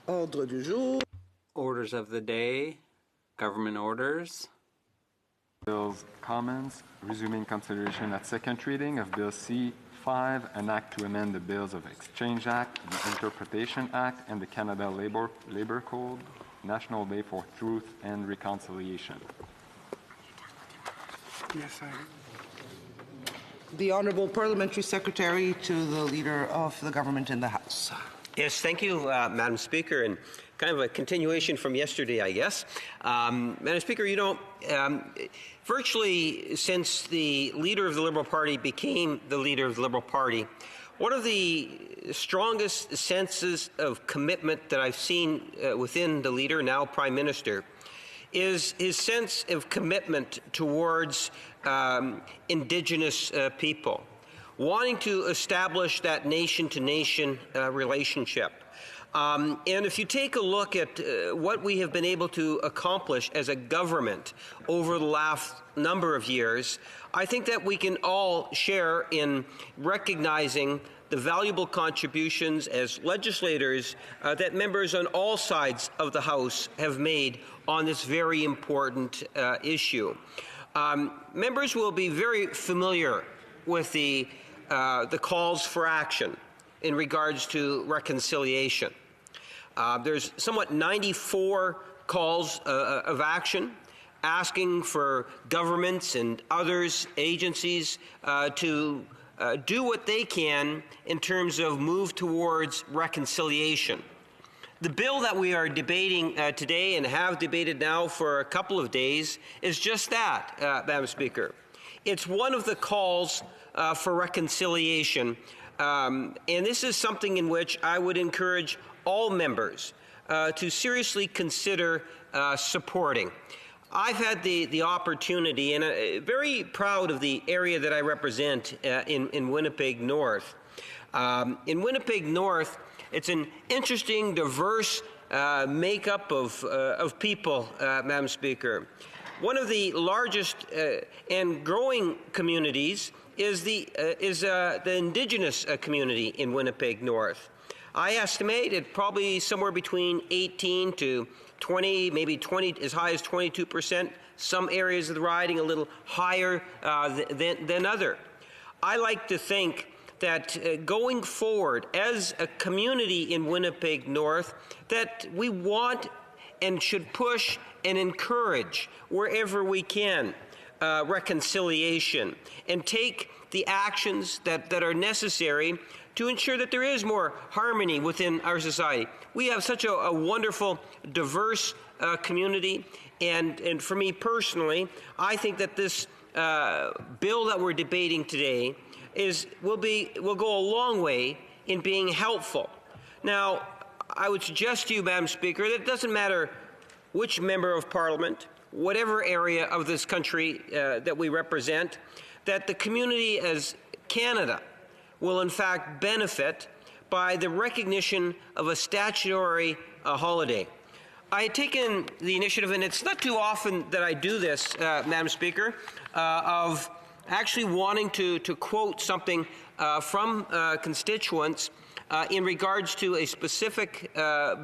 Ordre du jour. Orders of the day, government orders. Bills comments, resuming consideration at second reading of Bill C-5, an act to amend the Bills of Exchange Act, the Interpretation Act, and the Canada Labor Code, National Day for Truth and Reconciliation. Yes, the Honourable Parliamentary Secretary to the Leader of the Government in the House. Yes, thank you, Madam Speaker, and kind of a continuation from yesterday, I guess. Madam Speaker, you know, virtually since the Leader of the Liberal Party became the Leader of the Liberal Party, one of the strongest senses of commitment that I've seen within the Leader, now Prime Minister, is his sense of commitment towards Indigenous people, wanting to establish that nation-to-nation relationship. And if you take a look at what we have been able to accomplish as a government over the last number of years, I think that we can all share in recognizing the valuable contributions as legislators that members on all sides of the House have made on this very important issue. Members will be very familiar with the calls for action in regards to reconciliation. There's somewhat 94 calls of action asking for governments and others, agencies, to do what they can in terms of move towards reconciliation. The bill that we are debating today and have debated now for a couple of days is just that, Madam Speaker. It's one of the calls for reconciliation, and this is something in which I would encourage all members to seriously consider supporting. I've had the opportunity, and I'm very proud of the area that I represent in Winnipeg North. In Winnipeg North, it's an interesting, diverse makeup of people, Madam Speaker. One of the largest and growing communities is the Indigenous community in Winnipeg North. I estimate it probably somewhere between 18 to 20, maybe 20, as high as 22%. Some areas of the riding a little higher than other. I like to think that going forward as a community in Winnipeg North, that we want and should push and encourage wherever we can reconciliation and take the actions that are necessary to ensure that there is more harmony within our society. We have such a wonderful, diverse community, and for me personally, I think that this bill that we're debating today will go a long way in being helpful. Now, I would suggest to you, Madam Speaker, that it doesn't matter which member of Parliament, whatever area of this country that we represent, that the community as Canada will in fact benefit by the recognition of a statutory holiday. I had taken the initiative, and it's not too often that I do this, Madam Speaker, of actually wanting to quote something from constituents in regards to a specific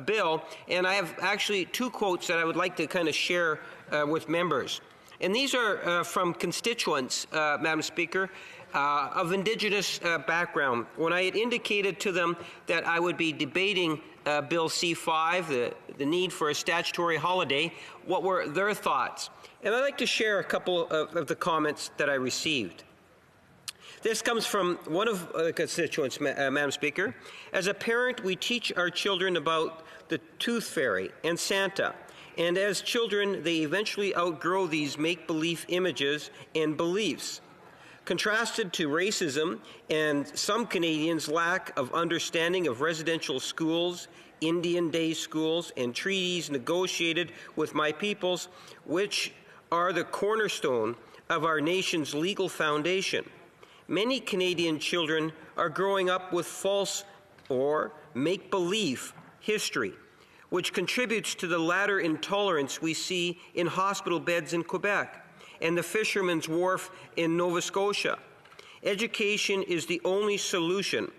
bill, and I have actually two quotes that I would like to kind of share with members. And these are from constituents, Madam Speaker, of Indigenous background. When I had indicated to them that I would be debating Bill C-5, the need for a statutory holiday, what were their thoughts? And I'd like to share a couple of the comments that I received. This comes from one of the constituents, Madam Speaker. As a parent, we teach our children about the Tooth Fairy and Santa. And as children, they eventually outgrow these make-believe images and beliefs. Contrasted to racism and some Canadians' lack of understanding of residential schools, Indian day schools, and treaties negotiated with my peoples, which are the cornerstone of our nation's legal foundation. Many Canadian children are growing up with false or make-believe history, which contributes to the latter intolerance we see in hospital beds in Quebec and the Fisherman's Wharf in Nova Scotia. Education is the only solution.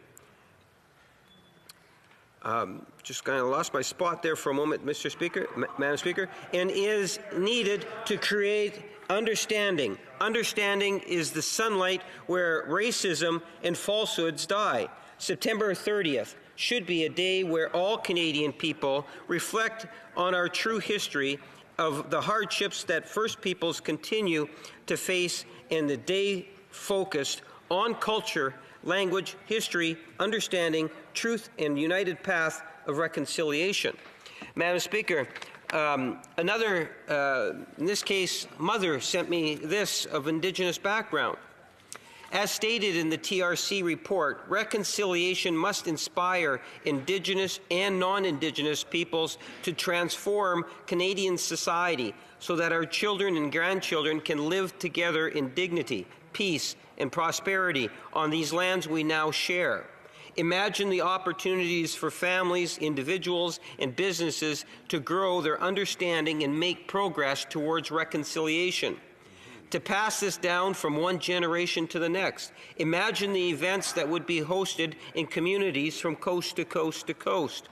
Just kind of lost my spot there for a moment, Mr. Speaker, Madam Speaker, and is needed to create understanding. Understanding is the sunlight where racism and falsehoods die. September 30th should be a day where all Canadian people reflect on our true history of the hardships that First Peoples continue to face, and the day focused on culture, language, history, understanding, truth, and united path of reconciliation. Madam Speaker, another, in this case, mother sent me this of Indigenous background. As stated in the TRC report, reconciliation must inspire Indigenous and non-Indigenous peoples to transform Canadian society so that our children and grandchildren can live together in dignity, peace, and prosperity on these lands we now share. Imagine the opportunities for families, individuals, and businesses to grow their understanding and make progress towards reconciliation. To pass this down from one generation to the next. Imagine the events that would be hosted in communities from coast to coast to coast.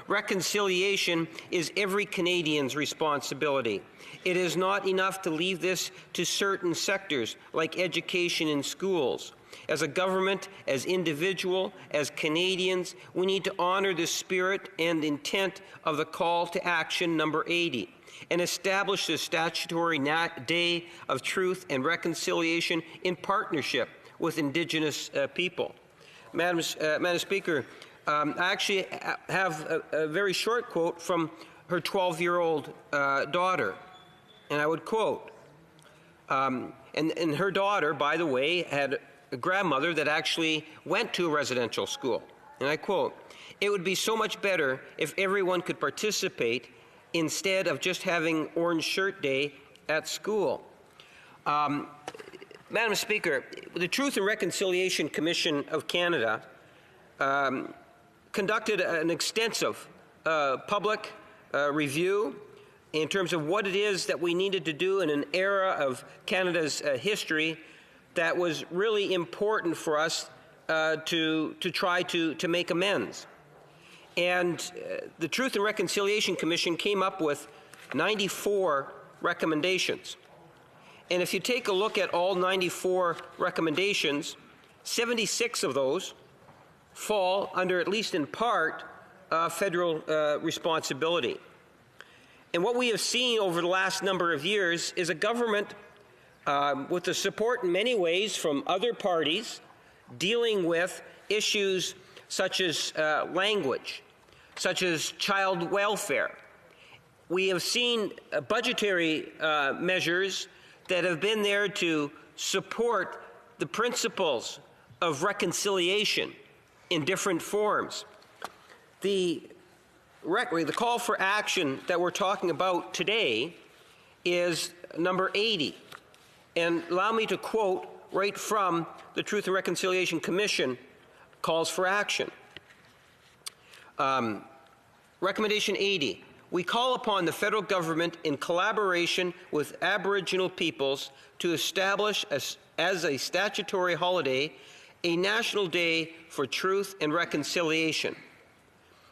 Reconciliation is every Canadian's responsibility. It is not enough to leave this to certain sectors like education and schools. As a government, as individual, as Canadians, we need to honor the spirit and intent of the call to action number 80. And establish a statutory day of truth and reconciliation in partnership with Indigenous people. Madam Speaker, I actually have a very short quote from her 12-year-old daughter, and I would quote, and her daughter, by the way, had a grandmother that actually went to a residential school, and I quote, "It would be so much better if everyone could participate instead of just having Orange Shirt Day at school." Madam Speaker, the Truth and Reconciliation Commission of Canada conducted an extensive public review in terms of what it is that we needed to do in an era of Canada's history that was really important for us to try to make amends. And the Truth and Reconciliation Commission came up with 94 recommendations. And if you take a look at all 94 recommendations, 76 of those fall under, at least in part, federal responsibility. And what we have seen over the last number of years is a government with the support in many ways from other parties dealing with issues such as language, such as child welfare. We have seen budgetary measures that have been there to support the principles of reconciliation in different forms. The call for action that we're talking about today is number 80. And allow me to quote right from the Truth and Reconciliation Commission calls for action. Recommendation 80. We call upon the federal government in collaboration with Aboriginal peoples to establish as a statutory holiday a national day for truth and reconciliation,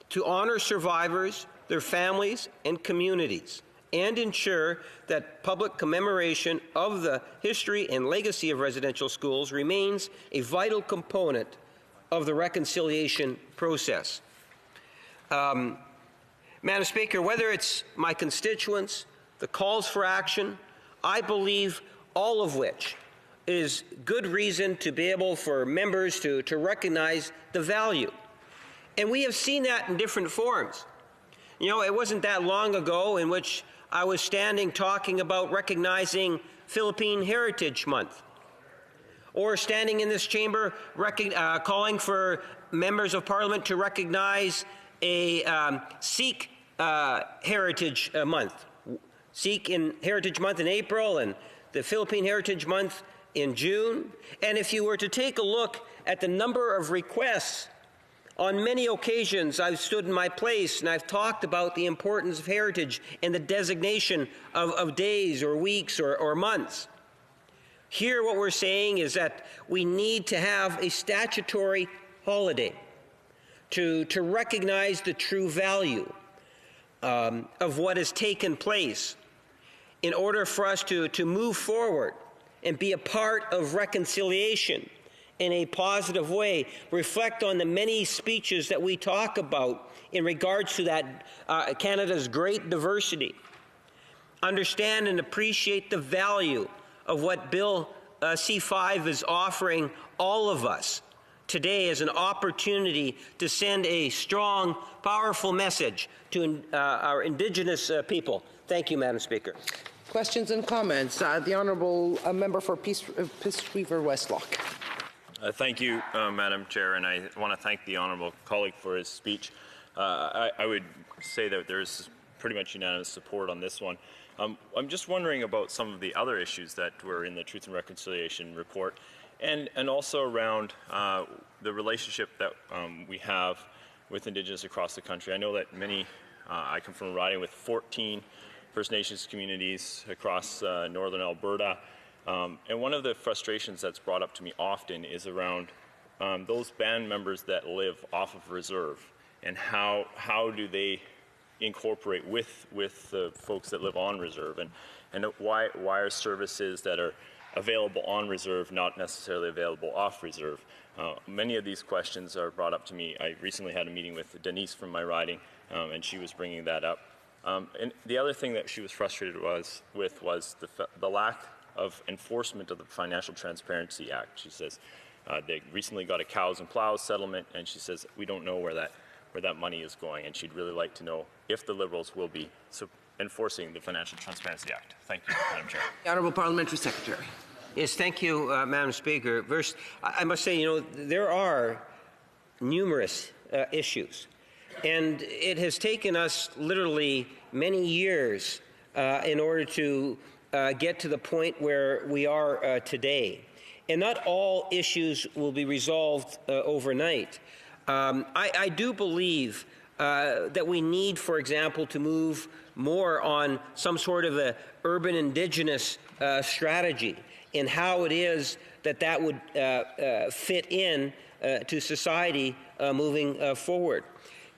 to honor survivors, their families, and communities, and ensure that public commemoration of the history and legacy of residential schools remains a vital component of the reconciliation process. Madam Speaker, whether it's my constituents, the calls for action, I believe all of which is good reason to be able for members to recognize the value. And we have seen that in different forms. You know, it wasn't that long ago in which I was standing talking about recognizing Philippine Heritage Month, or standing in this chamber calling for members of Parliament to recognize a Sikh Heritage Month. Sikh Heritage Month in April and the Philippine Heritage Month in June. And if you were to take a look at the number of requests, on many occasions I've stood in my place and I've talked about the importance of heritage and the designation of days or weeks or months. Here what we're saying is that we need to have a statutory holiday to recognize the true value of what has taken place in order for us to move forward and be a part of reconciliation in a positive way, reflect on the many speeches that we talk about in regards to that Canada's great diversity, understand and appreciate the value of what Bill C-5 is offering all of us today as an opportunity to send a strong, powerful message to our Indigenous people. Thank you, Madam Speaker. Questions and comments? The Honourable Member for Peace River Westlock. Thank you, Madam Chair, and I want to thank the honourable colleague for his speech. I would say that there's pretty much unanimous support on this one. I'm just wondering about some of the other issues that were in the Truth and Reconciliation report, and also around the relationship that we have with Indigenous across the country. I know that I come from a riding with 14 First Nations communities across northern Alberta. And one of the frustrations that's brought up to me often is around those band members that live off of reserve, and how do they incorporate with the folks that live on reserve, and why are services that are available on reserve not necessarily available off reserve. Many of these questions are brought up to me. I recently had a meeting with Denise from my riding, and she was bringing that up. And the other thing that she was frustrated with was the lack of enforcement of the Financial Transparency Act. She says they recently got a cows and plows settlement, and she says we don't know where that money is going, and she'd really like to know if the Liberals will be enforcing the Financial Transparency Act. Thank you, Madam Chair. The Honourable Parliamentary Secretary. Yes, thank you, Madam Speaker. First, I must say, there are numerous issues, and it has taken us literally many years in order to get to the point where we are today. And not all issues will be resolved overnight. I do believe that we need, for example, to move more on some sort of a urban Indigenous strategy and how it is that would fit in to society moving forward.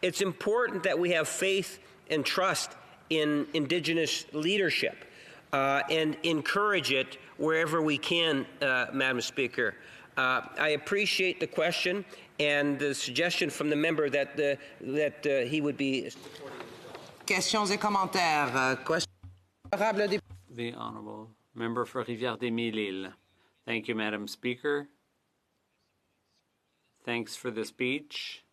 It's important that we have faith and trust in Indigenous leadership and encourage it wherever we can, Madam Speaker. I appreciate the question and the suggestion from the member that he would be supporting. Questions et commentaires. The Honourable Member for Rivière-des-Mille-Îles. Thank you, Madam Speaker. Thanks for the speech.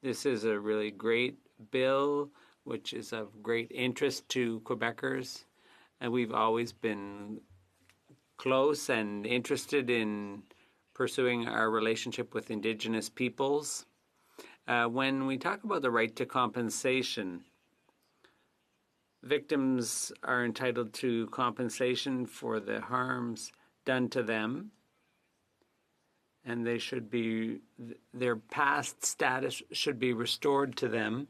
This is a really great bill, which is of great interest to Quebecers, and we've always been close and interested in pursuing our relationship with Indigenous peoples. When we talk about the right to compensation, victims are entitled to compensation for the harms done to them, and their past status should be restored to them,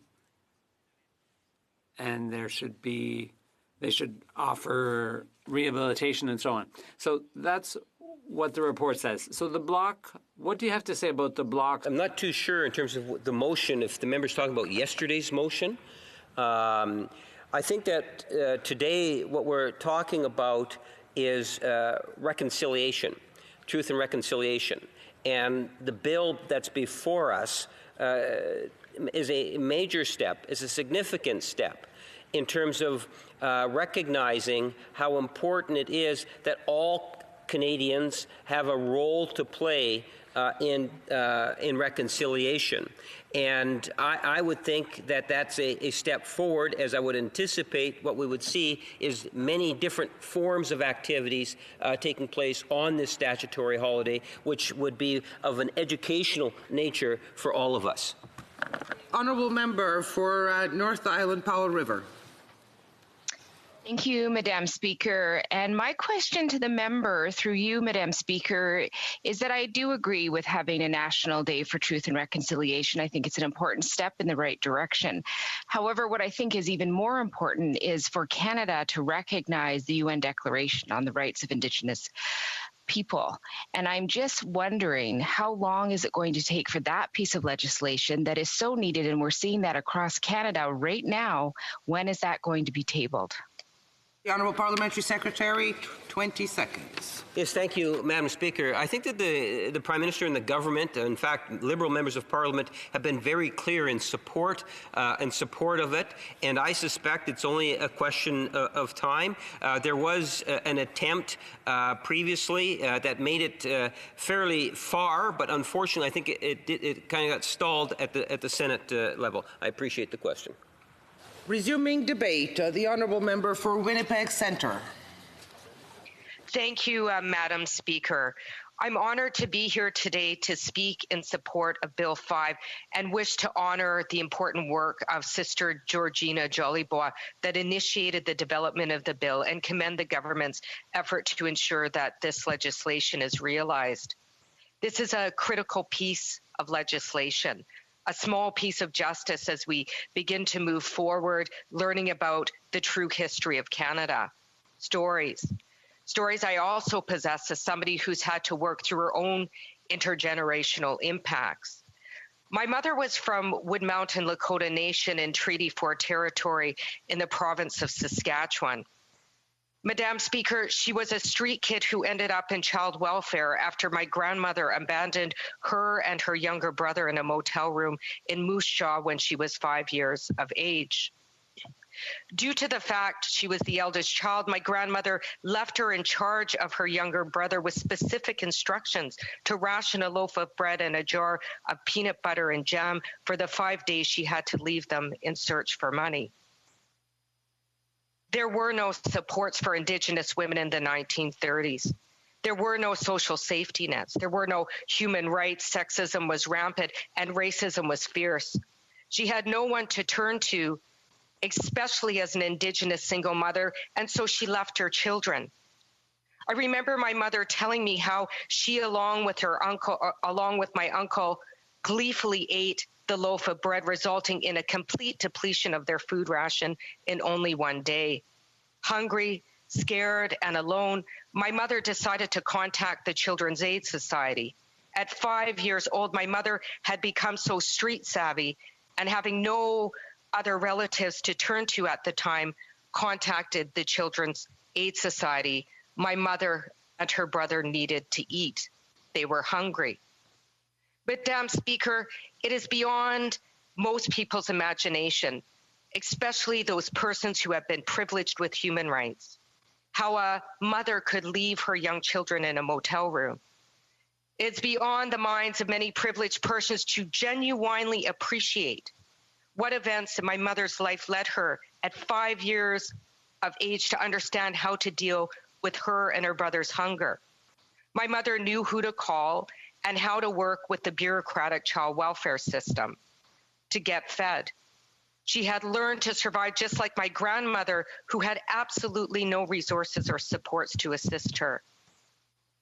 and they should offer rehabilitation and so on. So that's what the report says. So the block, what do you have to say about the block? I'm not too sure in terms of the motion, if the member's talking about yesterday's motion. I think that today what we're talking about is reconciliation, truth and reconciliation. And the bill that's before us is a major step, is a significant step in terms of recognizing how important it is that all Canadians have a role to play in reconciliation. And I would think that that's a step forward, as I would anticipate what we would see is many different forms of activities taking place on this statutory holiday, which would be of an educational nature for all of us. Honourable Member for North Island Powell River. Thank you, Madam Speaker. And my question to the member, through you, Madam Speaker, is that I do agree with having a National Day for Truth and Reconciliation. I think it's an important step in the right direction. However, what I think is even more important is for Canada to recognize the UN Declaration on the Rights of Indigenous people. And I'm just wondering, how long is it going to take for that piece of legislation that is so needed, and we're seeing that across Canada right now? When is that going to be tabled? The Honourable Parliamentary Secretary, 20 seconds. Yes, thank you, Madam Speaker. I think that the Prime Minister and the government, in fact, Liberal members of Parliament, have been very clear in support of it, and I suspect it's only a question of time. There was an attempt previously that made it fairly far, but unfortunately, I think it kind of got stalled at the Senate level. I appreciate the question. Resuming debate, the Honourable Member for Winnipeg Centre. Thank you, Madam Speaker. I'm honored to be here today to speak in support of Bill 5 and wish to honor the important work of Sister Georgina Jolibois that initiated the development of the bill and commend the government's effort to ensure that this legislation is realized. This is a critical piece of legislation, a small piece of justice as we begin to move forward, learning about the true history of Canada. Stories I also possess as somebody who's had to work through her own intergenerational impacts. My mother was from Wood Mountain Lakota Nation in Treaty 4 territory in the province of Saskatchewan. Madam Speaker, she was a street kid who ended up in child welfare after my grandmother abandoned her and her younger brother in a motel room in Moose Jaw when she was 5 years of age. Due to the fact she was the eldest child, my grandmother left her in charge of her younger brother with specific instructions to ration a loaf of bread and a jar of peanut butter and jam for the 5 days she had to leave them in search for money. There were no supports for Indigenous women in the 1930s. There were no social safety nets. There were no human rights. Sexism was rampant and racism was fierce. She had no one to turn to, especially as an Indigenous single mother, and so she left her children. I remember my mother telling me how she, along with my uncle, gleefully ate the loaf of bread, resulting in a complete depletion of their food ration in only one day. Hungry, scared, and alone, my mother decided to contact the Children's Aid Society. At 5 years old, my mother had become so street savvy and, having no other relatives to turn to at the time, contacted the Children's Aid Society. My mother and her brother needed to eat. They were hungry. Madam Speaker, it is beyond most people's imagination, especially those persons who have been privileged with human rights, how a mother could leave her young children in a motel room. It's beyond the minds of many privileged persons to genuinely appreciate what events in my mother's life led her at 5 years of age to understand how to deal with her and her brother's hunger. My mother knew who to call and how to work with the bureaucratic child welfare system to get fed. She had learned to survive just like my grandmother, who had absolutely no resources or supports to assist her.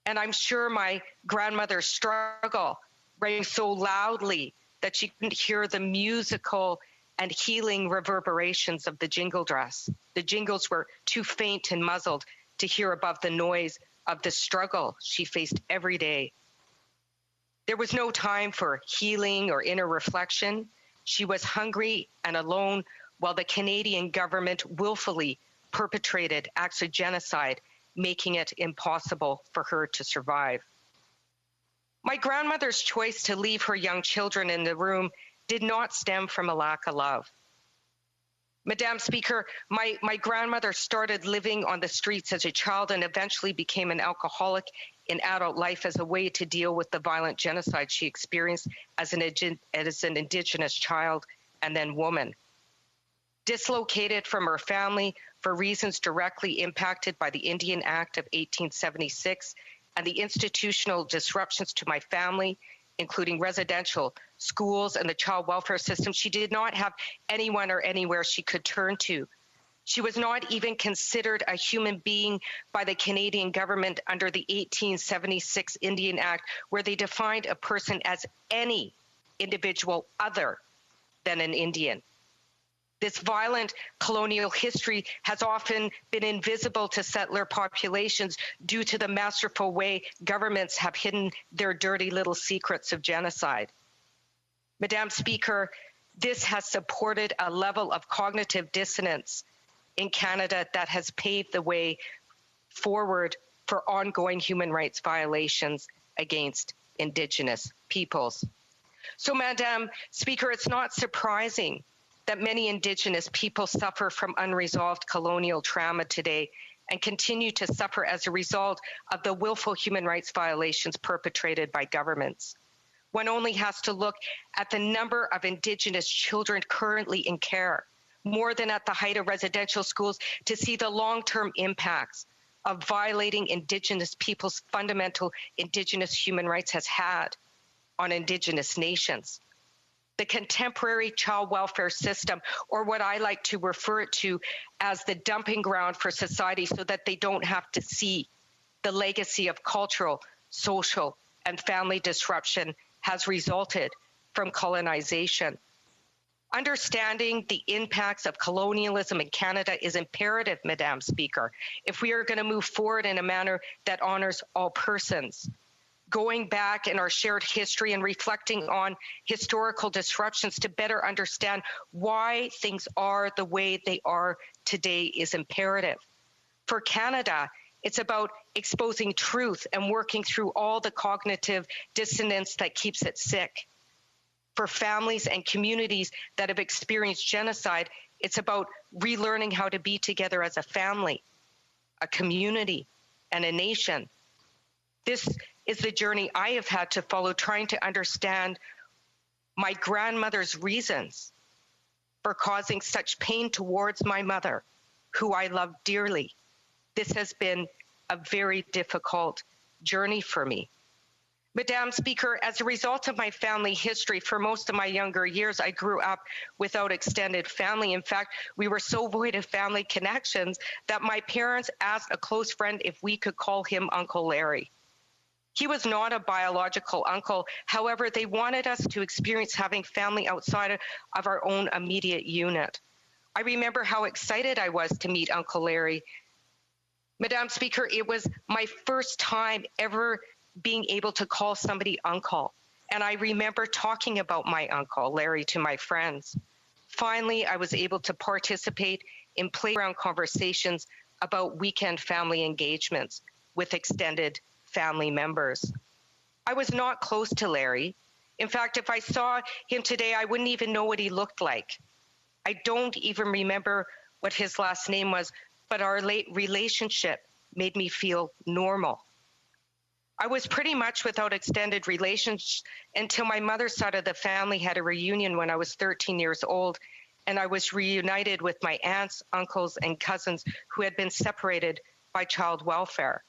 And I'm sure my grandmother's struggle rang so loudly that she couldn't hear the musical and healing reverberations of the jingle dress. The jingles were too faint and muzzled to hear above the noise of the struggle she faced every day. There was no time for healing or inner reflection. She was hungry and alone while the Canadian government willfully perpetrated acts of genocide, making it impossible for her to survive. My grandmother's choice to leave her young children in the room did not stem from a lack of love. Madam Speaker, my grandmother started living on the streets as a child and eventually became an alcoholic in adult life as a way to deal with the violent genocide she experienced as an Indigenous child and then woman. Dislocated from her family for reasons directly impacted by the Indian Act of 1876 and the institutional disruptions to my family, including residential, schools, and the child welfare system, she did not have anyone or anywhere she could turn to. She was not even considered a human being by the Canadian government under the 1876 Indian Act, where they defined a person as any individual other than an Indian. This violent colonial history has often been invisible to settler populations due to the masterful way governments have hidden their dirty little secrets of genocide. Madam Speaker, this has supported a level of cognitive dissonance in Canada that has paved the way forward for ongoing human rights violations against Indigenous peoples. So, Madam Speaker, it's not surprising that many Indigenous people suffer from unresolved colonial trauma today and continue to suffer as a result of the willful human rights violations perpetrated by governments. One only has to look at the number of Indigenous children currently in care, more than at the height of residential schools, to see the long-term impacts of violating Indigenous people's fundamental Indigenous human rights has had on Indigenous nations. The contemporary child welfare system, or what I like to refer it to as the dumping ground for society so that they don't have to see the legacy of cultural, social, and family disruption, has resulted from colonization. Understanding the impacts of colonialism in Canada is imperative, Madam Speaker, if we are going to move forward in a manner that honors all persons. Going back in our shared history and reflecting on historical disruptions to better understand why things are the way they are today is imperative. For Canada, it's about exposing truth and working through all the cognitive dissonance that keeps it sick. For families and communities that have experienced genocide, it's about relearning how to be together as a family, a community, and a nation. This is the journey I have had to follow, trying to understand my grandmother's reasons for causing such pain towards my mother, who I love dearly. This has been a very difficult journey for me. Madam Speaker, as a result of my family history, for most of my younger years, I grew up without extended family. In fact, we were so void of family connections that my parents asked a close friend if we could call him Uncle Larry. He was not a biological uncle. However, they wanted us to experience having family outside of our own immediate unit. I remember how excited I was to meet Uncle Larry. Madam Speaker, it was my first time ever being able to call somebody uncle. And I remember talking about my uncle, Larry, to my friends. Finally, I was able to participate in playground conversations about weekend family engagements with extended family members. I was not close to Larry. In fact, if I saw him today, I wouldn't even know what he looked like. I don't even remember what his last name was, but our relationship made me feel normal. I was pretty much without extended relations until my mother's side of the family had a reunion when I was 13 years old, and I was reunited with my aunts, uncles, and cousins who had been separated by child welfare.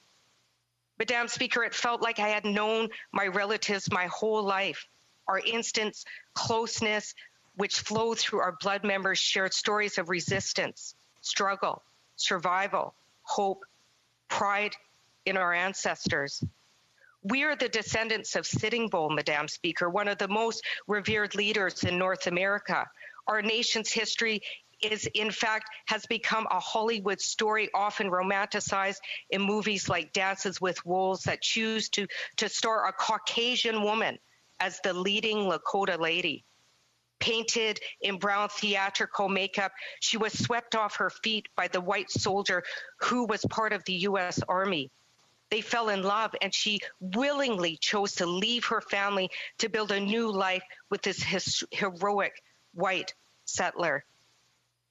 Madam Speaker, it felt like I had known my relatives my whole life. Our instant closeness, which flowed through our blood members, shared stories of resistance, struggle, survival, hope, pride in our ancestors. We are the descendants of Sitting Bull, Madam Speaker, one of the most revered leaders in North America. Our nation's history has become a Hollywood story, often romanticized in movies like Dances with Wolves that choose to star a Caucasian woman as the leading Lakota lady. Painted in brown theatrical makeup, she was swept off her feet by the white soldier who was part of the U.S. Army. They fell in love, and she willingly chose to leave her family to build a new life with this heroic white settler.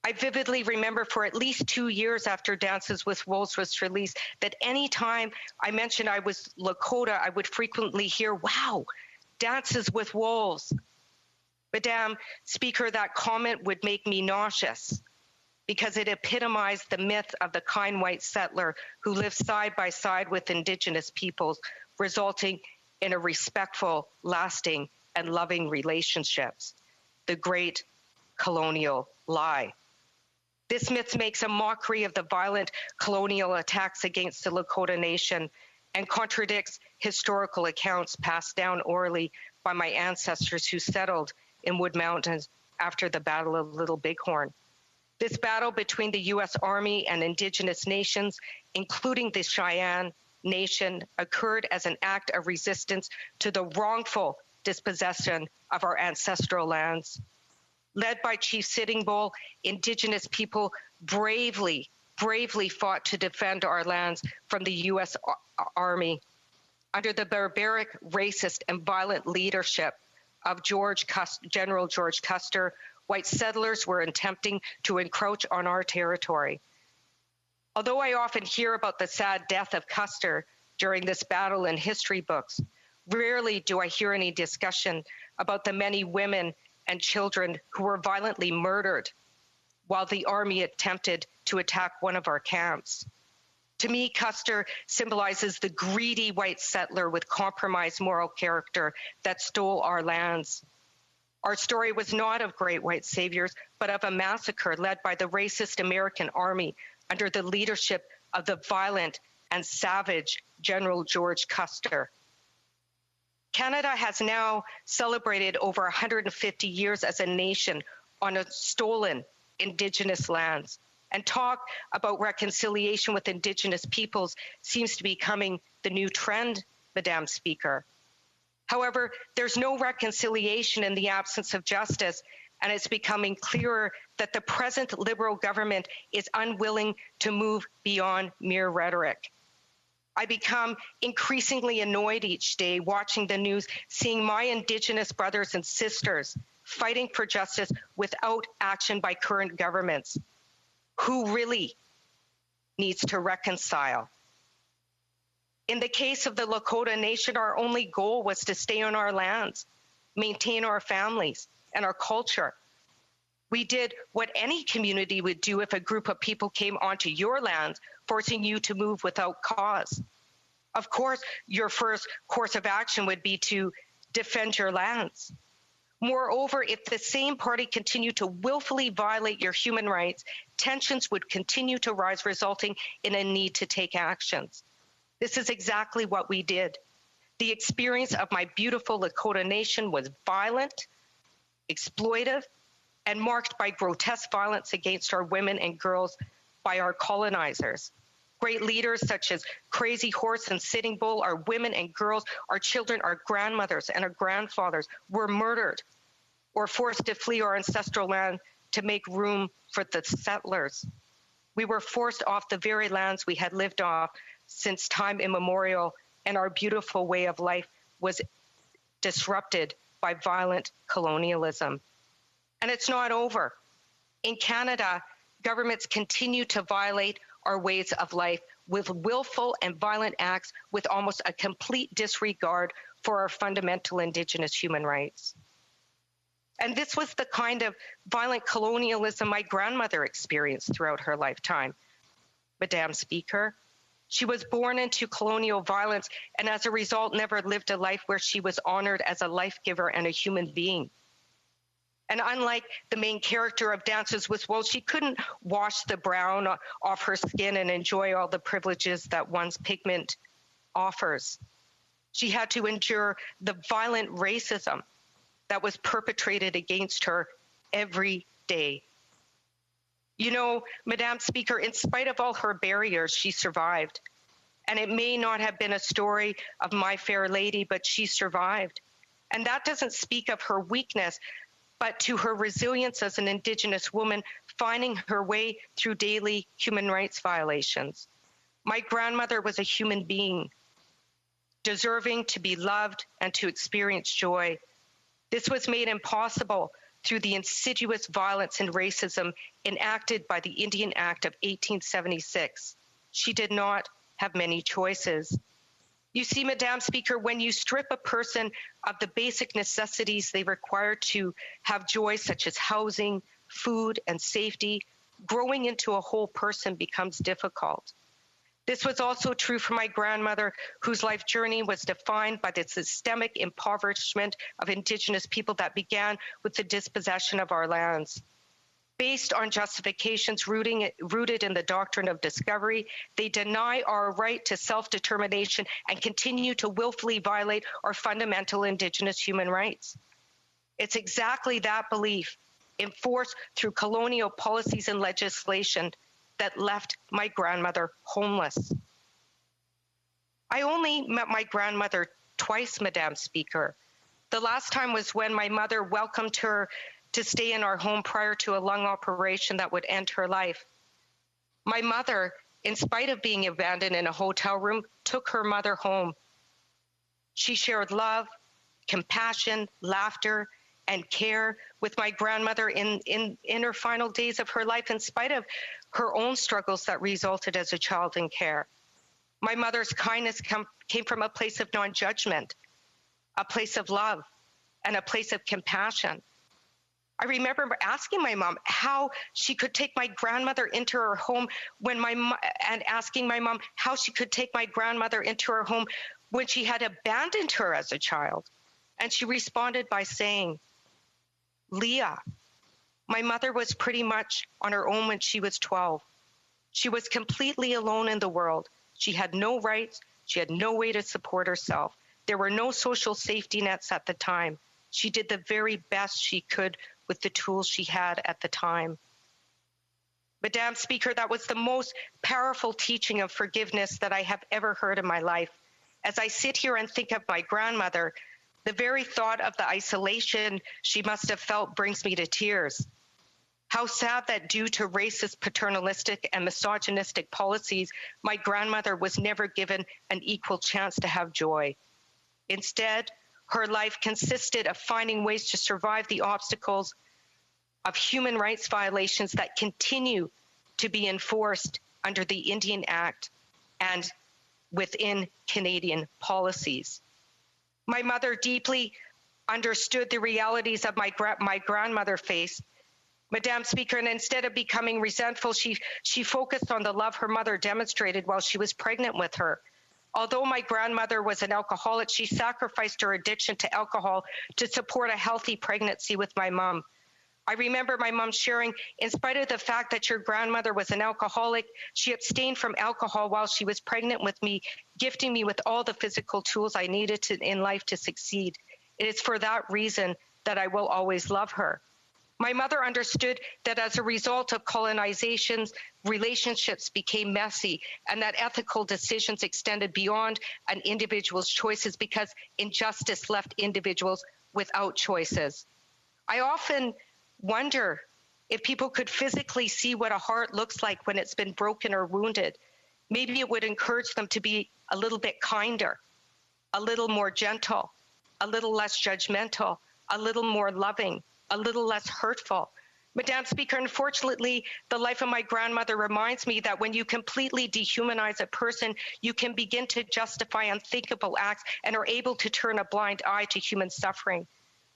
I vividly remember for at least 2 years after Dances with Wolves was released that any time I mentioned I was Lakota, I would frequently hear, "Wow, Dances with Wolves." Madam Speaker, that comment would make me nauseous because it epitomized the myth of the kind white settler who lives side by side with Indigenous peoples, resulting in a respectful, lasting, and loving relationships. The great colonial lie. This myth makes a mockery of the violent colonial attacks against the Lakota Nation and contradicts historical accounts passed down orally by my ancestors who settled in Wood Mountains after the Battle of Little Bighorn. This battle between the U.S. Army and Indigenous nations, including the Cheyenne Nation, occurred as an act of resistance to the wrongful dispossession of our ancestral lands. Led by Chief Sitting Bull, Indigenous people bravely fought to defend our lands from the U.S. Army. Under the barbaric, racist, and violent leadership of General George Custer, white settlers were attempting to encroach on our territory. Although I often hear about the sad death of Custer during this battle in history books, rarely do I hear any discussion about the many women and children who were violently murdered while the Army attempted to attack one of our camps. To me, Custer symbolizes the greedy white settler with compromised moral character that stole our lands. Our story was not of great white saviors, but of a massacre led by the racist American Army under the leadership of the violent and savage General George Custer. Canada has now celebrated over 150 years as a nation on a stolen Indigenous lands. And talk about reconciliation with Indigenous peoples seems to be becoming the new trend, Madam Speaker. However, there's no reconciliation in the absence of justice, and it's becoming clearer that the present Liberal government is unwilling to move beyond mere rhetoric. I become increasingly annoyed each day watching the news, seeing my Indigenous brothers and sisters fighting for justice without action by current governments. Who really needs to reconcile? In the case of the Lakota Nation, our only goal was to stay on our lands, maintain our families and our culture. We did what any community would do if a group of people came onto your lands, forcing you to move without cause. Of course, your first course of action would be to defend your lands. Moreover, if the same party continued to willfully violate your human rights, tensions would continue to rise, resulting in a need to take actions. This is exactly what we did. The experience of my beautiful Lakota Nation was violent, exploitive, and marked by grotesque violence against our women and girls by our colonizers. Great leaders such as Crazy Horse and Sitting Bull, our women and girls, our children, our grandmothers, and our grandfathers were murdered or forced to flee our ancestral land to make room for the settlers. We were forced off the very lands we had lived off since time immemorial, and our beautiful way of life was disrupted by violent colonialism. And it's not over. In Canada, governments continue to violate our ways of life with willful and violent acts with almost a complete disregard for our fundamental Indigenous human rights. And this was the kind of violent colonialism my grandmother experienced throughout her lifetime. Madam Speaker, she was born into colonial violence and as a result never lived a life where she was honored as a life giver and a human being. And unlike the main character of Dances with Wolves, she couldn't wash the brown off her skin and enjoy all the privileges that one's pigment offers. She had to endure the violent racism that was perpetrated against her every day. You know, Madam Speaker, in spite of all her barriers, she survived. And it may not have been a story of My Fair Lady, but she survived. And that doesn't speak of her weakness, but to her resilience as an Indigenous woman, finding her way through daily human rights violations. My grandmother was a human being, deserving to be loved and to experience joy. This was made impossible through the insidious violence and racism enacted by the Indian Act of 1876. She did not have many choices. You see, Madam Speaker, when you strip a person of the basic necessities they require to have joy, such as housing, food, and safety, growing into a whole person becomes difficult. This was also true for my grandmother, whose life journey was defined by the systemic impoverishment of Indigenous people that began with the dispossession of our lands. Based on justifications rooted in the doctrine of discovery, they deny our right to self-determination and continue to willfully violate our fundamental Indigenous human rights. It's exactly that belief enforced through colonial policies and legislation that left my grandmother homeless. I only met my grandmother twice, Madam Speaker. The last time was when my mother welcomed her to stay in our home prior to a lung operation that would end her life. My mother, in spite of being abandoned in a hotel room, took her mother home. She shared love, compassion, laughter, and care with my grandmother in her final days of her life, in spite of her own struggles that resulted as a child in care. My mother's kindness came from a place of non-judgment, a place of love, and a place of compassion. I remember asking my mom how she could take my grandmother into her home and asking my mom how she could take my grandmother into her home when she had abandoned her as a child. And she responded by saying, "Leah, my mother was pretty much on her own when she was 12. She was completely alone in the world. She had no rights. She had no way to support herself. There were no social safety nets at the time. She did the very best she could with the tools she had at the time." Madam Speaker, that was the most powerful teaching of forgiveness that I have ever heard in my life. As I sit here and think of my grandmother, the very thought of the isolation she must have felt brings me to tears. How sad that due to racist, paternalistic, and misogynistic policies, my grandmother was never given an equal chance to have joy. Instead, her life consisted of finding ways to survive the obstacles of human rights violations that continue to be enforced under the Indian Act and within Canadian policies. My mother deeply understood the realities of my grandmother faced. Madam Speaker, and instead of becoming resentful, she focused on the love her mother demonstrated while she was pregnant with her. Although my grandmother was an alcoholic, she sacrificed her addiction to alcohol to support a healthy pregnancy with my mom. I remember my mom sharing, in spite of the fact that your grandmother was an alcoholic, she abstained from alcohol while she was pregnant with me, gifting me with all the physical tools I needed in life to succeed. It is for that reason that I will always love her. My mother understood that as a result of colonizations, relationships became messy and that ethical decisions extended beyond an individual's choices because injustice left individuals without choices. I often wonder if people could physically see what a heart looks like when it's been broken or wounded. Maybe it would encourage them to be a little bit kinder, a little more gentle, a little less judgmental, a little more loving, a little less hurtful. Madam Speaker, unfortunately, the life of my grandmother reminds me that when you completely dehumanize a person, you can begin to justify unthinkable acts and are able to turn a blind eye to human suffering.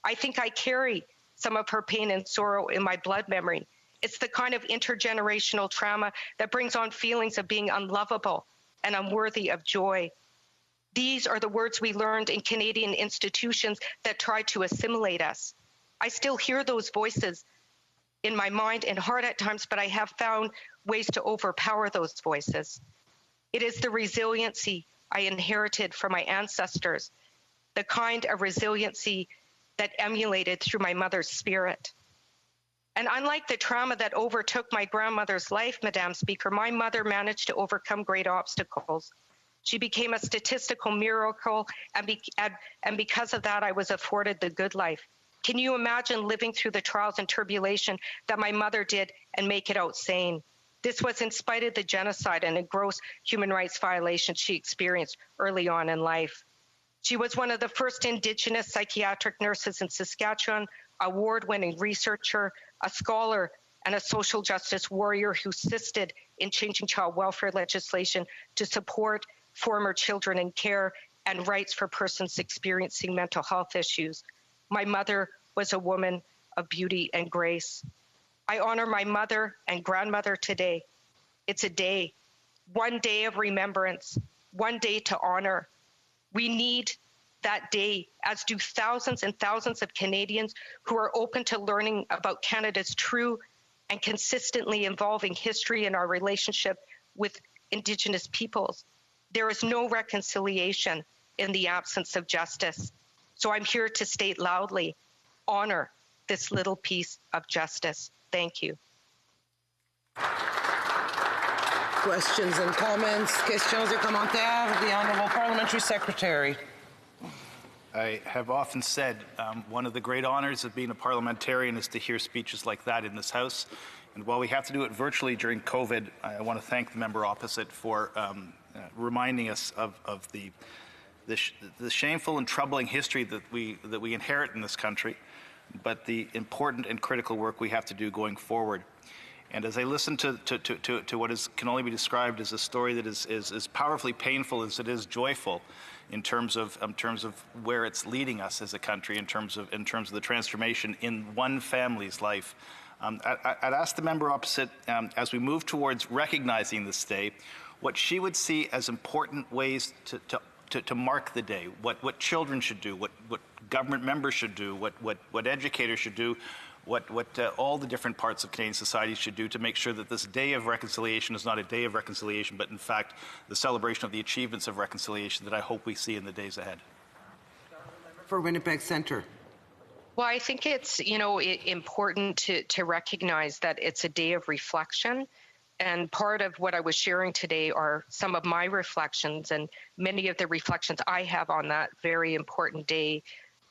I think I carry some of her pain and sorrow in my blood memory. It's the kind of intergenerational trauma that brings on feelings of being unlovable and unworthy of joy. These are the words we learned in Canadian institutions that tried to assimilate us. I still hear those voices in my mind and heart at times, but I have found ways to overpower those voices. It is the resiliency I inherited from my ancestors, the kind of resiliency that emulated through my mother's spirit. And unlike the trauma that overtook my grandmother's life, Madam Speaker, my mother managed to overcome great obstacles. She became a statistical miracle, and because of that, I was afforded the good life. Can you imagine living through the trials and tribulation that my mother did and make it out sane? This was in spite of the genocide and the gross human rights violations she experienced early on in life. She was one of the first Indigenous psychiatric nurses in Saskatchewan, award-winning researcher, a scholar, and a social justice warrior who assisted in changing child welfare legislation to support former children in care and rights for persons experiencing mental health issues. My mother was a woman of beauty and grace. I honor my mother and grandmother today. It's a day, one day of remembrance, one day to honor. We need that day, as do thousands and thousands of Canadians who are open to learning about Canada's true and consistently evolving history and our relationship with Indigenous peoples. There is no reconciliation in the absence of justice. So I'm here to state loudly, honor this little piece of justice. Thank you. Questions and comments? Questions et commentaires? The Honourable Parliamentary Secretary. I have often said one of the great honors of being a parliamentarian is to hear speeches like that in this House. And while we have to do it virtually during COVID, I want to thank the member opposite for reminding us of the shameful and troubling history that we inherit in this country, but the important and critical work we have to do going forward. And as I listen to what can only be described as a story that is as powerfully painful as it is joyful, in terms of where it's leading us as a country, in terms of the transformation in one family's life, I'd ask the member opposite, as we move towards recognizing this day, what she would see as important ways to mark the day, what children should do, what government members should do, what educators should do, what all the different parts of Canadian society should do to make sure that this day of reconciliation is not a day of reconciliation, but in fact the celebration of the achievements of reconciliation that I hope we see in the days ahead. For Winnipeg Centre. Well, I think it's, important to recognize that it's a day of reflection. And part of what I was sharing today are some of my reflections and many of the reflections I have on that very important day.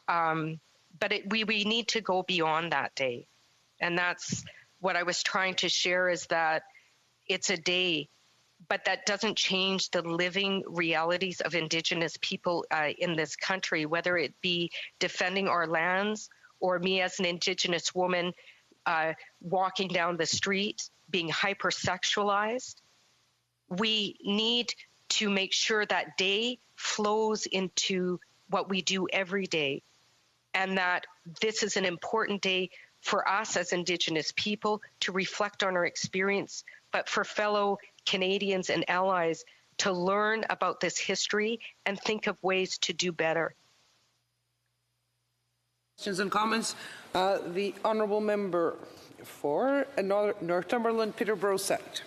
But we need to go beyond that day. And that's what I was trying to share, is that it's a day, but that doesn't change the living realities of Indigenous people in this country, whether it be defending our lands or me as an Indigenous woman walking down the street, being hypersexualized. We need to make sure that day flows into what we do every day, and that this is an important day for us as Indigenous people to reflect on our experience, but for fellow Canadians and allies to learn about this history and think of ways to do better. Questions and comments? The Honourable Member for Northumberland, Peterborough South.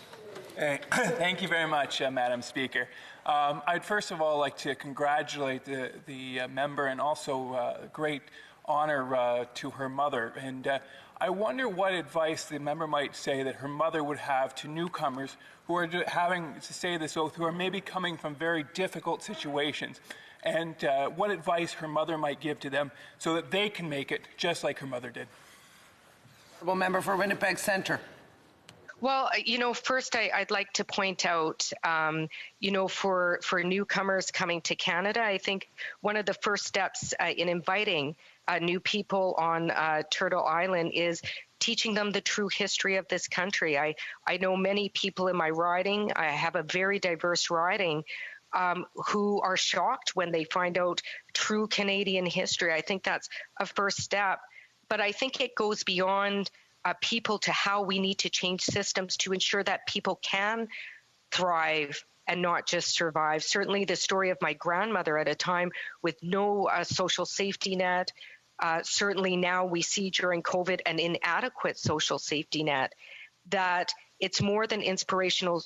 Thank you very much, Madam Speaker. I'd first of all like to congratulate the member, and also great honor to her mother. And I wonder what advice the member might say that her mother would have to newcomers who are having to say this oath, who are maybe coming from very difficult situations, and what advice her mother might give to them so that they can make it just like her mother did. Honourable Member for Winnipeg Centre. Well, first I'd like to point out, for newcomers coming to Canada, I think one of the first steps in inviting new people on Turtle Island is teaching them the true history of this country. I know many people in my riding. I have a very diverse riding, who are shocked when they find out true Canadian history. I think that's a first step. But I think it goes beyond people to how we need to change systems to ensure that people can thrive and not just survive. Certainly the story of my grandmother at a time with no social safety net. Certainly now we see during COVID an inadequate social safety net, that it's more than inspirational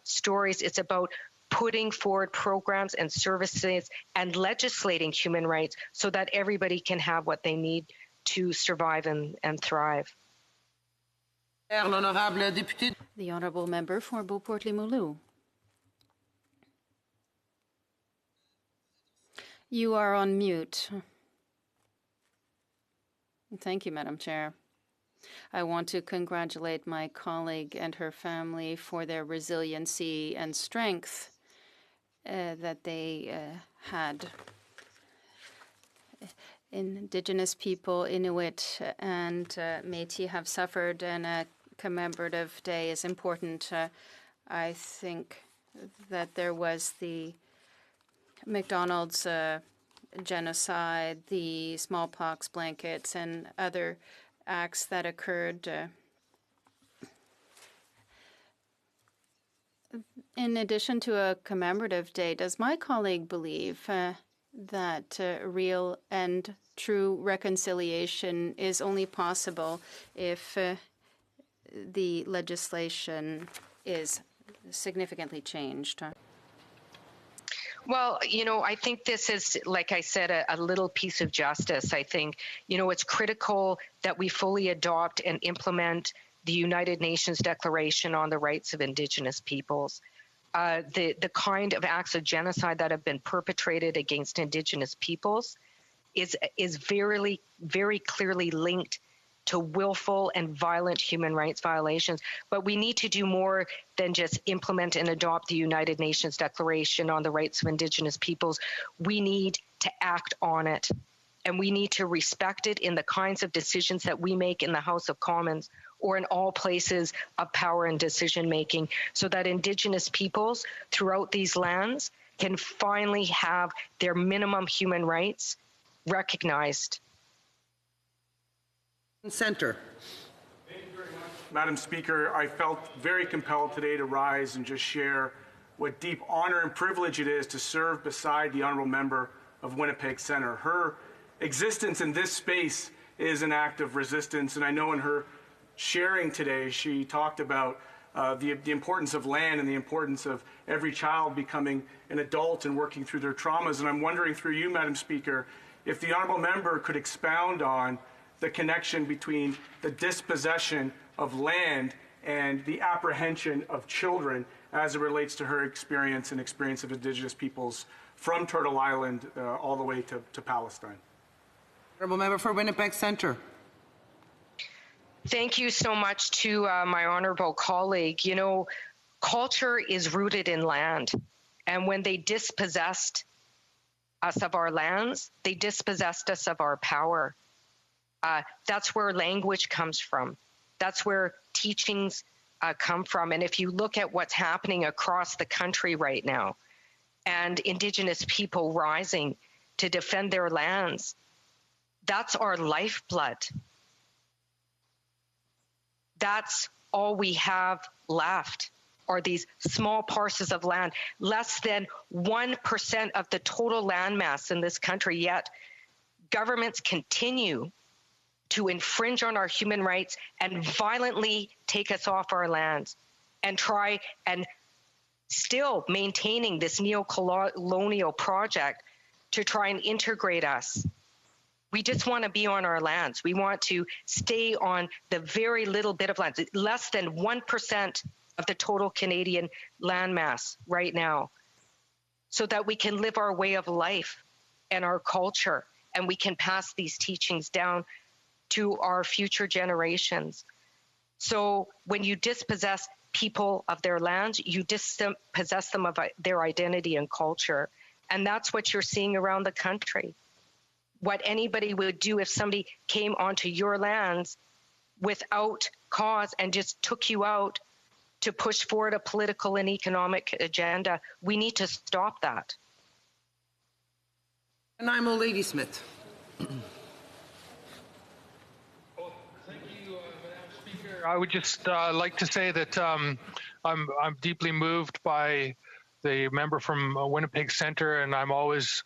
stories. It's about putting forward programs and services and legislating human rights so that everybody can have what they need to survive and thrive. The Honourable Member for Beauport-Limoilou. You are on mute. Thank you, Madam Chair. I want to congratulate my colleague and her family for their resiliency and strength that they had. Indigenous people, Inuit and Métis, have suffered, and a commemorative day is important. I think that there was the McDonald's genocide, the smallpox blankets, and other acts that occurred. In addition to a commemorative day, does my colleague believe that real and true reconciliation is only possible if the legislation is significantly changed? Well, I think this is, like I said, a little piece of justice. I think, it's critical that we fully adopt and implement the United Nations Declaration on the Rights of Indigenous Peoples. The kind of acts of genocide that have been perpetrated against Indigenous peoples is very, very clearly linked to willful and violent human rights violations. But we need to do more than just implement and adopt the United Nations Declaration on the Rights of Indigenous Peoples. We need to act on it, and we need to respect it in the kinds of decisions that we make in the House of Commons or in all places of power and decision making, so that Indigenous peoples throughout these lands can finally have their minimum human rights recognized. Center. Thank you very much, Madam Speaker. I felt very compelled today to rise and just share what deep honor and privilege it is to serve beside the honourable member of Winnipeg Centre. Her existence in this space is an act of resistance, and I know in her sharing today, she talked about the importance of land and the importance of every child becoming an adult and working through their traumas. And I'm wondering through you, Madam Speaker, if the honourable member could expound on the connection between the dispossession of land and the apprehension of children as it relates to her experience and experience of Indigenous peoples from Turtle Island all the way to Palestine. Honourable member for Winnipeg Centre. Thank you so much to my honorable colleague. Culture is rooted in land. And when they dispossessed us of our lands, they dispossessed us of our power. That's where language comes from. That's where teachings come from. And if you look at what's happening across the country right now, and Indigenous people rising to defend their lands, that's our lifeblood. That's all we have left, are these small parcels of land, less than 1% of the total landmass in this country. Yet governments continue to infringe on our human rights and violently take us off our lands and try and still maintaining this neo-colonial project to try and integrate us. We just want to be on our lands. We want to stay on the very little bit of land, less than 1% of the total Canadian landmass right now, so that we can live our way of life and our culture, and we can pass these teachings down to our future generations. So when you dispossess people of their lands, you dispossess them of their identity and culture. And that's what you're seeing around the country. What anybody would do if somebody came onto your lands without cause and just took you out to push forward a political and economic agenda. We need to stop that. And I'm Ladysmith. I would just like to say that I'm deeply moved by the member from Winnipeg Centre, and I'm always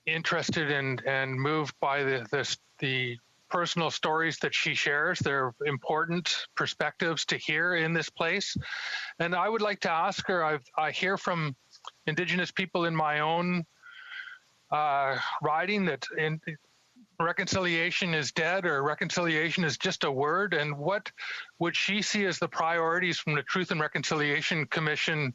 interested and moved by the personal stories that she shares. They're important perspectives to hear in this place. And I would like to ask her, I hear from Indigenous people in my own riding that reconciliation is dead, or reconciliation is just a word, and what would she see as the priorities from the Truth and Reconciliation Commission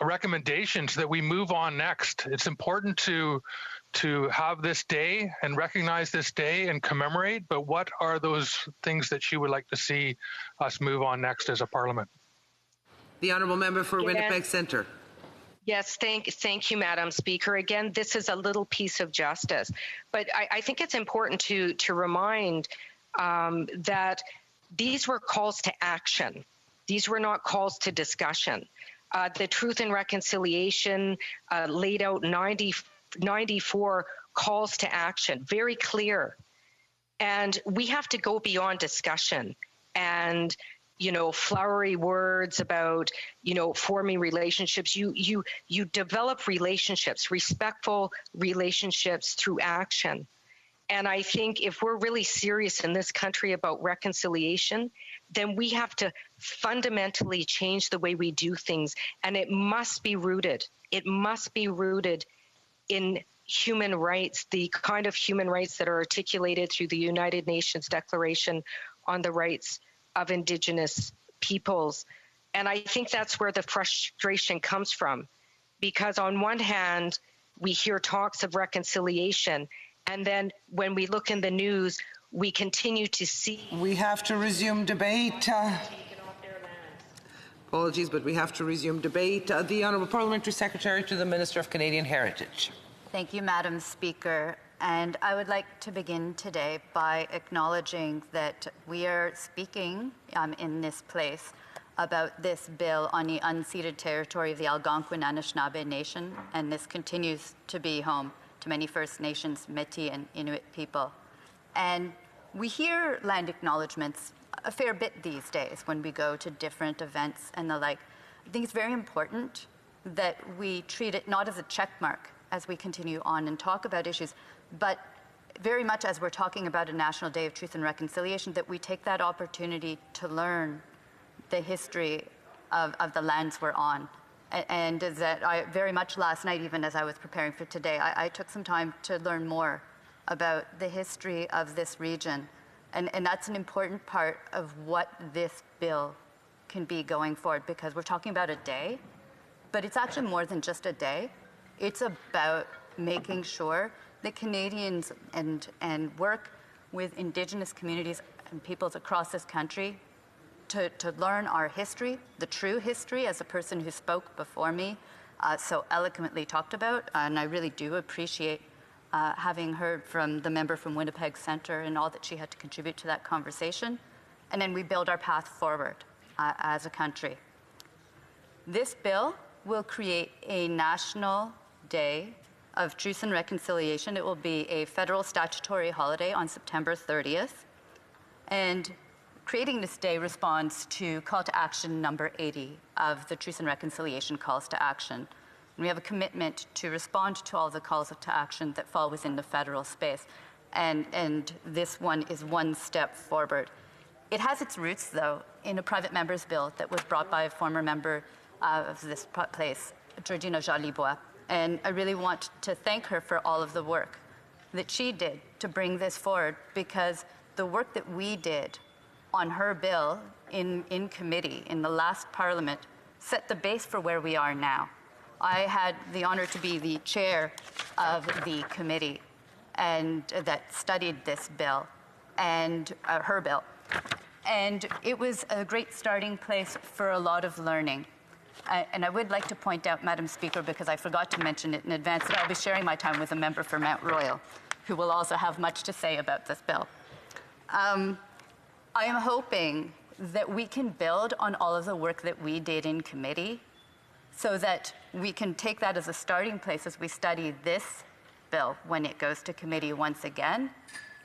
recommendations that we move on next? It's important to have this day and recognize this day and commemorate, but what are those things that she would like to see us move on next as a parliament? The honourable member for Winnipeg Centre. Yes, thank you, Madam Speaker. Again, this is a little piece of justice, but I think it's important to remind that these were calls to action. These were not calls to discussion. The Truth and Reconciliation laid out 94 calls to action, very clear. And we have to go beyond discussion and flowery words about, forming relationships. You develop relationships, respectful relationships through action. And I think if we're really serious in this country about reconciliation, then we have to fundamentally change the way we do things. And it must be rooted in human rights, the kind of human rights that are articulated through the United Nations Declaration on the Rights of Indigenous Peoples. And I think that's where the frustration comes from, because on one hand, we hear talks of reconciliation, and then when we look in the news, we continue to see. We have to resume debate. Apologies, but we have to resume debate. The Honourable Parliamentary Secretary to the Minister of Canadian Heritage. Thank you, Madam Speaker. And I would like to begin today by acknowledging that we are speaking in this place about this bill on the unceded territory of the Algonquin Anishinaabe Nation, and this continues to be home to many First Nations, Métis, and Inuit people. And we hear land acknowledgements a fair bit these days when we go to different events and the like. I think it's very important that we treat it not as a check mark as we continue on and talk about issues, but very much as we're talking about a National Day of Truth and Reconciliation, that we take that opportunity to learn the history of the lands we're on. And that I very much last night, even as I was preparing for today, I took some time to learn more about the history of this region. And that's an important part of what this bill can be going forward, because we're talking about a day, but it's actually more than just a day. It's about making sure that Canadians and work with Indigenous communities and peoples across this country to learn our history, the true history, as a person who spoke before me so eloquently talked about. And I really do appreciate having heard from the member from Winnipeg Centre and all that she had to contribute to that conversation. And then we build our path forward as a country. This bill will create a National Day of Truth and Reconciliation. It will be a federal statutory holiday on September 30th. And creating this day responds to call to action number 80 of the Truth and Reconciliation Calls to Action. And we have a commitment to respond to all the calls to action that fall within the federal space. And this one is one step forward. It has its roots, though, in a private member's bill that was brought by a former member of this place, Georgina Jolibois. And I really want to thank her for all of the work that she did to bring this forward, because the work that we did on her bill in committee in the last Parliament set the base for where we are now. I had the honor to be the chair of the committee and that studied this bill and her bill. And it was a great starting place for a lot of learning. And I would like to point out, Madam Speaker, because I forgot to mention it in advance, that I'll be sharing my time with a member for Mount Royal, who will also have much to say about this bill. I am hoping that we can build on all of the work that we did in committee so that we can take that as a starting place as we study this bill when it goes to committee once again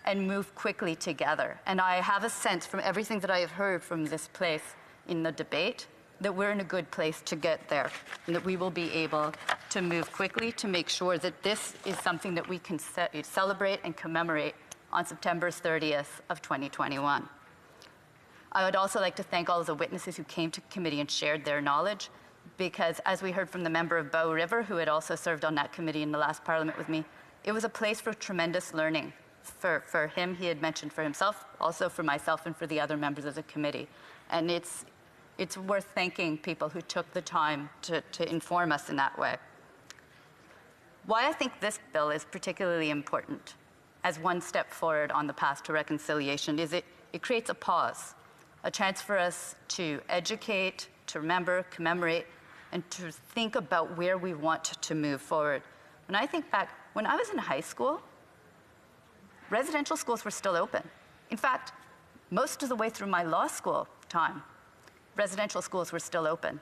and move quickly together. And I have a sense from everything that I have heard from this place in the debate that we're in a good place to get there, and that we will be able to move quickly to make sure that this is something that we can celebrate and commemorate on September 30th of 2021. I would also like to thank all of the witnesses who came to committee and shared their knowledge, because as we heard from the member of Bow River, who had also served on that committee in the last Parliament with me, it was a place for tremendous learning for him, he had mentioned for himself, also for myself and for the other members of the committee. And it's worth thanking people who took the time to inform us in that way. Why I think this bill is particularly important as one step forward on the path to reconciliation is it creates a pause, a chance for us to educate, to remember, commemorate, and to think about where we want to move forward. When I think back, when I was in high school, residential schools were still open. In fact, most of the way through my law school time, residential schools were still open.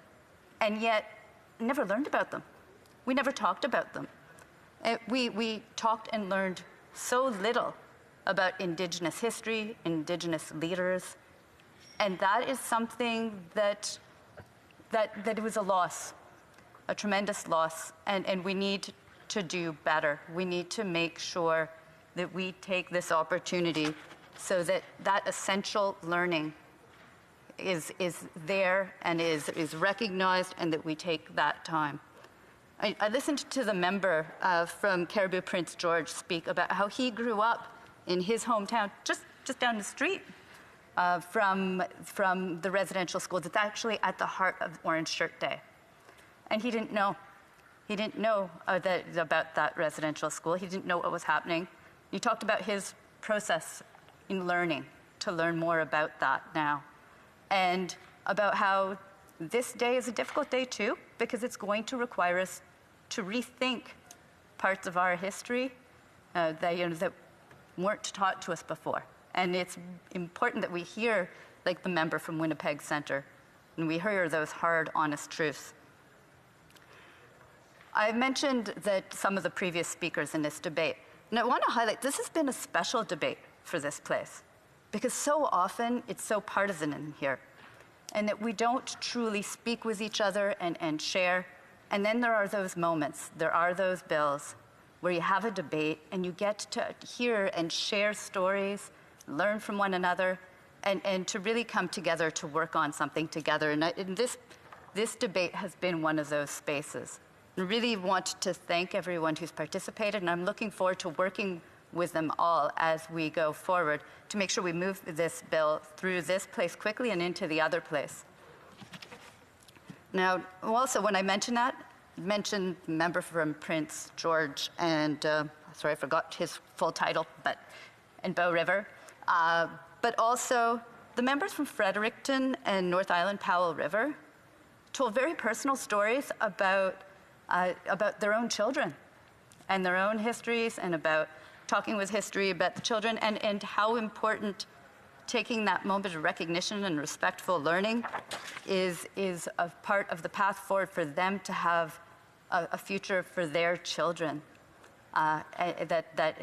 And yet, I never learned about them. We never talked about them. We talked and learned so little about Indigenous history, Indigenous leaders, and that is something that it was a loss, a tremendous loss, and we need to do better. We need to make sure that we take this opportunity so that that essential learning is there and is recognized, and that we take that time. I listened to the member from Caribou Prince George speak about how he grew up in his hometown, just down the street from the residential school that's actually at the heart of Orange Shirt Day. And he didn't know. He didn't know about that residential school. He didn't know what was happening. He talked about his process in learning, to learn more about that now. And about how this day is a difficult day too, because it's going to require us to rethink parts of our history that weren't taught to us before. And it's important that we hear, like the member from Winnipeg Centre, and we hear those hard, honest truths. I mentioned that some of the previous speakers in this debate, and I want to highlight this has been a special debate for this place, because so often it's so partisan in here, and that we don't truly speak with each other and share. And then there are those moments, there are those bills where you have a debate and you get to hear and share stories, learn from one another, and to really come together to work on something together. And this debate has been one of those spaces. I really want to thank everyone who's participated, and I'm looking forward to working with them all as we go forward to make sure we move this bill through this place quickly and into the other place. Now, also, when I mentioned that, I mentioned the member from Prince George and, sorry, I forgot his full title, and Bow River, but also the members from Fredericton and North Island Powell River told very personal stories about their own children and their own histories, and about talking with history about the children, and how important taking that moment of recognition and respectful learning is a part of the path forward for them to have a future for their children that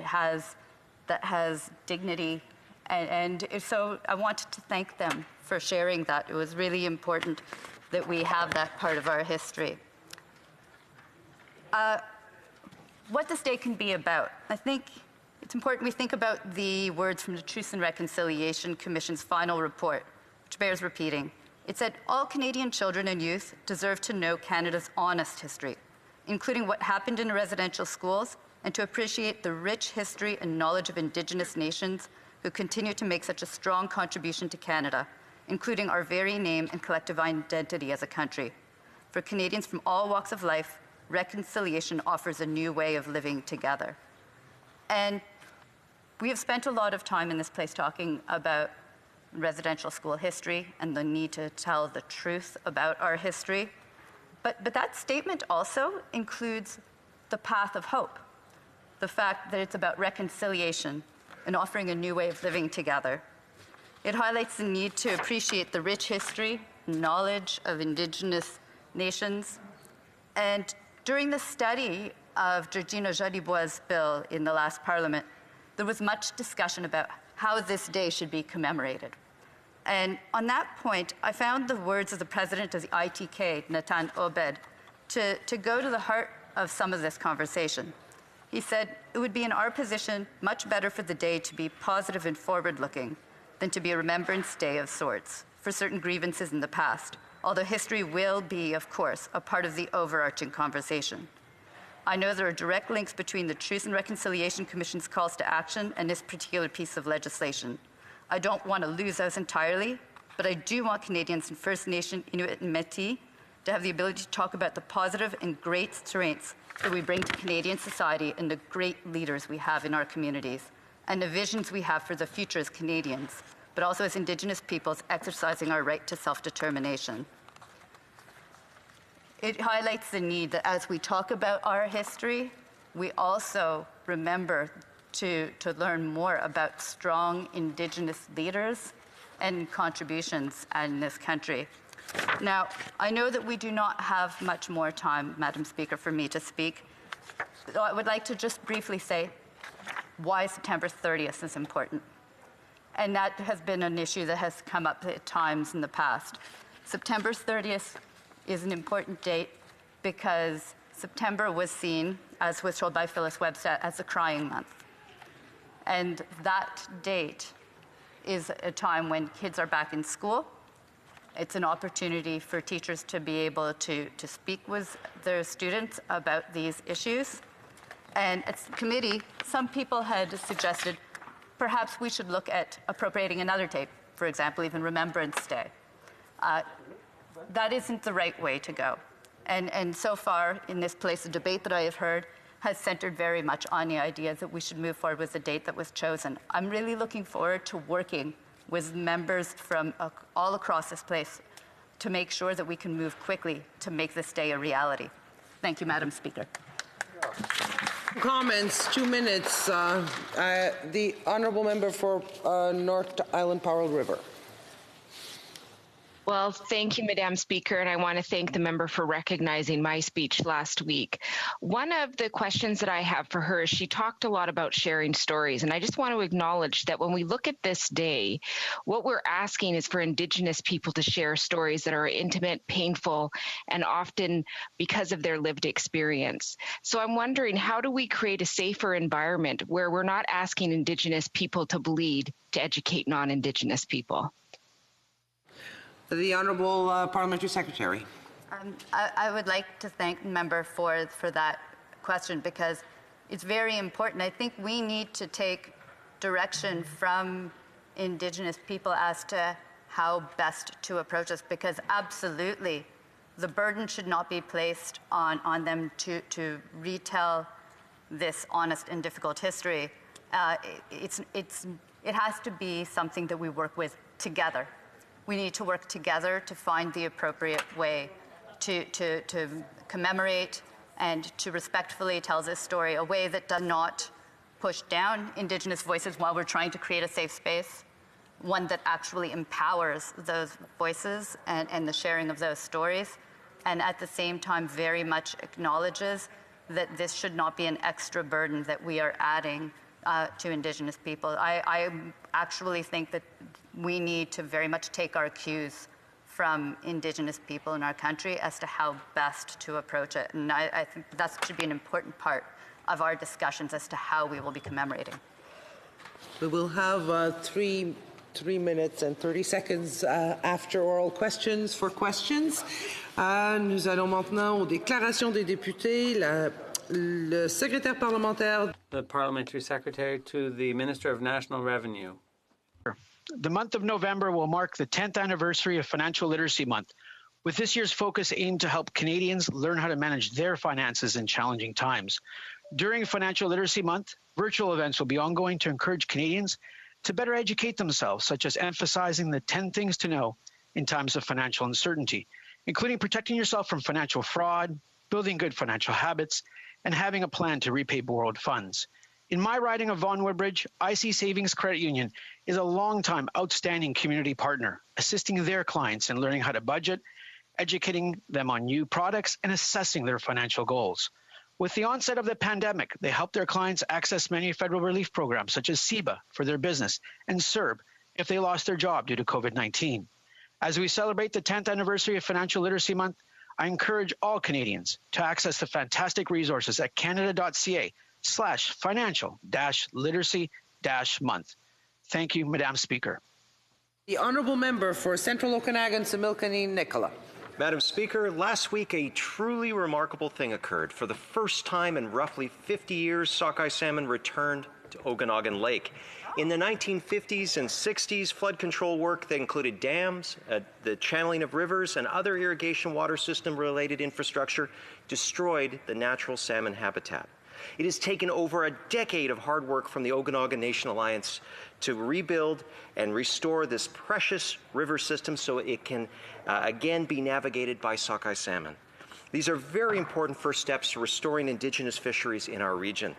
has dignity. And so I wanted to thank them for sharing that. It was really important that we have that part of our history. What this day can be about, I think it's important we think about the words from the Truth and Reconciliation Commission's final report, which bears repeating. It said, all Canadian children and youth deserve to know Canada's honest history, including what happened in residential schools, and to appreciate the rich history and knowledge of Indigenous nations who continue to make such a strong contribution to Canada, including our very name and collective identity as a country. For Canadians from all walks of life, reconciliation offers a new way of living together. And we have spent a lot of time in this place talking about residential school history and the need to tell the truth about our history. But that statement also includes the path of hope, the fact that it's about reconciliation and offering a new way of living together. It highlights the need to appreciate the rich history, knowledge of Indigenous nations. And during the study of Georgina Jolibois' bill in the last Parliament, there was much discussion about how this day should be commemorated. And on that point, I found the words of the president of the ITK, Natan Obed, to go to the heart of some of this conversation. He said, it would be in our position much better for the day to be positive and forward-looking than to be a remembrance day of sorts for certain grievances in the past, although history will be, of course, a part of the overarching conversation. I know there are direct links between the Truth and Reconciliation Commission's calls to action and this particular piece of legislation. I don't want to lose those entirely, but I do want Canadians and First Nation, Inuit and Métis to have the ability to talk about the positive and great strengths that we bring to Canadian society and the great leaders we have in our communities, and the visions we have for the future as Canadians, but also as Indigenous peoples exercising our right to self-determination. It highlights the need that as we talk about our history, we also remember to learn more about strong Indigenous leaders and contributions in this country. Now, I know that we do not have much more time, Madam Speaker, for me to speak. So I would like to just briefly say why September 30th is important. And that has been an issue that has come up at times in the past. September 30th is an important date because September was seen, as was told by Phyllis Webster, as a crying month. And that date is a time when kids are back in school. It's an opportunity for teachers to be able to speak with their students about these issues. And at the committee, some people had suggested perhaps we should look at appropriating another date, for example, even Remembrance Day. That isn't the right way to go. And so far in this place, the debate that I have heard has centered very much on the idea that we should move forward with the date that was chosen. I'm really looking forward to working with members from all across this place to make sure that we can move quickly to make this day a reality. Thank you, Madam Speaker. Comments, 2 minutes. The honourable member for North Island Powell River. Well, thank you, Madam Speaker, and I want to thank the member for recognizing my speech last week. One of the questions that I have for her is she talked a lot about sharing stories, and I just want to acknowledge that when we look at this day, what we're asking is for Indigenous people to share stories that are intimate, painful, and often because of their lived experience. So I'm wondering, how do we create a safer environment where we're not asking Indigenous people to bleed to educate non-Indigenous people? The Honourable Parliamentary Secretary. I would like to thank the member for that question because it's very important. I think we need to take direction from Indigenous people as to how best to approach this because absolutely the burden should not be placed on them to retell this honest and difficult history. It has to be something that we work with together. We need to work together to find the appropriate way to commemorate and to respectfully tell this story, a way that does not push down Indigenous voices while we're trying to create a safe space, one that actually empowers those voices and the sharing of those stories, and at the same time very much acknowledges that this should not be an extra burden that we are adding to Indigenous people. I actually think that we need to very much take our cues from Indigenous people in our country as to how best to approach it. And I think that should be an important part of our discussions as to how we will be commemorating. We will have 3 minutes and 30 seconds after oral questions for questions. Nous allons maintenant aux déclarations des députés. Le secrétaire parlementaire. The Parliamentary Secretary to the Minister of National Revenue. The month of November will mark the 10th anniversary of Financial Literacy Month, with this year's focus aimed to help Canadians learn how to manage their finances in challenging times. During Financial Literacy Month, virtual events will be ongoing to encourage Canadians to better educate themselves, such as emphasizing the 10 things to know in times of financial uncertainty, including protecting yourself from financial fraud, building good financial habits, and having a plan to repay borrowed funds. In my riding of Vaughan Woodbridge, IC Savings Credit Union is a long-time outstanding community partner, assisting their clients in learning how to budget, educating them on new products, and assessing their financial goals. With the onset of the pandemic, they helped their clients access many federal relief programs such as CEBA for their business and CERB if they lost their job due to COVID-19. As we celebrate the 10th anniversary of Financial Literacy Month, I encourage all Canadians to access the fantastic resources at canada.ca/financial-literacy-month. Thank you, Madam Speaker. The Honourable Member for Central Okanagan, Similkameen Nicola. Madam Speaker, last week a truly remarkable thing occurred. For the first time in roughly 50 years, sockeye salmon returned to Okanagan Lake. In the 1950s and 60s, flood control work that included dams, the channeling of rivers, and other irrigation water system-related infrastructure destroyed the natural salmon habitat. It has taken over a decade of hard work from the Okanagan Nation Alliance to rebuild and restore this precious river system so it can again be navigated by sockeye salmon. These are very important first steps to restoring Indigenous fisheries in our region.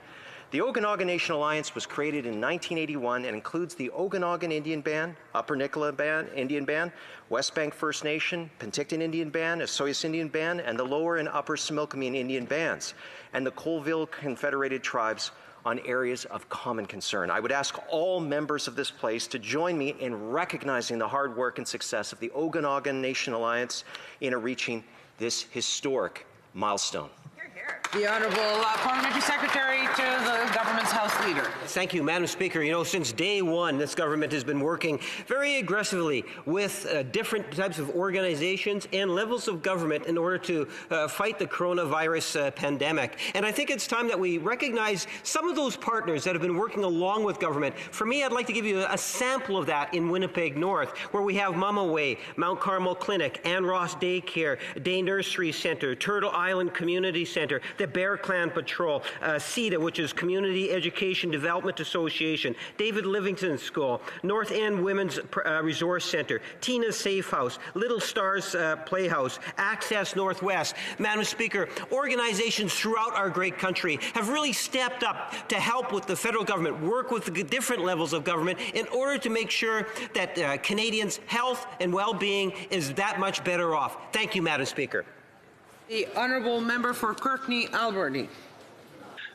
The Okanagan Nation Alliance was created in 1981 and includes the Okanagan Indian Band, Upper Nicola Band, Indian Band, West Bank First Nation, Penticton Indian Band, Osoyoos Indian Band, and the Lower and Upper Similkameen Indian Bands, and the Colville Confederated Tribes on areas of common concern. I would ask all members of this place to join me in recognizing the hard work and success of the Okanagan Nation Alliance in reaching this historic milestone. Hear, hear. The Honourable Parliamentary Secretary to the Government's House Leader. Thank you, Madam Speaker. You know, since day one, this government has been working very aggressively with different types of organizations and levels of government in order to fight the coronavirus pandemic. And I think it's time that we recognize some of those partners that have been working along with government. For me, I'd like to give you a sample of that in Winnipeg North, where we have Mama Way, Mount Carmel Clinic, Ann Ross Daycare, Day Nursery Center, Turtle Island Community Center, the Bear Clan Patrol, CEDA, which is Community Education Development Association, David Livingston School, North End Women's Resource Center, Tina's Safe House, Little Stars Playhouse, Access Northwest. Madam Speaker, organizations throughout our great country have really stepped up to help with the federal government, work with the different levels of government in order to make sure that Canadians' health and well-being is that much better off. Thank you, Madam Speaker. The Honourable Member for Kirkney Alberni.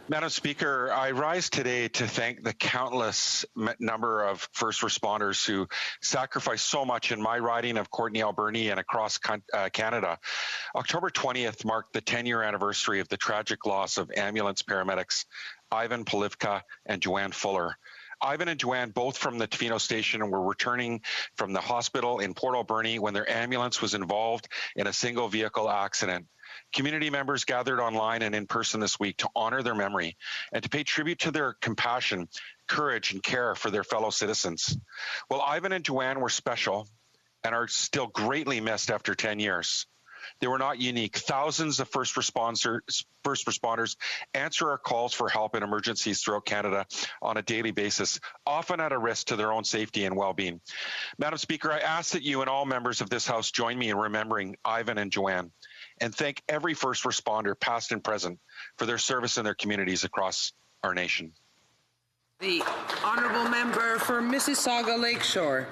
Madam Speaker, I rise today to thank the countless number of first responders who sacrificed so much in my riding of Courtenay Alberni and across Canada. October 20th marked the 10-year anniversary of the tragic loss of ambulance paramedics Ivan Polivka and Joanne Fuller. Ivan and Joanne, both from the Tofino station, were returning from the hospital in Port Alberni when their ambulance was involved in a single vehicle accident. Community members gathered online and in person this week to honor their memory and to pay tribute to their compassion, courage, and care for their fellow citizens. Well, Ivan and Joanne were special and are still greatly missed after 10 years. They were not unique. Thousands of first responders answer our calls for help in emergencies throughout Canada on a daily basis, often at a risk to their own safety and well-being. Madam Speaker, I ask that you and all members of this House join me in remembering Ivan and Joanne and thank every first responder, past and present, for their service in their communities across our nation. The Honourable Member for Mississauga Lakeshore.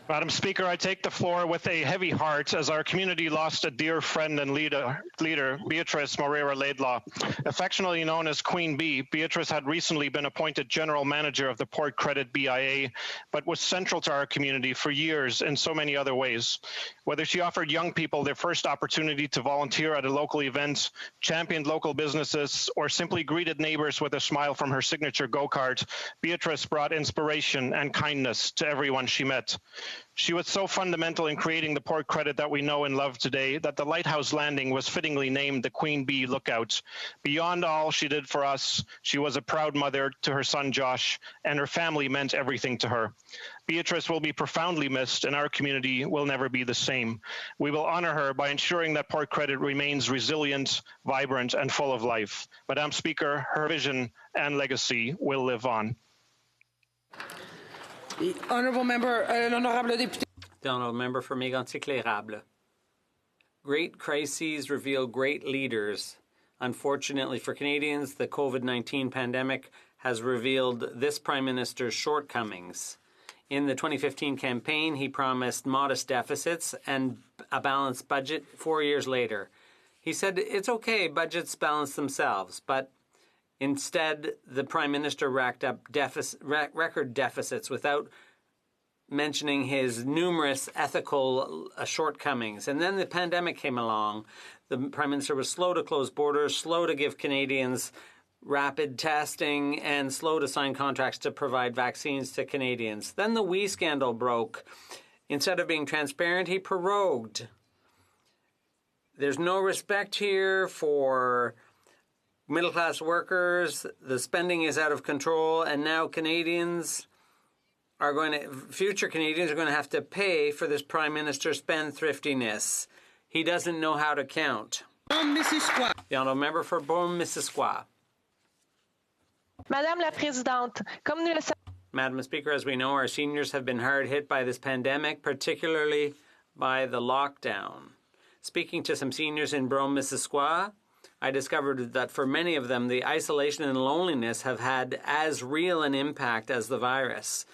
Madam Speaker, I take the floor with a heavy heart as our community lost a dear friend and leader Beatrice Moreira Laidlaw. Affectionately known as Queen Bee, Beatrice had recently been appointed General Manager of the Port Credit BIA, but was central to our community for years in so many other ways. Whether she offered young people their first opportunity to volunteer at a local event, championed local businesses, or simply greeted neighbors with a smile from her signature go-kart, Beatrice brought inspiration and kindness to everyone she met. She was so fundamental in creating the Port Credit that we know and love today that the Lighthouse Landing was fittingly named the Queen Bee Lookout. Beyond all she did for us, she was a proud mother to her son Josh, and her family meant everything to her. Beatrice will be profoundly missed, and our community will never be the same. We will honor her by ensuring that Port Credit remains resilient, vibrant, and full of life. Madam Speaker, her vision and legacy will live on. The Honourable Member, l'Honorable Député. The Honourable Member for Mégantic-l'Érable. Great crises reveal great leaders. Unfortunately for Canadians, the COVID-19 pandemic has revealed this Prime Minister's shortcomings. In the 2015 campaign, he promised modest deficits and a balanced budget 4 years later. He said it's okay, budgets balance themselves, but instead, the Prime Minister racked up record deficits without mentioning his numerous ethical shortcomings. And then the pandemic came along. The Prime Minister was slow to close borders, slow to give Canadians rapid testing, and slow to sign contracts to provide vaccines to Canadians. Then the WE scandal broke. Instead of being transparent, he prorogued. There's no respect here for middle-class workers. The spending is out of control, and now future Canadians are going to have to pay for this Prime Minister's spendthriftiness. He doesn't know how to count. Missisquoi. The Honourable Member for Beaume-Missisquoi. Madame la Présidente, comme nous le savons. Madam Speaker, as we know, our seniors have been hard hit by this pandemic, particularly by the lockdown. Speaking to some seniors in Beaume-Missisquoi, I discovered that for many of them, the isolation and loneliness have had as real an impact as the virus.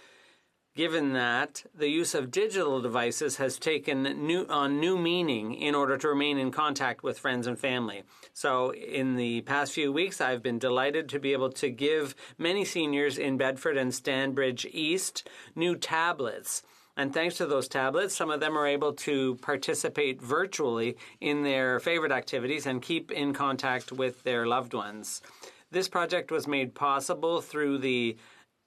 Given that, the use of digital devices has taken new meaning in order to remain in contact with friends and family. So in the past few weeks, I've been delighted to be able to give many seniors in Bedford and Stanbridge East new tablets And thanks to those tablets, some of them are able to participate virtually in their favorite activities and keep in contact with their loved ones. This project was made possible through the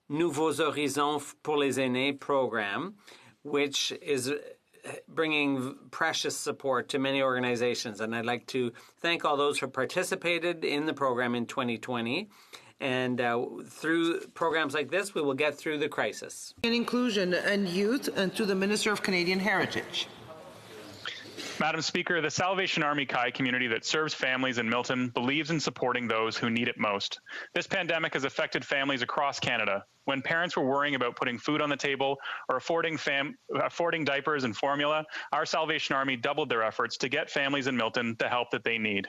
Nouveaux Horizons pour les Aînés program, which is bringing precious support to many organizations. And I'd like to thank all those who participated in the program in 2020. And through programs like this, we will get through the crisis. In inclusion and youth, and to the Minister of Canadian Heritage. Madam Speaker, the Salvation Army Kai community that serves families in Milton believes in supporting those who need it most. This pandemic has affected families across Canada. When parents were worrying about putting food on the table or affording diapers and formula, our Salvation Army doubled their efforts to get families in Milton the help that they need.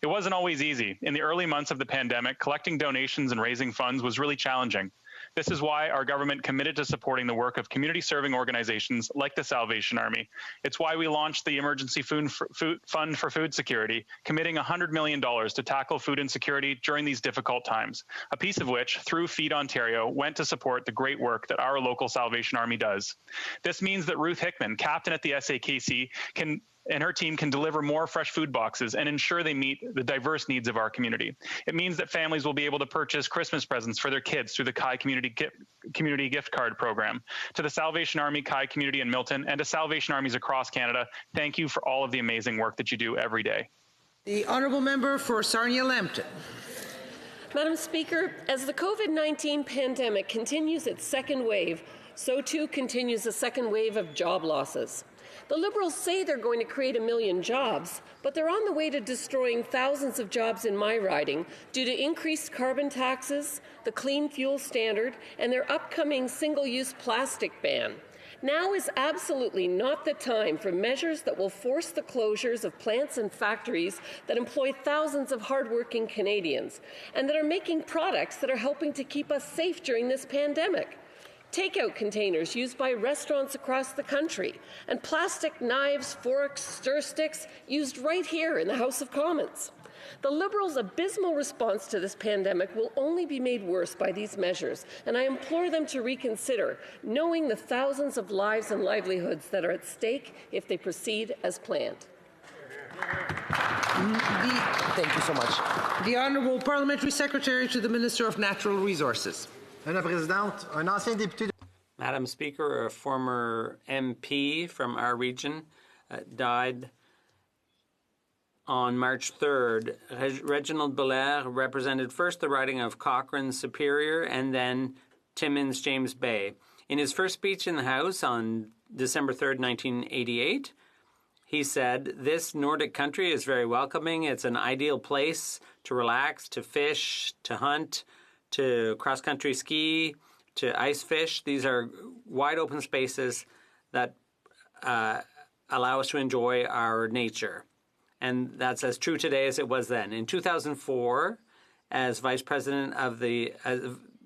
It wasn't always easy. In the early months of the pandemic, collecting donations and raising funds was really challenging. This is why our government committed to supporting the work of community-serving organizations like the Salvation Army. It's why we launched the Emergency Fund for Food Security, committing $100 million to tackle food insecurity during these difficult times, a piece of which, through Feed Ontario, went to support the great work that our local Salvation Army does. This means that Ruth Hickman, captain at the SAKC, and her team can deliver more fresh food boxes and ensure they meet the diverse needs of our community. It means that families will be able to purchase Christmas presents for their kids through the Kai Community Gift Card Program. To the Salvation Army Kai community in Milton and to Salvation Armies across Canada, thank you for all of the amazing work that you do every day. The Honourable Member for Sarnia-Lambton. Madam Speaker, as the COVID-19 pandemic continues its second wave, so too continues the second wave of job losses. The Liberals say they're going to create 1 million jobs, but they're on the way to destroying thousands of jobs in my riding due to increased carbon taxes, the Clean Fuel Standard, and their upcoming single-use plastic ban. Now is absolutely not the time for measures that will force the closures of plants and factories that employ thousands of hardworking Canadians and that are making products that are helping to keep us safe during this pandemic. Takeout containers used by restaurants across the country, and plastic knives, forks, stir sticks used right here in the House of Commons. The Liberals' abysmal response to this pandemic will only be made worse by these measures, and I implore them to reconsider, knowing the thousands of lives and livelihoods that are at stake if they proceed as planned. Thank you so much. The Honourable Parliamentary Secretary to the Minister of Natural Resources. Madam Speaker, a former MP from our region died on March 3rd. Reginald Belair represented first the riding of Cochrane Superior and then Timmins James Bay. In his first speech in the House on December 3rd, 1988, he said, "This Nordic country is very welcoming. It's an ideal place to relax, to fish, to hunt, to cross-country ski, to ice fish. These are wide open spaces that allow us to enjoy our nature." And that's as true today as it was then. In 2004, as Vice President of the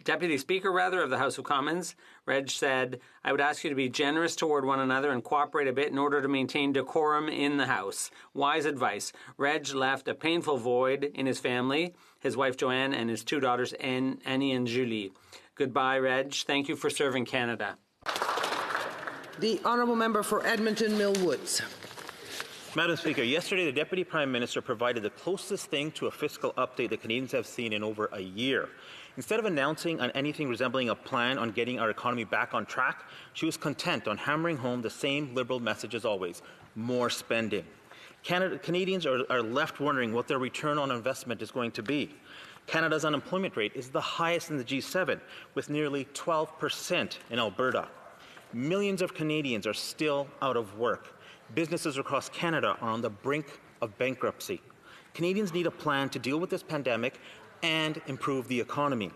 Deputy Speaker, of the House of Commons, Reg said, "I would ask you to be generous toward one another and cooperate a bit in order to maintain decorum in the House." Wise advice. Reg left a painful void in his family, his wife Joanne and his two daughters Annie and Julie. Goodbye, Reg. Thank you for serving Canada. The Honourable Member for Edmonton Mill Woods. Madam Speaker, yesterday the Deputy Prime Minister provided the closest thing to a fiscal update that Canadians have seen in over a year. Instead of announcing on anything resembling a plan on getting our economy back on track, she was content on hammering home the same Liberal message as always: more spending. Canadians are left wondering what their return on investment is going to be. Canada's unemployment rate is the highest in the G7, with nearly 12% in Alberta. Millions of Canadians are still out of work. Businesses across Canada are on the brink of bankruptcy. Canadians need a plan to deal with this pandemic and improve the economy.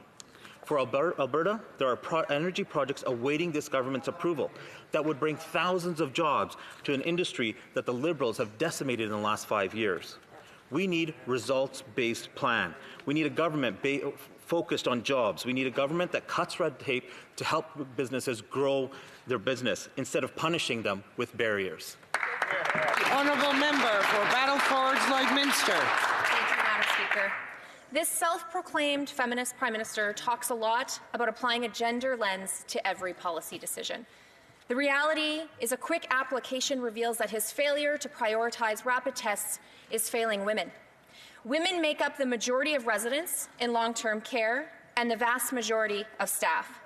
For Alberta, there are energy projects awaiting this government's approval that would bring thousands of jobs to an industry that the Liberals have decimated in the last 5 years. We need results-based plan. We need a government focused on jobs. We need a government that cuts red tape to help businesses grow their business instead of punishing them with barriers. Honourable Member for Battle Fords Lloydminster. Thank you, Madam Speaker. This self-proclaimed feminist Prime Minister talks a lot about applying a gender lens to every policy decision. The reality is a quick application reveals that his failure to prioritize rapid tests is failing women. Women make up the majority of residents in long-term care and the vast majority of staff.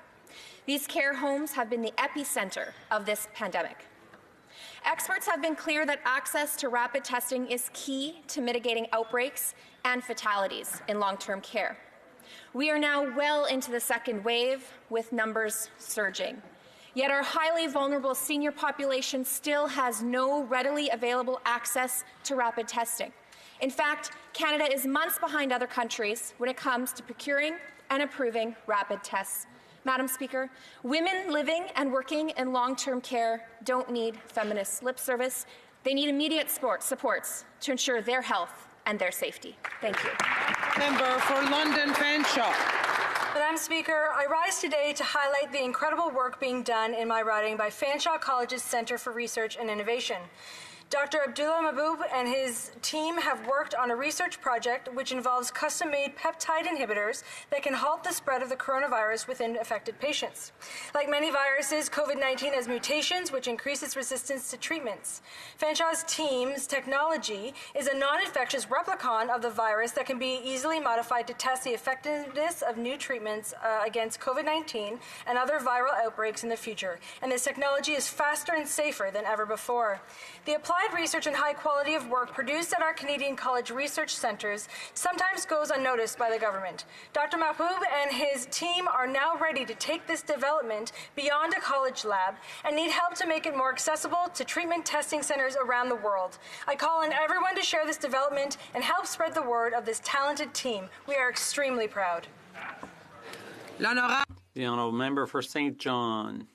These care homes have been the epicenter of this pandemic. Experts have been clear that access to rapid testing is key to mitigating outbreaks and fatalities in long-term care. We are now well into the second wave, with numbers surging. Yet our highly vulnerable senior population still has no readily available access to rapid testing. In fact, Canada is months behind other countries when it comes to procuring and approving rapid tests. Madam Speaker, women living and working in long-term care don't need feminist lip service. They need immediate supports to ensure their health and their safety. Thank you. Member for London Fanshawe. Madam Speaker, I rise today to highlight the incredible work being done in my riding by Fanshawe College's Centre for Research and Innovation. Dr. Abdullah Mahbub and his team have worked on a research project which involves custom-made peptide inhibitors that can halt the spread of the coronavirus within affected patients. Like many viruses, COVID-19 has mutations which increase its resistance to treatments. Fanshawe's team's technology is a non-infectious replicon of the virus that can be easily modified to test the effectiveness of new treatments against COVID-19 and other viral outbreaks in the future. And this technology is faster and safer than ever before. The applied research and high quality of work produced at our Canadian College research centres sometimes goes unnoticed by the government. Dr. Mahbub and his team are now ready to take this development beyond a college lab and need help to make it more accessible to treatment testing centres around the world. I call on everyone to share this development and help spread the word of this talented team. We are extremely proud. The Honourable Member for St. John.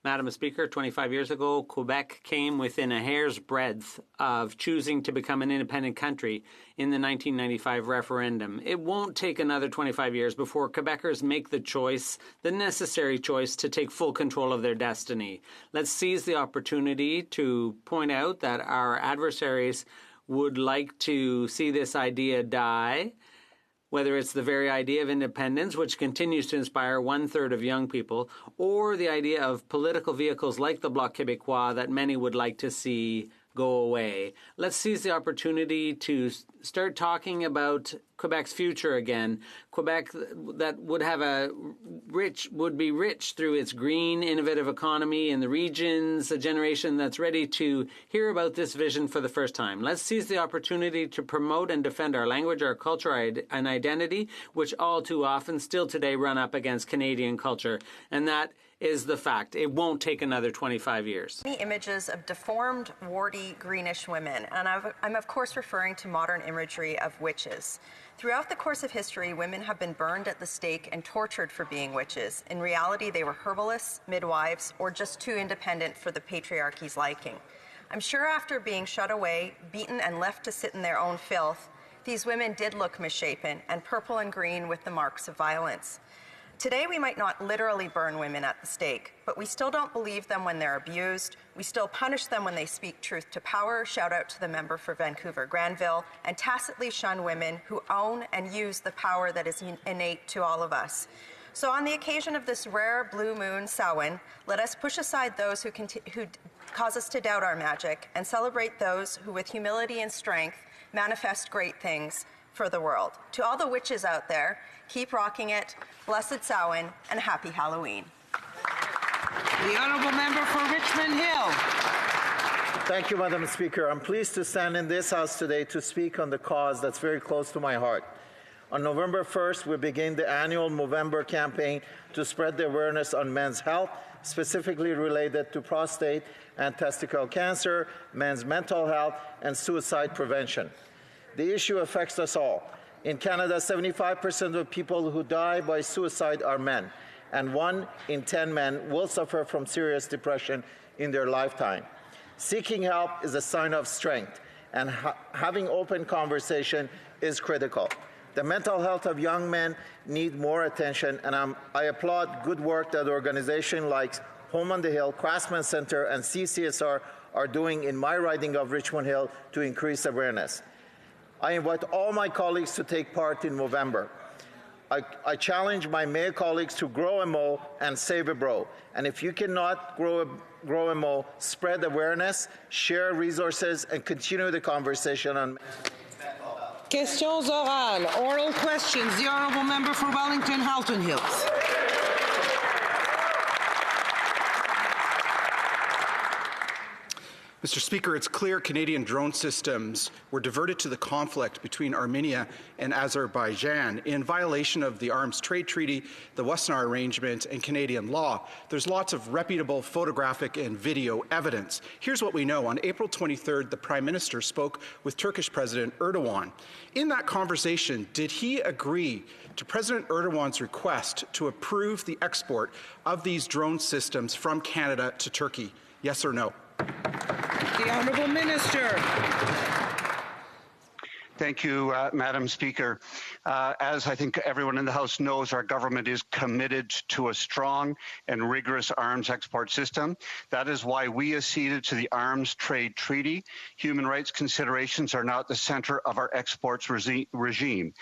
Madam Speaker, 25 years ago, Quebec came within a hair's breadth of choosing to become an independent country in the 1995 referendum. It won't take another 25 years before Quebecers make the choice, the necessary choice, to take full control of their destiny. Let's seize the opportunity to point out that our adversaries would like to see this idea die, whether it's the very idea of independence, which continues to inspire 1/3 of young people, or the idea of political vehicles like the Bloc Québécois that many would like to see go away. Let's seize the opportunity to start talking about Quebec's future again. Quebec that would be rich through its green, innovative economy in the regions, a generation that's ready to hear about this vision for the first time. Let's seize the opportunity to promote and defend our language, our culture, and identity, which all too often still today run up against Canadian culture. And that is the fact. It won't take another 25 years. Images of deformed, warty, greenish women, and I'm of course referring to modern imagery of witches. Throughout the course of history, women have been burned at the stake and tortured for being witches. In reality, they were herbalists, midwives, or just too independent for the patriarchy's liking. I'm sure after being shut away, beaten, and left to sit in their own filth, these women did look misshapen and purple and green with the marks of violence. Today, we might not literally burn women at the stake, but we still don't believe them when they're abused. We still punish them when they speak truth to power, shout out to the member for Vancouver-Granville, and tacitly shun women who own and use the power that is innate to all of us. So on the occasion of this rare blue moon Samhain, let us push aside those who cause us to doubt our magic and celebrate those who with humility and strength manifest great things for the world. To all the witches out there, keep rocking it, blessed Samhain, and happy Halloween. The Honourable Member for Richmond Hill. Thank you, Madam Speaker. I'm pleased to stand in this House today to speak on the cause that's very close to my heart. On November 1st, we begin the annual Movember campaign to spread the awareness on men's health, specifically related to prostate and testicle cancer, men's mental health, and suicide prevention. The issue affects us all. In Canada, 75% of people who die by suicide are men, and 1 in 10 men will suffer from serious depression in their lifetime. Seeking help is a sign of strength, and having open conversation is critical. The mental health of young men need more attention, and I applaud good work that organizations like Home on the Hill, Craftsman Center, and CCSR are doing in my riding of Richmond Hill to increase awareness. I invite all my colleagues to take part in Movember. I challenge my mayor colleagues to grow a mo and save a bro. And if you cannot grow a mo, spread awareness, share resources, and continue the conversation on. Questions orales, oral questions. The honourable member for Wellington Halton Hills. Mr. Speaker, it's clear Canadian drone systems were diverted to the conflict between Armenia and Azerbaijan in violation of the Arms Trade Treaty, the Wassenaar Arrangement, and Canadian law. There's lots of reputable photographic and video evidence. Here's what we know. On April 23rd, the Prime Minister spoke with Turkish President Erdogan. In that conversation, did he agree to President Erdogan's request to approve the export of these drone systems from Canada to Turkey? Yes or no? The Honourable Minister. Thank you, Madam Speaker. As I think everyone in the House knows, our government is committed to a strong and rigorous arms export system. That is why we acceded to the Arms Trade Treaty. Human rights considerations are now at the center of our exports regime.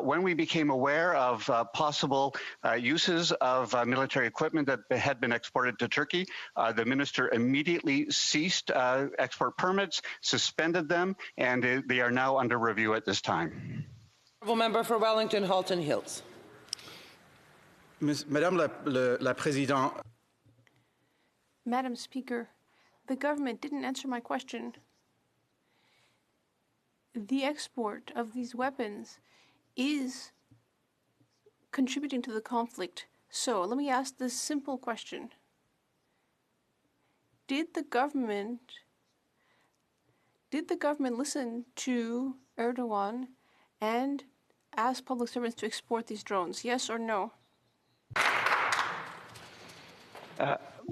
When we became aware of possible uses of military equipment that had been exported to Turkey, the minister immediately ceased export permits, suspended them, and they are now under review at this time. Honourable member for Wellington Halton Hills. Madame la Présidente. Madam Speaker, the government didn't answer my question. The export of these weapons is contributing to the conflict. So let me ask this simple question. Did the government listen to Erdogan and ask public servants to export these drones? Yes or no?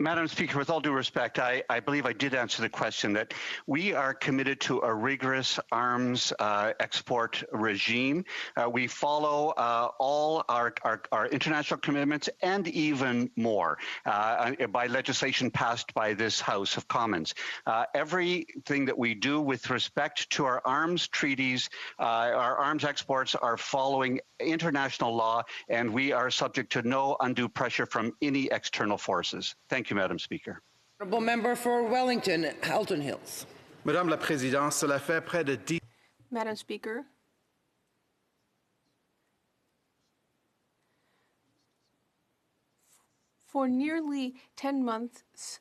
Madam Speaker, with all due respect, I believe I did answer the question that we are committed to a rigorous arms export regime. We follow all our international commitments and even more by legislation passed by this House of Commons. Everything that we do with respect to our arms treaties, our arms exports are following international law, and we are subject to no undue pressure from any external forces. Thank you, Madam Speaker. Honourable member for Wellington Halton Hills. Madame la Présidente, cela fait près de 10. Madam Speaker, for nearly 10 months,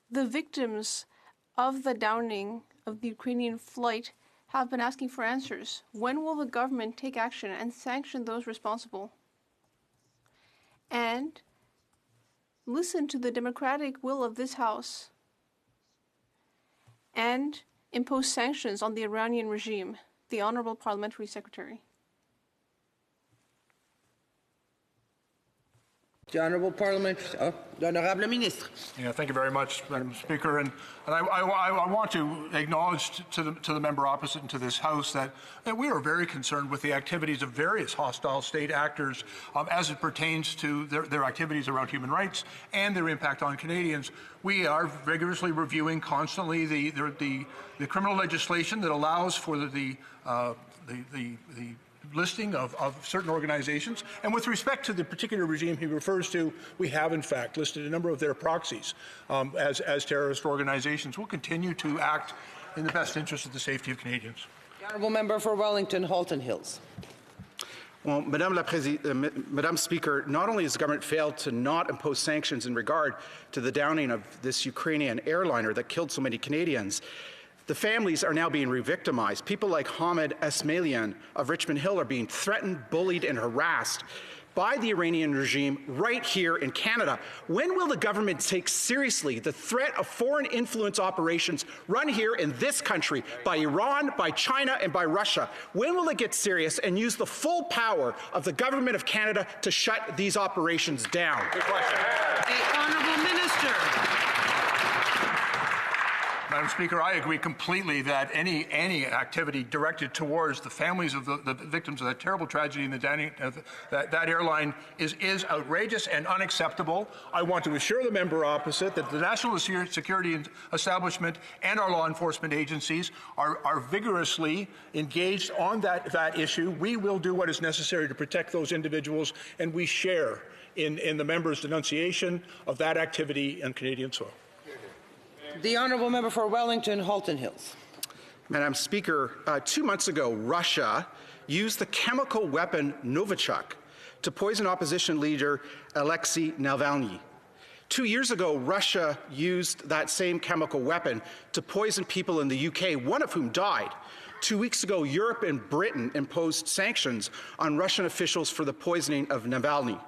the victims of the downing of the Ukrainian flight have been asking for answers. When will the government take action and sanction those responsible? And listen to the democratic will of this House and impose sanctions on the Iranian regime. The Honourable Parliamentary Secretary. The Honourable the Honourable Ministre. Yeah, thank you very much, Madam Speaker. And I want to acknowledge to the member opposite and to this House that we are very concerned with the activities of various hostile state actors as it pertains to their activities around human rights and their impact on Canadians. We are vigorously reviewing constantly the criminal legislation that allows for the listing of certain organizations. And with respect to the particular regime he refers to, we have in fact listed a number of their proxies as terrorist organizations. We'll continue to act in the best interest of the safety of Canadians. The Honourable member for Wellington Halton Hills. Well, Madam Speaker, not only has the government failed to not impose sanctions in regard to the downing of this Ukrainian airliner that killed so many Canadians, the families are now being re-victimized. People like Hamed Esmailian of Richmond Hill are being threatened, bullied, and harassed by the Iranian regime right here in Canada. When will the government take seriously the threat of foreign influence operations run here in this country by Iran, by China, and by Russia? When will it get serious and use the full power of the government of Canada to shut these operations down? Good question. The Honourable Minister. Madam Speaker, I agree completely that any activity directed towards the families of the victims of that terrible tragedy in the Downing, that airline is outrageous and unacceptable. I want to assure the member opposite that the National Security Establishment and our law enforcement agencies are vigorously engaged on that issue. We will do what is necessary to protect those individuals, and we share in the member's denunciation of that activity on Canadian soil. The honourable member for Wellington, Halton Hills. Madam Speaker, 2 months ago, Russia used the chemical weapon Novichok to poison opposition leader Alexei Navalny. 2 years ago, Russia used that same chemical weapon to poison people in the UK, one of whom died. 2 weeks ago, Europe and Britain imposed sanctions on Russian officials for the poisoning of Navalny.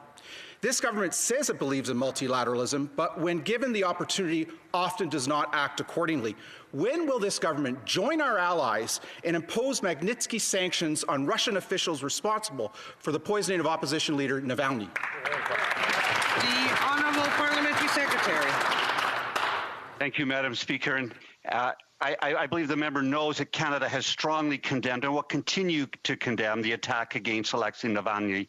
This government says it believes in multilateralism, but when given the opportunity, often does not act accordingly. When will this government join our allies and impose Magnitsky sanctions on Russian officials responsible for the poisoning of opposition leader Navalny? The Honourable Parliamentary Secretary. Thank you, Madam Speaker. And I believe the member knows that Canada has strongly condemned and will continue to condemn the attack against Alexei Navalny,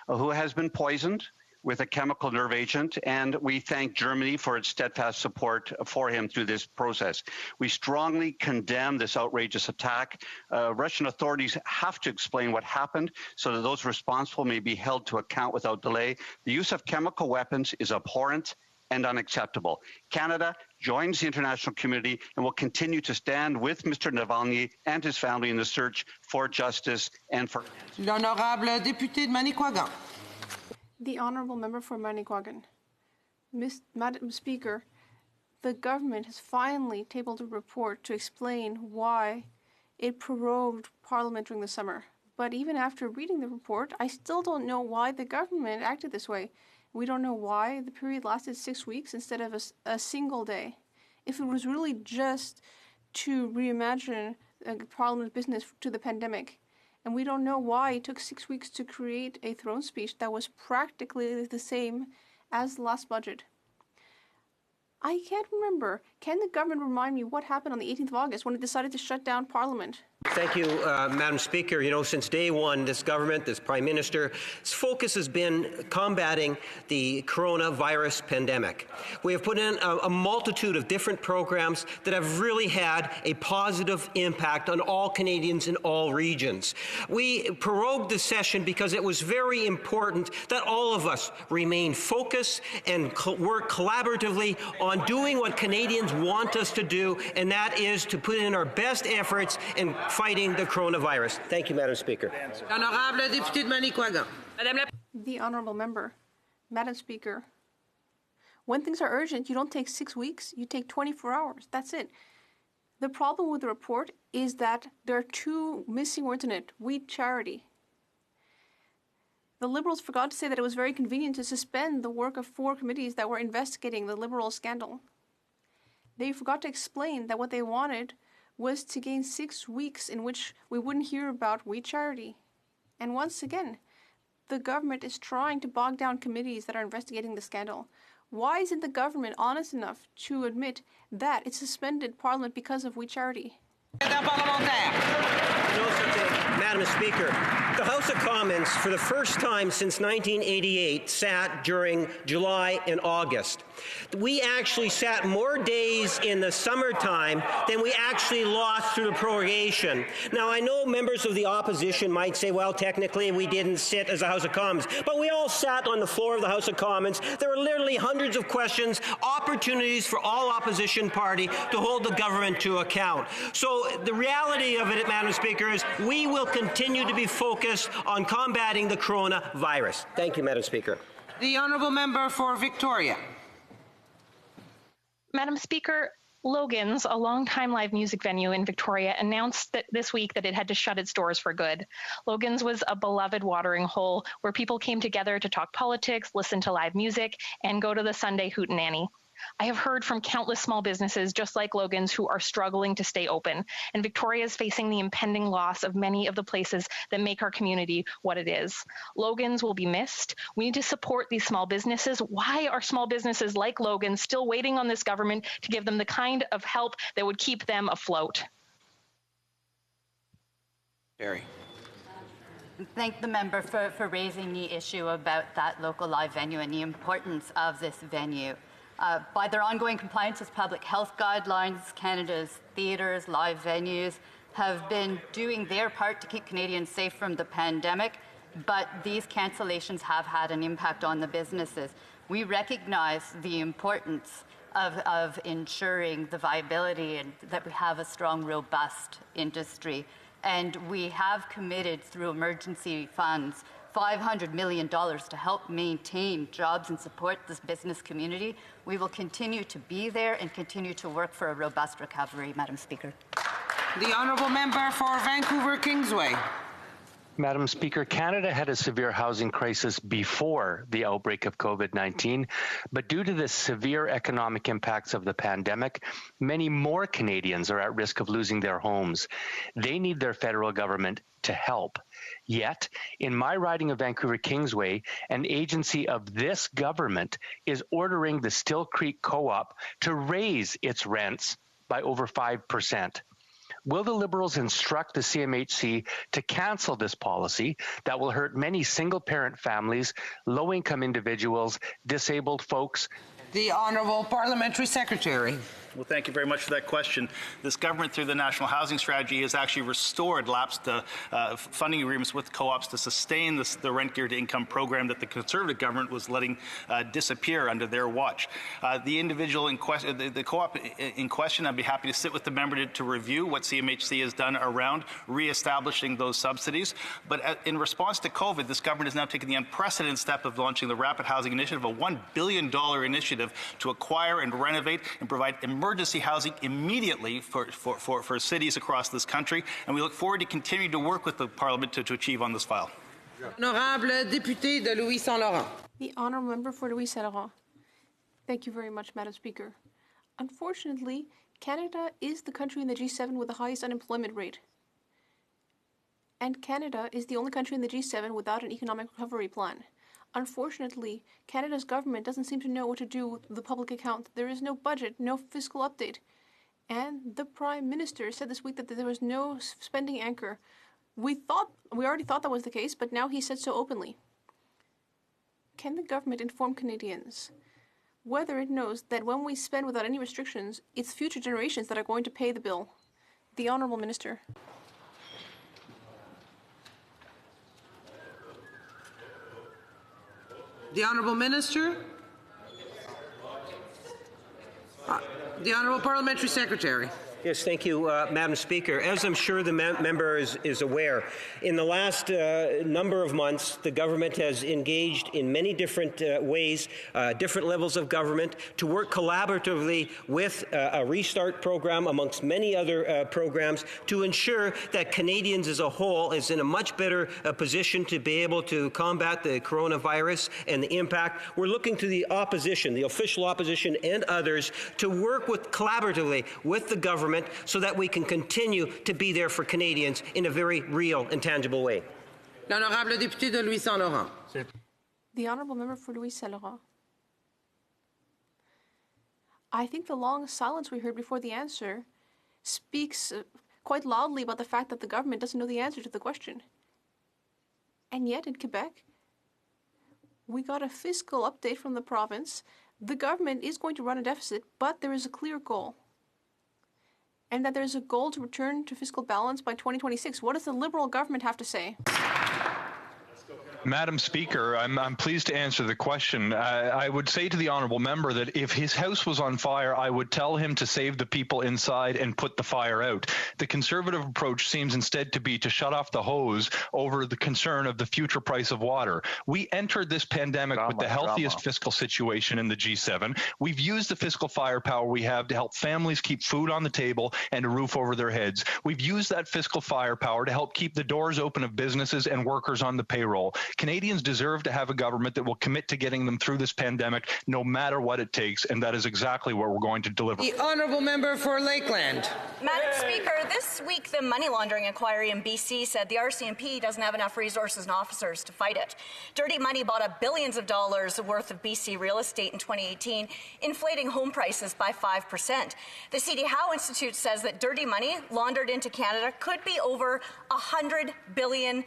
who has been poisoned with a chemical nerve agent, and we thank Germany for its steadfast support for him through this process. We strongly condemn this outrageous attack. Russian authorities have to explain what happened so that those responsible may be held to account without delay. The use of chemical weapons is abhorrent and unacceptable. Canada joins the international community and will continue to stand with Mr. Navalny and his family in the search for justice and for... L'honorable député de Manicouagan. The honourable member for Manicouagan. Madam Speaker, the government has finally tabled a report to explain why it prorogued Parliament during the summer. But even after reading the report, I still don't know why the government acted this way. We don't know why the period lasted 6 weeks instead of a single day. If it was really just to reimagine Parliament's business to the pandemic, and we don't know why it took 6 weeks to create a throne speech that was practically the same as the last budget. I can't remember. Can the government remind me what happened on the 18th of August when it decided to shut down Parliament? Thank you, Madam Speaker. You know, since day one, this government, this Prime Minister's focus has been combating the coronavirus pandemic. We have put in a multitude of different programs that have really had a positive impact on all Canadians in all regions. We prorogued the session because it was very important that all of us remain focused and work collaboratively on doing what Canadians want us to do, and that is to put in our best efforts in fighting the coronavirus. Thank you, Madam Speaker. Honorable député de Manicouagan. The honourable member. Madam Speaker, when things are urgent, you don't take 6 weeks, you take 24 hours. That's it. The problem with the report is that there are two missing words in it: we charity. The Liberals forgot to say that it was very convenient to suspend the work of 4 committees that were investigating the Liberal scandal. They forgot to explain that what they wanted was to gain 6 weeks in which we wouldn't hear about We Charity. And once again, the government is trying to bog down committees that are investigating the scandal. Why isn't the government honest enough to admit that it suspended Parliament because of We Charity? Madam Speaker, the House of Commons, for the first time since 1988, sat during July and August. We actually sat more days in the summertime than we actually lost through the prorogation. Now, I know members of the opposition might say, well, technically we didn't sit as a House of Commons, but we all sat on the floor of the House of Commons. There were literally hundreds of questions, opportunities for all opposition party to hold the government to account. So the reality of it, Madam Speaker, is we will continue to be focused on combating the coronavirus. Thank you, Madam Speaker. The honourable member for Victoria. Madam Speaker, Logan's, a long-time live music venue in Victoria, announced that this week that it had to shut its doors for good. Logan's was a beloved watering hole where people came together to talk politics, listen to live music, and go to the Sunday hootenanny. I have heard from countless small businesses just like Logan's who are struggling to stay open, and Victoria is facing the impending loss of many of the places that make our community what it is. Logan's will be missed. We need to support these small businesses. Why are small businesses like Logan's still waiting on this government to give them the kind of help that would keep them afloat? Barry. Thank the member for raising the issue about that local live venue and the importance of this venue. By their ongoing compliance with public health guidelines, Canada's theatres, live venues have been doing their part to keep Canadians safe from the pandemic, but these cancellations have had an impact on the businesses. We recognize the importance of ensuring the viability and that we have a strong, robust industry. And we have committed through emergency funds $500 million to help maintain jobs and support this business community. We will continue to be there and continue to work for a robust recovery, Madam Speaker. The honourable member for Vancouver Kingsway. Madam Speaker, Canada had a severe housing crisis before the outbreak of COVID-19, but due to the severe economic impacts of the pandemic, many more Canadians are at risk of losing their homes. They need their federal government to help. Yet, in my riding of Vancouver Kingsway, an agency of this government is ordering the Still Creek Co-op to raise its rents by over 5%. Will the Liberals instruct the CMHC to cancel this policy that will hurt many single-parent families, low-income individuals, disabled folks? The Honourable Parliamentary Secretary. Well, thank you very much for that question. This government, through the National Housing Strategy, has actually restored lapsed funding agreements with co-ops to sustain the rent geared income program that the Conservative government was letting disappear under their watch. The individual in question, the co-op in question, I'd be happy to sit with the member to review what CMHC has done around re-establishing those subsidies. But in response to COVID, this government has now taken the unprecedented step of launching the Rapid Housing Initiative, a $1 billion initiative to acquire and renovate and provide emergency housing immediately for cities across this country, and we look forward to continuing to work with the Parliament to achieve on this file. Honorable député de Louis Saint Laurent. The honourable member for Louis Saint Laurent. Thank you very much, Madam Speaker. Unfortunately, Canada is the country in the G7 with the highest unemployment rate. And Canada is the only country in the G7 without an economic recovery plan. Unfortunately, Canada's government doesn't seem to know what to do with the public account. There is no budget, no fiscal update. And the Prime Minister said this week that there was no spending anchor. We already thought that was the case, but now he said so openly. Can the government inform Canadians whether it knows that when we spend without any restrictions, it's future generations that are going to pay the bill? The Honourable Minister. The Honourable Minister. The Honourable Parliamentary Secretary. Yes, thank you, Madam Speaker. As I'm sure the member is aware, in the last number of months, the government has engaged in many different ways, different levels of government, to work collaboratively with a restart program amongst many other programs to ensure that Canadians as a whole is in a much better position to be able to combat the coronavirus and the impact. We're looking to the opposition, the official opposition and others, to work collaboratively with the government so that we can continue to be there for Canadians in a very real and tangible way. L'honorable député de Louis Saint Laurent. The honourable member for Louis Saint Laurent. I think the long silence we heard before the answer speaks quite loudly about the fact that the government doesn't know the answer to the question. And yet in Quebec, we got a fiscal update from the province. The government is going to run a deficit, but there is a clear goal. And that there's a goal to return to fiscal balance by 2026. What does the Liberal government have to say? Madam Speaker, I'm pleased to answer the question. I would say to the honourable member that if his house was on fire, I would tell him to save the people inside and put the fire out. The Conservative approach seems instead to be to shut off the hose over the concern of the future price of water. We entered this pandemic with the healthiest fiscal situation in the G7. We've used the fiscal firepower we have to help families keep food on the table and a roof over their heads. We've used that fiscal firepower to help keep the doors open of businesses and workers on the payroll. Canadians deserve to have a government that will commit to getting them through this pandemic, no matter what it takes, and that is exactly what we're going to deliver. The honourable member for Lakeland. Madam Speaker, this week the money laundering inquiry in BC said the RCMP doesn't have enough resources and officers to fight it. Dirty money bought up billions of dollars worth of BC real estate in 2018, inflating home prices by 5%. The C.D. Howe Institute says that dirty money laundered into Canada could be over $100 billion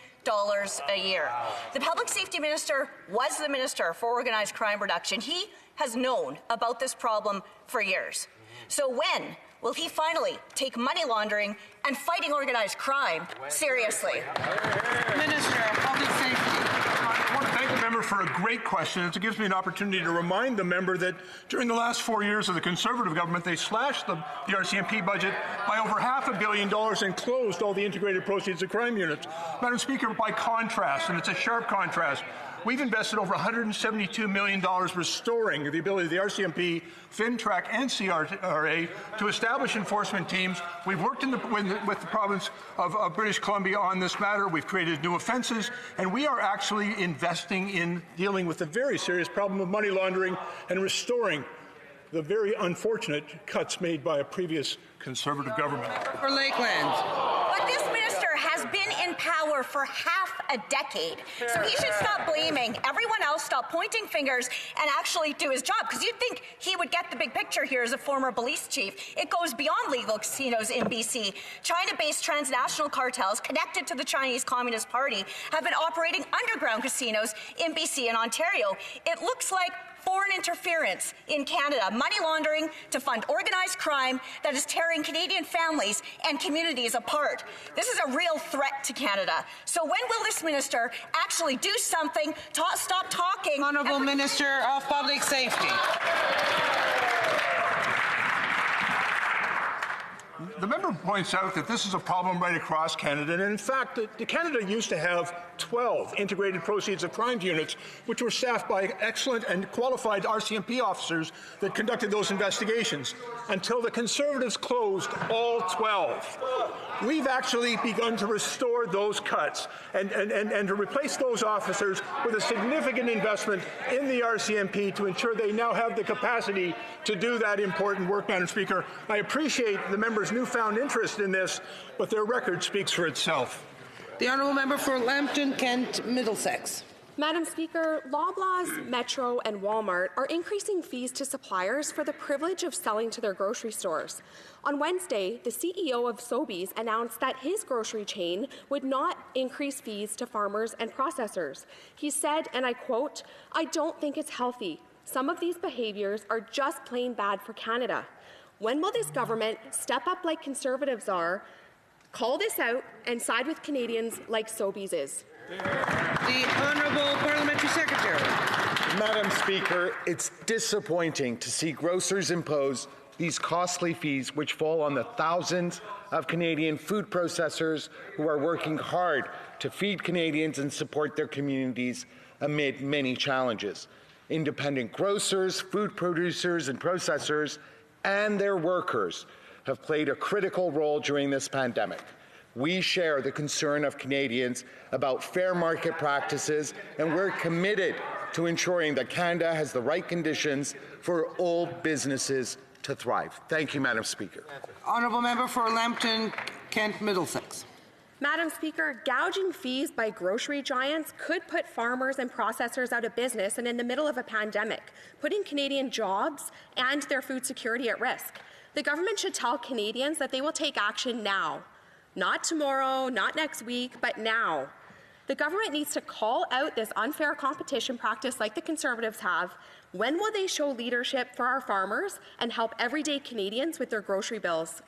a year. The Public Safety Minister was the Minister for Organized Crime Reduction. He has known about this problem for years. So when will he finally take money laundering and fighting organized crime seriously? Minister of Public Safety. I want to thank the member for a great question. It gives me an opportunity to remind the member that during the last 4 years of the Conservative government, they slashed the RCMP budget by over $500 million and closed all the integrated proceeds of crime units. Madam Speaker, by contrast, and it's a sharp contrast, we've invested over $172 million restoring the ability of the RCMP, FinTrack, and CRA to establish enforcement teams. We've worked with the province of British Columbia on this matter. We've created new offences, and we are actually investing in dealing with the very serious problem of money laundering and restoring the very unfortunate cuts made by a previous Conservative government. For Lakeland. But this minister has been in power for half a decade. So he should stop blaming everyone else, stop pointing fingers, and actually do his job. Because you'd think he would get the big picture here as a former police chief. It goes beyond legal casinos in BC. China-based transnational cartels connected to the Chinese Communist Party have been operating underground casinos in BC and Ontario. It looks like foreign interference in Canada, money laundering to fund organized crime that is tearing Canadian families and communities apart. This is a real threat to Canada. So when will this minister actually do something to stop talking? Honourable Minister of Public Safety. The member points out that this is a problem right across Canada, and in fact, Canada used to have 12 integrated proceeds of crimes units, which were staffed by excellent and qualified RCMP officers that conducted those investigations, until the Conservatives closed all 12. We've actually begun to restore those cuts and to replace those officers with a significant investment in the RCMP to ensure they now have the capacity to do that important work, Madam Speaker. I appreciate the member's newfound interest in this, but their record speaks for itself. The honourable member for Lambton, Kent, Middlesex. Madam Speaker, Loblaws, Metro, and Walmart are increasing fees to suppliers for the privilege of selling to their grocery stores. On Wednesday, the CEO of Sobeys announced that his grocery chain would not increase fees to farmers and processors. He said, and I quote, "I don't think it's healthy. Some of these behaviours are just plain bad for Canada." When will this government step up like Conservatives are, call this out, and side with Canadians like Sobeys is? The Honourable Parliamentary Secretary. Madam Speaker, it's disappointing to see grocers impose these costly fees which fall on the thousands of Canadian food processors who are working hard to feed Canadians and support their communities amid many challenges. Independent grocers, food producers and processors, and their workers have played a critical role during this pandemic. We share the concern of Canadians about fair market practices, and we're committed to ensuring that Canada has the right conditions for all businesses to thrive. Thank you, Madam Speaker. Honourable member for Lambton, Kent, Middlesex. Madam Speaker, gouging fees by grocery giants could put farmers and processors out of business and in the middle of a pandemic, putting Canadian jobs and their food security at risk. The government should tell Canadians that they will take action now. Not tomorrow, not next week, but now. The government needs to call out this unfair competition practice like the Conservatives have. When will they show leadership for our farmers and help everyday Canadians with their grocery bills?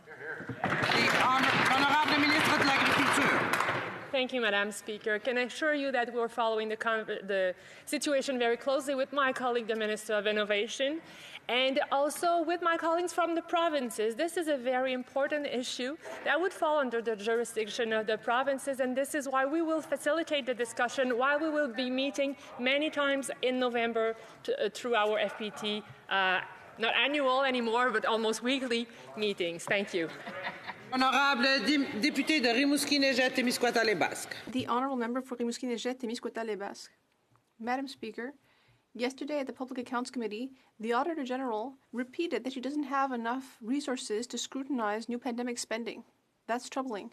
Thank you, Madam Speaker. Can I assure you that we're following the situation very closely with my colleague, the Minister of Innovation, and also with my colleagues from the provinces. This is a very important issue that would fall under the jurisdiction of the provinces, and this is why we will facilitate the discussion, why we will be meeting many times in November through our FPT, not annual anymore, but almost weekly meetings. Thank you. Honorable député de Rimouski-Nejet-Témiscouata-les-Basques. The honourable member for Rimouski-Nejet-Témiscouata-les-Basques. Madam Speaker, yesterday at the Public Accounts Committee, the Auditor General repeated that she doesn't have enough resources to scrutinize new pandemic spending. That's troubling.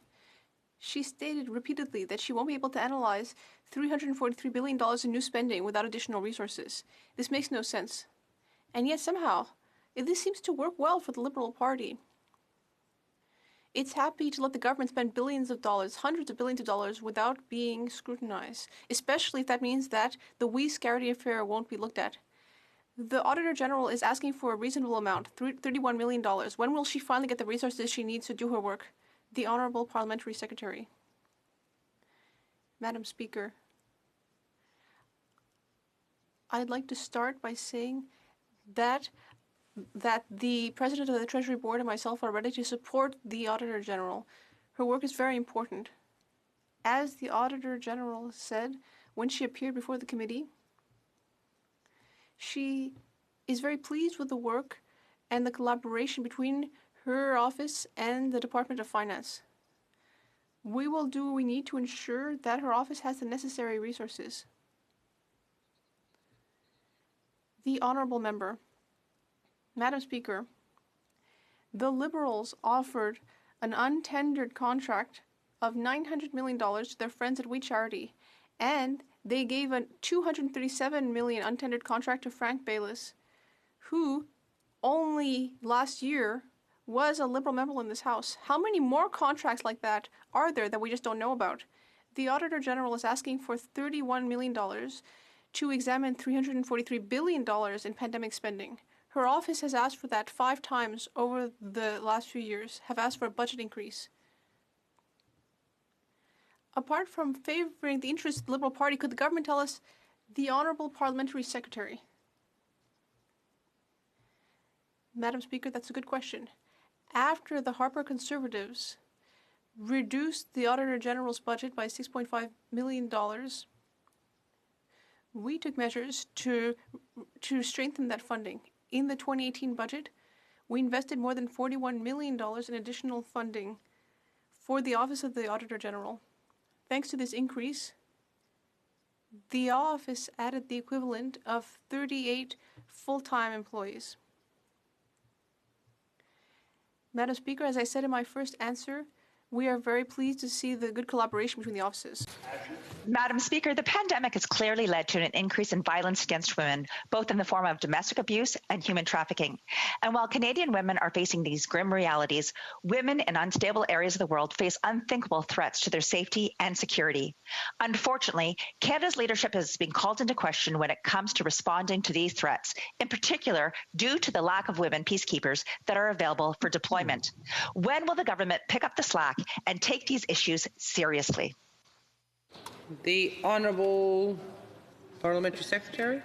She stated repeatedly that she won't be able to analyze $343 billion in new spending without additional resources. This makes no sense. And yet somehow, this seems to work well for the Liberal Party. It's happy to let the government spend billions of dollars, hundreds of billions of dollars, without being scrutinized, especially if that means that the Wee Scarity affair won't be looked at. The Auditor General is asking for a reasonable amount, $31 million. When will she finally get the resources she needs to do her work? The Honourable Parliamentary Secretary. Madam Speaker, I'd like to start by saying that the President of the Treasury Board and myself are ready to support the Auditor General. Her work is very important. As the Auditor General said when she appeared before the committee, she is very pleased with the work and the collaboration between her office and the Department of Finance. We will do what we need to ensure that her office has the necessary resources. The Honourable Member. Madam Speaker, the Liberals offered an untendered contract of $900 million to their friends at We Charity, and they gave a $237 million untendered contract to Frank Baylis, who only last year was a Liberal member in this House. How many more contracts like that are there that we just don't know about? The Auditor General is asking for $31 million to examine $343 billion in pandemic spending. Her office has asked for that 5 times over the last few years, have asked for a budget increase. Apart from favoring the interests of the Liberal Party, could the government tell us, the Honourable Parliamentary Secretary? Madam Speaker, that's a good question. After the Harper Conservatives reduced the Auditor General's budget by $6.5 million, we took measures to strengthen that funding. In the 2018 budget, we invested more than $41 million in additional funding for the Office of the Auditor General. Thanks to this increase, the office added the equivalent of 38 full-time employees. Madam Speaker, as I said in my first answer, we are very pleased to see the good collaboration between the offices. Madam Speaker, the pandemic has clearly led to an increase in violence against women, both in the form of domestic abuse and human trafficking. And while Canadian women are facing these grim realities, women in unstable areas of the world face unthinkable threats to their safety and security. Unfortunately, Canada's leadership has been called into question when it comes to responding to these threats, in particular due to the lack of women peacekeepers that are available for deployment. When will the government pick up the slack and take these issues seriously? The Honourable Parliamentary Secretary.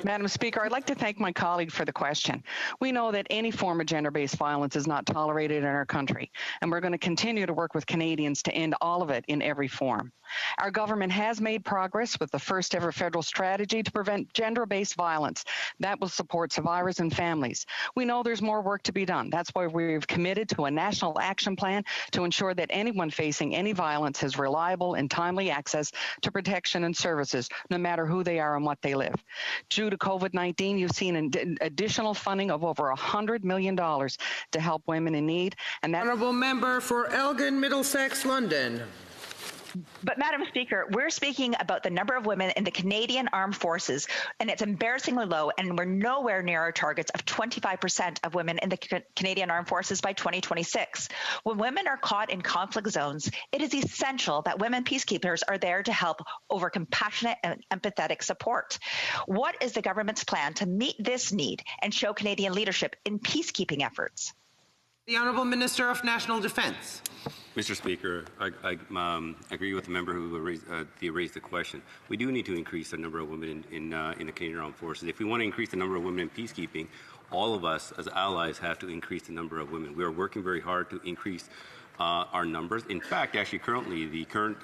Madam Speaker, I'd like to thank my colleague for the question. We know that any form of gender-based violence is not tolerated in our country, and we're going to continue to work with Canadians to end all of it in every form. Our government has made progress with the first ever federal strategy to prevent gender-based violence. That will support survivors and families. We know there's more work to be done. That's why we've committed to a national action plan to ensure that anyone facing any violence has reliable and timely access to protection and services, no matter who they are and what they live. Due to COVID-19, you've seen an additional funding of over $100 million to help women in need. And that Honourable Member for Elgin, Middlesex, London. But, Madam Speaker, we're speaking about the number of women in the Canadian Armed Forces, and it's embarrassingly low, and we're nowhere near our targets of 25% of women in the Canadian Armed Forces by 2026. When women are caught in conflict zones, it is essential that women peacekeepers are there to help over compassionate and empathetic support. What is the government's plan to meet this need and show Canadian leadership in peacekeeping efforts? The Honourable Minister of National Defence. Mr. Speaker, I agree with the member who raised the question. We do need to increase the number of women in the Canadian Armed Forces. If we want to increase the number of women in peacekeeping, all of us as allies have to increase the number of women. We are working very hard to increase our numbers. In fact, actually, currently, the current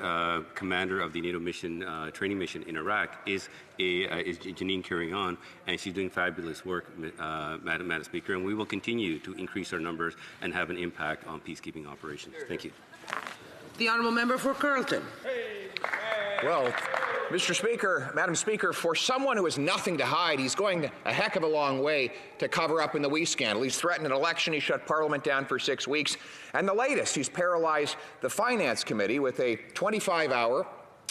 commander of the NATO mission, training mission in Iraq is Janine Carry-On, and she's doing fabulous work, Madam Speaker, and we will continue to increase our numbers and have an impact on peacekeeping operations. Thank you. The honourable member for Carleton. Well, Mr. Speaker, Madam Speaker, for someone who has nothing to hide, he's going a heck of a long way to cover up in the WE scandal. He's threatened an election. He shut Parliament down for 6 weeks. And the latest, he's paralyzed the Finance Committee with a 25-hour,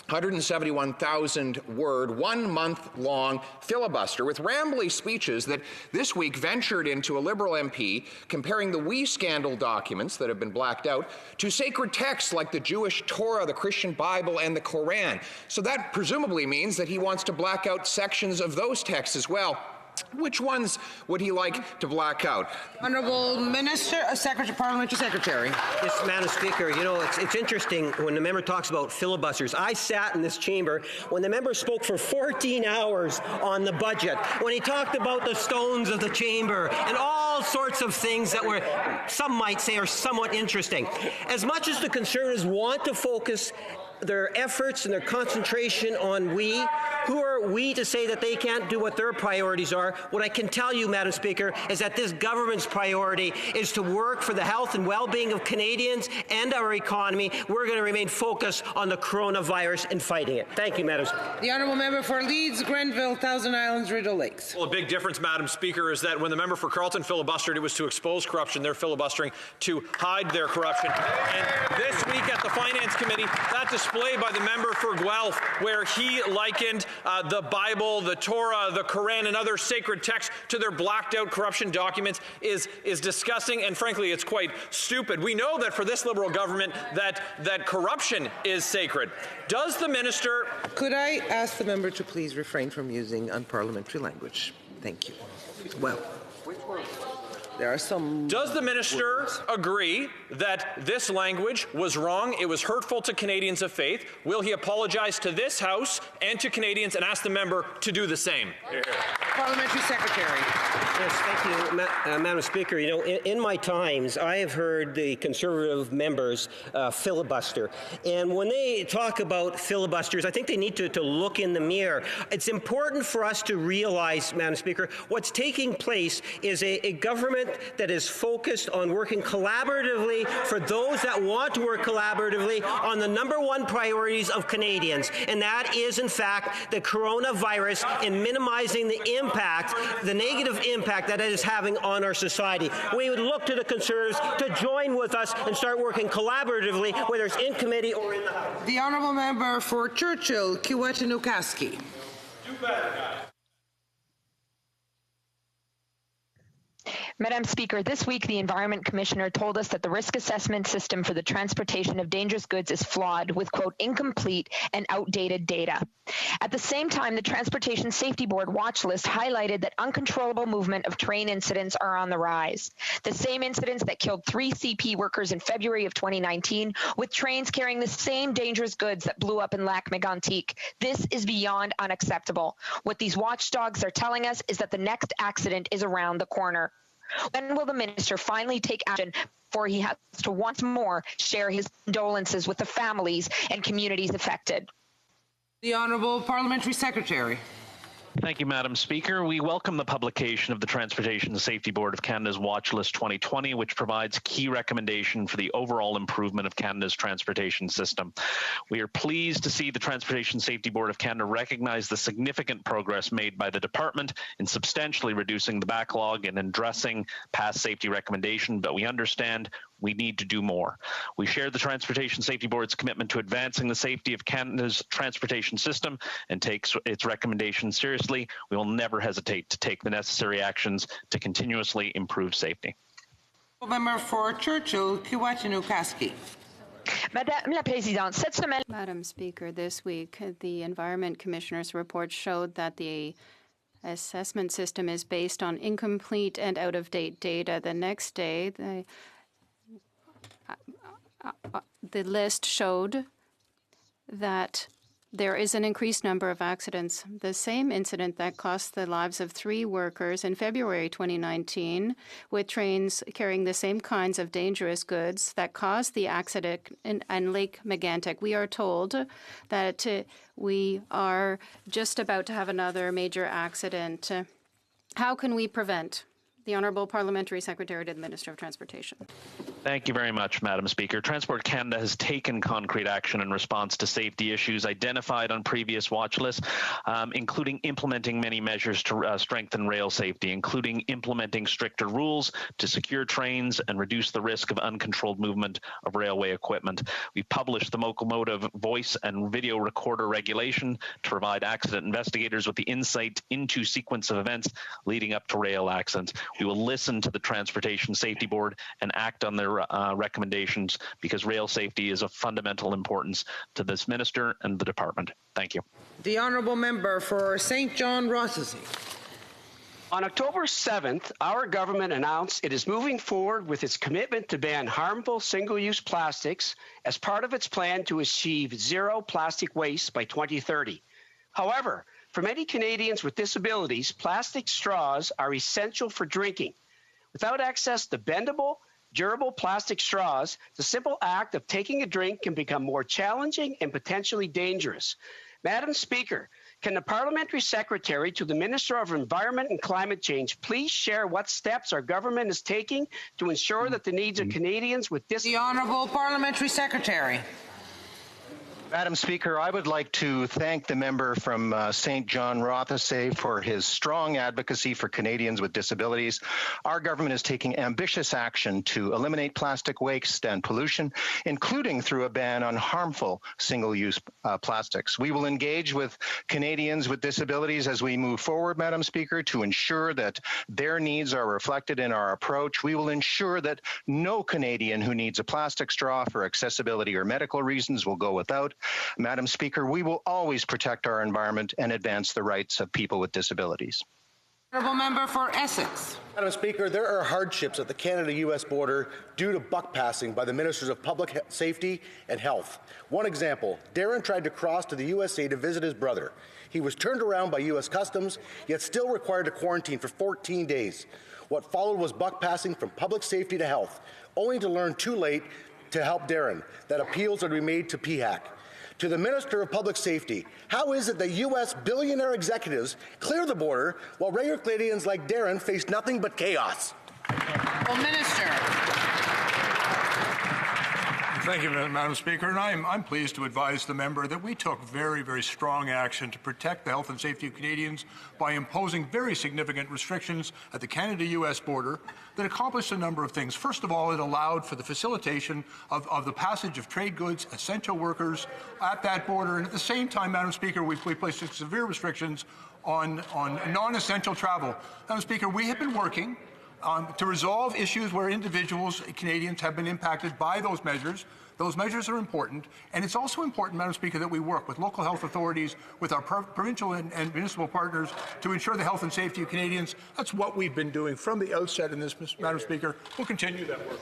171,000-word, 1-month-long filibuster with rambly speeches that this week ventured into a Liberal MP comparing the WE scandal documents that have been blacked out to sacred texts like the Jewish Torah, the Christian Bible, and the Koran. So that presumably means that he wants to black out sections of those texts as well. Which ones would he like to black out? Honourable Minister, Parliamentary Secretary. Yes, Madam Speaker, you know, it's interesting when the member talks about filibusters. I sat in this chamber when the member spoke for 14 hours on the budget, when he talked about the stones of the chamber and all sorts of things that were, some might say, are somewhat interesting. As much as the Conservatives want to focus their efforts and their concentration on we, who are we to say that they can't do what their priorities are? What I can tell you, Madam Speaker, is that this government's priority is to work for the health and well-being of Canadians and our economy. We're going to remain focused on the coronavirus and fighting it. Thank you, Madam Speaker. The honourable member for Leeds, Grenville, Thousand Islands, Rideau Lakes. Well, a big difference, Madam Speaker, is that when the member for Carleton filibustered, it was to expose corruption. They're filibustering to hide their corruption. And this week at the Finance Committee, that display by the member for Guelph, where he likened the Bible, the Torah, the Koran, and other sacred texts to their blacked-out corruption documents is disgusting, and frankly, it's quite stupid. We know that for this Liberal government that corruption is sacred. Does the minister... Could I ask the member to please refrain from using unparliamentary language? Thank you. Well, there are some... Does the minister agree that this language was wrong, it was hurtful to Canadians of faith? Will he apologize to this House and to Canadians and ask the member to do the same? Parliamentary Secretary. Yes, thank you, Madam Speaker. You know, in my times, I have heard the Conservative members filibuster. And when they talk about filibusters, I think they need to look in the mirror. It's important for us to realize, Madam Speaker, what's taking place is a government that is focused on working collaboratively for those that want to work collaboratively on the #1 priorities of Canadians, and that is, in fact, the coronavirus and minimizing the impact, the negative impact that it is having on our society. We would look to the Conservatives to join with us and start working collaboratively, whether it's in committee or in the House. The honourable member for Churchill, Kiwetinokaski. Madam Speaker, this week the Environment Commissioner told us that the risk assessment system for the transportation of dangerous goods is flawed with, quote, incomplete and outdated data. At the same time, the Transportation Safety Board watch list highlighted that uncontrollable movement of train incidents are on the rise. The same incidents that killed 3 CP workers in February of 2019, with trains carrying the same dangerous goods that blew up in Lac-Mégantic. This is beyond unacceptable. What these watchdogs are telling us is that the next accident is around the corner. When will the minister finally take action before he has to once more share his condolences with the families and communities affected? The Honourable Parliamentary Secretary. Thank you, Madam Speaker. We welcome the publication of the Transportation Safety Board of Canada's Watch List 2020, which provides key recommendation for the overall improvement of Canada's transportation system. We are pleased to see the Transportation Safety Board of Canada recognize the significant progress made by the department in substantially reducing the backlog and addressing past safety recommendations, but we understand we need to do more. We share the Transportation Safety Board's commitment to advancing the safety of Canada's transportation system and takes its recommendations seriously. We will never hesitate to take the necessary actions to continuously improve safety. Member for Churchill, Kiwetinokaski. Madam Speaker, this week the Environment Commissioner's report showed that the assessment system is based on incomplete and out-of-date data. The next day, the list showed that there is an increased number of accidents. The same incident that cost the lives of 3 workers in February 2019, with trains carrying the same kinds of dangerous goods that caused the accident in Lake Megantic. We are told that we are just about to have another major accident. How can we prevent? The Honourable Parliamentary Secretary to the Minister of Transportation. Thank you very much, Madam Speaker. Transport Canada has taken concrete action in response to safety issues identified on previous watch lists, including implementing many measures to strengthen rail safety, including implementing stricter rules to secure trains and reduce the risk of uncontrolled movement of railway equipment. We published the locomotive voice and video recorder regulation to provide accident investigators with the insight into sequence of events leading up to rail accidents. We will listen to the Transportation Safety Board and act on their recommendations because rail safety is of fundamental importance to this minister and the department. Thank you. The Honourable Member for St. John Rothesay. On October 7th, our government announced it is moving forward with its commitment to ban harmful single-use plastics as part of its plan to achieve zero plastic waste by 2030. However, for many Canadians with disabilities, plastic straws are essential for drinking. Without access to bendable, durable plastic straws, the simple act of taking a drink can become more challenging and potentially dangerous. Madam Speaker, can the Parliamentary Secretary to the Minister of Environment and Climate Change please share what steps our government is taking to ensure that the needs of Canadians with disabilities... The Honourable Parliamentary Secretary. Madam Speaker, I would like to thank the member from St. John Rothesay for his strong advocacy for Canadians with disabilities. Our government is taking ambitious action to eliminate plastic waste and pollution, including through a ban on harmful single-use plastics. We will engage with Canadians with disabilities as we move forward, Madam Speaker, to ensure that their needs are reflected in our approach. We will ensure that no Canadian who needs a plastic straw for accessibility or medical reasons will go without. Madam Speaker, we will always protect our environment and advance the rights of people with disabilities. Honourable Member for Essex. Madam Speaker, there are hardships at the Canada-US border due to buck passing by the Ministers of Public Safety and Health. One example, Darren tried to cross to the USA to visit his brother. He was turned around by US Customs, yet still required to quarantine for 14 days. What followed was buck passing from public safety to health, only to learn too late to help Darren that appeals are to be made to PHAC. To the Minister of Public Safety, how is it that U.S. billionaire executives clear the border while regular Canadians like Darren face nothing but chaos? Well, Minister. Thank you, Madam Speaker. And I'm pleased to advise the member that we took very, very strong action to protect the health and safety of Canadians by imposing very significant restrictions at the Canada-US border that accomplished a number of things. First of all, it allowed for the facilitation of the passage of trade goods, essential workers at that border. And at the same time, Madam Speaker, we placed severe restrictions on non-essential travel. Madam Speaker, we have been working to resolve issues where individuals, Canadians, have been impacted by those measures. Those measures are important, and it's also important, Madam Speaker, that we work with local health authorities, with our provincial and municipal partners to ensure the health and safety of Canadians. That's what we've been doing from the outset in this, Madam Speaker. We'll continue that work.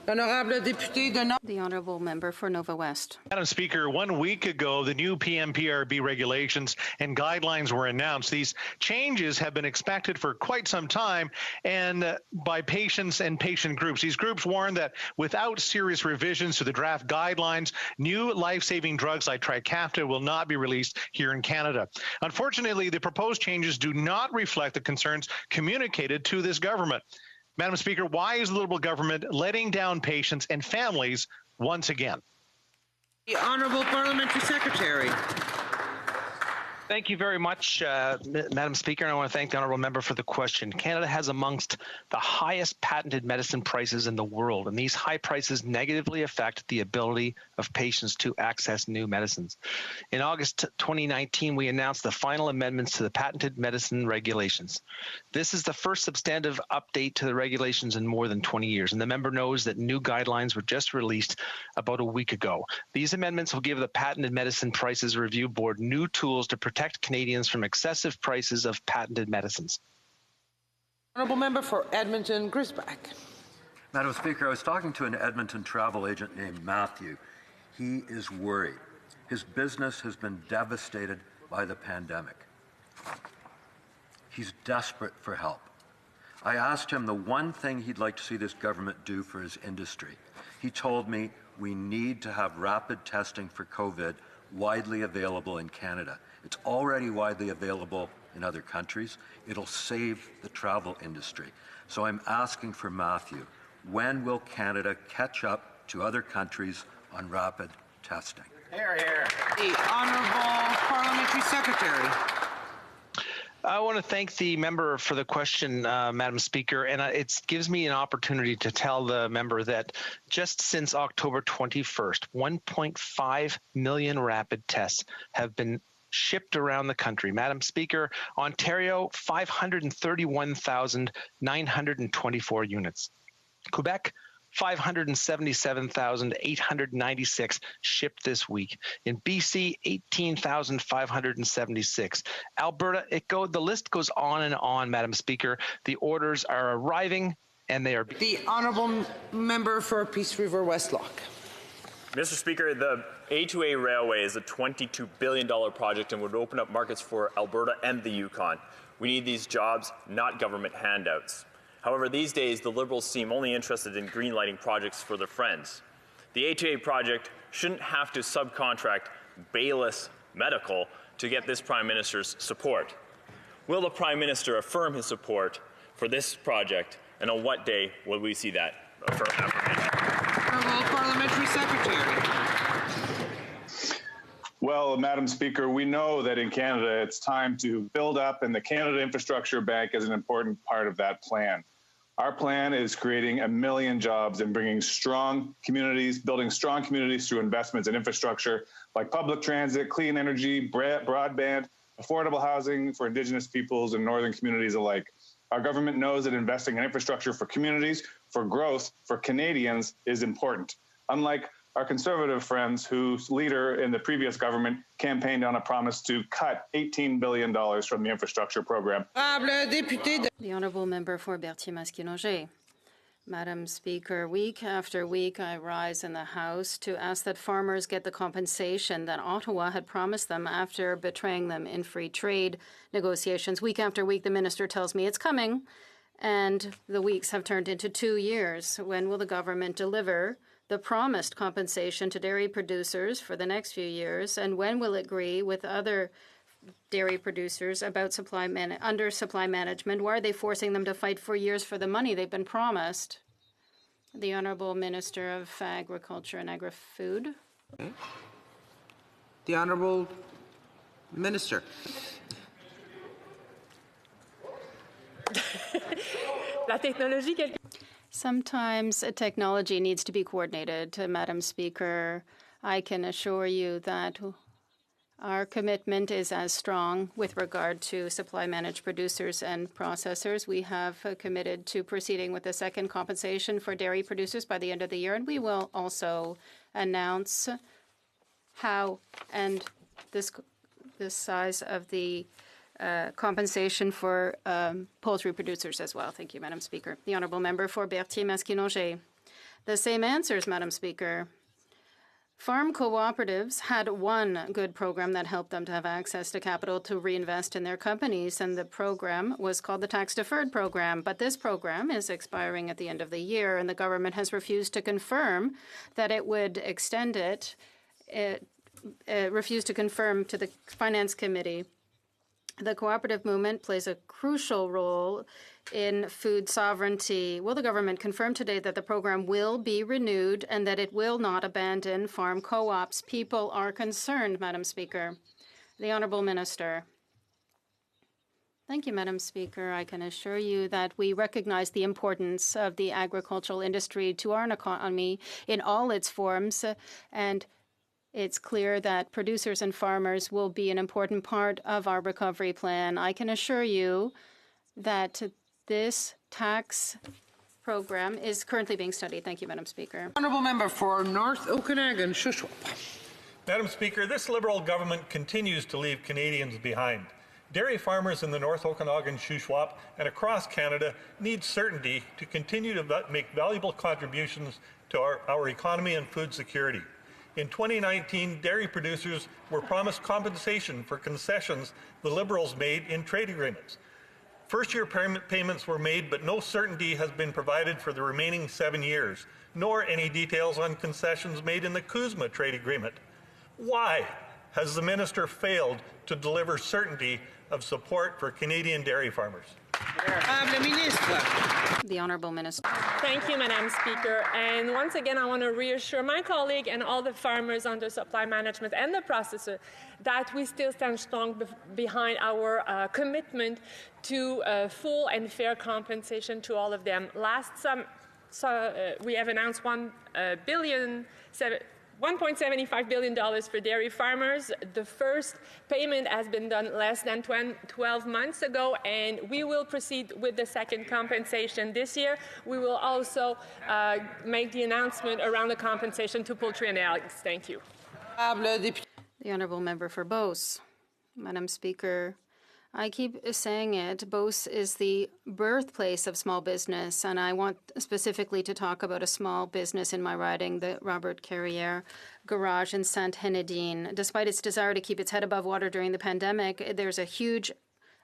The Honourable Member for Nova West. Madam Speaker, 1 week ago, the new PMPRB regulations and guidelines were announced. These changes have been expected for quite some time and by patients and patient groups. These groups warn that without serious revisions to the draft guidelines, new life-saving drugs like Trikafta will not be released here in Canada. Unfortunately, the proposed changes do not reflect the concerns communicated to this government. Madam Speaker, why is the Liberal government letting down patients and families once again? The Honourable Parliamentary Secretary. Thank you very much, Madam Speaker, and I want to thank the Honourable Member for the question. Canada has amongst the highest patented medicine prices in the world, and these high prices negatively affect the ability of patients to access new medicines. In August 2019, we announced the final amendments to the patented medicine regulations. This is the first substantive update to the regulations in more than 20 years, and the member knows that new guidelines were just released about a week ago. These amendments will give the Patented Medicine Prices Review Board new tools to protect Canadians from excessive prices of patented medicines. Honourable Member for Edmonton Grisbach. Madam Speaker, I was talking to an Edmonton travel agent named Matthew. He is worried. His business has been devastated by the pandemic. He's desperate for help. I asked him the one thing he'd like to see this government do for his industry. He told me we need to have rapid testing for COVID widely available in Canada. It's already widely available in other countries. It'll save the travel industry. So I'm asking for Matthew, when will Canada catch up to other countries on rapid testing? Hear, hear. The Honourable Parliamentary Secretary. I want to thank the member for the question, Madam Speaker, and it gives me an opportunity to tell the member that just since October 21st, 1.5 million rapid tests have been shipped around the country. Madam Speaker, Ontario, 531,924 units. Quebec, 577,896 shipped this week. In BC, 18,576. Alberta, the list goes on and on, Madam Speaker. The orders are arriving and they are... The Honourable Member for Peace River Westlock. Mr. Speaker, the A2A Railway is a $22 billion project and would open up markets for Alberta and the Yukon. We need these jobs, not government handouts. However, these days, the Liberals seem only interested in greenlighting projects for their friends. The A2A project shouldn't have to subcontract Baylis Medical to get this Prime Minister's support. Will the Prime Minister affirm his support for this project, and on what day will we see that affirmation? Honourable Parliamentary Secretary. Well, Madam Speaker, we know that in Canada it's time to build up, and the Canada Infrastructure Bank is an important part of that plan. Our plan is creating 1 million jobs and bringing strong communities, building strong communities through investments in infrastructure like public transit, clean energy, broadband, affordable housing for Indigenous peoples and northern communities alike. Our government knows that investing in infrastructure for communities, for growth, for Canadians is important. Unlike our Conservative friends whose leader in the previous government campaigned on a promise to cut $18 billion from the infrastructure program. The Honourable Member for Berthier-Masquinongé. Madam Speaker, week after week I rise in the House to ask that farmers get the compensation that Ottawa had promised them after betraying them in free trade negotiations. Week after week the Minister tells me it's coming, and the weeks have turned into 2 years. When will the government deliver the promised compensation to dairy producers for the next few years, and when will it agree with other dairy producers about under supply management? Why are they forcing them to fight for years for the money they've been promised? The Honourable Minister of Agriculture and Agri-Food. Okay. The Honourable Minister. La technologie, Sometimes technology needs to be coordinated, Madam Speaker. I can assure you that our commitment is as strong with regard to supply-managed producers and processors. We have committed to proceeding with the second compensation for dairy producers by the end of the year, and we will also announce how and the size of the compensation for poultry producers as well. Thank you, Madam Speaker. The Honourable Member for Berthier-Masquinongé. The same answers, Madam Speaker. Farm cooperatives had one good program that helped them to have access to capital to reinvest in their companies, and the program was called the Tax Deferred Program. But this program is expiring at the end of the year, and the government has refused to confirm that it would extend it. It refused to confirm to the Finance Committee. The cooperative movement plays a crucial role in food sovereignty. Will the government confirm today that the program will be renewed and that it will not abandon farm co-ops? People are concerned, Madam Speaker. The Honourable Minister. Thank you, Madam Speaker. I can assure you that we recognize the importance of the agricultural industry to our economy in all its forms, and it's clear that producers and farmers will be an important part of our recovery plan. I can assure you that this tax program is currently being studied. Thank you, Madam Speaker. Honourable Member for North Okanagan, Shuswap. Madam Speaker, this Liberal government continues to leave Canadians behind. Dairy farmers in the North Okanagan, Shuswap, and across Canada need certainty to continue to make valuable contributions to our economy and food security. In 2019, dairy producers were promised compensation for concessions the Liberals made in trade agreements. First-year payments were made, but no certainty has been provided for the remaining 7 years, nor any details on concessions made in the CUSMA trade agreement. Why has the minister failed to deliver certainty of support for Canadian dairy farmers? The Honourable Minister. Thank you, Madam Speaker. And once again, I want to reassure my colleague and all the farmers under supply management and the processor that we still stand strong behind our commitment to full and fair compensation to all of them. We have announced $1.75 billion for dairy farmers. The first payment has been done less than 12 months ago, and we will proceed with the second compensation this year. We will also make the announcement around the compensation to poultry and eggs. Thank you. The Honourable Member for Beauce. Madam Speaker, I keep saying it, Beauce is the birthplace of small business, and I want specifically to talk about a small business in my riding, the Robert Carrière Garage in Sainte-Hénédine. Despite its desire to keep its head above water during the pandemic, there's a huge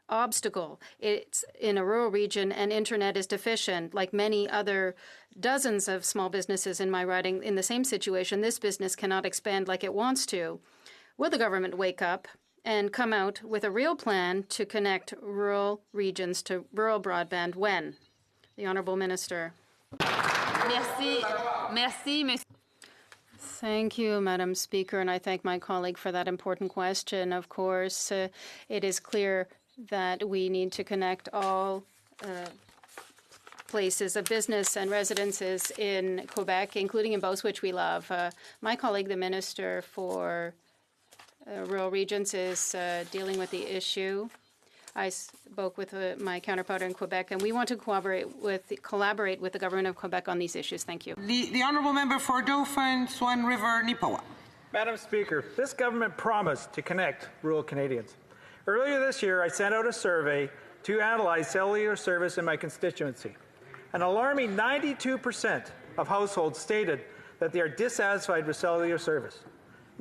obstacle. It's in a rural region and internet is deficient. Like many other dozens of small businesses in my riding in the same situation, this business cannot expand like it wants to. Will the government wake up and come out with a real plan to connect rural regions to rural broadband? When? The Honourable Minister. Thank you, Madam Speaker, and I thank my colleague for that important question. Of course, it is clear that we need to connect all places of business and residences in Quebec, including in Beauce, which we love. My colleague, the Minister for Rural Regions, is dealing with the issue. I spoke with my counterpart in Quebec, and we want to collaborate with the government of Quebec on these issues. Thank you. The Honourable Member for Dauphin, Swan River, Nipawin. Madam Speaker, this government promised to connect rural Canadians. Earlier this year, I sent out a survey to analyze cellular service in my constituency. An alarming 92% of households stated that they are dissatisfied with cellular service.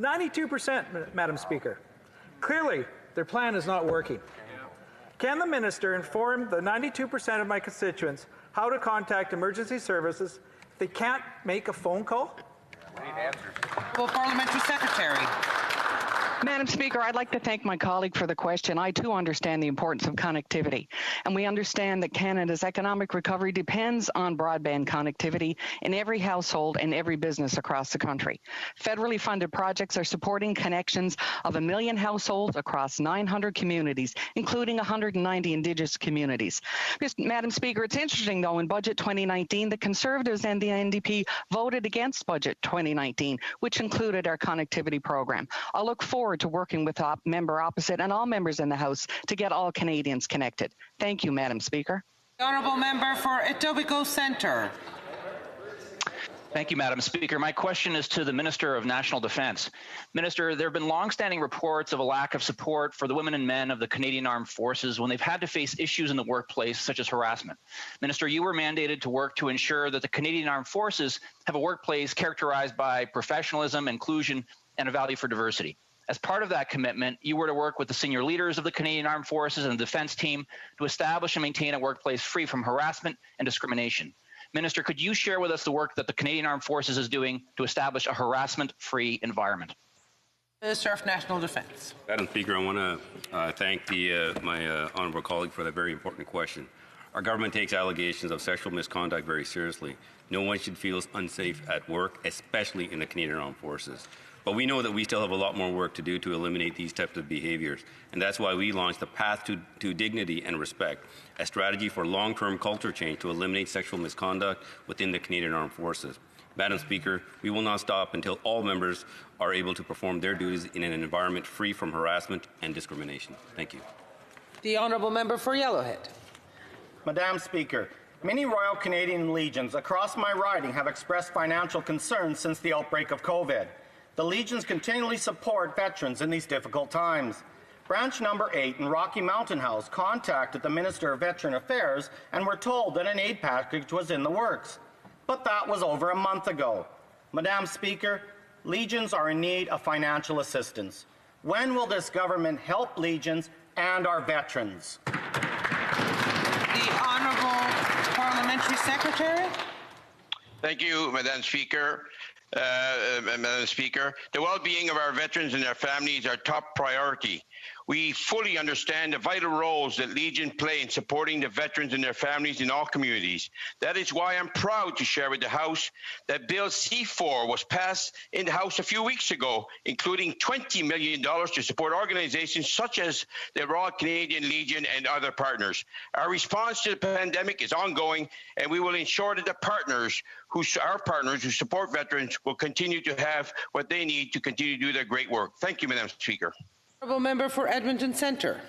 92%, Madam Speaker. Clearly, their plan is not working. Can the minister inform the 92% of my constituents how to contact emergency services if they can't make a phone call? We need answers. Well, Parliamentary Secretary. Madam Speaker, I'd like to thank my colleague for the question. I too understand the importance of connectivity, and we understand that Canada's economic recovery depends on broadband connectivity in every household and every business across the country. Federally funded projects are supporting connections of 1 million households across 900 communities, including 190 Indigenous communities. Madam Speaker, it's interesting, though, in Budget 2019, the Conservatives and the NDP voted against Budget 2019, which included our connectivity program. I look forward to working with member opposite and all members in the House to get all Canadians connected. Thank you, Madam Speaker. The Honourable Member for Etobicoke Centre. Thank you, Madam Speaker. My question is to the Minister of National Defence. Minister, there have been long-standing reports of a lack of support for the women and men of the Canadian Armed Forces when they've had to face issues in the workplace, such as harassment. Minister, you were mandated to work to ensure that the Canadian Armed Forces have a workplace characterized by professionalism, inclusion, and a value for diversity. As part of that commitment, you were to work with the senior leaders of the Canadian Armed Forces and the defense team to establish and maintain a workplace free from harassment and discrimination. Minister, could you share with us the work that the Canadian Armed Forces is doing to establish a harassment-free environment? Minister of National Defence. Madam Speaker, I want to thank my honourable colleague for that very important question. Our government takes allegations of sexual misconduct very seriously. No one should feel unsafe at work, especially in the Canadian Armed Forces. But we know that we still have a lot more work to do to eliminate these types of behaviours, and that's why we launched the Path to Dignity and Respect, a strategy for long-term culture change to eliminate sexual misconduct within the Canadian Armed Forces. Madam Speaker, we will not stop until all members are able to perform their duties in an environment free from harassment and discrimination. Thank you. The Honourable Member for Yellowhead. Madam Speaker, many Royal Canadian Legions across my riding have expressed financial concerns since the outbreak of COVID. The Legions continually support veterans in these difficult times. Branch number 8 in Rocky Mountain House contacted the Minister of Veteran Affairs and were told that an aid package was in the works. But that was over a month ago. Madam Speaker, Legions are in need of financial assistance. When will this government help Legions and our veterans? The Honourable Parliamentary Secretary. Thank you, Madam Speaker. Madam Speaker, the well-being of our veterans and their families are top priority. We fully understand the vital roles that Legion play in supporting the veterans and their families in all communities. That is why I'm proud to share with the House that Bill C-4 was passed in the House a few weeks ago, including $20 million to support organizations such as the Royal Canadian Legion and other partners. Our response to the pandemic is ongoing, and we will ensure that our partners who support veterans will continue to have what they need to continue to do their great work. Thank you, Madam Speaker. Honourable Member for Edmonton Centre.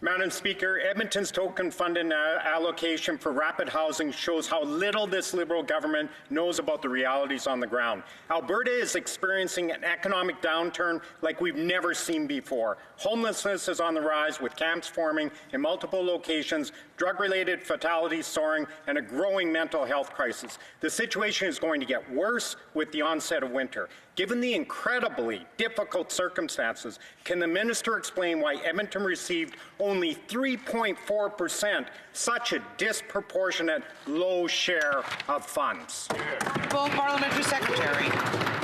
Madam Speaker, Edmonton's token funding allocation for rapid housing shows how little this Liberal government knows about the realities on the ground. Alberta is experiencing an economic downturn like we've never seen before. Homelessness is on the rise, with camps forming in multiple locations, drug-related fatalities soaring, and a growing mental health crisis. The situation is going to get worse with the onset of winter. Given the incredibly difficult circumstances, can the minister explain why Edmonton received only 3.4%, such a disproportionate low share of funds? Full Parliamentary Secretary.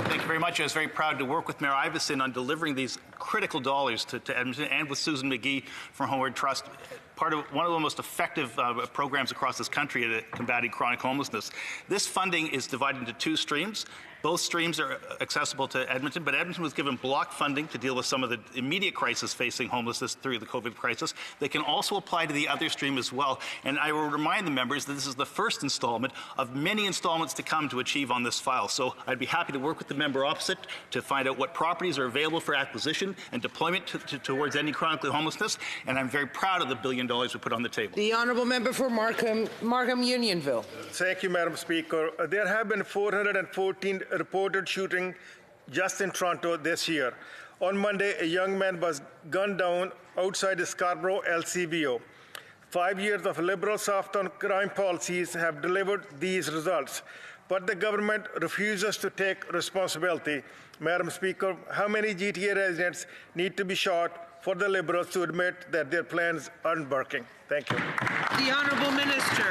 Thank you very much. I was very proud to work with Mayor Iveson on delivering these critical dollars to Edmonton, and with Susan McGee from Homeward Trust, one of the most effective programs across this country at combating chronic homelessness. This funding is divided into two streams. Both streams are accessible to Edmonton, but Edmonton was given block funding to deal with some of the immediate crisis facing homelessness through the COVID crisis. They can also apply to the other stream as well. And I will remind the members that this is the first installment of many installments to come to achieve on this file. So I'd be happy to work with the member opposite to find out what properties are available for acquisition and deployment towards ending chronic homelessness. And I'm very proud of the $1 billion we put on the table. The Honourable Member for Markham Unionville. Thank you, Madam Speaker. There have been 414 reported shootings just in Toronto this year. On Monday, a young man was gunned down outside the Scarborough LCBO. 5 years of Liberal soft-on-crime policies have delivered these results, but the government refuses to take responsibility. Madam Speaker, how many GTA residents need to be shot for the Liberals to admit that their plans aren't working? Thank you. The Honourable Minister.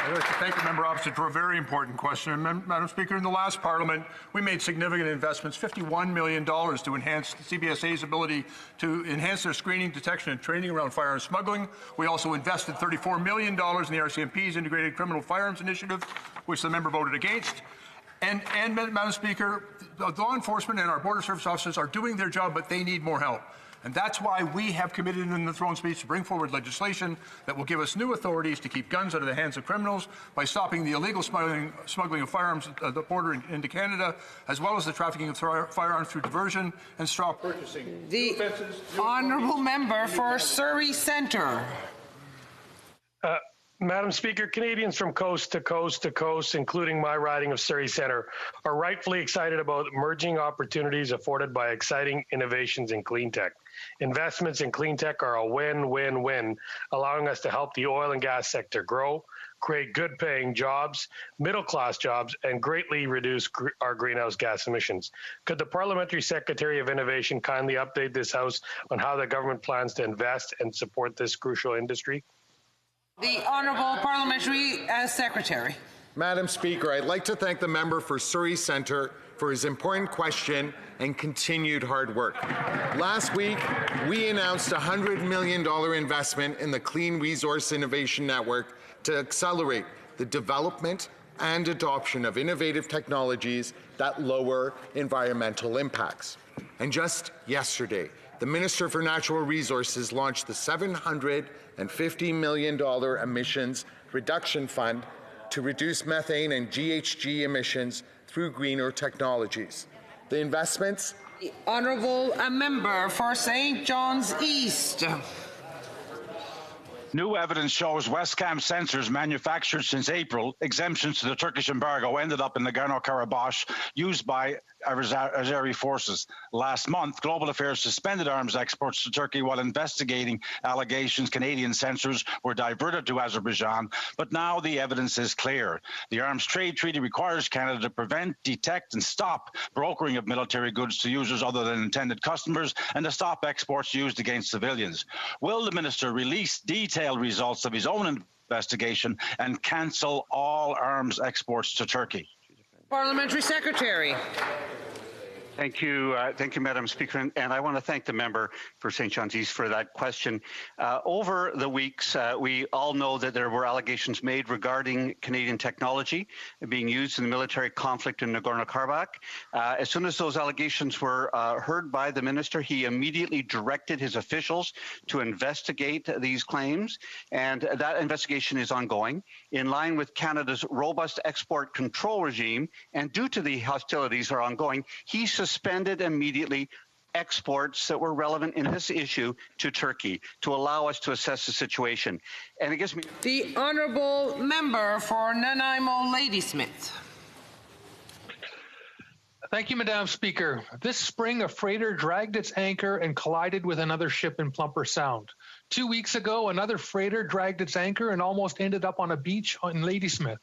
I'd like to thank the member opposite for a very important question. Madam Speaker, in the last Parliament, we made significant investments, $51 million to enhance CBSA's ability to enhance their screening, detection, and training around firearms smuggling. We also invested $34 million in the RCMP's Integrated Criminal Firearms Initiative, which the member voted against. And Madam Speaker, law enforcement and our border service officers are doing their job, but they need more help. And that's why we have committed in the throne speech to bring forward legislation that will give us new authorities to keep guns out of the hands of criminals by stopping the illegal smuggling of firearms at the border into Canada, as well as the trafficking of firearms through diversion and straw purchasing. The Honourable Member for Surrey Centre. Madam Speaker, Canadians from coast to coast to coast, including my riding of Surrey Centre, are rightfully excited about emerging opportunities afforded by exciting innovations in clean tech. Investments in clean tech are a win-win-win, allowing us to help the oil and gas sector grow, create good-paying jobs, middle-class jobs, and greatly reduce our greenhouse gas emissions. Could the Parliamentary Secretary of Innovation kindly update this House on how the government plans to invest and support this crucial industry? The Honourable Parliamentary Secretary. Madam Speaker, I'd like to thank the member for Surrey Centre for his important question and continued hard work. Last week, we announced a $100 million investment in the Clean Resource Innovation Network to accelerate the development and adoption of innovative technologies that lower environmental impacts. And just yesterday, the Minister for Natural Resources launched the $750 million Emissions Reduction Fund to reduce methane and GHG emissions through greener technologies. The investments. The Honourable Member for St. John's East. New evidence shows Westcam sensors manufactured since April, exemptions to the Turkish embargo, ended up in Nagorno-Karabakh used by Azeri forces. Last month, Global Affairs suspended arms exports to Turkey while investigating allegations Canadian sensors were diverted to Azerbaijan. But now the evidence is clear. The Arms Trade Treaty requires Canada to prevent, detect and stop brokering of military goods to users other than intended customers and to stop exports used against civilians. Will the minister release detailed results of his own investigation and cancel all arms exports to Turkey? Parliamentary Secretary. Thank you, Madam Speaker, and I want to thank the member for St. John's East for that question. Over the weeks, we all know that there were allegations made regarding Canadian technology being used in the military conflict in Nagorno-Karabakh. As soon as those allegations were heard by the minister, he immediately directed his officials to investigate these claims, and that investigation is ongoing. In line with Canada's robust export control regime, and due to the hostilities are ongoing, he suspended immediately exports that were relevant in this issue to Turkey to allow us to assess the situation. And it gives me... The Honourable Member for Nanaimo Ladysmith. Thank you, Madam Speaker. This spring, a freighter dragged its anchor and collided with another ship in Plumper Sound. 2 weeks ago, another freighter dragged its anchor and almost ended up on a beach in Ladysmith.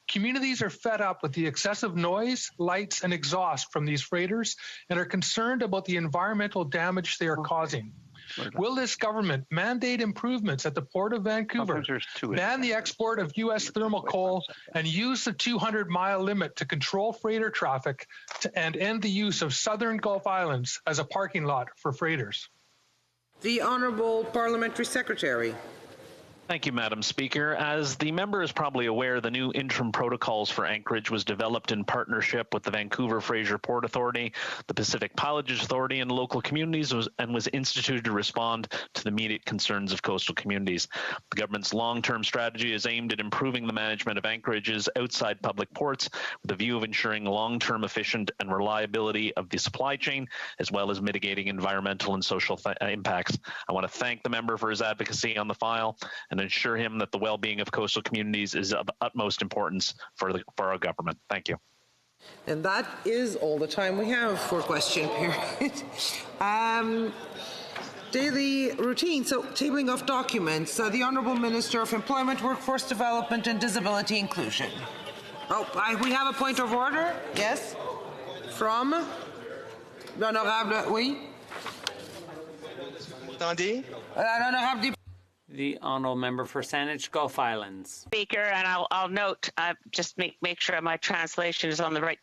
Communities are fed up with the excessive noise, lights, and exhaust from these freighters and are concerned about the environmental damage they are causing. Will this government mandate improvements at the Port of Vancouver, ban the export of U.S. thermal coal, and use the 200-mile limit to control freighter traffic and end the use of southern Gulf Islands as a parking lot for freighters? The Honourable Parliamentary Secretary. Thank you, Madam Speaker. As the member is probably aware, the new interim protocols for Anchorage was developed in partnership with the Vancouver Fraser Port Authority, the Pacific Pilotage Authority, and local communities, and was instituted to respond to the immediate concerns of coastal communities. The government's long-term strategy is aimed at improving the management of anchorages outside public ports with a view of ensuring long-term efficient and reliability of the supply chain, as well as mitigating environmental and social impacts. I want to thank the member for his advocacy on the file and ensure him that the well-being of coastal communities is of utmost importance for our government. Thank you. And that is all the time we have for question period. Daily routine. So, tabling of documents. The Honourable Minister of Employment, Workforce Development and Disability Inclusion. Oh, we have a point of order. Yes? From l'Honorable, oui? L'Honorable The Honourable Member for Saanich Gulf Islands. Speaker, and I'll note, just make sure my translation is on the right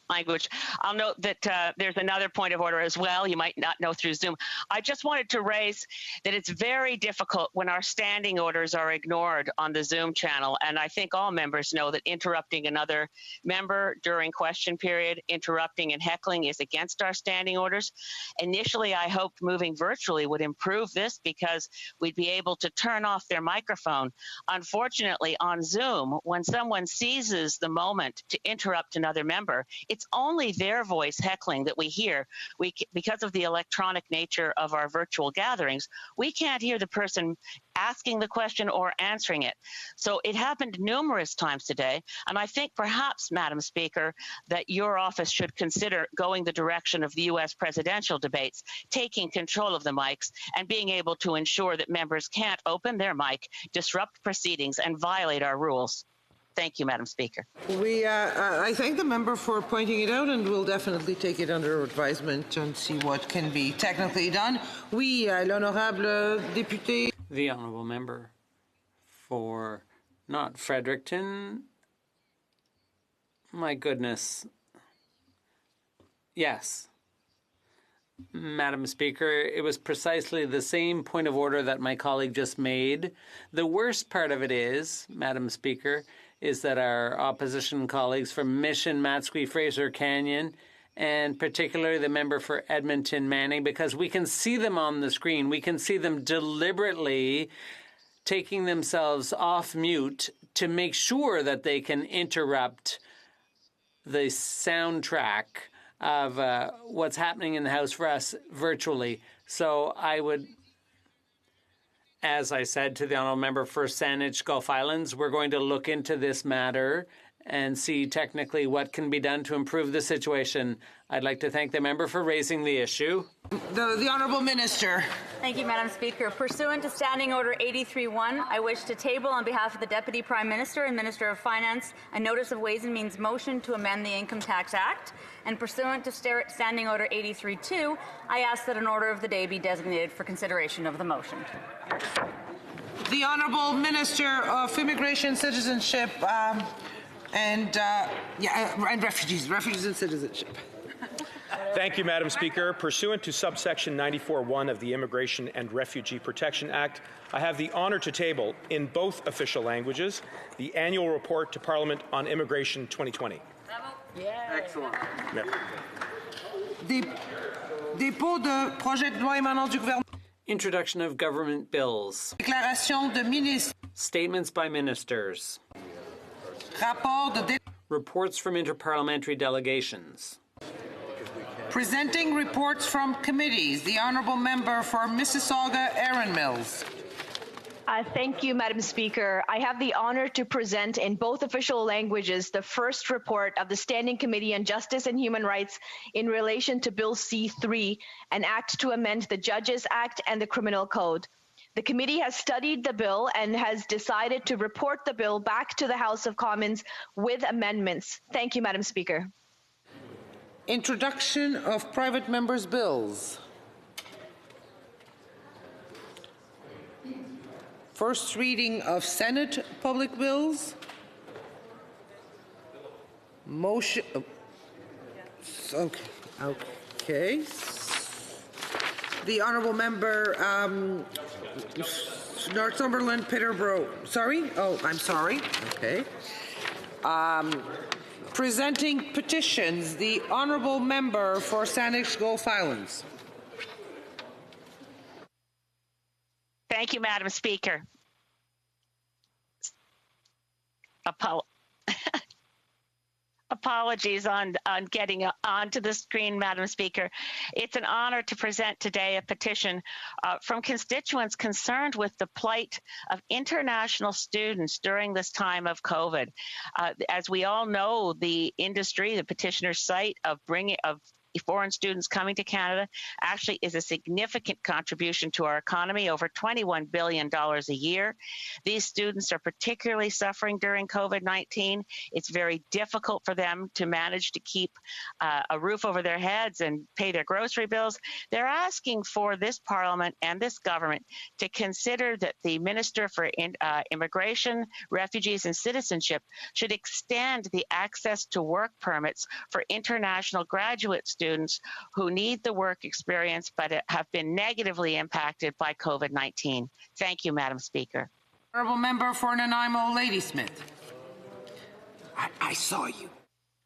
language. I'll note that there's another point of order as well. You might not know through Zoom. I just wanted to raise that it's very difficult when our standing orders are ignored on the Zoom channel. And I think all members know that interrupting another member during question period, interrupting and heckling is against our standing orders. Initially, I hoped moving virtually would improve this because we'd be able to turn off their microphone. Unfortunately, on Zoom, when someone seizes the moment to interrupt another member, it's only their voice heckling that we hear. Because of the electronic nature of our virtual gatherings, we can't hear the person asking the question or answering it. So it happened numerous times today, and I think perhaps, Madam Speaker, that your office should consider going the direction of the U.S. presidential debates, taking control of the mics, and being able to ensure that members can't open their mic, disrupt proceedings, and violate our rules. Thank you, Madam Speaker. I thank the member for pointing it out, and we'll definitely take it under advisement and see what can be technically done. Oui, l'honorable député. The Honourable Member for not Fredericton. My goodness. Yes. Madam Speaker, it was precisely the same point of order that my colleague just made. The worst part of it is, Madam Speaker, is that our opposition colleagues from Mission, Matsqui, Fraser Canyon, and particularly the member for Edmonton Manning, because we can see them on the screen. We can see them deliberately taking themselves off mute to make sure that they can interrupt the soundtrack of what's happening in the House for us virtually. So I would As I said to the honourable member for Saanich Gulf Islands, we're going to look into this matter and see technically what can be done to improve the situation. I'd like to thank the member for raising the issue. The Honourable Minister. Thank you, Madam Speaker. Pursuant to Standing Order 83-1, I wish to table on behalf of the Deputy Prime Minister and Minister of Finance a notice of Ways and Means motion to amend the Income Tax Act. And pursuant to Standing Order 83-2, I ask that an order of the day be designated for consideration of the motion. The Honourable Minister of Immigration, Citizenship, and refugees and citizenship. Thank you, Madam Speaker. Pursuant to subsection 94(1) of the Immigration and Refugee Protection Act, I have the honour to table, in both official languages, the annual report to Parliament on Immigration 2020. Excellent. Dépôt de projet de loi émanant du gouvernement. Introduction of government bills. Déclaration de ministre. Statements by ministers. Rapport de Reports from interparliamentary delegations. Presenting reports from committees, the Honourable Member for Mississauga, Erin Mills. Thank you, Madam Speaker. I have the honour to present in both official languages the first report of the Standing Committee on Justice and Human Rights in relation to Bill C-3, an act to amend the Judges Act and the Criminal Code. The committee has studied the bill and has decided to report the bill back to the House of Commons with amendments. Thank you, Madam Speaker. Introduction of private members' bills. First reading of Senate public bills. Motion. Okay. The Honourable Member Northumberland Peterborough. Sorry? Oh, I'm sorry. Okay. Presenting petitions, the Honourable Member for Saanich Gulf Islands. Thank you, Madam Speaker. Apologies on getting onto the screen, Madam Speaker. It's an honor to present today a petition from constituents concerned with the plight of international students during this time of COVID. As we all know, the industry, the petitioner's site of foreign students coming to Canada actually is a significant contribution to our economy, over $21 billion a year. These students are particularly suffering during COVID-19. It's very difficult for them to manage to keep a roof over their heads and pay their grocery bills. They're asking for this Parliament and this government to consider that the Minister for Immigration, Refugees and Citizenship should extend the access to work permits for international graduate students who need the work experience but have been negatively impacted by COVID-19. Thank you, Madam Speaker. Honourable Member for Nanaimo, Ladysmith. I saw you.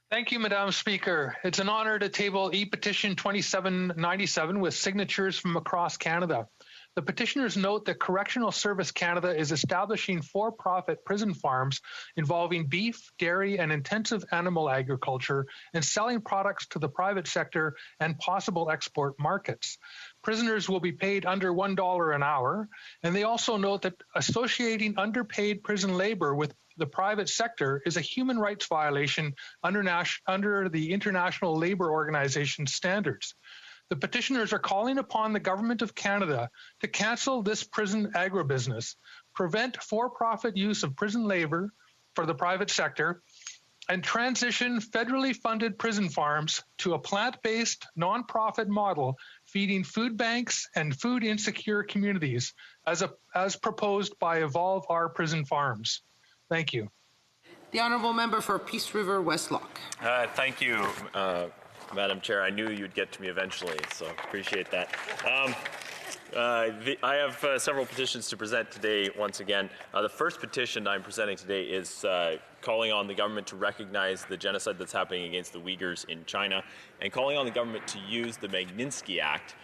Thank you, Madam Speaker. It's an honour to table e-petition 2797 with signatures from across Canada. The petitioners note that Correctional Service Canada is establishing for-profit prison farms involving beef, dairy, and intensive animal agriculture and selling products to the private sector and possible export markets. Prisoners will be paid under $1 an hour, and they also note that associating underpaid prison labor with the private sector is a human rights violation under the International Labour Organization standards. The petitioners are calling upon the Government of Canada to cancel this prison agribusiness, prevent for-profit use of prison labor for the private sector, and transition federally funded prison farms to a plant-based, non-profit model feeding food banks and food insecure communities as proposed by Evolve Our Prison Farms. Thank you. The Honourable Member for Peace River, Westlock. Thank you, Madam Chair. I knew you'd get to me eventually, so appreciate that. I have several petitions to present today once again. The first petition I'm presenting today is calling on the government to recognize the genocide that's happening against the Uyghurs in China and calling on the government to use the Magnitsky Act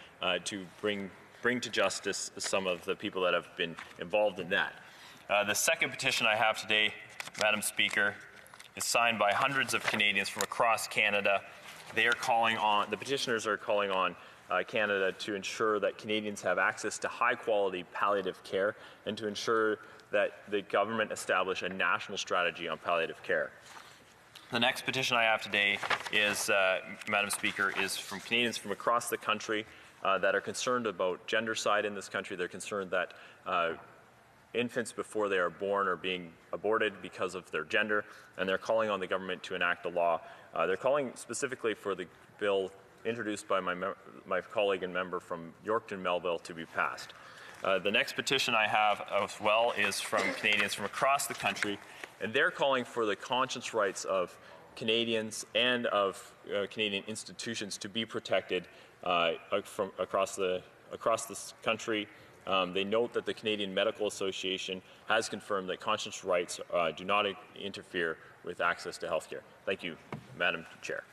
to bring to justice some of the people that have been involved in that. The second petition I have today, Madam Speaker, is signed by hundreds of Canadians from across Canada The petitioners are calling on Canada to ensure that Canadians have access to high-quality palliative care and to ensure that the government establish a national strategy on palliative care. The next petition I have today is, Madam Speaker, is from Canadians from across the country that are concerned about gendercide in this country. They're concerned that infants before they are born are being aborted because of their gender, and they're calling on the government to enact a law. They're calling specifically for the bill introduced by my colleague and member from Yorkton Melville to be passed. The next petition I have as well is from Canadians from across the country, and they're calling for the conscience rights of Canadians and of Canadian institutions to be protected from across this country. They note that the Canadian Medical Association has confirmed that conscience rights do not interfere with access to health care. Thank you, Madam Chair.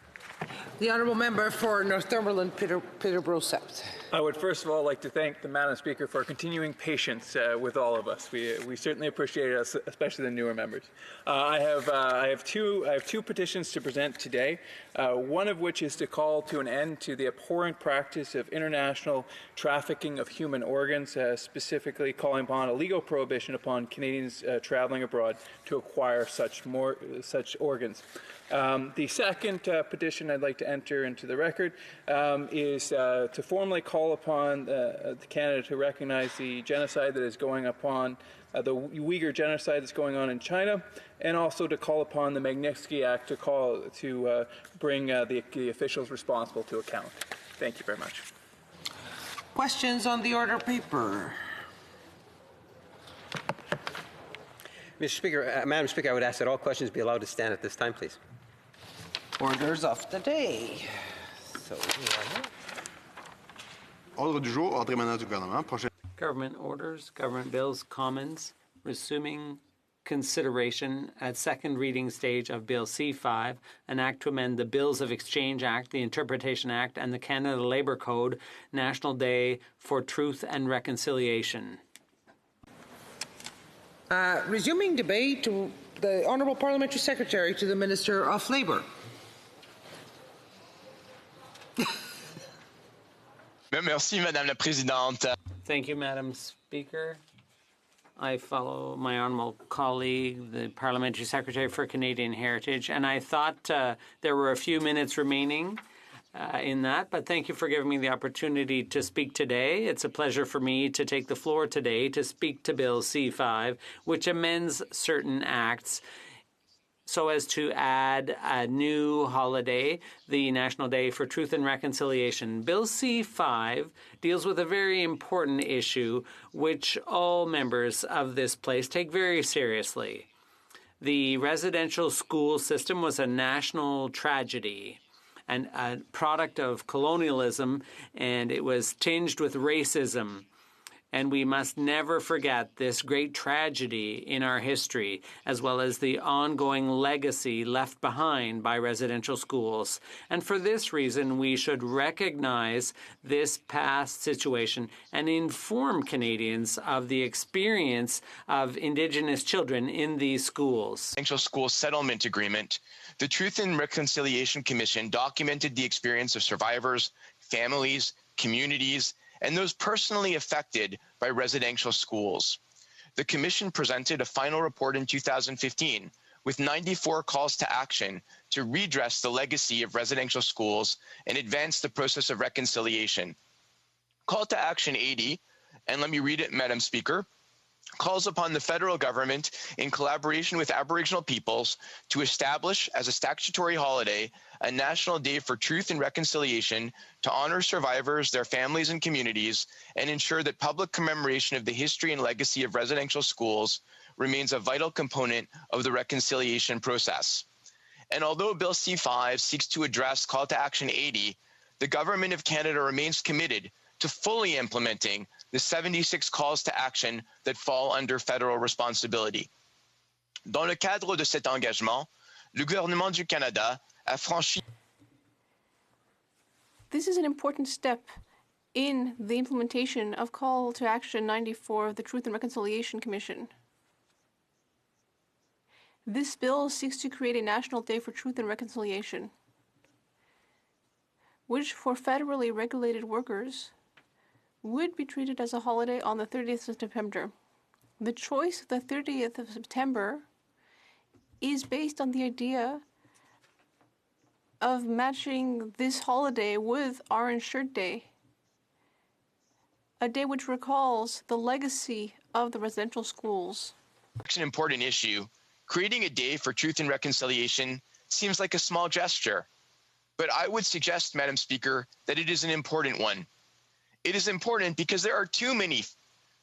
The Honourable Member for Northumberland, Peterborough South. I would first of all like to thank the Madam Speaker for continuing patience with all of us. We certainly appreciate it, especially the newer members. I have two petitions to present today. One of which is to call to an end to the abhorrent practice of international trafficking of human organs, specifically calling upon a legal prohibition upon Canadians traveling abroad to acquire such organs. The second petition I'd like to enter into the record is to formally call upon Canada to recognize the genocide that is going upon the Uyghur genocide that's going on in China, and also to call upon the Magnitsky Act to bring the officials responsible to account. Thank you very much. Questions on the order paper? Mr. Speaker, Madam Speaker, I would ask that all questions be allowed to stand at this time, please. Orders of the day. Ordre du jour, ordre émanant du gouvernement. Prochain. Government orders, government bills, commons, resuming consideration at second reading stage of Bill C5, an act to amend the Bills of Exchange Act, the Interpretation Act, and the Canada Labour Code, National Day for Truth and Reconciliation. Resuming debate, to the Honourable Parliamentary Secretary to the Minister of Labour. Merci, Madame la Présidente. Thank you, Madam Speaker. I follow my honourable colleague, the Parliamentary Secretary for Canadian Heritage, and I thought there were a few minutes remaining in that, but thank you for giving me the opportunity to speak today. It's a pleasure for me to take the floor today to speak to Bill C5, which amends certain acts so as to add a new holiday, the National Day for Truth and Reconciliation. Bill C5 deals with a very important issue which all members of this place take very seriously. The residential school system was a national tragedy and a product of colonialism, and it was tinged with racism. And we must never forget this great tragedy in our history, as well as the ongoing legacy left behind by residential schools. And for this reason, we should recognize this past situation and inform Canadians of the experience of Indigenous children in these schools. Residential School Settlement Agreement. The Truth and Reconciliation Commission documented the experience of survivors, families, communities, and those personally affected by residential schools. The Commission presented a final report in 2015 with 94 calls to action to redress the legacy of residential schools and advance the process of reconciliation. Call to Action 80, and let me read it, Madam Speaker, calls upon the federal government, in collaboration with Aboriginal peoples, to establish as a statutory holiday a National Day for Truth and Reconciliation to honor survivors, their families, and communities, and ensure that public commemoration of the history and legacy of residential schools remains a vital component of the reconciliation process. And although Bill C5 seeks to address Call to Action 80, the Government of Canada remains committed to fully implementing the 76 calls to action that fall under federal responsibility. Dans le cadre de cet engagement, le gouvernement du Canada a franchi. This is an important step in the implementation of Call to Action 94 of the Truth and Reconciliation Commission. This bill seeks to create a National Day for Truth and Reconciliation. which for federally regulated workers would be treated as a holiday on the 30th of September. The choice of the 30th of September is based on the idea of matching this holiday with Orange Shirt Day, a day which recalls the legacy of the residential schools. Such an important issue. Creating a day for truth and reconciliation seems like a small gesture, but I would suggest, Madam Speaker, that it is an important one. It is important because there are too many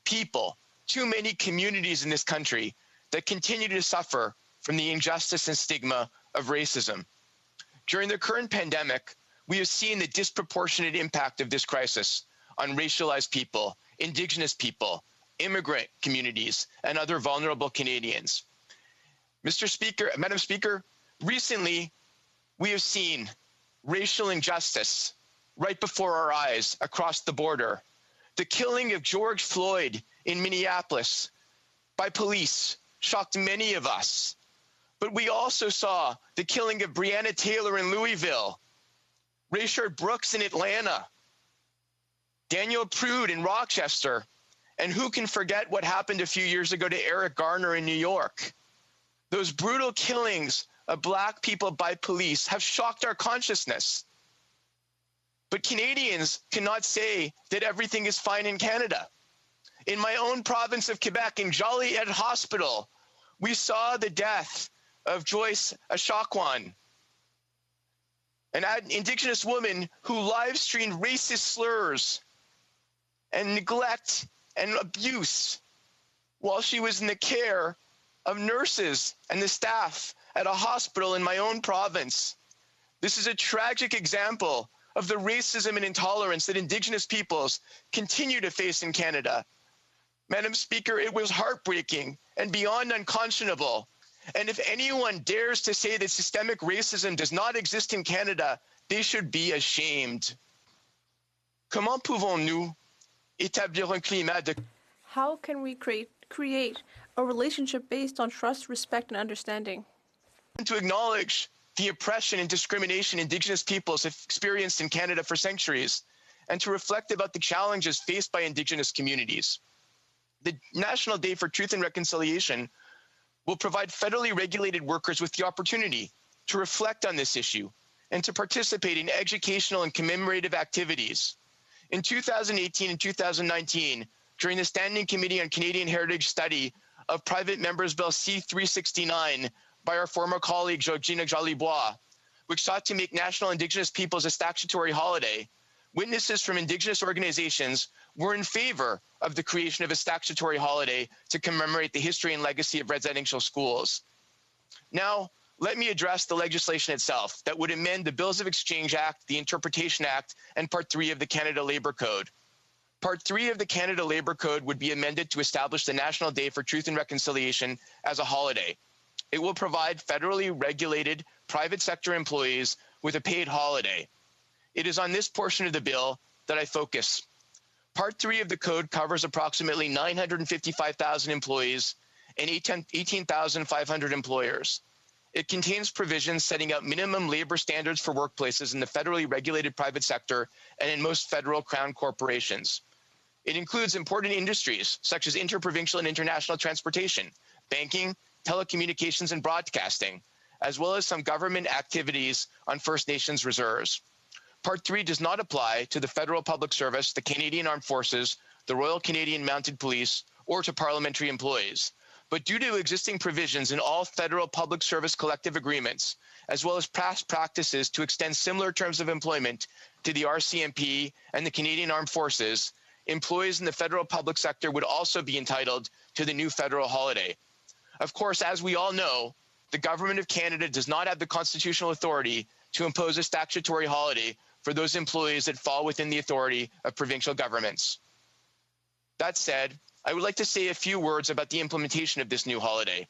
people, too many communities in this country that continue to suffer from the injustice and stigma of racism. During the current pandemic, we have seen the disproportionate impact of this crisis on racialized people, Indigenous people, immigrant communities, and other vulnerable Canadians. Madam Speaker, recently we have seen racial injustice right before our eyes across the border. The killing of George Floyd in Minneapolis by police shocked many of us. But we also saw the killing of Breonna Taylor in Louisville, Rayshard Brooks in Atlanta, Daniel Prude in Rochester, and who can forget what happened a few years ago to Eric Garner in New York? Those brutal killings of Black people by police have shocked our consciousness. But Canadians cannot say that everything is fine in Canada. In my own province of Quebec, in Joliet Hospital, we saw the death of Joyce Ashokwan, an Indigenous woman who live-streamed racist slurs and neglect and abuse while she was in the care of nurses and the staff at a hospital in my own province. This is a tragic example of the racism and intolerance that Indigenous peoples continue to face in Canada. Madam Speaker, it was heartbreaking and beyond unconscionable. And if anyone dares to say that systemic racism does not exist in Canada, they should be ashamed. Comment pouvons-nous établir un climat de... How can we create a relationship based on trust, respect, and understanding? To acknowledge the oppression and discrimination Indigenous peoples have experienced in Canada for centuries, and to reflect about the challenges faced by Indigenous communities. The National Day for Truth and Reconciliation will provide federally regulated workers with the opportunity to reflect on this issue and to participate in educational and commemorative activities. In 2018 and 2019, during the Standing Committee on Canadian Heritage study of Private Members Bill C-369 by our former colleague Georgina Jolibois, which sought to make National Indigenous Peoples a statutory holiday, witnesses from Indigenous organizations were in favor of the creation of a statutory holiday to commemorate the history and legacy of residential schools. Now, let me address the legislation itself that would amend the Bills of Exchange Act, the Interpretation Act, and Part 3 of the Canada Labour Code. Part 3 of the Canada Labour Code would be amended to establish the National Day for Truth and Reconciliation as a holiday. It will provide federally regulated private sector employees with a paid holiday. It is on this portion of the bill that I focus. Part 3 of the code covers approximately 955,000 employees and 18,500 employers. It contains provisions setting out minimum labor standards for workplaces in the federally regulated private sector and in most federal crown corporations. It includes important industries such as interprovincial and international transportation, banking, telecommunications, and broadcasting, as well as some government activities on First Nations reserves. Part 3 does not apply to the Federal Public Service, the Canadian Armed Forces, the Royal Canadian Mounted Police, or to parliamentary employees. But due to existing provisions in all federal public service collective agreements, as well as past practices to extend similar terms of employment to the RCMP and the Canadian Armed Forces, employees in the federal public sector would also be entitled to the new federal holiday. Of course, as we all know, the Government of Canada does not have the constitutional authority to impose a statutory holiday for those employees that fall within the authority of provincial governments. That said, I would like to say a few words about the implementation of this new holiday.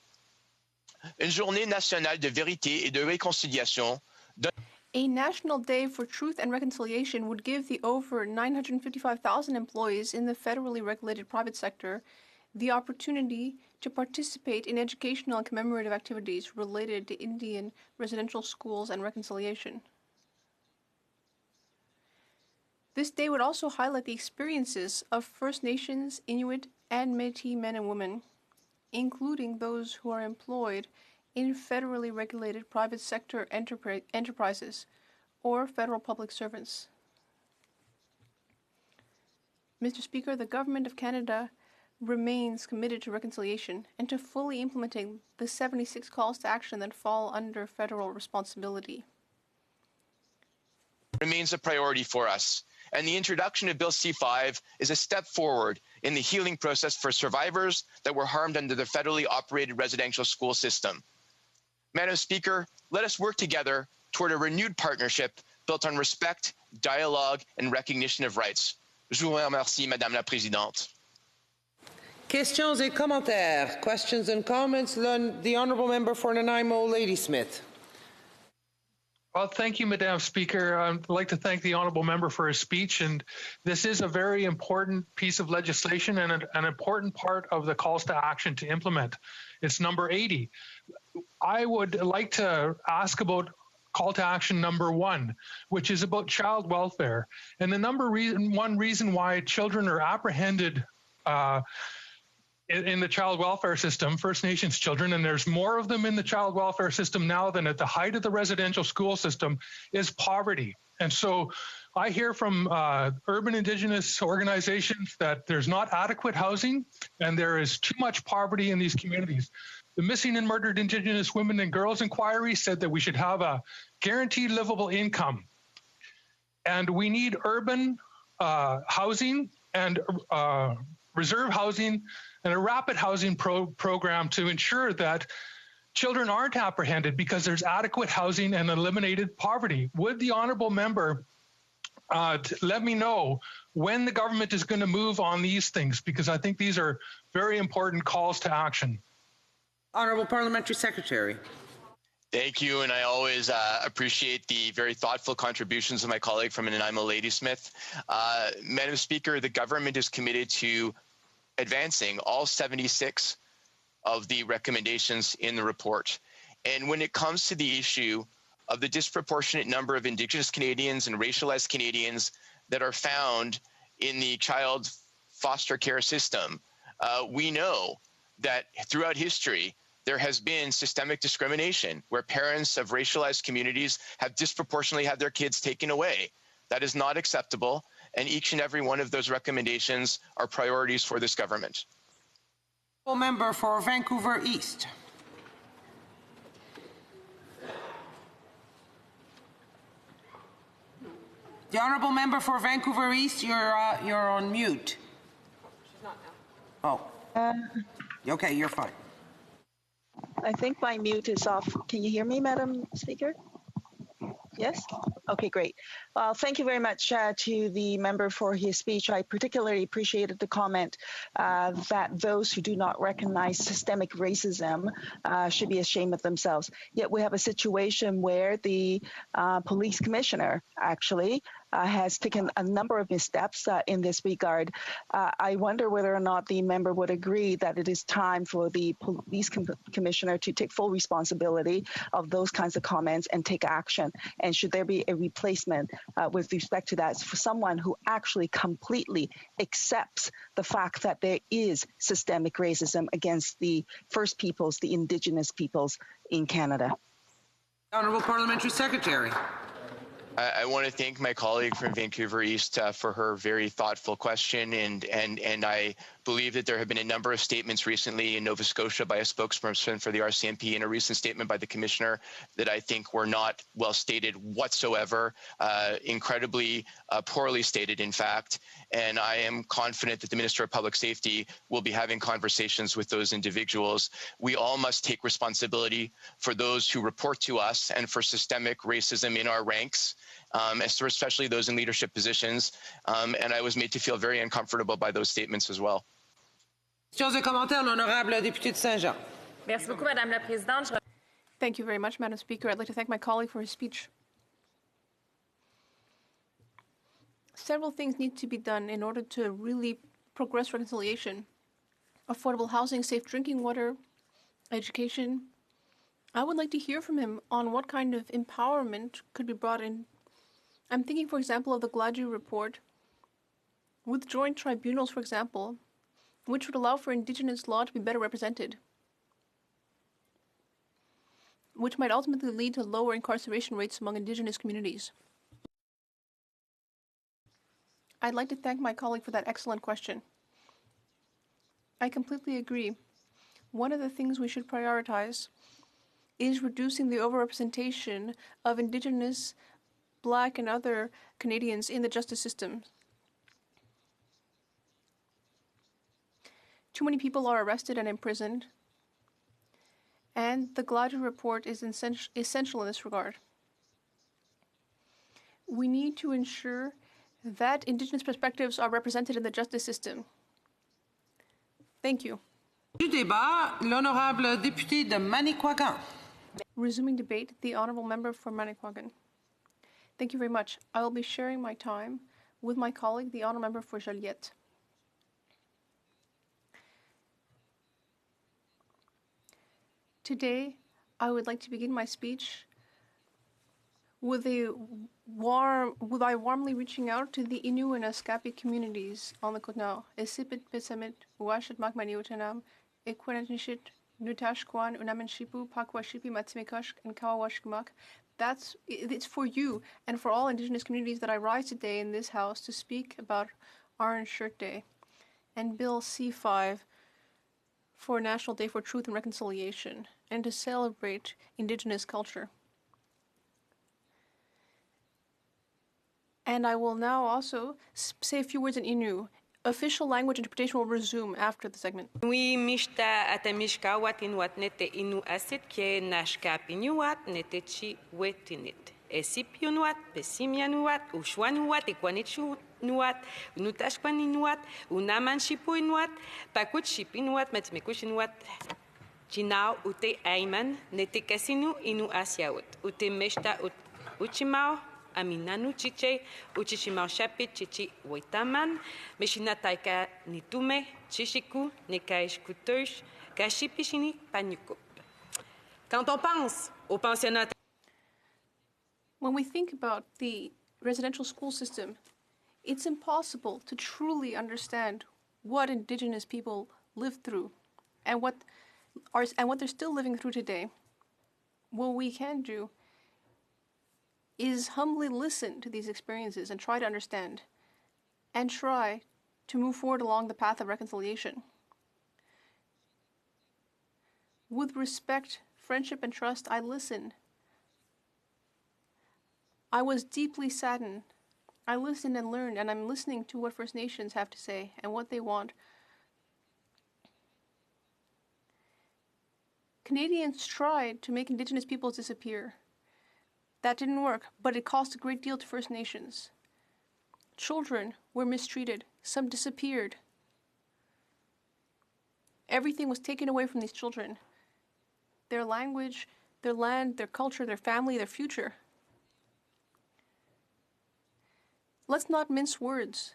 Une journée nationale de vérité et de réconciliation. A National Day for Truth and Reconciliation would give the over 955,000 employees in the federally regulated private sector the opportunity to participate in educational and commemorative activities related to Indian residential schools and reconciliation. This day would also highlight the experiences of First Nations, Inuit, and Métis men and women, including those who are employed in federally regulated private sector enterprises or federal public servants. Mr. Speaker, the Government of Canada remains committed to reconciliation and to fully implementing the 76 calls to action that fall under federal responsibility. Remains a priority for us, and the introduction of Bill C-5 is a step forward in the healing process for survivors that were harmed under the federally operated residential school system. Madam Speaker, let us work together toward a renewed partnership built on respect, dialogue, and recognition of rights. Je vous remercie, Madame la Présidente. Questions et commentaires. Questions and comments. The Honourable Member for Nanaimo, Ladysmith. Well, thank you, Madam Speaker. I'd like to thank the honourable member for his speech. And this is a very important piece of legislation and an important part of the calls to action to implement. It's number 80. I would like to ask about call to action number 1, which is about child welfare. And the one reason why children are apprehended in the child welfare system, First Nations children, and there's more of them in the child welfare system now than at the height of the residential school system, is poverty. And so I hear from urban Indigenous organizations that there's not adequate housing and there is too much poverty in these communities. The Missing and Murdered Indigenous Women and Girls Inquiry said that we should have a guaranteed livable income. And we need urban housing and reserve housing and a rapid housing program to ensure that children aren't apprehended because there's adequate housing and eliminated poverty. Would the honourable member let me know when the government is going to move on these things, because I think these are very important calls to action. Honourable Parliamentary Secretary. Thank you, and I always appreciate the very thoughtful contributions of my colleague from Nanaimo, Ladysmith. Madam Speaker, the government is committed to advancing all 76 of the recommendations in the report. And when it comes to the issue of the disproportionate number of Indigenous Canadians and racialized Canadians that are found in the child foster care system, we know that throughout history, there has been systemic discrimination where parents of racialized communities have disproportionately had their kids taken away. That is not acceptable, and each and every one of those recommendations are priorities for this government. Member for Vancouver East. The Honourable Member for Vancouver East, you're on mute. She's not now. Oh. Okay, you're fine. I think my mute is off. Can you hear me, Madam Speaker? Yes? Okay, great. Well, thank you very much to the member for his speech. I particularly appreciated the comment that those who do not recognize systemic racism should be ashamed of themselves. Yet we have a situation where the police commissioner actually has taken a number of missteps in this regard. I wonder whether or not the member would agree that it is time for the police commissioner to take full responsibility of those kinds of comments and take action. And should there be a replacement with respect to that for someone who actually completely accepts the fact that there is systemic racism against the First Peoples, the Indigenous peoples in Canada? Honourable Parliamentary Secretary. I want to thank my colleague from Vancouver East for her very thoughtful question, and I believe that there have been a number of statements recently in Nova Scotia by a spokesperson for the RCMP and a recent statement by the Commissioner that I think were not well stated whatsoever, incredibly poorly stated, in fact. And I am confident that the Minister of Public Safety will be having conversations with those individuals. We all must take responsibility for those who report to us and for systemic racism in our ranks. Especially those in leadership positions, and I was made to feel very uncomfortable by those statements as well. Questions et commentaires, l'honorable député de Saint-Jean. Merci beaucoup, Madame la Présidente. Thank you very much, Madam Speaker. I'd like to thank my colleague for his speech. Several things need to be done in order to really progress reconciliation. Affordable housing, safe drinking water, education. I would like to hear from him on what kind of empowerment could be brought in I'm thinking, for example, of the Gladue report, with joint tribunals, for example, which would allow for Indigenous law to be better represented, which might ultimately lead to lower incarceration rates among Indigenous communities. I'd like to thank my colleague for that excellent question. I completely agree. One of the things we should prioritize is reducing the overrepresentation of Indigenous, Black, and other Canadians in the justice system. Too many people are arrested and imprisoned, and the Gladue report is essential in this regard. We need to ensure that Indigenous perspectives are represented in the justice system. Thank you. Du débat, l'honorable député de Manicouagan. Resuming debate, the honourable member for Manicouagan. Thank you very much. I will be sharing my time with my colleague, the honourable member for Joliette. Today, I would like to begin my speech with warmly reaching out to the Innu and Escapi communities on the Kootenay. Esipit Pesamit, Uashat Magmaniutanam, Equinanishit, Nutashkwan, Unamanshipu, Pakwashipi, Matsimikoshk, and Kawawashkmak. It's for you and for all Indigenous communities that I rise today in this House to speak about Orange Shirt Day and Bill C-5 for National Day for Truth and Reconciliation, and to celebrate Indigenous culture. And I will now also say a few words in Innu. Official language interpretation will resume after the segment. Oui, mishta atamishka watin wat nete inu asit ke nashka pinuat nete chi wetinit. Esipiunuat, pesimianuat, ushwanuat, equanichunuat, unutashquaninuat, unamanshipuinuat, pakutshipinuat, matmekushinuat. Chinao ute aiman nete kasinu inu asiaut. Ute meshta uchimao. Aminanu chiche, uchichimao shapit chichi waitaman, meshinataika nitume, chishiku, nekaishkutosh, kashipishini panyukup. Quand on pense au pensionnat. When we think about the residential school system, it's impossible to truly understand what Indigenous people lived through and what they're still living through today. What we can do is humbly listen to these experiences and try to understand, and try to move forward along the path of reconciliation. With respect, friendship, and trust, I listened. I was deeply saddened. I listened and learned, and I'm listening to what First Nations have to say and what they want. Canadians tried to make Indigenous peoples disappear. That didn't work, but it cost a great deal to First Nations. Children were mistreated. Some disappeared. Everything was taken away from these children. Their language, their land, their culture, their family, their future. Let's not mince words.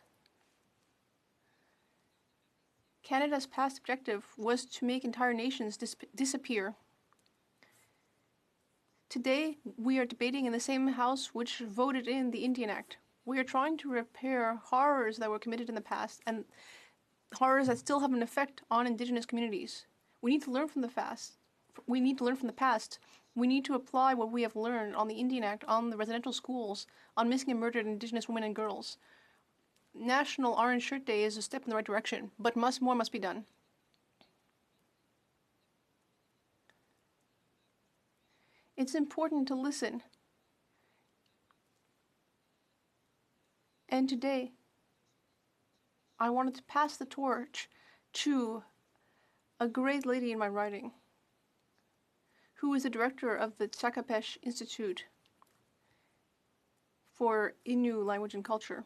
Canada's past objective was to make entire nations disappear. Today, we are debating in the same House which voted in the Indian Act. We are trying to repair horrors that were committed in the past and horrors that still have an effect on Indigenous communities. We need to learn from the past. We need to apply what we have learned on the Indian Act, on the residential schools, on missing and murdered Indigenous women and girls. National Orange Shirt Day is a step in the right direction, but more must be done. It's important to listen. And today, I wanted to pass the torch to a great lady in my riding, who is the director of the Tsakapesh Institute for Innu Language and Culture.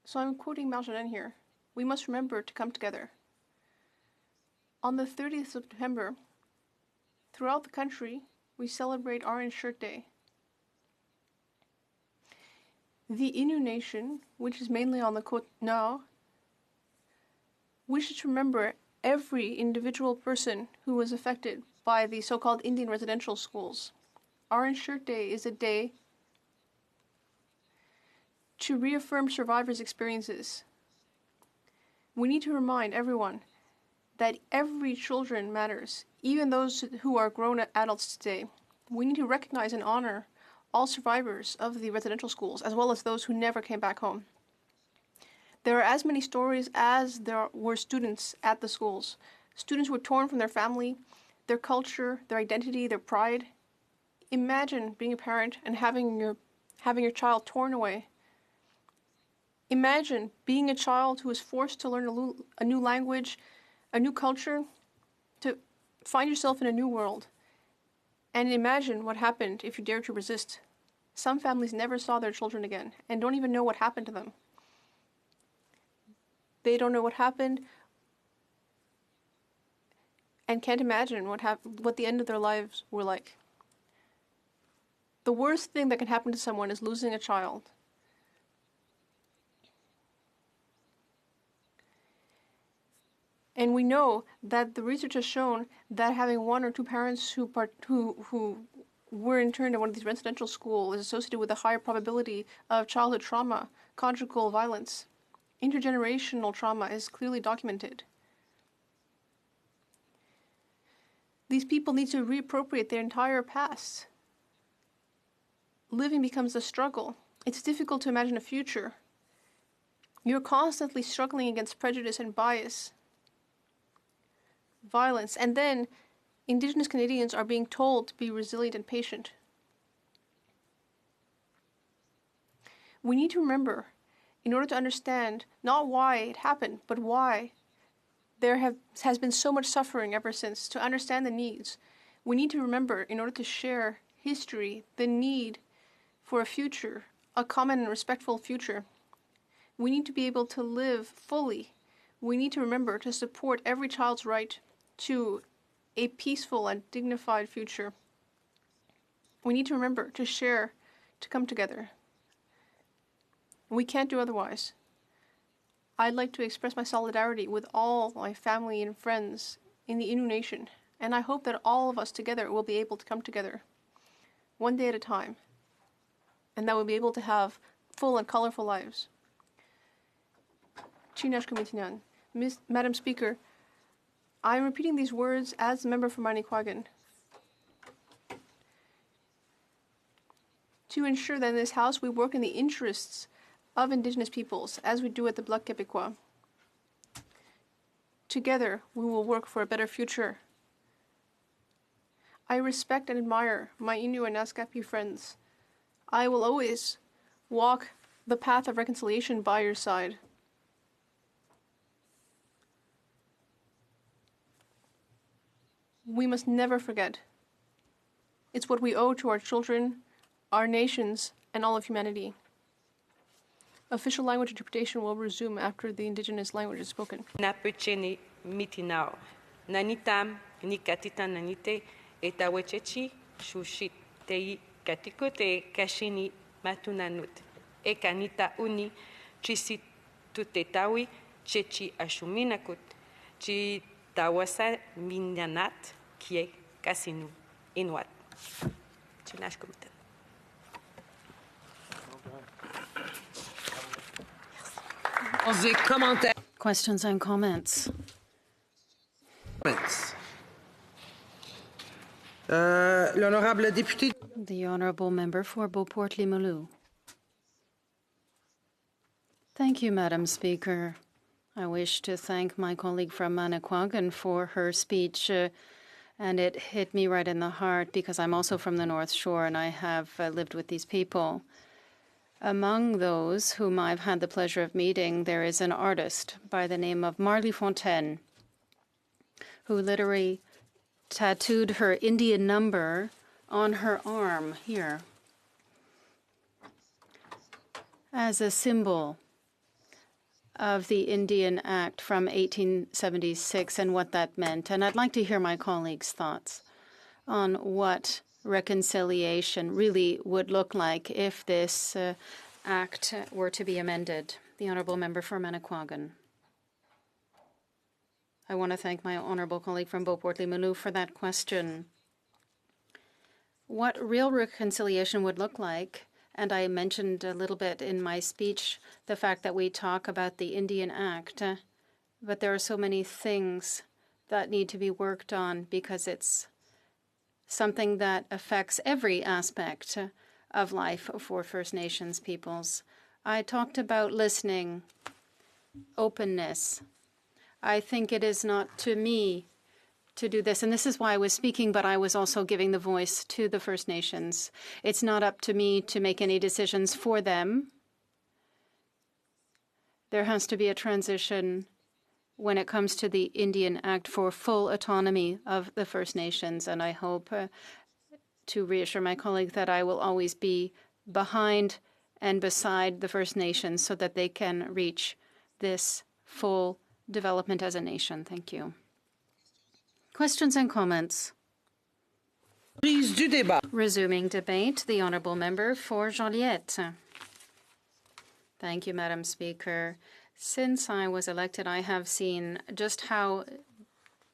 So I'm quoting Marjolaine here. We must remember to come together. On the 30th of September, throughout the country, we celebrate Orange Shirt Day. The Innu Nation, which is mainly on the Kootenay, wishes to remember every individual person who was affected by the so-called Indian residential schools. Our Insured Day is a day to reaffirm survivors' experiences. We need to remind everyone that every children matters, even those who are grown adults today. We need to recognize and honor all survivors of the residential schools, as well as those who never came back home. There are as many stories as there were students at the schools. Students were torn from their family, their culture, their identity, their pride. Imagine being a parent and having your child torn away. Imagine being a child who is forced to learn a new language, a new culture, to find yourself in a new world. And imagine what happened if you dared to resist. Some families never saw their children again and don't even know what happened to them. They don't know what happened and can't imagine what the end of their lives were like. The worst thing that can happen to someone is losing a child. And we know that the research has shown that having one or two parents who were interned at one of these residential schools is associated with a higher probability of childhood trauma, conjugal violence. Intergenerational trauma is clearly documented. These people need to reappropriate their entire past. Living becomes a struggle. It's difficult to imagine a future. You're constantly struggling against prejudice and bias, violence, and then Indigenous Canadians are being told to be resilient and patient. We need to remember, in order to understand not why it happened, but why there has been so much suffering ever since, to understand the needs. We need to remember, in order to share history, the need for a future, a common and respectful future. We need to be able to live fully. We need to remember to support every child's right to a peaceful and dignified future. We need to remember to share, to come together. We can't do otherwise. I'd like to express my solidarity with all my family and friends in the Innu Nation, and I hope that all of us together will be able to come together, one day at a time, and that we'll be able to have full and colorful lives. Chinash Komitinan. Madam Speaker, I am repeating these words as a member for Manicouagan to ensure that in this House we work in the interests of Indigenous peoples, as we do at the Bloc Québécois. Together, we will work for a better future. I respect and admire my Innu and Naskapi friends. I will always walk the path of reconciliation by your side. We must never forget. It's what we owe to our children, our nations, and all of humanity. Official language interpretation will resume after the Indigenous language is spoken. Napecheni mitinao. Nanitam nikatita nanite etawechechi shushit tei katikote kashini matunanut. Ekanita uni chisit tutetawi chechi ashuminakut. Chi tawasa minyanat kie kasinu inuat. Chinash Komitinan. Questions and comments. L'honorable député. The honourable member for Beauport-Limoilou. Thank you, Madam Speaker. I wish to thank my colleague from Manicouagan for her speech, and it hit me right in the heart because I'm also from the North Shore and I have lived with these people. Among those whom I've had the pleasure of meeting, there is an artist by the name of Marley Fontaine, who literally tattooed her Indian number on her arm here as a symbol of the Indian Act from 1876 and what that meant. And I'd like to hear my colleagues' thoughts on what reconciliation really would look like if this act were to be amended. The honourable member for Manicouagan. I want to thank my honourable colleague from Beauport-Limoilou for that question. what real reconciliation would look like. And I mentioned a little bit in my speech the fact that we talk about the Indian Act, but there are so many things that need to be worked on because it's something that affects every aspect of life for First Nations peoples. I talked about listening, openness. I think it is not to me to do this, and this is why I was speaking, but I was also giving the voice to the First Nations. It's not up to me to make any decisions for them. There has to be a transition when it comes to the Indian Act for full autonomy of the First Nations, and I hope to reassure my colleague that I will always be behind and beside the First Nations so that they can reach this full development as a nation. Thank you. Questions and comments? Resuming debate, the Honourable Member for Joliette. Thank you, Madam Speaker. Since I was elected, I have seen just how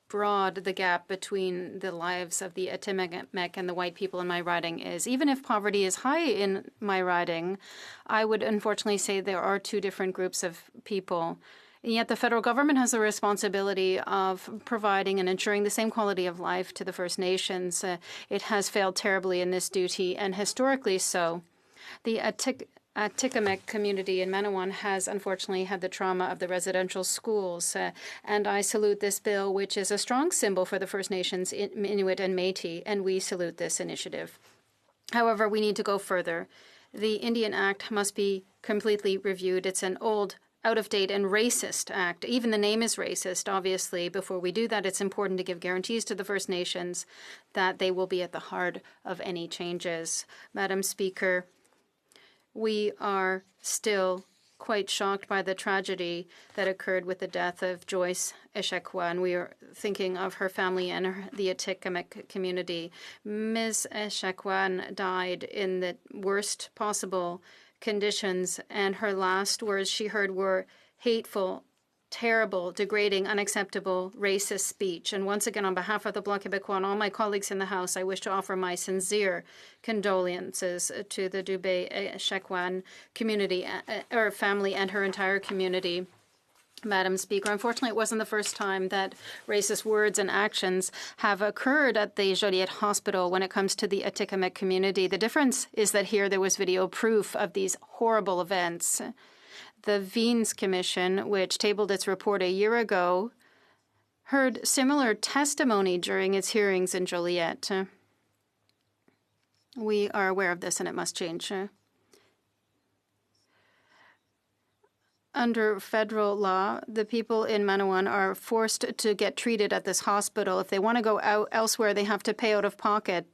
broad the gap between the lives of the Atikamekw and the white people in my riding is. Even if poverty is high in my riding, I would unfortunately say there are two different groups of people. And yet the federal government has the responsibility of providing and ensuring the same quality of life to the First Nations. It has failed terribly in this duty, and historically so. The Atikamekw community in Manawan has unfortunately had the trauma of the residential schools, and I salute this bill, which is a strong symbol for the First Nations, Inuit and Métis, and we salute this initiative. However, we need to go further. The Indian Act must be completely reviewed. It's an old, out-of-date and racist act. Even the name is racist, obviously. Before we do that, it's important to give guarantees to the First Nations that they will be at the heart of any changes. Madam Speaker, we are still quite shocked by the tragedy that occurred with the death of Joyce Echaquan, and we are thinking of her family and the Atikamekw community. Ms. Echaquan died in the worst possible conditions, and her last words she heard were hateful, terrible, degrading, unacceptable, racist speech. And once again, on behalf of the Bloc Québécois and all my colleagues in the House, I wish to offer my sincere condolences to the Dubé Echaquan community, or family, and her entire community. Madam Speaker, unfortunately, it wasn't the first time that racist words and actions have occurred at the Joliette Hospital when it comes to the Atikamekw community. The difference is that here there was video proof of these horrible events. The Wiens Commission, which tabled its report a year ago, heard similar testimony during its hearings in Joliette. We are aware of this and it must change. Under federal law, the people in Manawan are forced to get treated at this hospital. If they want to go out elsewhere, they have to pay out of pocket.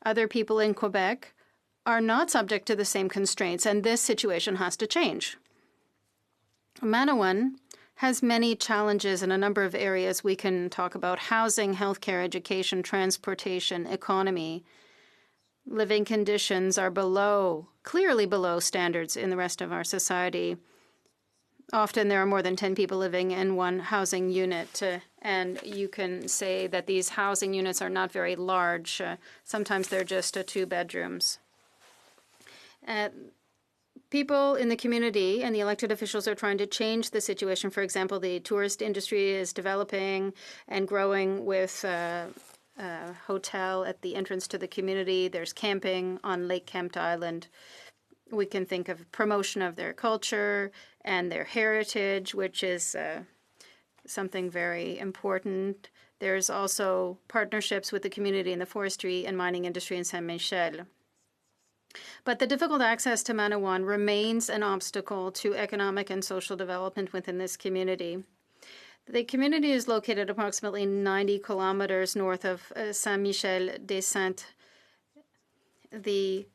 Other people in Quebec are not subject to the same constraints, and this situation has to change. Manawan has many challenges in a number of areas we can talk about: housing, healthcare, education, transportation, economy. Living conditions are clearly below standards in the rest of our society. Often there are more than 10 people living in one housing unit, and you can say that these housing units are not very large. Sometimes they're just 2 bedrooms. People in the community and the elected officials are trying to change the situation. For example, the tourist industry is developing and growing with a hotel at the entrance to the community. There's camping on Lake Kempt Island. We can think of promotion of their culture and their heritage, which is something very important. There's also partnerships with the community in the forestry and mining industry in Saint-Michel. But the difficult access to Manawan remains an obstacle to economic and social development within this community. The community is located approximately 90 kilometers north of Saint-Michel-des-Saintes. The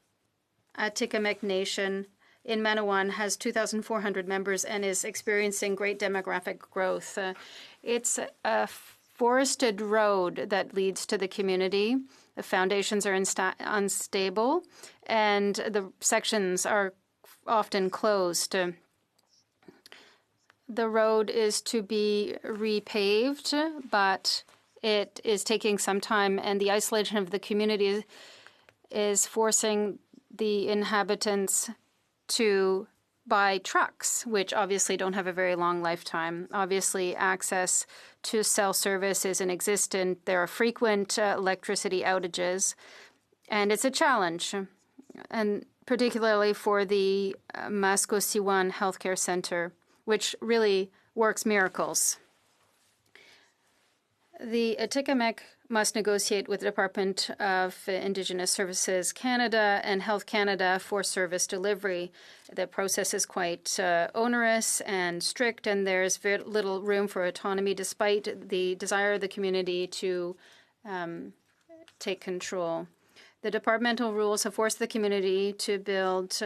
Atikamekw Nation in Manawan has 2,400 members and is experiencing great demographic growth. It's a forested road that leads to the community. The foundations are unstable, and the sections are often closed. The road is to be repaved, but it is taking some time, and the isolation of the community is forcing the inhabitants to buy trucks, which obviously don't have a very long lifetime. Obviously, access to cell service isn't existent. There are frequent electricity outages, and it's a challenge, and particularly for the Masco Siwan Healthcare Center, which really works miracles. The Atikamekw must negotiate with the Department of Indigenous Services Canada and Health Canada for service delivery. The process is quite onerous and strict, and there's very little room for autonomy despite the desire of the community to take control. The departmental rules have forced the community to build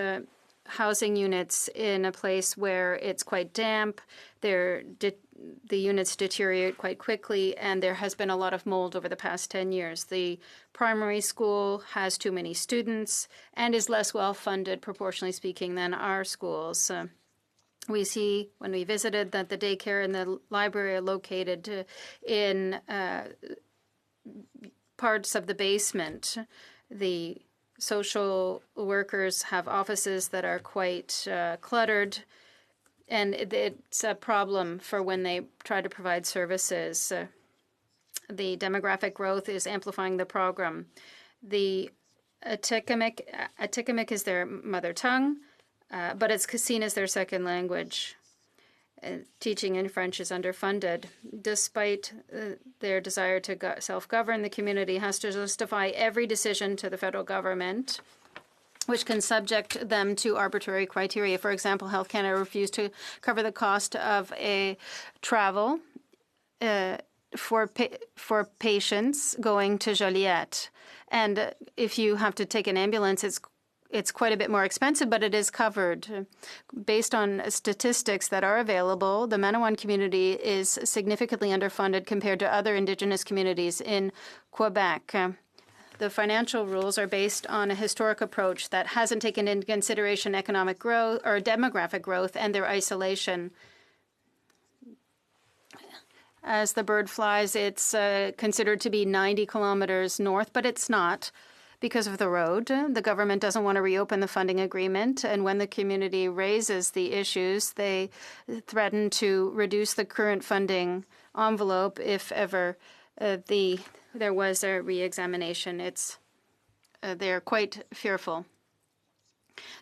housing units in a place where it's quite damp. The units deteriorate quite quickly, and there has been a lot of mold over the past 10 years. The primary school has too many students and is less well funded, proportionally speaking, than our schools. We see when we visited that the daycare and the library are located in parts of the basement. The social workers have offices that are quite cluttered, and it's a problem for when they try to provide services. The demographic growth is amplifying the problem. The Atikamekw is their mother tongue, but it's seen as their second language. Teaching in French is underfunded. Despite their desire to self-govern, the community has to justify every decision to the federal government, which can subject them to arbitrary criteria. For example, Health Canada refused to cover the cost of a travel for patients going to Joliette. And if you have to take an ambulance, it's quite a bit more expensive, but it is covered. Based on statistics that are available, the Manawan community is significantly underfunded compared to other Indigenous communities in Quebec. The financial rules are based on a historic approach that hasn't taken into consideration economic growth or demographic growth and their isolation. As the bird flies, it's considered to be 90 kilometers north, but it's not because of the road. The government doesn't want to reopen the funding agreement, and when the community raises the issues, they threaten to reduce the current funding envelope if ever there was a re-examination. They're quite fearful.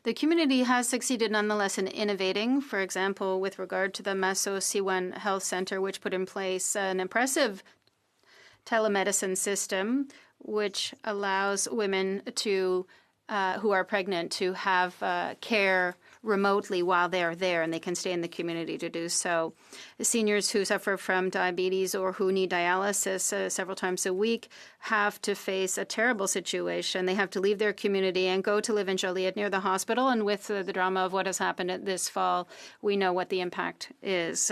The community has succeeded nonetheless in innovating, for example, with regard to the Masco Siwan Health Center, which put in place an impressive telemedicine system which allows women who are pregnant to have care remotely while they're there, and they can stay in the community to do so. The seniors who suffer from diabetes or who need dialysis several times a week have to face a terrible situation. They have to leave their community and go to live in Joliette near the hospital, and with the drama of what has happened this fall, we know what the impact is.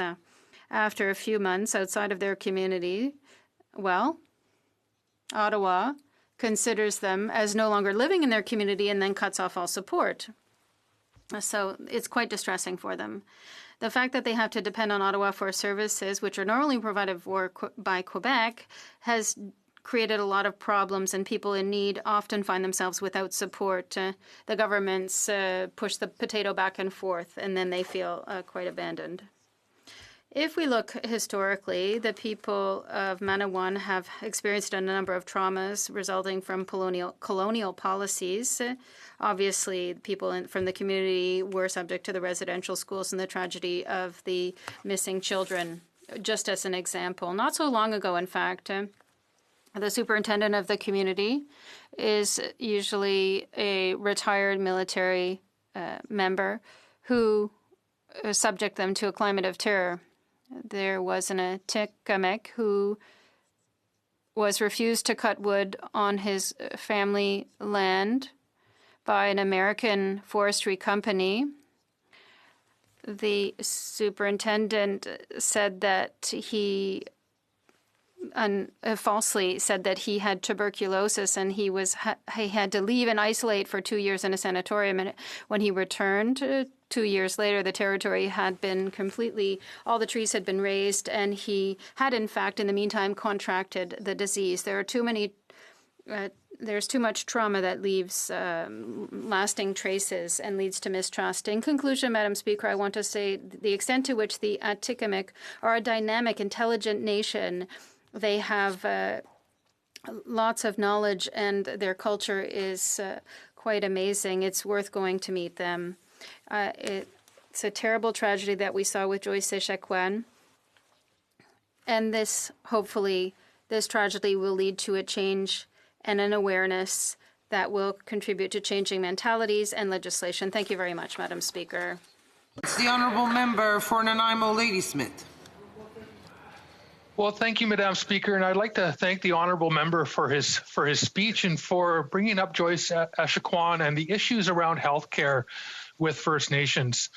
After a few months outside of their community, Ottawa considers them as no longer living in their community and then cuts off all support. So it's quite distressing for them. The fact that they have to depend on Ottawa for services, which are normally provided by Quebec, has created a lot of problems, and people in need often find themselves without support. The governments push the potato back and forth, and then they feel quite abandoned. If we look historically, the people of Manawan have experienced a number of traumas resulting from colonial policies. Obviously, people from the community were subject to the residential schools and the tragedy of the missing children, just as an example. Not so long ago, in fact, the superintendent of the community is usually a retired military member who subject them to a climate of terror. There was an Atikamekw who was refused to cut wood on his family land by an American forestry company. The superintendent said that he falsely said that he had tuberculosis, and he had to leave and isolate for 2 years in a sanatorium. And when he returned 2 years later, the territory had been all the trees had been raised, and he had, in fact, in the meantime, contracted the disease. There are too many there's too much trauma that leaves lasting traces and leads to mistrust. In conclusion, Madam Speaker, I want to say the extent to which the Atikamekw are a dynamic, intelligent nation. They have lots of knowledge, and their culture is quite amazing. It's worth going to meet them. It's a terrible tragedy that we saw with Joyce Echaquan. And hopefully, this tragedy will lead to a change and an awareness that will contribute to changing mentalities and legislation. Thank you very much, Madam Speaker. It's the honourable member for Nanaimo Ladysmith. Well, thank you, Madam Speaker, and I'd like to thank the honourable member for his speech and for bringing up Joyce Echaquan and the issues around healthcare with First Nations.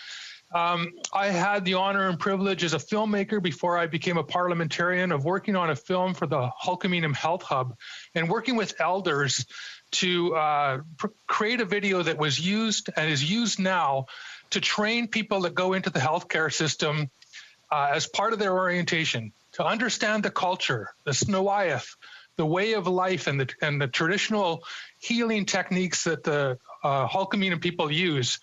I had the honor and privilege as a filmmaker before I became a parliamentarian of working on a film for the Hulkaminum Health Hub and working with elders to create a video that was used and is used now to train people that go into the healthcare system as part of their orientation to understand the culture, the Snawaith, the way of life, and the traditional healing techniques that the Hulkaminum people use.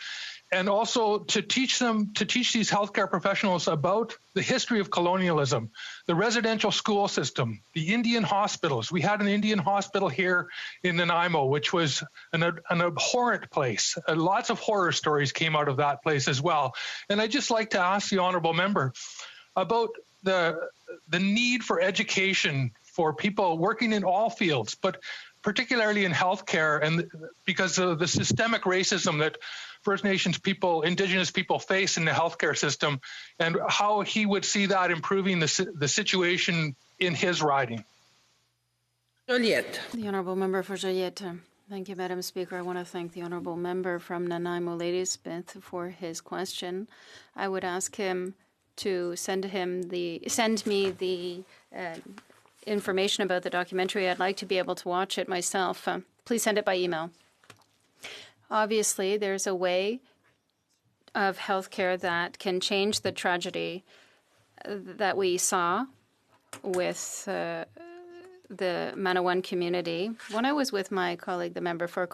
And also to teach these healthcare professionals about the history of colonialism, the residential school system, the Indian hospitals. We had an Indian hospital here in Nanaimo, which was an abhorrent place. Lots of horror stories came out of that place as well. And I'd just like to ask the honourable member about the need for education for people working in all fields, but particularly in healthcare, and because of the systemic racism that First Nations people, Indigenous people face in the healthcare system, and how he would see that improving the situation in his riding. Joliette. The Honourable Member for Joliette. Thank you, Madam Speaker. I want to thank the Honourable Member from Nanaimo Ladysmith for his question. I would ask him to send me the information about the documentary. I'd like to be able to watch it myself. Please send it by email. Obviously, there's a way of healthcare that can change the tragedy that we saw with the Manawan community. When I was with my colleague, the member for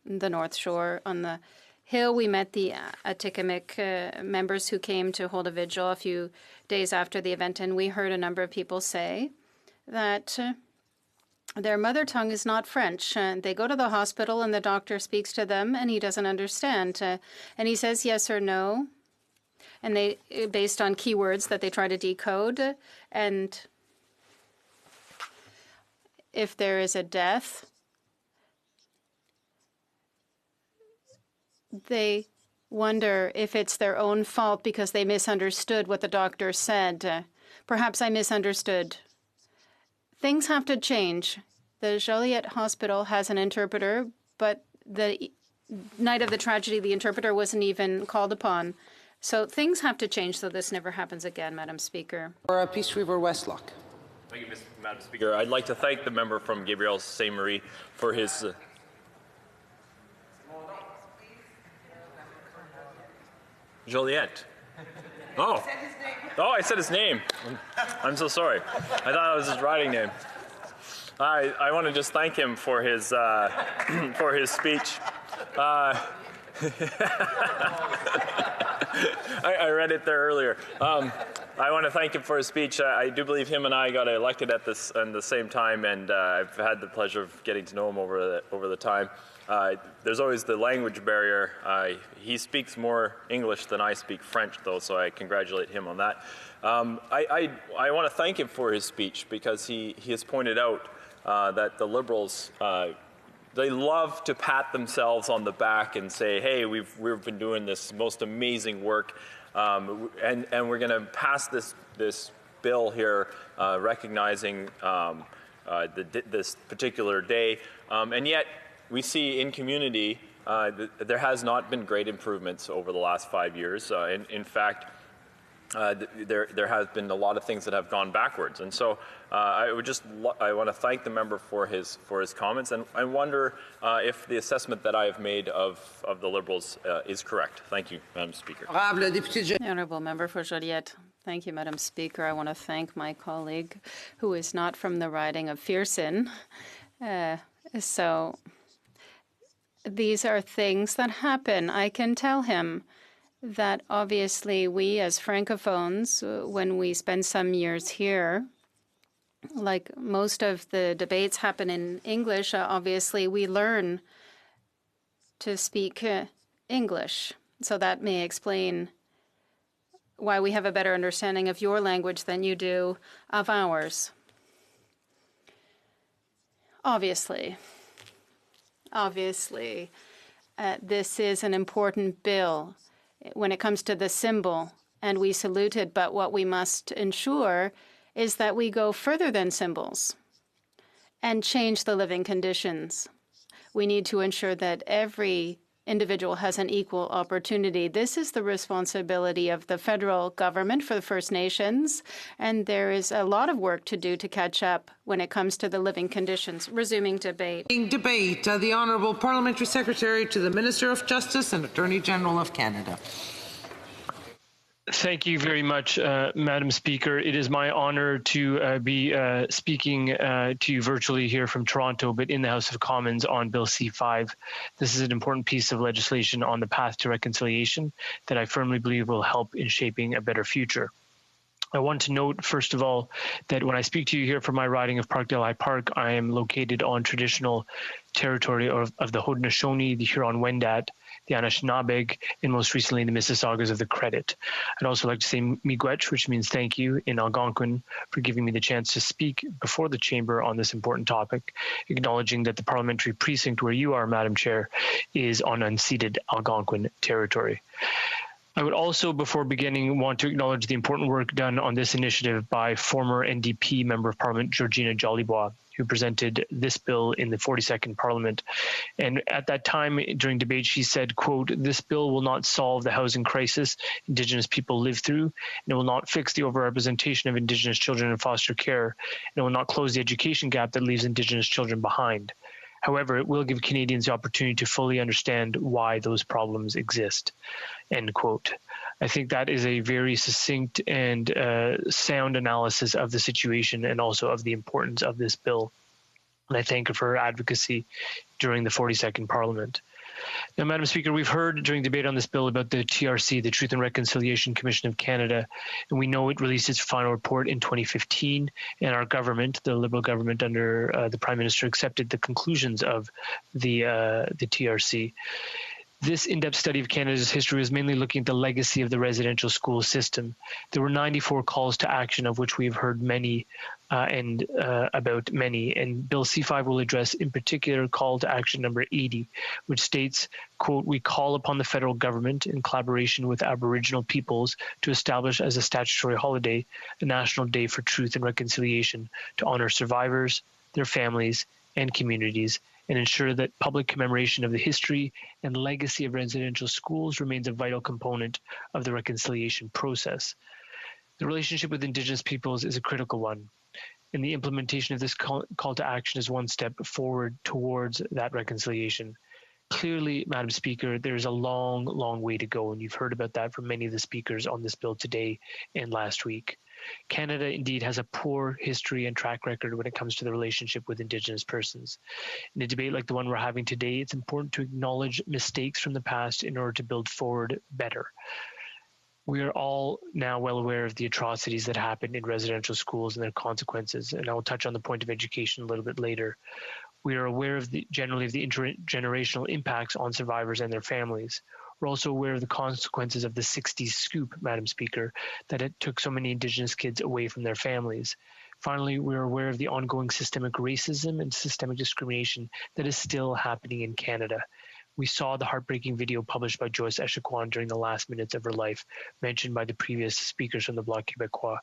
the North Shore, on the Hill, we met the Atikamekw members who came to hold a vigil a few days after the event, and we heard a number of people say that their mother tongue is not French. They go to the hospital and the doctor speaks to them and he doesn't understand. And he says yes or no. And they, based on keywords that they try to decode. And if there is a death, they wonder if it's their own fault because they misunderstood what the doctor said. Perhaps I misunderstood. Things have to change. The Joliette Hospital has an interpreter, but the night of the tragedy, the interpreter wasn't even called upon. So things have to change so this never happens again, Madam Speaker. For Peace River Westlock. Thank you, Madam Speaker. I'd like to thank the member from Gabriel Ste. Marie for his... Joliette. Oh. Oh, I said his name. I'm so sorry. I thought it was his riding name. I want to just thank him for his speech. I read it there earlier. I want to thank him for his speech. I do believe him and I got elected at the same time, and I've had the pleasure of getting to know him over the time. There's always the language barrier. He speaks more English than I speak French, though, so I congratulate him on that. I want to thank him for his speech because he has pointed out that the Liberals, they love to pat themselves on the back and say, hey, we've been doing this most amazing work, and we're going to pass this bill here recognizing this particular day, and yet we see in community there has not been great improvements over the last 5 years. In fact, there has been a lot of things that have gone backwards, and so I want to thank the member for his comments, and I wonder if the assessment that I have made of the Liberals is correct. Thank you, Madam Speaker. The Honourable Member for Joliette. Thank you, Madam Speaker. I want to thank my colleague, who is not from the riding of Fearson, So these are things that happen. I can tell him that obviously we as Francophones, when we spend some years here, like most of the debates happen in English, obviously we learn to speak English. So that may explain why we have a better understanding of your language than you do of ours. Obviously, this is an important bill when it comes to the symbol, and we salute it, but what we must ensure is that we go further than symbols and change the living conditions. We need to ensure that every individual has an equal opportunity. This is the responsibility of the federal government for the First Nations, and there is a lot of work to do to catch up when it comes to the living conditions. Resuming debate. The Honourable Parliamentary Secretary to the Minister of Justice and Attorney General of Canada. Thank you very much, Madam Speaker. It is my honor to be speaking to you virtually here from Toronto, but in the House of Commons on Bill C-5. This is an important piece of legislation on the path to reconciliation that I firmly believe will help in shaping a better future. I want to note, first of all, that when I speak to you here from my riding of Parkdale High Park, I am located on traditional territory of the Haudenosaunee, the Huron-Wendat, the Anishinaabeg, and most recently the Mississaugas of the Credit. I'd also like to say miigwech, which means thank you, in Algonquin, for giving me the chance to speak before the Chamber on this important topic, acknowledging that the parliamentary precinct where you are, Madam Chair, is on unceded Algonquin territory. I would also, before beginning, want to acknowledge the important work done on this initiative by former NDP Member of Parliament Georgina Jolibois, who presented this bill in the 42nd Parliament. And at that time, during debate, she said, quote, "This bill will not solve the housing crisis Indigenous people live through, and it will not fix the overrepresentation of Indigenous children in foster care, and it will not close the education gap that leaves Indigenous children behind. However, it will give Canadians the opportunity to fully understand why those problems exist," end quote. I think that is a very succinct and sound analysis of the situation and also of the importance of this bill. And I thank her for her advocacy during the 42nd Parliament. Now, Madam Speaker, we've heard during debate on this bill about the TRC, the Truth and Reconciliation Commission of Canada, and we know it released its final report in 2015, and our government, the Liberal government under the Prime Minister, accepted the conclusions of the TRC. This in-depth study of Canada's history was mainly looking at the legacy of the residential school system. There were 94 calls to action, of which we've heard many about many. And Bill C-5 will address in particular call to action number 80, which states, quote, "We call upon the federal government in collaboration with Aboriginal peoples to establish as a statutory holiday the National Day for Truth and Reconciliation to honor survivors, their families, and communities, and ensure that public commemoration of the history and legacy of residential schools remains a vital component of the reconciliation process." The relationship with Indigenous peoples is a critical one, and the implementation of this call to action is one step forward towards that reconciliation. Clearly, Madam Speaker, there's a long, long way to go, and you've heard about that from many of the speakers on this bill today and last week. Canada indeed has a poor history and track record when it comes to the relationship with Indigenous persons. In a debate like the one we're having today, it's important to acknowledge mistakes from the past in order to build forward better. We are all now well aware of the atrocities that happened in residential schools and their consequences, and I will touch on the point of education a little bit later. We are aware of generally of the intergenerational impacts on survivors and their families. We're also aware of the consequences of the 60s scoop, Madam Speaker, that it took so many Indigenous kids away from their families. Finally, we're aware of the ongoing systemic racism and systemic discrimination that is still happening in Canada. We saw the heartbreaking video published by Joyce Echaquan during the last minutes of her life, mentioned by the previous speakers from the Bloc Québécois.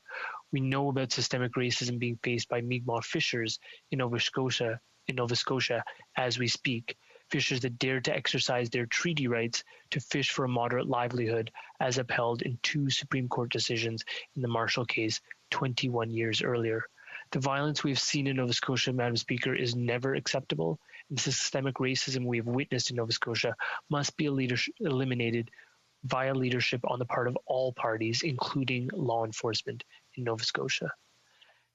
We know about systemic racism being faced by Mi'kmaq fishers in Nova Scotia as we speak. Fishers that dared to exercise their treaty rights to fish for a moderate livelihood, as upheld in 2 Supreme Court decisions in the Marshall case 21 years earlier. The violence we have seen in Nova Scotia, Madam Speaker, is never acceptable, and the systemic racism we have witnessed in Nova Scotia must be eliminated via leadership on the part of all parties, including law enforcement in Nova Scotia.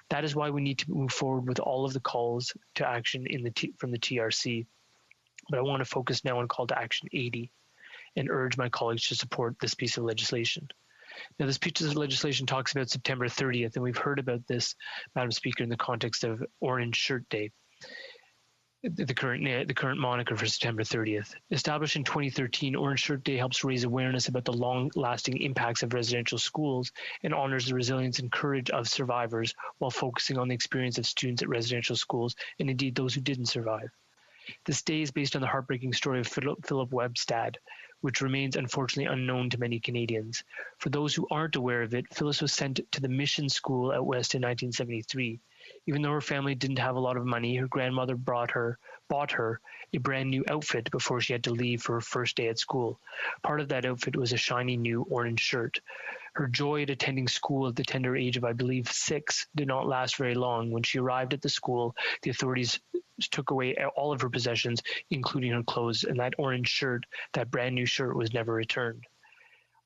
That is why we need to move forward with all of the calls to action from the TRC. But I want to focus now on Call to Action 80 and urge my colleagues to support this piece of legislation. Now, this piece of legislation talks about September 30th, and we've heard about this, Madam Speaker, in the context of Orange Shirt Day, the current moniker for September 30th. Established in 2013, Orange Shirt Day helps raise awareness about the long-lasting impacts of residential schools and honors the resilience and courage of survivors while focusing on the experience of students at residential schools and indeed those who didn't survive. This day is based on the heartbreaking story of Philip Webstad, which remains unfortunately unknown to many Canadians. For those who aren't aware of it, Phyllis was sent to the mission school out west in 1973. Even though her family didn't have a lot of money, her grandmother bought her a brand new outfit before she had to leave for her first day at school. Part of that outfit was a shiny new orange shirt. Her joy at attending school at the tender age of, I believe, 6 did not last very long. When she arrived at the school, the authorities took away all of her possessions, including her clothes, and that orange shirt, that brand new shirt, was never returned.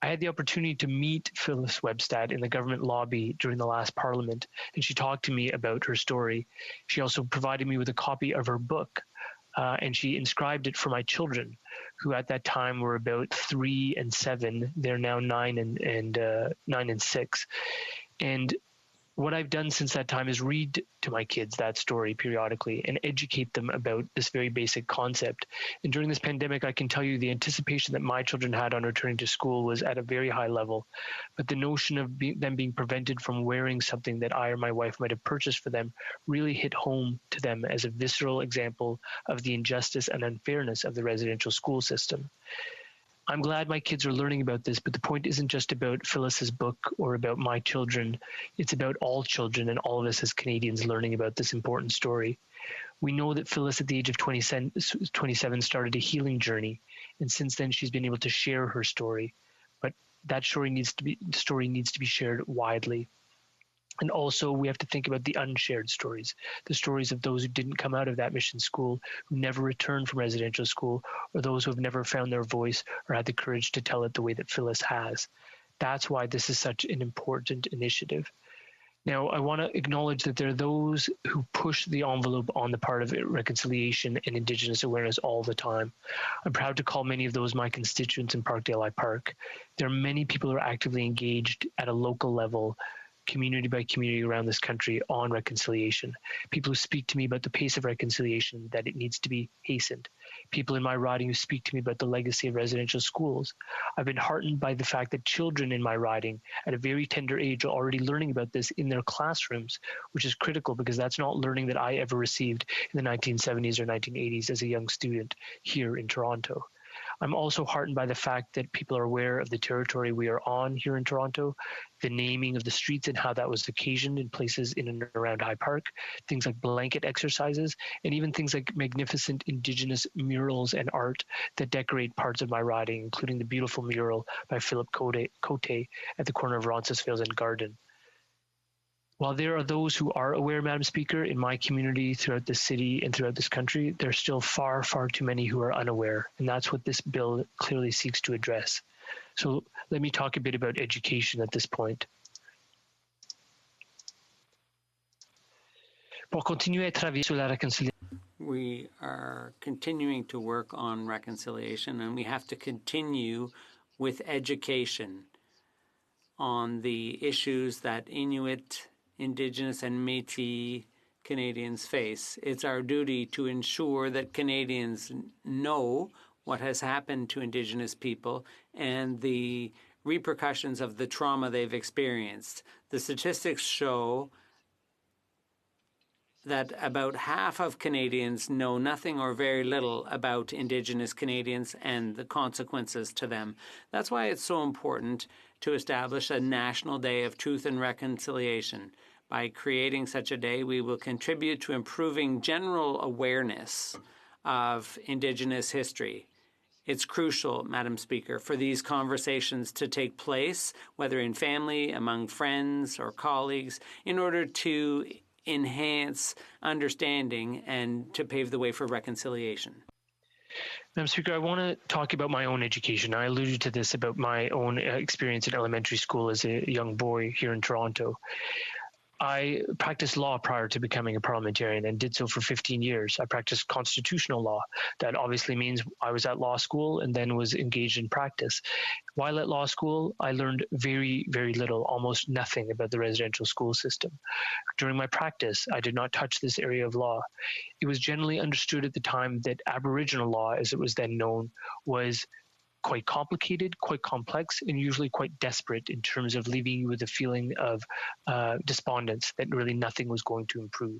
I had the opportunity to meet Phyllis Webstad in the government lobby during the last parliament, and she talked to me about her story. She also provided me with a copy of her book, and she inscribed it for my children, who at that time were about 3 and 7. They're now 9 and 6. And what I've done since that time is read to my kids that story periodically and educate them about this very basic concept. And during this pandemic, I can tell you the anticipation that my children had on returning to school was at a very high level. But the notion of them being prevented from wearing something that I or my wife might have purchased for them really hit home to them as a visceral example of the injustice and unfairness of the residential school system. I'm glad my kids are learning about this, but the point isn't just about Phyllis's book or about my children. It's about all children and all of us as Canadians learning about this important story. We know that Phyllis at the age of 27 started a healing journey, and since then she's been able to share her story. But that story needs to be shared widely. And also, we have to think about the unshared stories, the stories of those who didn't come out of that mission school, who never returned from residential school, or those who have never found their voice or had the courage to tell it the way that Phyllis has. That's why this is such an important initiative. Now, I want to acknowledge that there are those who push the envelope on the part of reconciliation and Indigenous awareness all the time. I'm proud to call many of those my constituents in Parkdale I Park. There are many people who are actively engaged at a local level, community by community around this country on reconciliation. People who speak to me about the pace of reconciliation, that it needs to be hastened. People in my riding who speak to me about the legacy of residential schools. I've been heartened by the fact that children in my riding at a very tender age are already learning about this in their classrooms, which is critical because that's not learning that I ever received in the 1970s or 1980s as a young student here in Toronto. I'm also heartened by the fact that people are aware of the territory we are on here in Toronto, the naming of the streets and how that was occasioned in places in and around High Park, things like blanket exercises, and even things like magnificent Indigenous murals and art that decorate parts of my riding, including the beautiful mural by Philip Cote at the corner of Roncesvalles and Garden. While there are those who are aware, Madam Speaker, in my community, throughout the city and throughout this country, there are still far, far too many who are unaware, and that's what this bill clearly seeks to address. So let me talk a bit about education at this point. We are continuing to work on reconciliation, and we have to continue with education on the issues that Inuit, Indigenous and Métis Canadians face. It's our duty to ensure that Canadians know what has happened to Indigenous people and the repercussions of the trauma they've experienced. The statistics show that about half of Canadians know nothing or very little about Indigenous Canadians and the consequences to them. That's why it's so important to establish a National Day of Truth and Reconciliation. By creating such a day, we will contribute to improving general awareness of Indigenous history. It's crucial, Madam Speaker, for these conversations to take place, whether in family, among friends or colleagues, in order to enhance understanding and to pave the way for reconciliation. Madam Speaker, I want to talk about my own education. I alluded to this about my own experience in elementary school as a young boy here in Toronto. I practiced law prior to becoming a parliamentarian and did so for 15 years. I practiced constitutional law. That obviously means I was at law school and then was engaged in practice. While at law school, I learned very, very little, almost nothing about the residential school system. During my practice, I did not touch this area of law. It was generally understood at the time that Aboriginal law, as it was then known, was quite complicated, quite complex, and usually quite desperate in terms of leaving you with a feeling of despondence that really nothing was going to improve.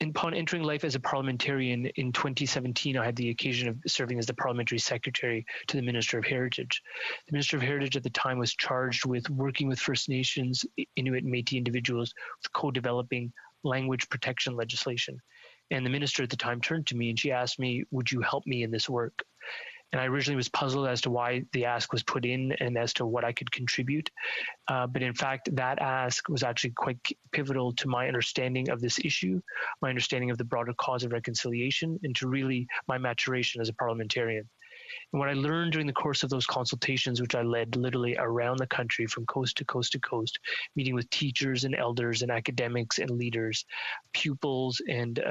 Upon entering life as a parliamentarian in 2017, I had the occasion of serving as the parliamentary secretary to the Minister of Heritage. The Minister of Heritage at the time was charged with working with First Nations, Inuit and Métis individuals with co-developing language protection legislation. And the minister at the time turned to me and she asked me, would you help me in this work? And I originally was puzzled as to why the ask was put in and as to what I could contribute. But in fact, that ask was actually quite pivotal to my understanding of this issue, my understanding of the broader cause of reconciliation, and to really my maturation as a parliamentarian. And what I learned during the course of those consultations, which I led literally around the country from coast to coast to coast, meeting with teachers and elders and academics and leaders, pupils and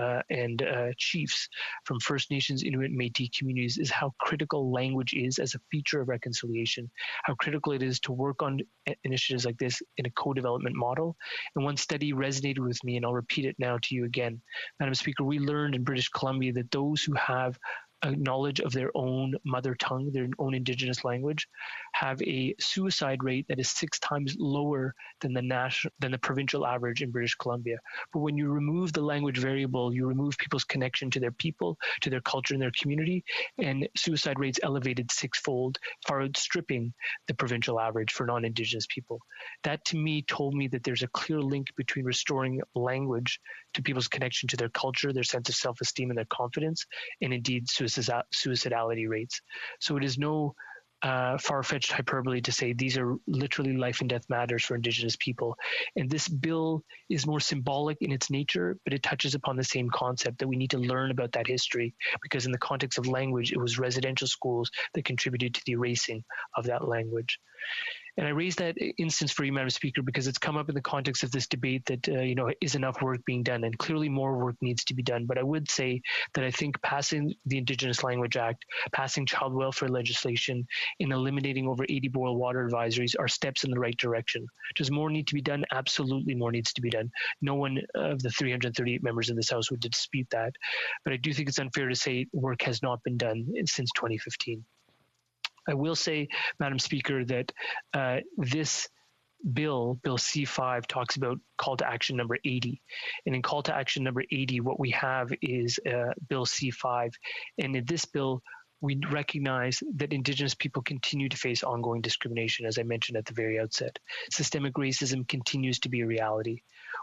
chiefs from First Nations, Inuit, Métis communities, is how critical language is as a feature of reconciliation, how critical it is to work on initiatives like this in a co-development model. And one study resonated with me, and I'll repeat it now to you again. Madam Speaker, we learned in British Columbia that those who have a knowledge of their own mother tongue, their own Indigenous language, have a suicide rate that is 6 times lower than the provincial average in British Columbia. But when you remove the language variable, you remove people's connection to their people, to their culture and their community, and suicide rates elevated 6-fold, far outstripping the provincial average for non-Indigenous people. That to me told me that there's a clear link between restoring language to people's connection to their culture, their sense of self-esteem and their confidence, and indeed suicidality rates. So it is no far-fetched hyperbole to say these are literally life and death matters for Indigenous people. And this bill is more symbolic in its nature, but it touches upon the same concept that we need to learn about that history, because in the context of language, it was residential schools that contributed to the erasing of that language. And I raise that instance for you, Madam Speaker, because it's come up in the context of this debate that, is enough work being done? And clearly more work needs to be done. But I would say that I think passing the Indigenous Language Act, passing child welfare legislation, and eliminating over 80 boil water advisories are steps in the right direction. Does more need to be done? Absolutely more needs to be done. No one of the 338 members of this House would dispute that. But I do think it's unfair to say work has not been done since 2015. I will say, Madam Speaker, that this bill, Bill C5, talks about call to action number 80. And in call to action number 80, what we have is Bill C5. And in this bill, we recognize that Indigenous people continue to face ongoing discrimination, as I mentioned at the very outset. Systemic racism continues to be a reality.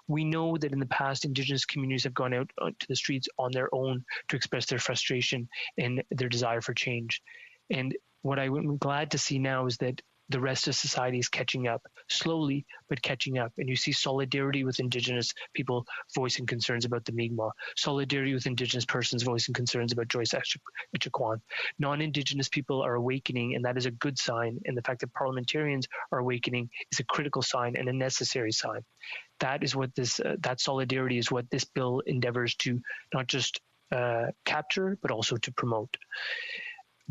We know that in the past, Indigenous communities have gone out to the streets on their own to express their frustration and their desire for change. And what I'm glad to see now is that the rest of society is catching up, slowly, but catching up. And you see solidarity with Indigenous people voicing concerns about the Mi'kmaq, solidarity with Indigenous persons voicing concerns about Joyce Echaquan. Non-Indigenous people are awakening, and that is a good sign. And the fact that parliamentarians are awakening is a critical sign and a necessary sign. That is what that solidarity is what this bill endeavors to not just capture, but also to promote.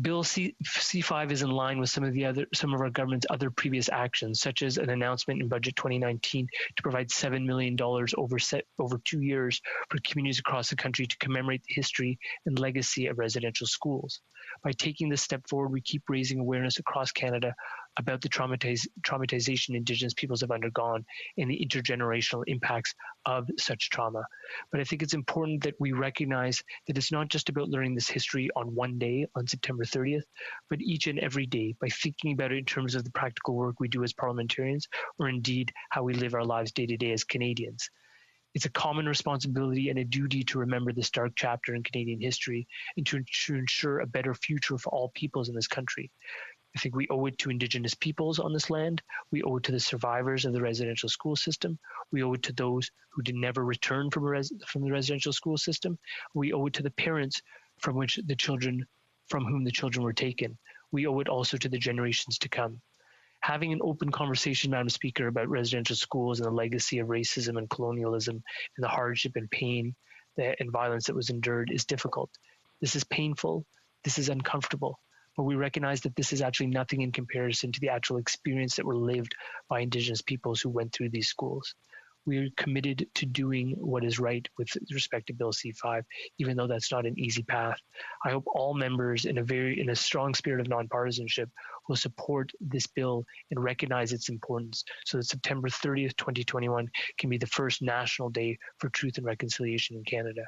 Bill C5 is in line with some of our government's other previous actions, such as an announcement in Budget 2019 to provide $7 million over 2 years for communities across the country to commemorate the history and legacy of residential schools. By taking this step forward, we keep raising awareness across Canada about the traumatization Indigenous peoples have undergone and the intergenerational impacts of such trauma. But I think it's important that we recognize that it's not just about learning this history on one day, on September 30th, but each and every day by thinking about it in terms of the practical work we do as parliamentarians, or indeed how we live our lives day to day as Canadians. It's a common responsibility and a duty to remember this dark chapter in Canadian history and to ensure a better future for all peoples in this country. I think we owe it to Indigenous peoples on this land. We owe it to the survivors of the residential school system. We owe it to those who did never return from the residential school system. We owe it to the parents from whom the children were taken. We owe it also to the generations to come. Having an open conversation, Madam Speaker, about residential schools and the legacy of racism and colonialism and the hardship and pain and violence that was endured is difficult. This is painful. This is uncomfortable. But we recognize that this is actually nothing in comparison to the actual experience that were lived by Indigenous peoples who went through these schools. We are committed to doing what is right with respect to Bill C-5, even though that's not an easy path. I hope all members in a strong spirit of nonpartisanship will support this bill and recognize its importance so that September 30th, 2021 can be the first National Day for Truth and Reconciliation in Canada.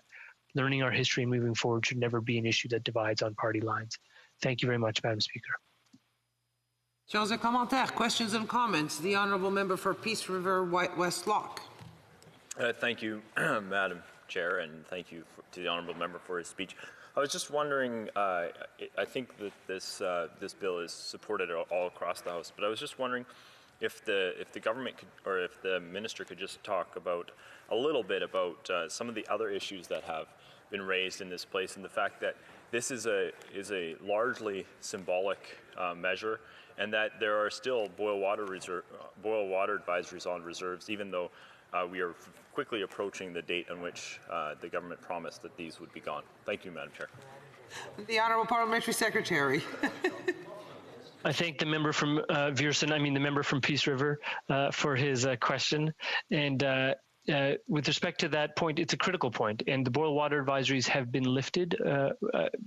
Learning our history and moving forward should never be an issue that divides on party lines. Thank you very much, Madam Speaker. Questions et commentaires, questions and comments. The Honourable Member for Peace River West Loch. Thank you, Madam Chair, and thank you to the Honourable Member for his speech. I was just wondering, I think that this bill is supported all across the House, but I was just wondering if the government could, or if the Minister could just talk about a little bit about some of the other issues that have been raised in this place, and the fact that this is a largely symbolic measure, and that there are still boil water advisories on reserves, even though we are quickly approaching the date on which the government promised that these would be gone. Thank you, Madam Chair. The Honourable Parliamentary Secretary. I thank the member from the member from Peace River for his question. And with respect to that point, it's a critical point, and the boil water advisories have been lifted,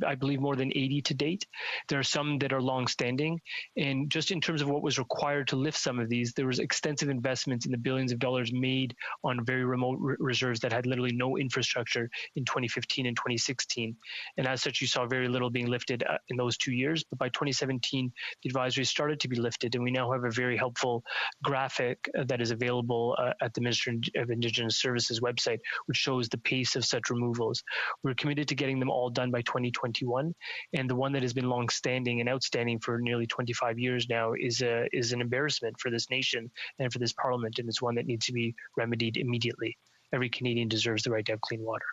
I believe more than 80 to date. There are some that are long-standing, and just in terms of what was required to lift some of these, there was extensive investments in the billions of dollars made on very remote reserves that had literally no infrastructure in 2015 and 2016, and as such you saw very little being lifted in those 2 years. But by 2017 the advisories started to be lifted, and we now have a very helpful graphic that is available at the Ministry of Indigenous Services website, which shows the pace of such removals. We're committed to getting them all done by 2021, and the one that has been long-standing and outstanding for nearly 25 years now is an embarrassment for this nation and for this Parliament, and it's one that needs to be remedied immediately. Every Canadian deserves the right to have clean water.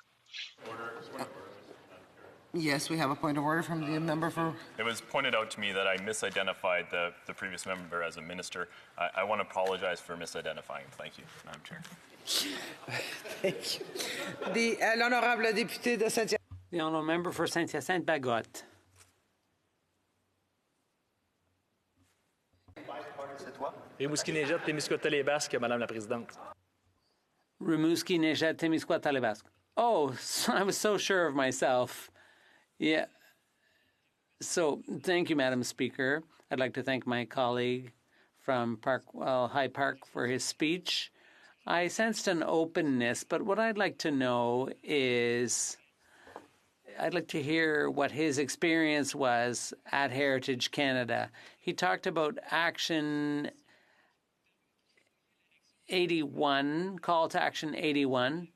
Yes, we have a point of order from the member for... It was pointed out to me that I misidentified the previous member as a minister. I want to apologize for misidentifying. Thank you, Madam Chair. Thank you. L'honorable député de Saint-Hyacinthe. The honourable member for Saint-Hyacinthe-Bagotte. Rimouski-Neigette, Témiscouata-les-Basques, Madame la Présidente. Rimouski-Neigette, Témiscouata-les-Basques. Oh, I was so sure of myself. Yeah. So, thank you, Madam Speaker. I'd like to thank my colleague from High Park for his speech. I sensed an openness, but what I'd like to know is, I'd like to hear what his experience was at Heritage Canada. He talked about Action 81, Call to Action 81,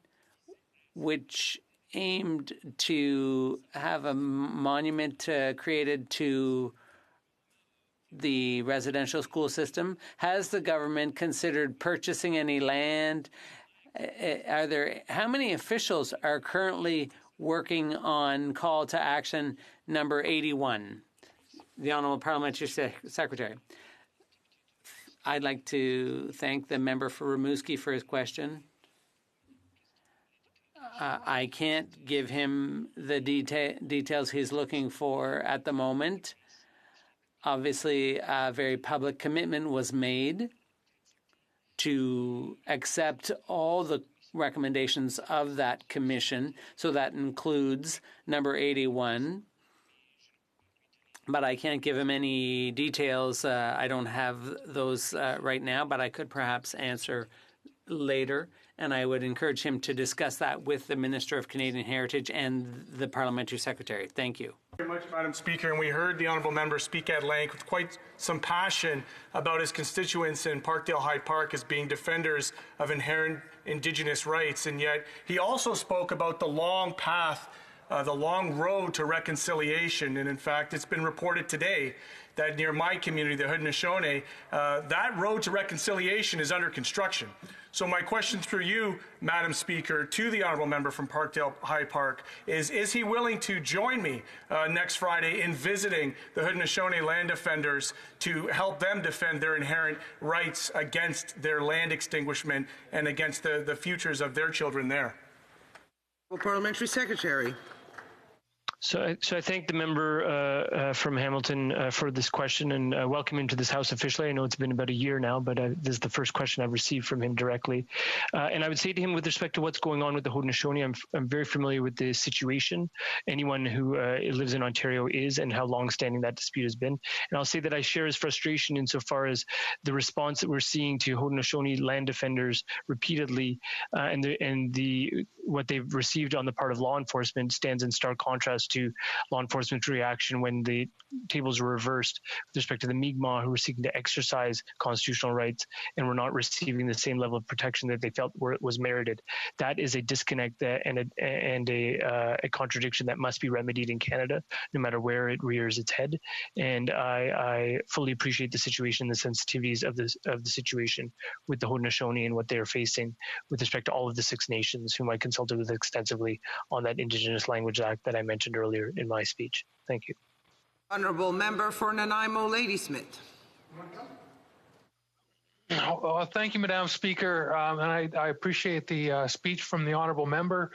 which aimed to have a monument created to the residential school system. Has the government considered purchasing any land? How many officials are currently working on Call to Action number 81? The Honourable Parliamentary Secretary. I'd like to thank the member for Rimouski for his question. I can't give him the details he's looking for at the moment. Obviously, a very public commitment was made to accept all the recommendations of that commission, so that includes number 81. But I can't give him any details. I don't have those right now, but I could perhaps answer later. And I would encourage him to discuss that with the Minister of Canadian Heritage and the Parliamentary Secretary. Thank you. Very much, Madam Speaker, and we heard the honourable member speak at length with quite some passion about his constituents in Parkdale High Park as being defenders of inherent Indigenous rights, and yet he also spoke about the long path, the long road to reconciliation, and in fact it's been reported today that near my community, the Haudenosaunee, that road to reconciliation is under construction. So my question through you, Madam Speaker, to the honourable member from Parkdale High Park is he willing to join me next Friday in visiting the Haudenosaunee land defenders to help them defend their inherent rights against their land extinguishment and against the futures of their children there? Well, Parliamentary Secretary. So I thank the member from Hamilton for this question and welcome him to this House officially. I know it's been about a year now, but this is the first question I've received from him directly. And I would say to him, with respect to what's going on with the Haudenosaunee, I'm very familiar with the situation. Anyone who lives in Ontario is, and how long-standing that dispute has been. And I'll say that I share his frustration insofar as the response that we're seeing to Haudenosaunee land defenders repeatedly, and what they've received on the part of law enforcement stands in stark contrast to law enforcement's reaction when the tables were reversed with respect to the Mi'kmaq, who were seeking to exercise constitutional rights and were not receiving the same level of protection that they felt was merited. That is a disconnect and a contradiction that must be remedied in Canada, no matter where it rears its head. And I fully appreciate the situation, the sensitivities of the situation with the Haudenosaunee and what they are facing with respect to all of the Six Nations, whom I consulted with extensively on that Indigenous Language Act that I mentioned earlier in my speech. Thank you. Honourable member for Nanaimo, Ladysmith. Thank you, Madam Speaker, and I appreciate the speech from the honourable member.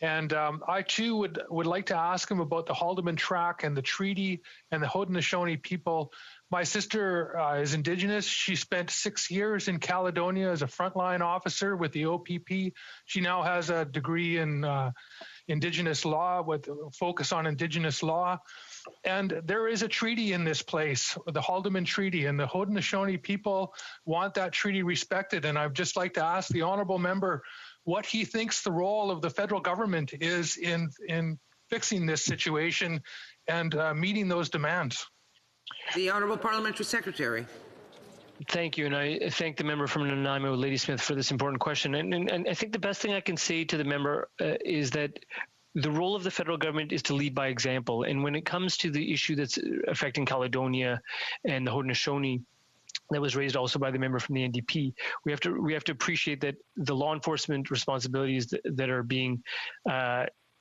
And I too would like to ask him about the Haldimand Tract and the treaty and the Haudenosaunee people. My sister is Indigenous. She spent 6 years in Caledonia as a frontline officer with the OPP. She now has a degree in Indigenous law with a focus on Indigenous law. And there is a treaty in this place, the Haldimand Treaty, and the Haudenosaunee people want that treaty respected. And I'd just like to ask the honourable member what he thinks the role of the federal government is in fixing this situation and meeting those demands. The Honourable Parliamentary Secretary. Thank you, and I thank the member from Nanaimo, Ladysmith, for this important question. And I think the best thing I can say to the member is that the role of the federal government is to lead by example. And when it comes to the issue that's affecting Caledonia and the Haudenosaunee, that was raised also by the member from the NDP, we have to appreciate that the law enforcement responsibilities that are being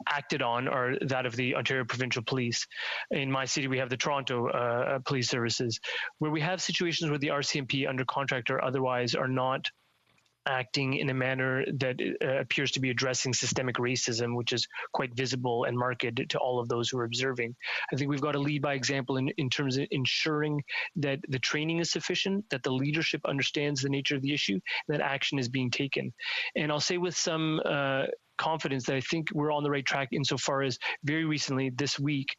acted on are that of the Ontario Provincial Police. In my city, we have the Toronto Police Services, where we have situations where the RCMP, under contract or otherwise, are not acting in a manner that appears to be addressing systemic racism, which is quite visible and marked to all of those who are observing. I think we've got to lead by example in terms of ensuring that the training is sufficient, that the leadership understands the nature of the issue, that action is being taken. And I'll say with some confidence that I think we're on the right track insofar as very recently this week,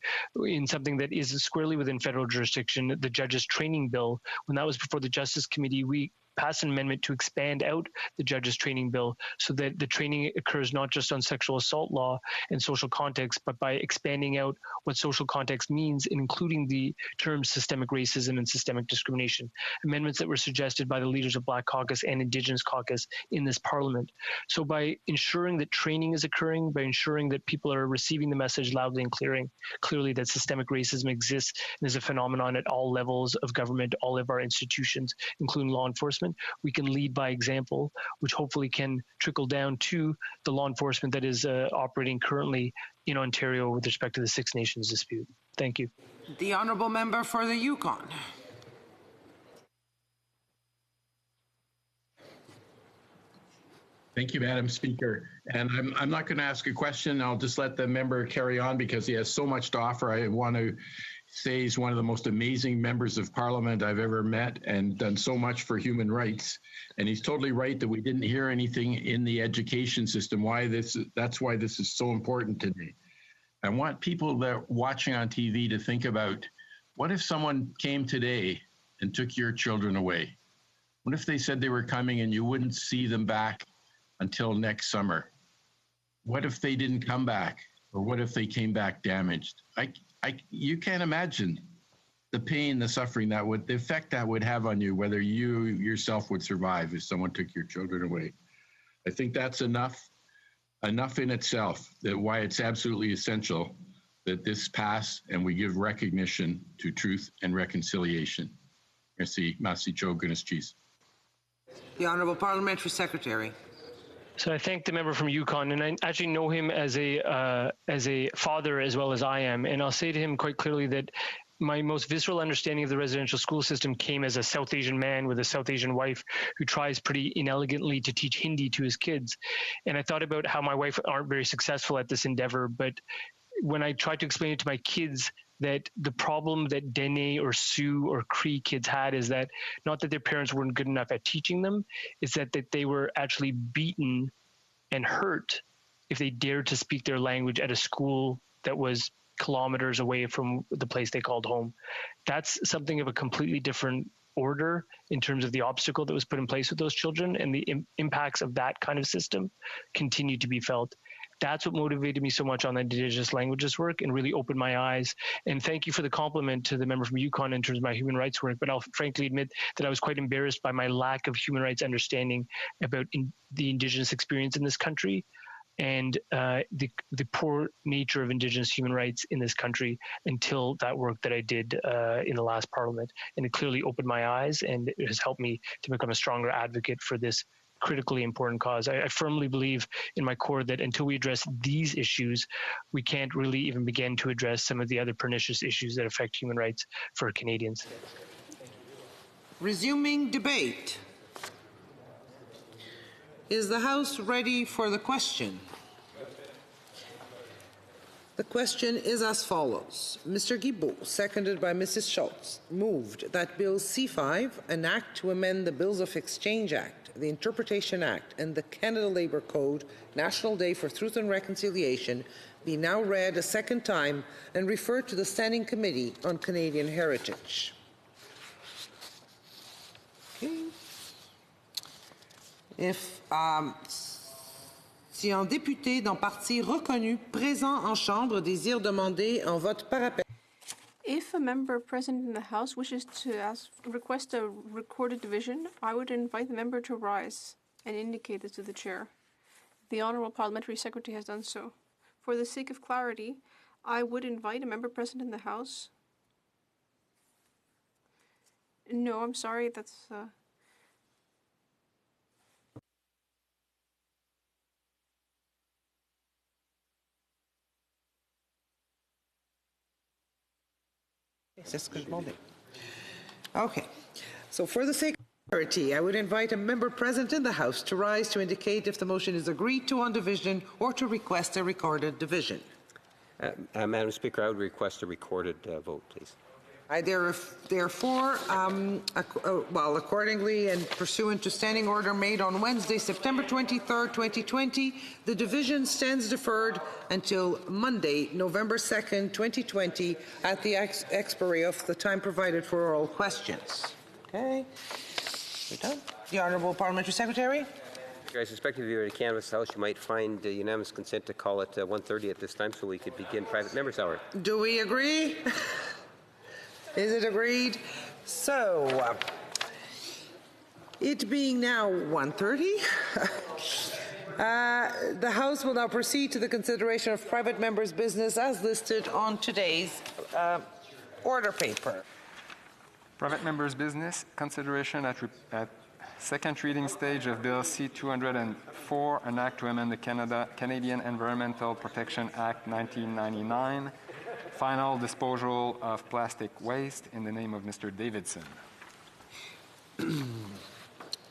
in something that is squarely within federal jurisdiction, the Judges Training Bill, when that was before the Justice Committee, we passed an amendment to expand out the Judges Training Bill so that the training occurs not just on sexual assault law and social context, but by expanding out what social context means, including the terms systemic racism and systemic discrimination. Amendments that were suggested by the leaders of Black Caucus and Indigenous Caucus in this Parliament. So by ensuring that training is occurring, by ensuring that people are receiving the message loudly and clearly that systemic racism exists and is a phenomenon at all levels of government, all of our institutions, including law enforcement, we can lead by example, which hopefully can trickle down to the law enforcement that is operating currently in Ontario with respect to the Six Nations dispute. Thank you. The honourable member for the Yukon. Thank you, Madam Speaker. And I'm not going to ask a question. I'll just let the member carry on because he has so much to offer. I want to say he's one of the most amazing members of Parliament I've ever met and done so much for human rights. And he's totally right that we didn't hear anything in the education system. That's why this is so important today. I want people that are watching on TV to think about, what if someone came today and took your children away? What if they said they were coming and you wouldn't see them back until next summer? What if they didn't come back? Or what if they came back damaged? You can't imagine the pain, the suffering the effect that would have on you, whether you yourself would survive if someone took your children away. I think that's enough in itself, that why it's absolutely essential that this pass and we give recognition to truth and reconciliation. Merci, Joe Guinness-Cheese. The Honourable Parliamentary Secretary. So I thank the member from Yukon, and I actually know him as a father as well as I am, and I'll say to him quite clearly that my most visceral understanding of the residential school system came as a South Asian man with a South Asian wife who tries pretty inelegantly to teach Hindi to his kids. And I thought about how my wife aren't very successful at this endeavor, but when I tried to explain it to my kids, that the problem that Dene or Sioux or Cree kids had is that not that their parents weren't good enough at teaching them, is that they were actually beaten and hurt if they dared to speak their language at a school that was kilometers away from the place they called home. That's something of a completely different order in terms of the obstacle that was put in place with those children, and the impacts of that kind of system continue to be felt. That's what motivated me so much on the Indigenous languages work and really opened my eyes. And thank you for the compliment to the member from Yukon in terms of my human rights work, but I'll frankly admit that I was quite embarrassed by my lack of human rights understanding about the Indigenous experience in this country and the poor nature of Indigenous human rights in this country until that work that I did in the last Parliament. And it clearly opened my eyes, and it has helped me to become a stronger advocate for this critically important cause. I firmly believe in my core that until we address these issues, we can't really even begin to address some of the other pernicious issues that affect human rights for Canadians. Resuming debate. Is the House ready for the question? The question is as follows. Mr. Guilbeault, seconded by Mrs. Schultz, moved that Bill C5, an act to amend the Bills of Exchange Act, the Interpretation Act, and the Canada Labour Code, National Day for Truth and Reconciliation, be now read a second time and referred to the Standing Committee on Canadian Heritage. Okay. Si un député d'un parti reconnu présent en chambre désire demander un vote par appel. If a member present in the House wishes to request a recorded division, I would invite the member to rise and indicate this to the chair. The Honourable Parliamentary Secretary has done so. For the sake of clarity, I would invite a member present in the House. No, I'm sorry, that's... C'est ce que je demandais. Okay. So for the sake of clarity, I would invite a member present in the House to rise to indicate if the motion is agreed to on division or to request a recorded division. Madam Speaker, I would request a recorded vote, please. Therefore, accordingly and pursuant to standing order made on Wednesday, September 23rd, 2020, the division stands deferred until Monday, November 2nd, 2020, at the expiry of the time provided for oral questions. Okay. We're done. The Honourable Parliamentary Secretary. I suspect if you were to canvass the House, you might find unanimous consent to call it 1:30 at this time so we could begin private members' hour. Do we agree? Is it agreed? So, it being now 1:30, the House will now proceed to the consideration of private members' business as listed on today's order paper. Private members' business, consideration at second reading stage of Bill C-204, an act to amend the Canadian Environmental Protection Act 1999. Final disposal of plastic waste in the name of Mr. Davidson.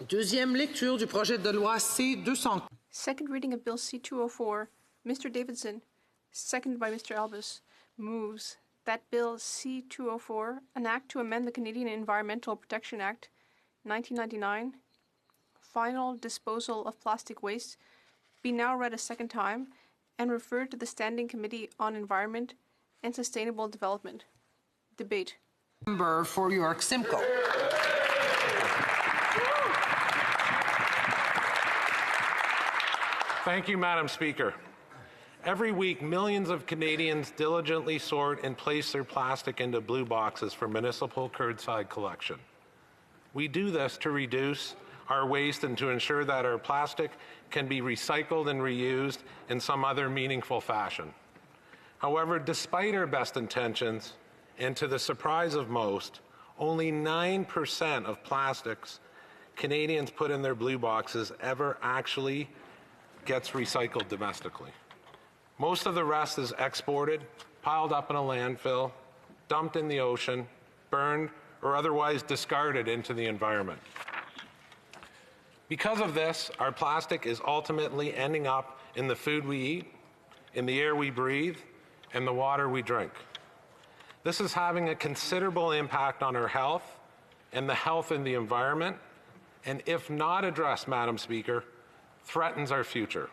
Deuxième lecture du projet de loi C-200. Second reading of Bill C-204. Mr. Davidson, seconded by Mr. Albus, moves that Bill C-204, an act to amend the Canadian Environmental Protection Act 1999, final disposal of plastic waste, be now read a second time and referred to the Standing Committee on Environment and Sustainable Development. Debate. Member for York Simcoe. Thank you, Madam Speaker. Every week, millions of Canadians diligently sort and place their plastic into blue boxes for municipal curbside collection. We do this to reduce our waste and to ensure that our plastic can be recycled and reused in some other meaningful fashion. However, despite our best intentions, and to the surprise of most, only 9% of plastics Canadians put in their blue boxes ever actually gets recycled domestically. Most of the rest is exported, piled up in a landfill, dumped in the ocean, burned, or otherwise discarded into the environment. Because of this, our plastic is ultimately ending up in the food we eat, in the air we breathe, and the water we drink. This is having a considerable impact on our health and the health in the environment, and if not addressed, Madam Speaker, threatens our future.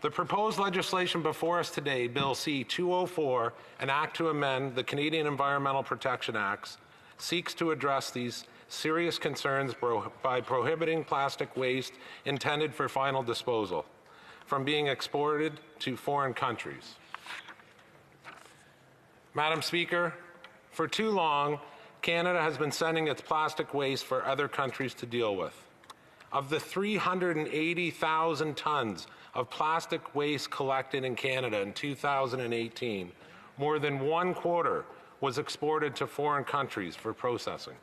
The proposed legislation before us today, Bill C-204, an act to amend the Canadian Environmental Protection Acts, seeks to address these serious concerns by prohibiting plastic waste intended for final disposal from being exported to foreign countries. Madam Speaker, for too long, Canada has been sending its plastic waste for other countries to deal with. Of the 380,000 tons of plastic waste collected in Canada in 2018, more than 1/4 was exported to foreign countries for processing.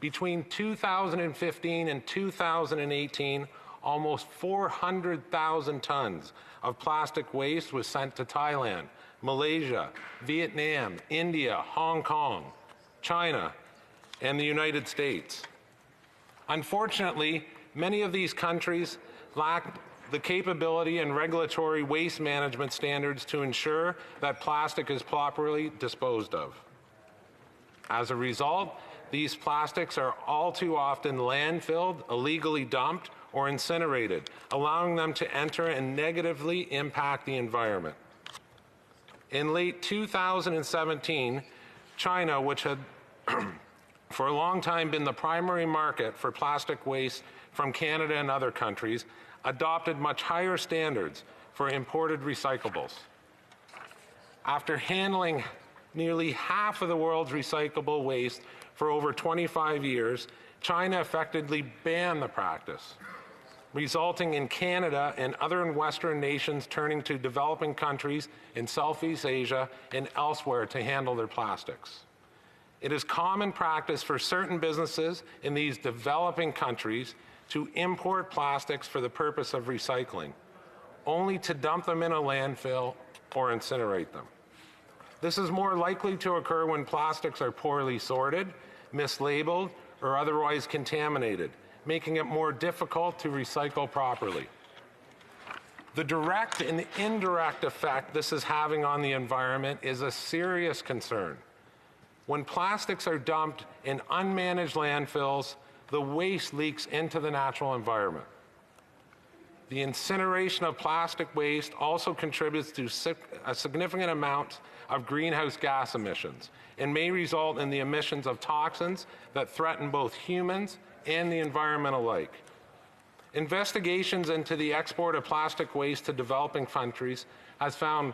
Between 2015 and 2018, almost 400,000 tons of plastic waste was sent to Thailand, Malaysia, Vietnam, India, Hong Kong, China, and the United States. Unfortunately, many of these countries lack the capability and regulatory waste management standards to ensure that plastic is properly disposed of. As a result, these plastics are all too often landfilled, illegally dumped, or incinerated, allowing them to enter and negatively impact the environment. In late 2017, China, which had for a long time been the primary market for plastic waste from Canada and other countries, adopted much higher standards for imported recyclables. After handling nearly half of the world's recyclable waste for over 25 years, China effectively banned the practice, resulting in Canada and other Western nations turning to developing countries in Southeast Asia and elsewhere to handle their plastics. It is common practice for certain businesses in these developing countries to import plastics for the purpose of recycling, only to dump them in a landfill or incinerate them. This is more likely to occur when plastics are poorly sorted, mislabeled, or otherwise contaminated, making it more difficult to recycle properly. The direct and indirect effect this is having on the environment is a serious concern. When plastics are dumped in unmanaged landfills, the waste leaks into the natural environment. The incineration of plastic waste also contributes to a significant amount of greenhouse gas emissions and may result in the emissions of toxins that threaten both humans and the environment alike. Investigations into the export of plastic waste to developing countries has found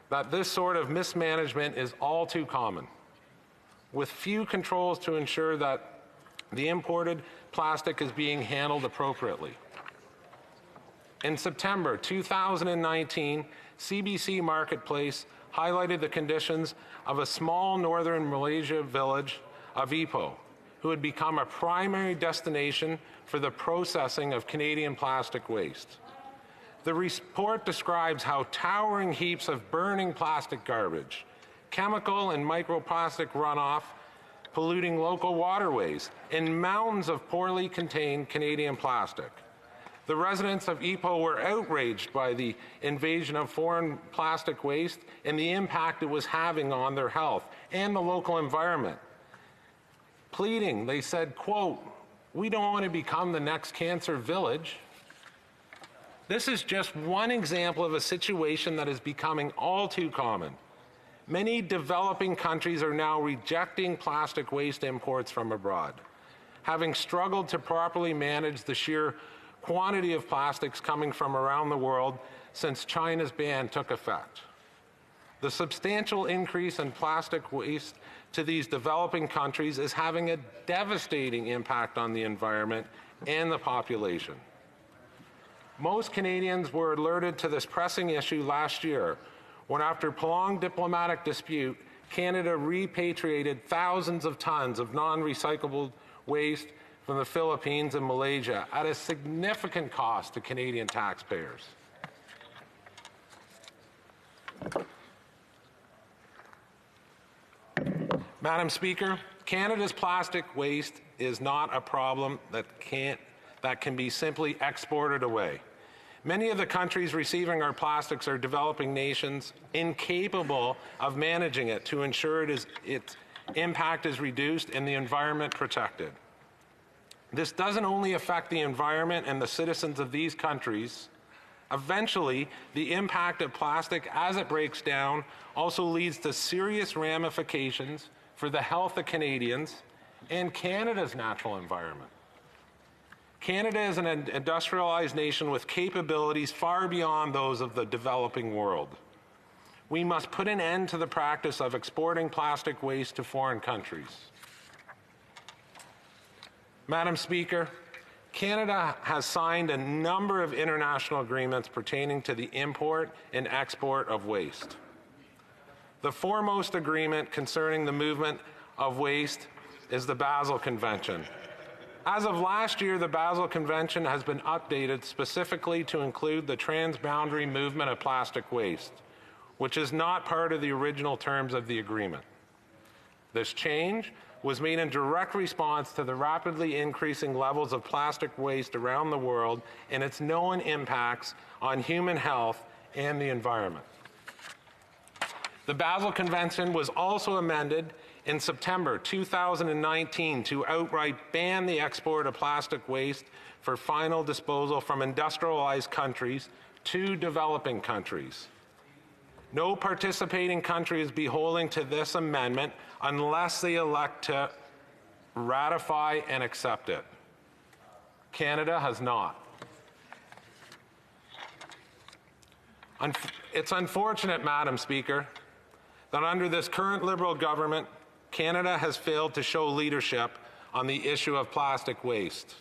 that this sort of mismanagement is all too common, with few controls to ensure that the imported plastic is being handled appropriately. In September 2019, CBC Marketplace highlighted the conditions of a small northern Malaysia village of Ipoh, who had become a primary destination for the processing of Canadian plastic waste. The report describes how towering heaps of burning plastic garbage, chemical and microplastic runoff polluting local waterways, and mountains of poorly contained Canadian plastic. The residents of Ipoh were outraged by the invasion of foreign plastic waste and the impact it was having on their health and the local environment. Pleading, they said, quote, "We don't want to become the next cancer village." This is just one example of a situation that is becoming all too common. Many developing countries are now rejecting plastic waste imports from abroad, having struggled to properly manage the sheer quantity of plastics coming from around the world since China's ban took effect. The substantial increase in plastic waste to these developing countries is having a devastating impact on the environment and the population. Most Canadians were alerted to this pressing issue last year when after prolonged diplomatic dispute, Canada repatriated thousands of tons of non-recyclable waste from the Philippines and Malaysia at a significant cost to Canadian taxpayers. Madam Speaker, Canada's plastic waste is not a problem that can be simply exported away. Many of the countries receiving our plastics are developing nations incapable of managing it to ensure its impact is reduced and the environment protected. This doesn't only affect the environment and the citizens of these countries. Eventually, the impact of plastic as it breaks down also leads to serious ramifications for the health of Canadians and Canada's natural environment. Canada is an industrialized nation with capabilities far beyond those of the developing world. We must put an end to the practice of exporting plastic waste to foreign countries. Madam Speaker, Canada has signed a number of international agreements pertaining to the import and export of waste. The foremost agreement concerning the movement of waste is the Basel Convention. As of last year, the Basel Convention has been updated specifically to include the transboundary movement of plastic waste, which is not part of the original terms of the agreement. This change was made in direct response to the rapidly increasing levels of plastic waste around the world and its known impacts on human health and the environment. The Basel Convention was also amended in September 2019 to outright ban the export of plastic waste for final disposal from industrialized countries to developing countries. No participating country is beholden to this amendment unless they elect to ratify and accept it. Canada has not. It's unfortunate, Madam Speaker, that under this current Liberal government, Canada has failed to show leadership on the issue of plastic waste.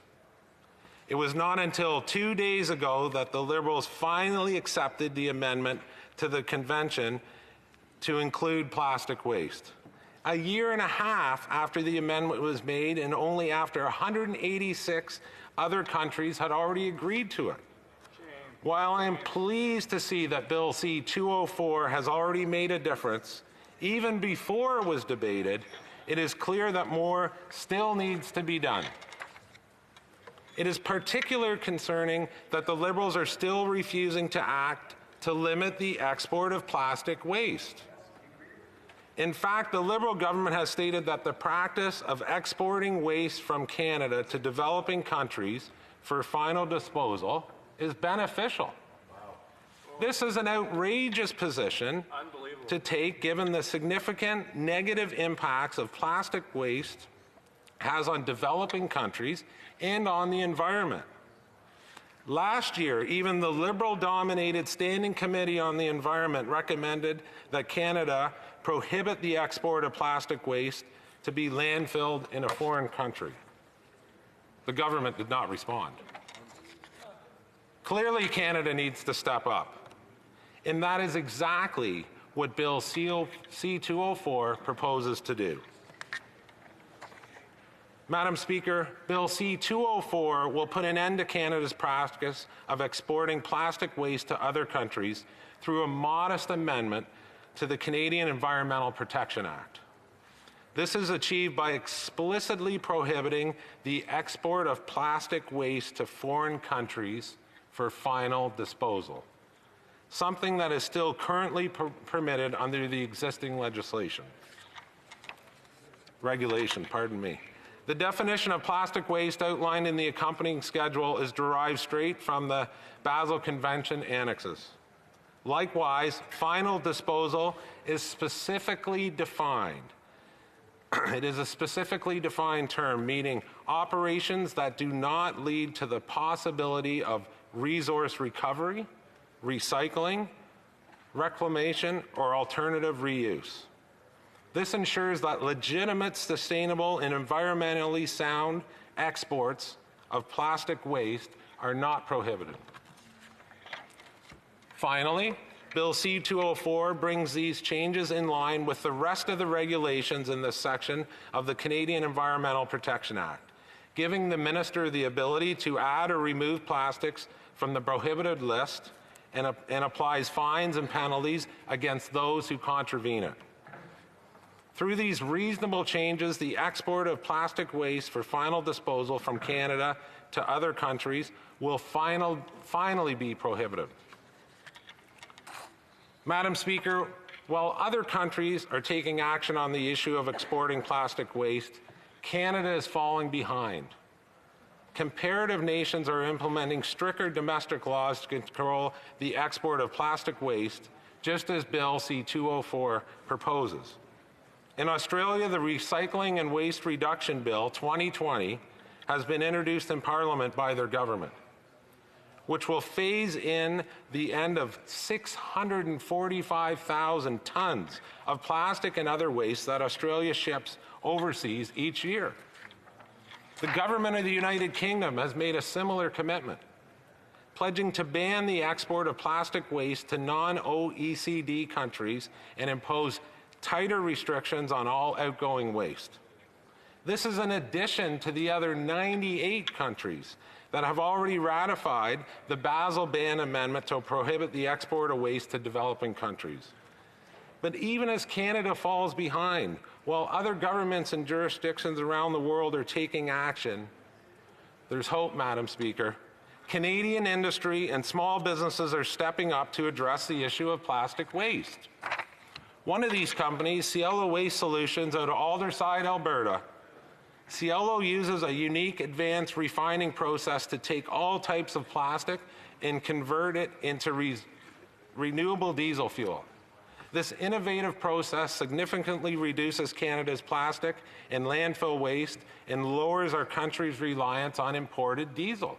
It was not until 2 days ago that the Liberals finally accepted the amendment to the Convention to include plastic waste. A year and a half after the amendment was made and only after 186 other countries had already agreed to it. While I am pleased to see that Bill C-204 has already made a difference, even before it was debated, it is clear that more still needs to be done. It is particularly concerning that the Liberals are still refusing to act to limit the export of plastic waste. In fact, the Liberal government has stated that the practice of exporting waste from Canada to developing countries for final disposal is beneficial. This is an outrageous position to take given the significant negative impacts of plastic waste has on developing countries and on the environment. Last year, even the Liberal-dominated Standing Committee on the Environment recommended that Canada prohibit the export of plastic waste to be landfilled in a foreign country. The government did not respond. Clearly, Canada needs to step up. And that is exactly what Bill C-204 proposes to do. Madam Speaker, Bill C-204 will put an end to Canada's practice of exporting plastic waste to other countries through a modest amendment to the Canadian Environmental Protection Act. This is achieved by explicitly prohibiting the export of plastic waste to foreign countries for final disposal, something that is still currently permitted under the existing regulation. The definition of plastic waste outlined in the accompanying schedule is derived straight from the Basel Convention annexes. Likewise, final disposal is specifically defined. It is a specifically defined term, meaning operations that do not lead to the possibility of resource recovery, recycling, reclamation, or alternative reuse. This ensures that legitimate, sustainable, and environmentally sound exports of plastic waste are not prohibited. Finally, Bill C-204 brings these changes in line with the rest of the regulations in this section of the Canadian Environmental Protection Act, giving the minister the ability to add or remove plastics from the prohibited list and applies fines and penalties against those who contravene it. Through these reasonable changes, the export of plastic waste for final disposal from Canada to other countries will finally be prohibited. Madam Speaker, while other countries are taking action on the issue of exporting plastic waste, Canada is falling behind. Comparative nations are implementing stricter domestic laws to control the export of plastic waste, just as Bill C-204 proposes. In Australia, the Recycling and Waste Reduction Bill 2020 has been introduced in Parliament by their government, which will phase in the end of 645,000 tons of plastic and other waste that Australia ships overseas each year. The government of the United Kingdom has made a similar commitment, pledging to ban the export of plastic waste to non-OECD countries and impose tighter restrictions on all outgoing waste. This is in addition to the other 98 countries that have already ratified the Basel Ban Amendment to prohibit the export of waste to developing countries. But even as Canada falls behind, while other governments and jurisdictions around the world are taking action, there's hope, Madam Speaker. Canadian industry and small businesses are stepping up to address the issue of plastic waste. One of these companies, Cielo Waste Solutions out of Aldersyde, Alberta. Cielo uses a unique advanced refining process to take all types of plastic and convert it into renewable diesel fuel. This innovative process significantly reduces Canada's plastic and landfill waste and lowers our country's reliance on imported diesel.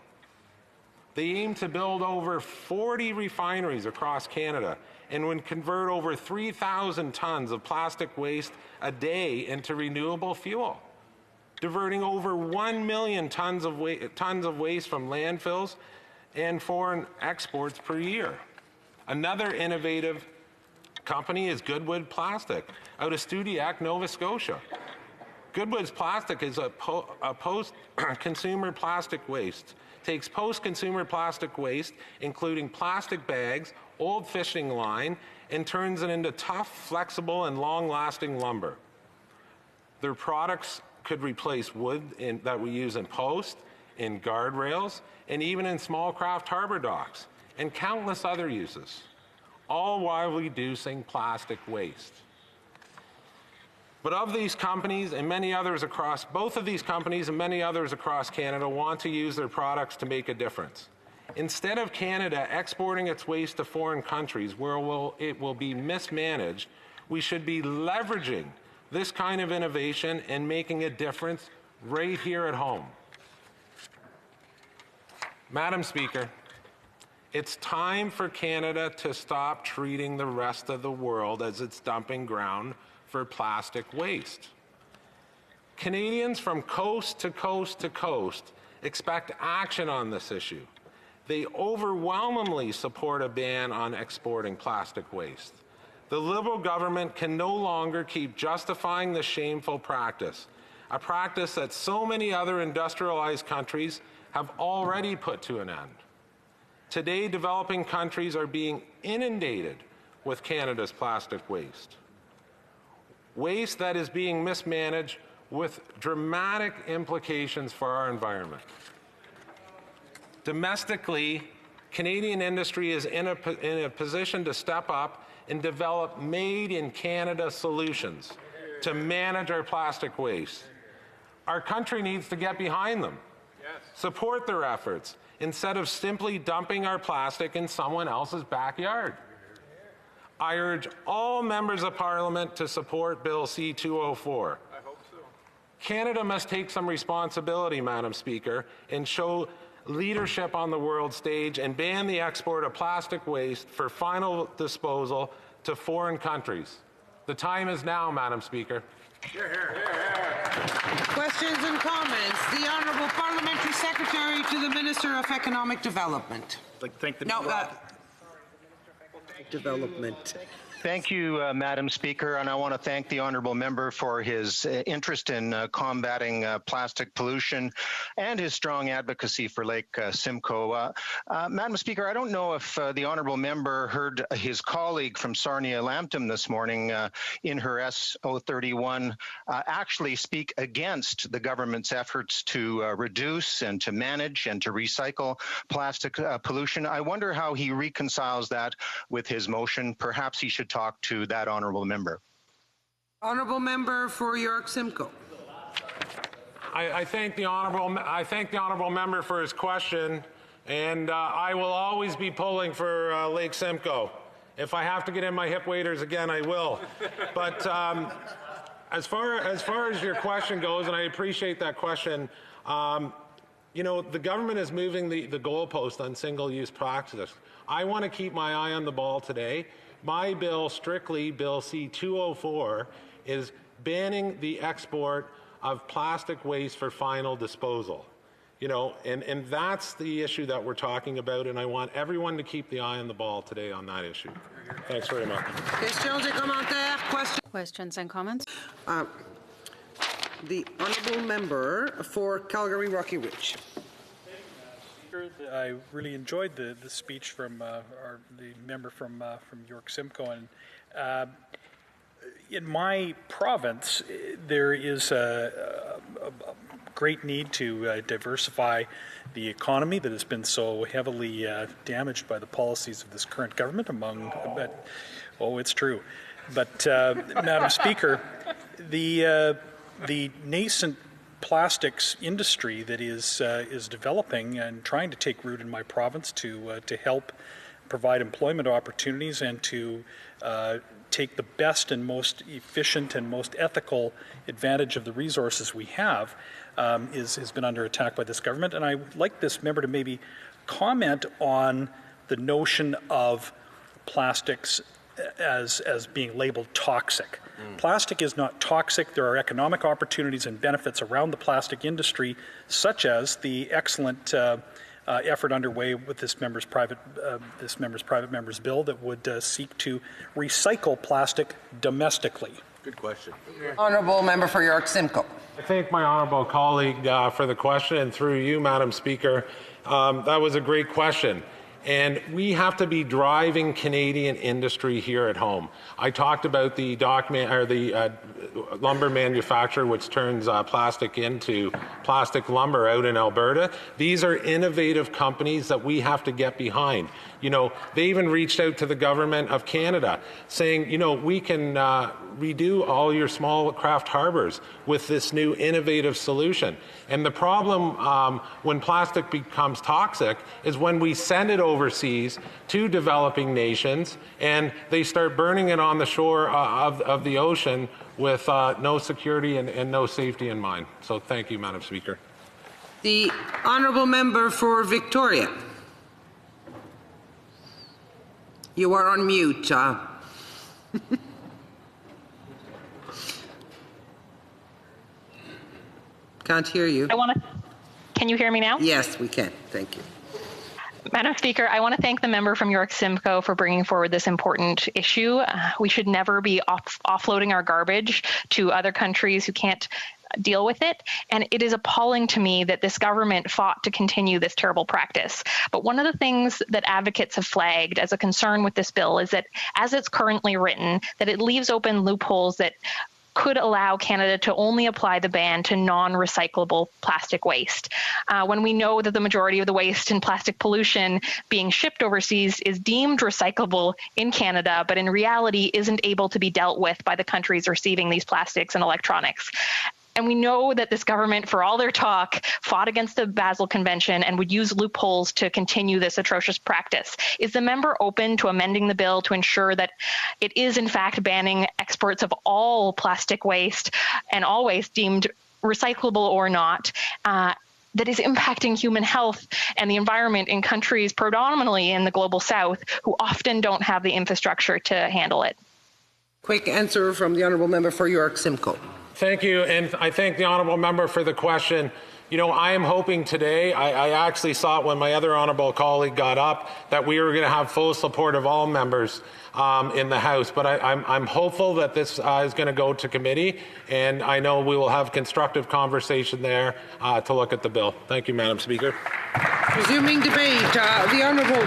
They aim to build over 40 refineries across Canada and would convert over 3,000 tons of plastic waste a day into renewable fuel, diverting over 1 million tons of waste from landfills and foreign exports per year. Another innovative company is Goodwood Plastic out of Studiac, Nova Scotia. Goodwood's plastic is a post-consumer plastic waste. Takes post-consumer plastic waste, including plastic bags, old fishing line, and turns it into tough, flexible, and long-lasting lumber. Their products could replace wood that we use in post, in guardrails, and even in small craft harbor docks, and countless other uses, all while reducing plastic waste. But of these companies and many others across, both of these companies and many others across Canada want to use their products to make a difference. Instead of Canada exporting its waste to foreign countries where it will be mismanaged, we should be leveraging this kind of innovation and making a difference right here at home. Madam Speaker, it's time for Canada to stop treating the rest of the world as its dumping ground for plastic waste. Canadians from coast to coast to coast expect action on this issue. They overwhelmingly support a ban on exporting plastic waste. The Liberal government can no longer keep justifying this shameful practice, a practice that so many other industrialized countries have already put to an end. Today, developing countries are being inundated with Canada's plastic waste. Waste that is being mismanaged with dramatic implications for our environment. Domestically, Canadian industry is in a position to step up and develop made-in-Canada solutions to manage our plastic waste. Our country needs to get behind them, support their efforts, instead of simply dumping our plastic in someone else's backyard. I urge all members of Parliament to support Bill C-204. I hope so. Canada must take some responsibility, Madam Speaker, and show leadership on the world stage and ban the export of plastic waste for final disposal to foreign countries. The time is now, Madam Speaker. Hear, hear. Hear, hear. Questions and comments. The Honourable Parliamentary Secretary to the Minister of Economic Development. I'd like to thank the Development. Thank you, Madam Speaker, and I want to thank the honourable member for his interest in combating plastic pollution and his strong advocacy for Lake Simcoe. Madam Speaker, I don't know if the honourable member heard his colleague from Sarnia-Lambton this morning in her SO31 actually speak against the government's efforts to reduce and to manage and to recycle plastic pollution. I wonder how he reconciles that with his motion. Perhaps he should talk to that honourable member. Honourable member for York Simcoe. I thank the honourable member for his question, and I will always be pulling for Lake Simcoe. If I have to get in my hip waders again, I will. But as far as your question goes, and I appreciate that question, you know, the government is moving the goalpost on single-use practices. I want to keep my eye on the ball today. My bill, strictly Bill C-204, is banning the export of plastic waste for final disposal. You know, and that's the issue that we're talking about, and I want everyone to keep the eye on the ball today on that issue. Thanks very much. Questions and comments? The honourable member for Calgary Rocky Ridge. I really enjoyed the speech from the member from York Simcoe, and in my province there is a great need to diversify the economy that has been so heavily damaged by the policies of this current government. It's true, but Madam Speaker, the nascent plastics industry that is developing and trying to take root in my province to help provide employment opportunities and to take the best and most efficient and most ethical advantage of the resources we have has been under attack by this government. And I would like this member to maybe comment on the notion of plastics as being labeled toxic. Plastic is not toxic. There are economic opportunities and benefits around the plastic industry, such as the excellent effort underway with this member's private member's bill that would seek to recycle plastic domestically. Good question. Honourable member for York Simcoe. I thank my honourable colleague for the question, and through you, Madam Speaker, that was a great question. And we have to be driving Canadian industry here at home. I talked about the lumber manufacturer, which turns plastic into plastic lumber out in Alberta. These are innovative companies that we have to get behind. You know, they even reached out to the government of Canada saying, you know, we can redo all your small craft harbors with this new innovative solution. And the problem when plastic becomes toxic is when we send it overseas to developing nations and they start burning it on the shore of the ocean with no security and no safety in mind. So thank you, Madam Speaker. The honourable member for Victoria. You are on mute. Can't hear you. Can you hear me now? Yes, we can. Thank you. Madam Speaker, I want to thank the member from York Simcoe for bringing forward this important issue. We should never be offloading our garbage to other countries who can't deal with it. And it is appalling to me that this government fought to continue this terrible practice. But one of the things that advocates have flagged as a concern with this bill is that as it's currently written, that it leaves open loopholes that could allow Canada to only apply the ban to non-recyclable plastic waste. When we know that the majority of the waste and plastic pollution being shipped overseas is deemed recyclable in Canada, but in reality isn't able to be dealt with by the countries receiving these plastics and electronics. And we know that this government, for all their talk, fought against the Basel Convention and would use loopholes to continue this atrocious practice. Is the member open to amending the bill to ensure that it is in fact banning exports of all plastic waste and all waste deemed recyclable or not, that is impacting human health and the environment in countries predominantly in the global south who often don't have the infrastructure to handle it? Quick answer from the honourable member for York Simcoe. Thank you, and I thank the honourable member for the question. You know, I am hoping today, I actually saw it when my other honourable colleague got up, that we were going to have full support of all members in the House. But I'm hopeful that this is going to go to committee, and I know we will have constructive conversation there to look at the bill. Thank you, Madam Speaker. Resuming debate, the Honourable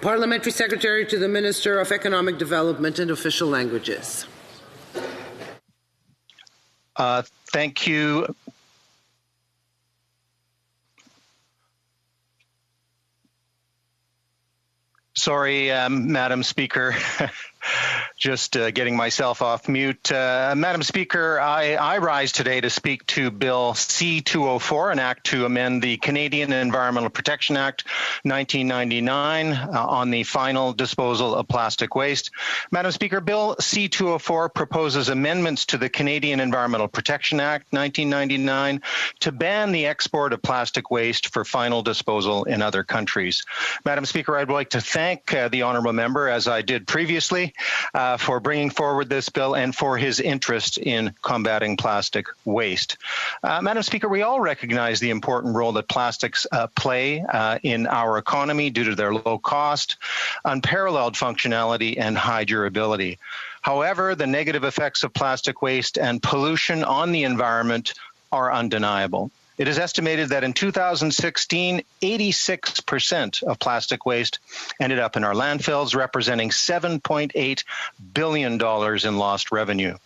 Parliamentary Secretary to the Minister of Economic Development and Official Languages. Thank you. Sorry, Madam Speaker. Just getting myself off mute. Madam Speaker, I rise today to speak to Bill C-204, an act to amend the Canadian Environmental Protection Act 1999 on the final disposal of plastic waste. Madam Speaker, Bill C-204 proposes amendments to the Canadian Environmental Protection Act 1999 to ban the export of plastic waste for final disposal in other countries. Madam Speaker, I'd like to thank the honourable member, as I did previously, for bringing forward this bill and for his interest in combating plastic waste. Madam Speaker, we all recognize the important role that plastics play in our economy due to their low cost, unparalleled functionality, and high durability. However, the negative effects of plastic waste and pollution on the environment are undeniable. It is estimated that in 2016, 86% of plastic waste ended up in our landfills, representing $7.8 billion in lost revenue.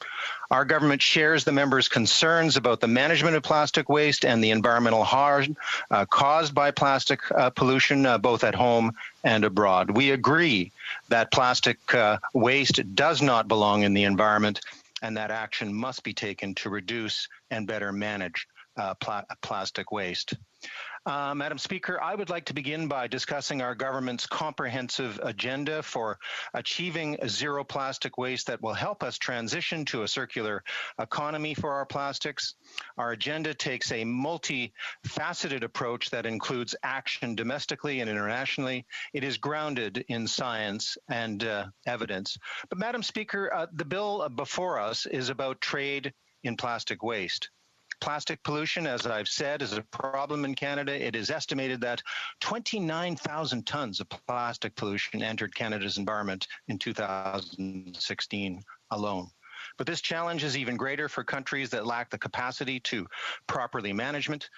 Our government shares the members' concerns about the management of plastic waste and the environmental harm caused by plastic pollution, both at home and abroad. We agree that plastic waste does not belong in the environment and that action must be taken to reduce and better manage plastic waste. Madam Speaker, I would like to begin by discussing our government's comprehensive agenda for achieving zero plastic waste that will help us transition to a circular economy for our plastics. Our agenda takes a multifaceted approach that includes action domestically and internationally. It is grounded in science and evidence. But Madam Speaker, the bill before us is about trade in plastic waste. Plastic pollution, as I've said, is a problem in Canada. It is estimated that 29,000 tons of plastic pollution entered Canada's environment in 2016 alone. But this challenge is even greater for countries that lack the capacity to properly manage it.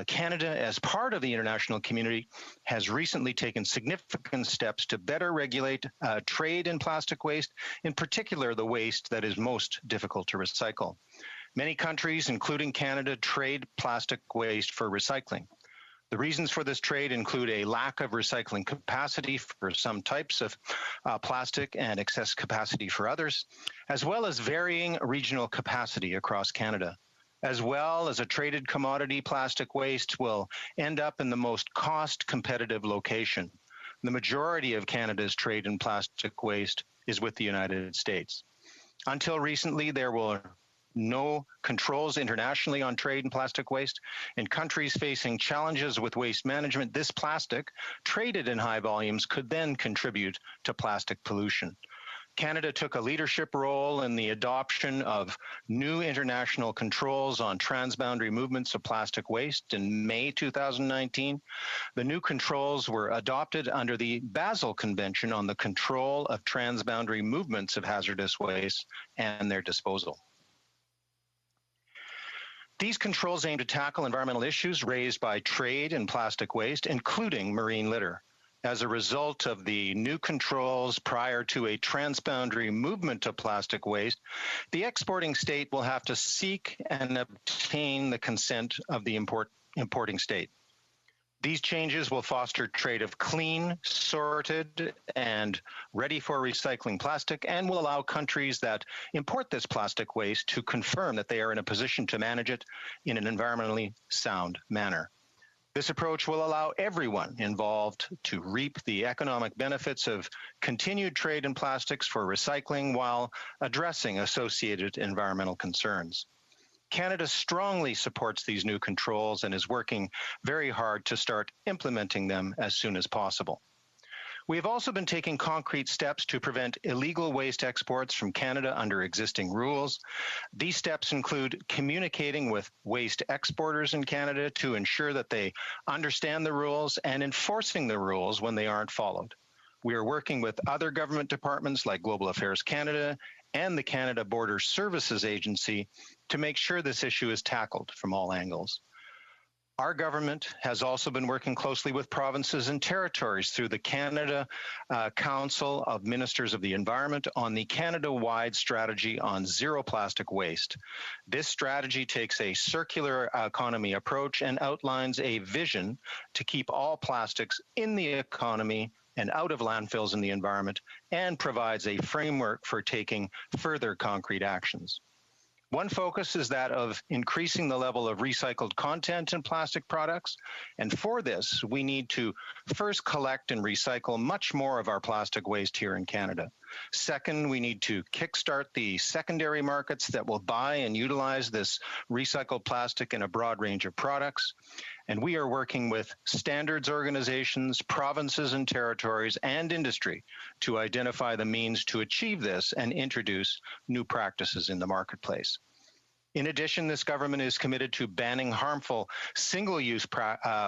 Canada, as part of the international community, has recently taken significant steps to better regulate trade in plastic waste, in particular the waste that is most difficult to recycle. Many countries, including Canada, trade plastic waste for recycling. The reasons for this trade include a lack of recycling capacity for some types of plastic and excess capacity for others, as well as varying regional capacity across Canada. As well as a traded commodity, plastic waste will end up in the most cost-competitive location. The majority of Canada's trade in plastic waste is with the United States. Until recently, there were no controls internationally on trade in plastic waste. In countries facing challenges with waste management, this plastic, traded in high volumes, could then contribute to plastic pollution. Canada took a leadership role in the adoption of new international controls on transboundary movements of plastic waste in May 2019. The new controls were adopted under the Basel Convention on the Control of Transboundary Movements of Hazardous Waste and their Disposal. These controls aim to tackle environmental issues raised by trade in plastic waste, including marine litter. As a result of the new controls prior to a transboundary movement of plastic waste, the exporting state will have to seek and obtain the consent of the importing state. These changes will foster trade of clean, sorted, and ready for recycling plastic, and will allow countries that import this plastic waste to confirm that they are in a position to manage it in an environmentally sound manner. This approach will allow everyone involved to reap the economic benefits of continued trade in plastics for recycling while addressing associated environmental concerns. Canada strongly supports these new controls and is working very hard to start implementing them as soon as possible. We have also been taking concrete steps to prevent illegal waste exports from Canada under existing rules. These steps include communicating with waste exporters in Canada to ensure that they understand the rules and enforcing the rules when they aren't followed. We are working with other government departments like Global Affairs Canada and the Canada Border Services Agency to make sure this issue is tackled from all angles. Our government has also been working closely with provinces and territories through the Canada Council of Ministers of the Environment on the Canada-wide strategy on zero plastic waste. This strategy takes a circular economy approach and outlines a vision to keep all plastics in the economy and out of landfills in the environment, and provides a framework for taking further concrete actions. One focus is that of increasing the level of recycled content in plastic products. And for this, we need to first collect and recycle much more of our plastic waste here in Canada. Second, we need to kickstart the secondary markets that will buy and utilize this recycled plastic in a broad range of products. And we are working with standards organizations, provinces and territories, and industry to identify the means to achieve this and introduce new practices in the marketplace. In addition, this government is committed to banning harmful single-use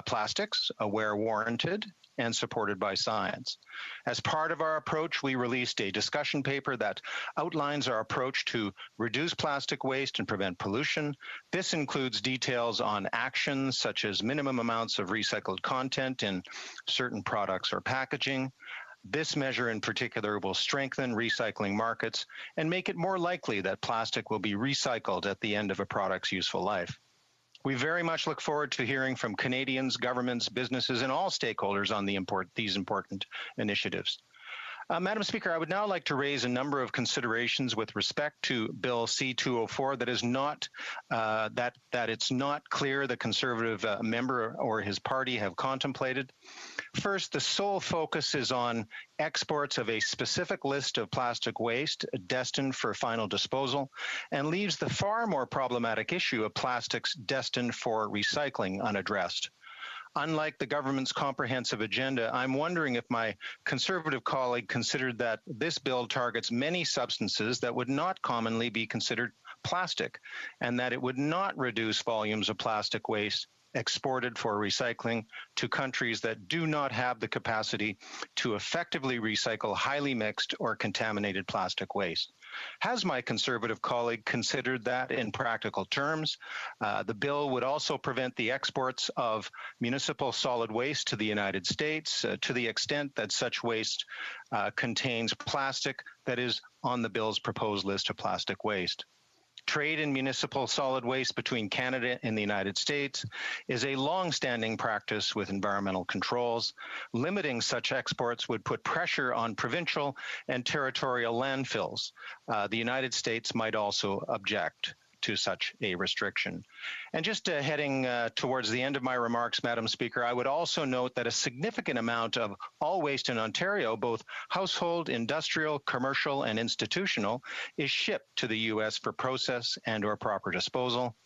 plastics where warranted and supported by science. As part of our approach, we released a discussion paper that outlines our approach to reduce plastic waste and prevent pollution. This includes details on actions such as minimum amounts of recycled content in certain products or packaging. This measure in particular will strengthen recycling markets and make it more likely that plastic will be recycled at the end of a product's useful life. We very much look forward to hearing from Canadians, governments, businesses, and all stakeholders on these important initiatives. Madam Speaker, I would now like to raise a number of considerations with respect to Bill C-204 that is not that it's not clear the Conservative member or his party have contemplated. First, the sole focus is on exports of a specific list of plastic waste destined for final disposal and leaves the far more problematic issue of plastics destined for recycling unaddressed. Unlike the government's comprehensive agenda, I'm wondering if my Conservative colleague considered that this bill targets many substances that would not commonly be considered plastic, and that it would not reduce volumes of plastic waste exported for recycling to countries that do not have the capacity to effectively recycle highly mixed or contaminated plastic waste. Has my Conservative colleague considered that in practical terms? The bill would also prevent the exports of municipal solid waste to the United States to the extent that such waste contains plastic that is on the bill's proposed list of plastic waste. Trade in municipal solid waste between Canada and the United States is a long-standing practice with environmental controls. Limiting such exports would put pressure on provincial and territorial landfills. The United States might also object to such a restriction. And just heading towards the end of my remarks, Madam Speaker, I would also note that a significant amount of all waste in Ontario, both household, industrial, commercial, and institutional, is shipped to the U.S. for process and or proper disposal.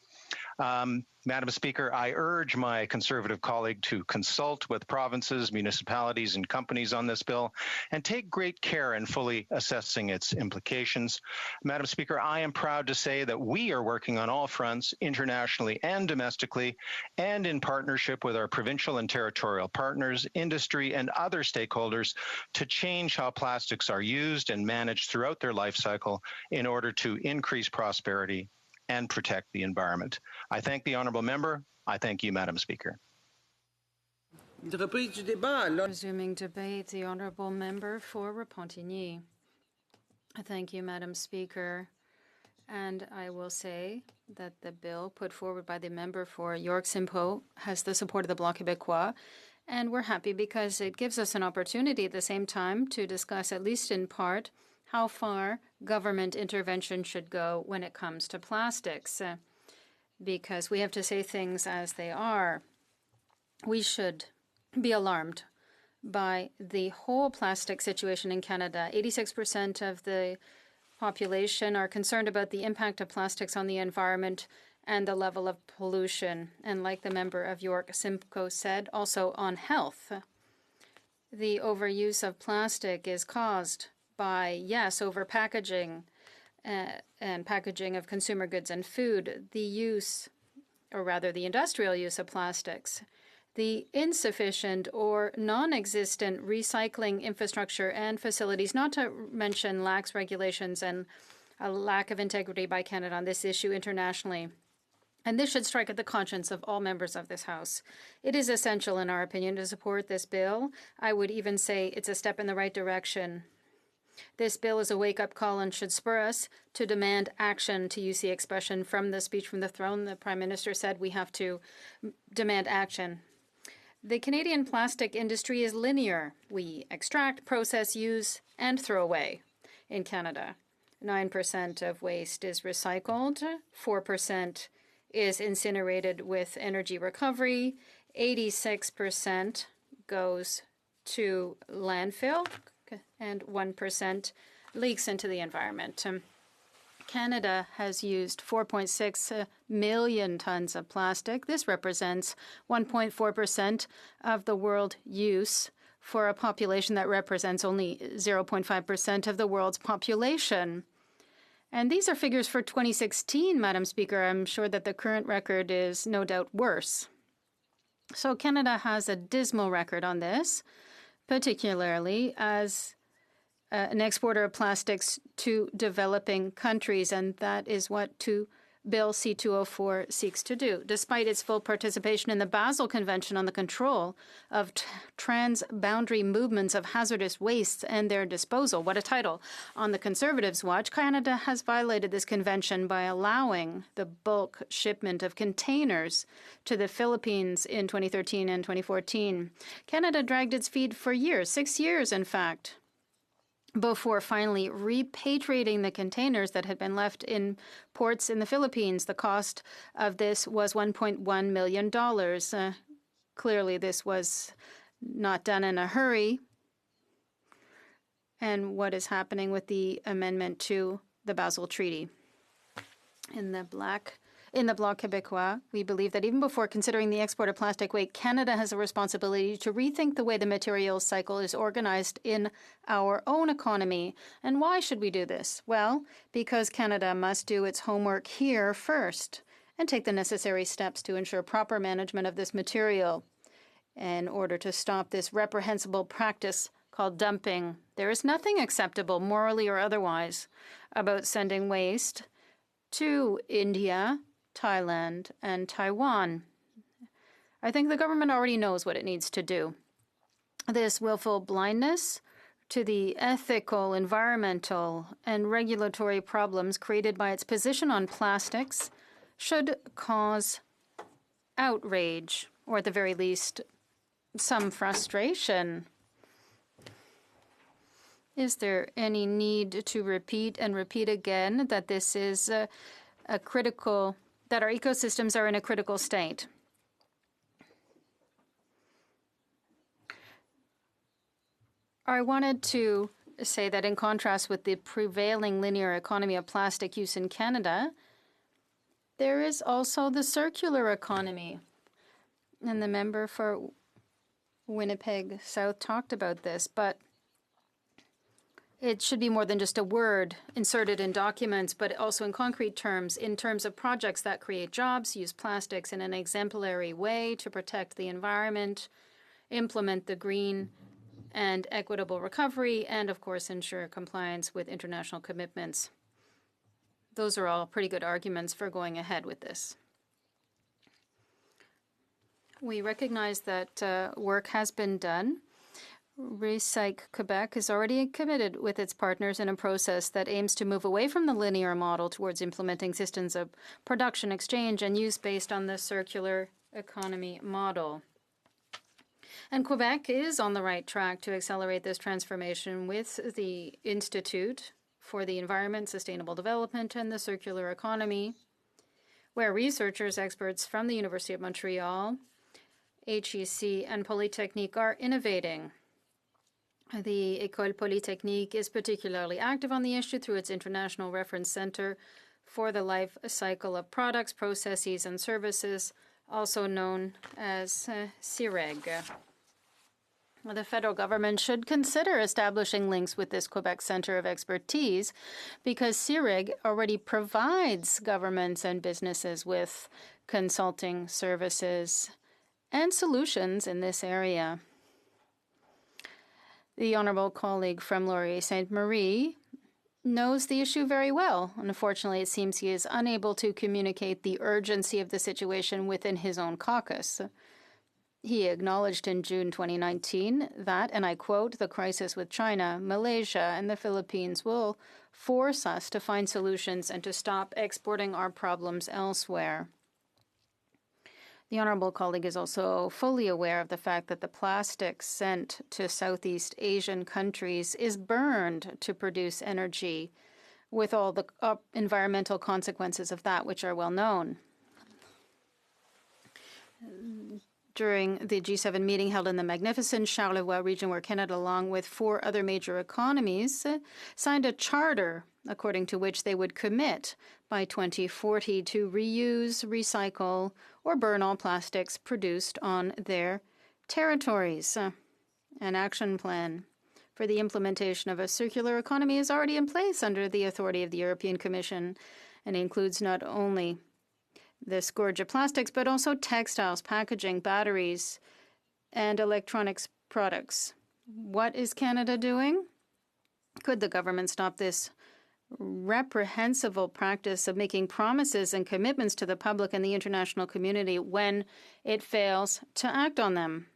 Madam Speaker, I urge my Conservative colleague to consult with provinces, municipalities, and companies on this bill and take great care in fully assessing its implications. Madam Speaker, I am proud to say that we are working on all fronts, internationally and domestically, and in partnership with our provincial and territorial partners, industry, and other stakeholders to change how plastics are used and managed throughout their life cycle in order to increase prosperity and protect the environment. I thank the honourable member. I thank you, Madam Speaker. Resuming debate, the honourable member for Repentigny. Thank you, Madam Speaker. And I will say that the bill put forward by the member for York-Simcoe has the support of the Bloc Québécois. And we're happy because it gives us an opportunity at the same time to discuss, at least in part, how far government intervention should go when it comes to plastics, because we have to say things as they are. We should be alarmed by the whole plastic situation in Canada. 86% of the population are concerned about the impact of plastics on the environment and the level of pollution, and like the member of York-Simcoe said, also on health. The overuse of plastic is caused by, yes, overpackaging and packaging of consumer goods and food, the use, or rather the industrial use of plastics, the insufficient or non-existent recycling infrastructure and facilities, not to mention lax regulations and a lack of integrity by Canada on this issue internationally. And this should strike at the conscience of all members of this House. It is essential, in our opinion, to support this bill. I would even say it's a step in the right direction. This bill is a wake-up call and should spur us to demand action, to use the expression from the speech from the throne. The Prime Minister said we have to demand action. The Canadian plastic industry is linear. We extract, process, use, and throw away in Canada. 9% of waste is recycled, 4% is incinerated with energy recovery, 86% goes to landfill, and 1% leaks into the environment. Canada has used 4.6 million tons of plastic. This represents 1.4% of the world use for a population that represents only 0.5% of the world's population. And these are figures for 2016, Madam Speaker. I'm sure that the current record is no doubt worse. So Canada has a dismal record on this, particularly as an exporter of plastics to developing countries, and that is what Bill C-204 seeks to do. Despite its full participation in the Basel Convention on the Control of Transboundary Movements of Hazardous Wastes and Their Disposal, what a title, on the Conservatives' watch, Canada has violated this convention by allowing the bulk shipment of containers to the Philippines in 2013 and 2014. Canada dragged its feet for years, 6 years in fact, before finally repatriating the containers that had been left in ports in the Philippines. The cost of this was $1.1 million. Clearly, this was not done in a hurry. And what is happening with the amendment to the Basel Treaty? In the Bloc Québécois, we believe that even before considering the export of plastic waste, Canada has a responsibility to rethink the way the materials cycle is organized in our own economy. And why should we do this? Well, because Canada must do its homework here first and take the necessary steps to ensure proper management of this material in order to stop this reprehensible practice called dumping. There is nothing acceptable, morally or otherwise, about sending waste to India, Thailand, and Taiwan. I think the government already knows what it needs to do. This willful blindness to the ethical, environmental, and regulatory problems created by its position on plastics should cause outrage, or at the very least, some frustration. Is there any need to repeat and repeat again that this is that our ecosystems are in a critical state? I wanted to say that in contrast with the prevailing linear economy of plastic use in Canada, there is also the circular economy. And the member for Winnipeg South talked about this, but it should be more than just a word inserted in documents, but also in concrete terms, in terms of projects that create jobs, use plastics in an exemplary way to protect the environment, implement the green and equitable recovery, and of course ensure compliance with international commitments. Those are all pretty good arguments for going ahead with this. We recognize that work has been done. Recyc Quebec is already committed with its partners in a process that aims to move away from the linear model towards implementing systems of production, exchange, and use based on the circular economy model. And Quebec is on the right track to accelerate this transformation with the Institute for the Environment, Sustainable Development, and the Circular Economy, where researchers, experts from the University of Montreal, HEC, and Polytechnique are innovating. The École Polytechnique is particularly active on the issue through its International Reference Center for the Life Cycle of Products, Processes, and Services, also known as CIREG. The federal government should consider establishing links with this Quebec Centre of Expertise because CIRIG already provides governments and businesses with consulting services and solutions in this area. The honourable colleague from Laurier Sainte Marie knows the issue very well. Unfortunately, it seems he is unable to communicate the urgency of the situation within his own caucus. He acknowledged in June 2019 that, and I quote, "the crisis with China, Malaysia, and the Philippines will force us to find solutions and to stop exporting our problems elsewhere." The honourable colleague is also fully aware of the fact that the plastic sent to Southeast Asian countries is burned to produce energy, with all the environmental consequences of that, which are well known. During the G7 meeting held in the magnificent Charlevoix region, where Canada, along with 4 other major economies, signed a charter according to which they would commit by 2040 to reuse, recycle, or burn all plastics produced on their territories. An action plan for the implementation of a circular economy is already in place under the authority of the European Commission and includes not only the scourge of plastics, but also textiles, packaging, batteries, and electronics products. What is Canada doing? Could the government stop this reprehensible practice of making promises and commitments to the public and the international community when it fails to act on them?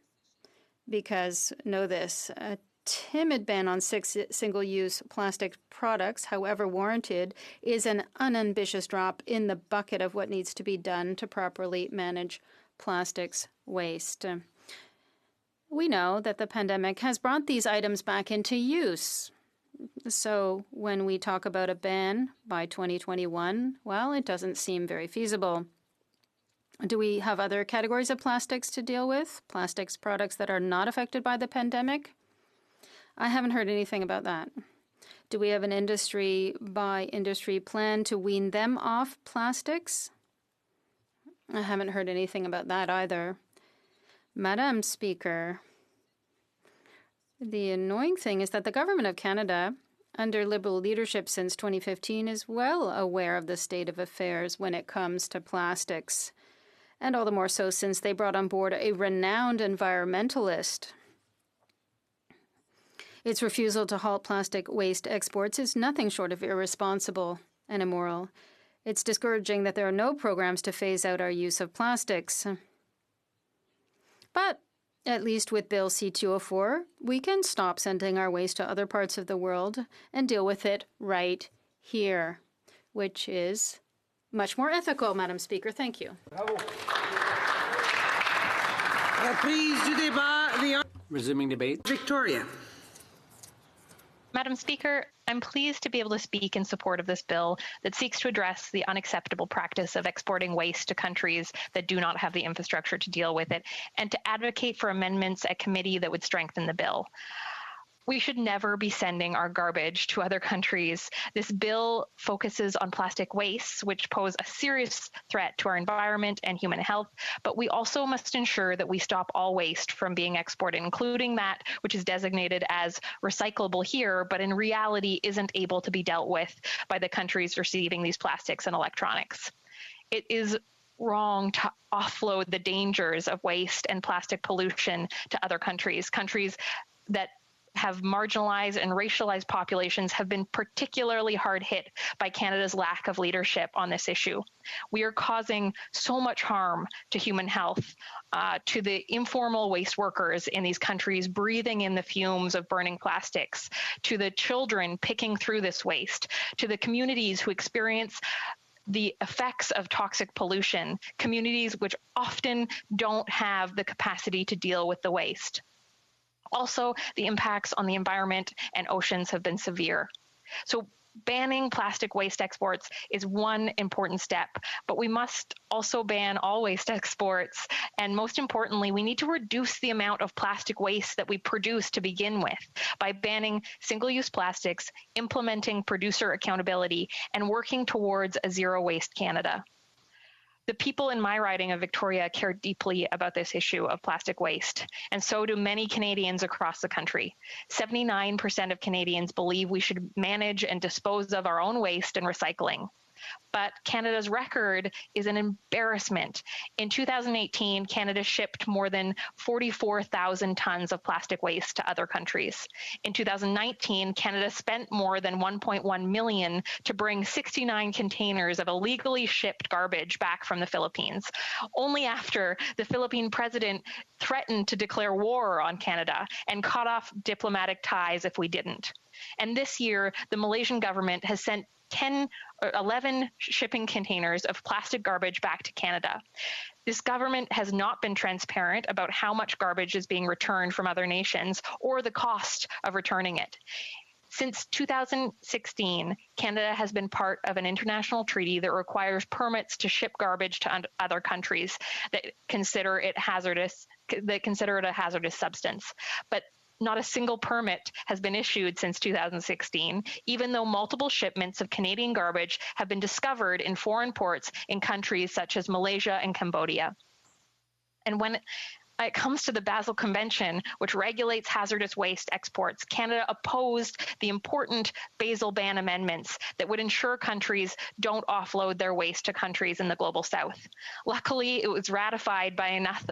Because, know this, a timid ban on single-use plastic products, however warranted, is an unambitious drop in the bucket of what needs to be done to properly manage plastics waste. We know that the pandemic has brought these items back into use. So when we talk about a ban by 2021, well, it doesn't seem very feasible. Do we have other categories of plastics to deal with? Plastics products that are not affected by the pandemic? I haven't heard anything about that. Do we have an industry-by-industry plan to wean them off plastics? I haven't heard anything about that either. Madam Speaker, the annoying thing is that the Government of Canada, under Liberal leadership since 2015, is well aware of the state of affairs when it comes to plastics, and all the more so since they brought on board a renowned environmentalist. Its refusal to halt plastic waste exports is nothing short of irresponsible and immoral. It's discouraging that there are no programs to phase out our use of plastics. But at least with Bill C-204, we can stop sending our waste to other parts of the world and deal with it right here, which is much more ethical, Madam Speaker. Thank you. Resuming debate. Victoria. Madam Speaker, I'm pleased to be able to speak in support of this bill that seeks to address the unacceptable practice of exporting waste to countries that do not have the infrastructure to deal with it, and to advocate for amendments at committee that would strengthen the bill. We should never be sending our garbage to other countries. This bill focuses on plastic wastes, which pose a serious threat to our environment and human health, but we also must ensure that we stop all waste from being exported, including that which is designated as recyclable here, but in reality isn't able to be dealt with by the countries receiving these plastics and electronics. It is wrong to offload the dangers of waste and plastic pollution to other countries. Countries that have marginalized and racialized populations have been particularly hard hit by Canada's lack of leadership on this issue. We are causing so much harm to human health, to the informal waste workers in these countries breathing in the fumes of burning plastics, to the children picking through this waste, to the communities who experience the effects of toxic pollution, communities which often don't have the capacity to deal with the waste. Also, the impacts on the environment and oceans have been severe. So banning plastic waste exports is one important step, but we must also ban all waste exports. And most importantly, we need to reduce the amount of plastic waste that we produce to begin with by banning single-use plastics, implementing producer accountability, and working towards a zero-waste Canada. The people in my riding of Victoria care deeply about this issue of plastic waste, and so do many Canadians across the country. 79% of Canadians believe we should manage and dispose of our own waste and recycling. But Canada's record is an embarrassment. In 2018, Canada shipped more than 44,000 tons of plastic waste to other countries. In 2019, Canada spent more than $1.1 million to bring 69 containers of illegally shipped garbage back from the Philippines, only after the Philippine president threatened to declare war on Canada and cut off diplomatic ties if we didn't. And this year, the Malaysian government has sent 11 shipping containers of plastic garbage back to Canada. This government has not been transparent about how much garbage is being returned from other nations or the cost of returning it. Since 2016, Canada has been part of an international treaty that requires permits to ship garbage to other countries that consider it a hazardous substance. But not a single permit has been issued since 2016, even though multiple shipments of Canadian garbage have been discovered in foreign ports in countries such as Malaysia and Cambodia. And when it comes to the Basel Convention, which regulates hazardous waste exports, Canada opposed the important Basel ban amendments that would ensure countries don't offload their waste to countries in the global south. Luckily, it was ratified by enough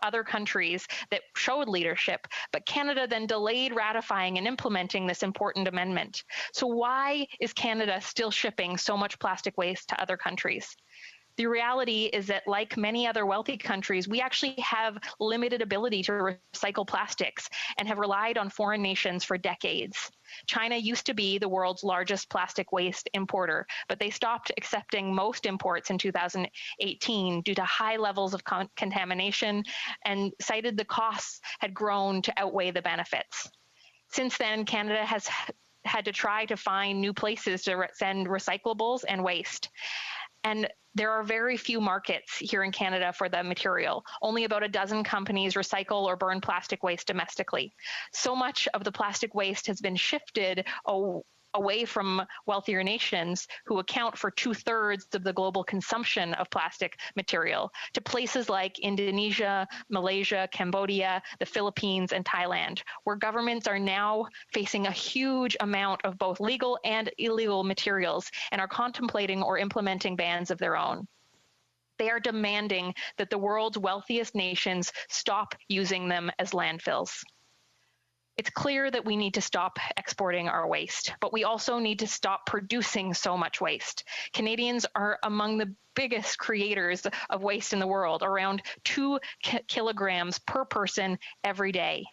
other countries that showed leadership, but Canada then delayed ratifying and implementing this important amendment. So why is Canada still shipping so much plastic waste to other countries? The reality is that, like many other wealthy countries, we actually have limited ability to recycle plastics and have relied on foreign nations for decades. China used to be the world's largest plastic waste importer, but they stopped accepting most imports in 2018 due to high levels of contamination and cited the costs had grown to outweigh the benefits. Since then, Canada has had to try to find new places to send recyclables and waste. And there are very few markets here in Canada for the material. Only about a dozen companies recycle or burn plastic waste domestically. So much of the plastic waste has been shifted away from wealthier nations who account for 2/3 of the global consumption of plastic material to places like Indonesia, Malaysia, Cambodia, the Philippines, and Thailand, where governments are now facing a huge amount of both legal and illegal materials and are contemplating or implementing bans of their own. They are demanding that the world's wealthiest nations stop using them as landfills. It's clear that we need to stop exporting our waste, but we also need to stop producing so much waste. Canadians are among the biggest creators of waste in the world, around 2 kilograms per person every day.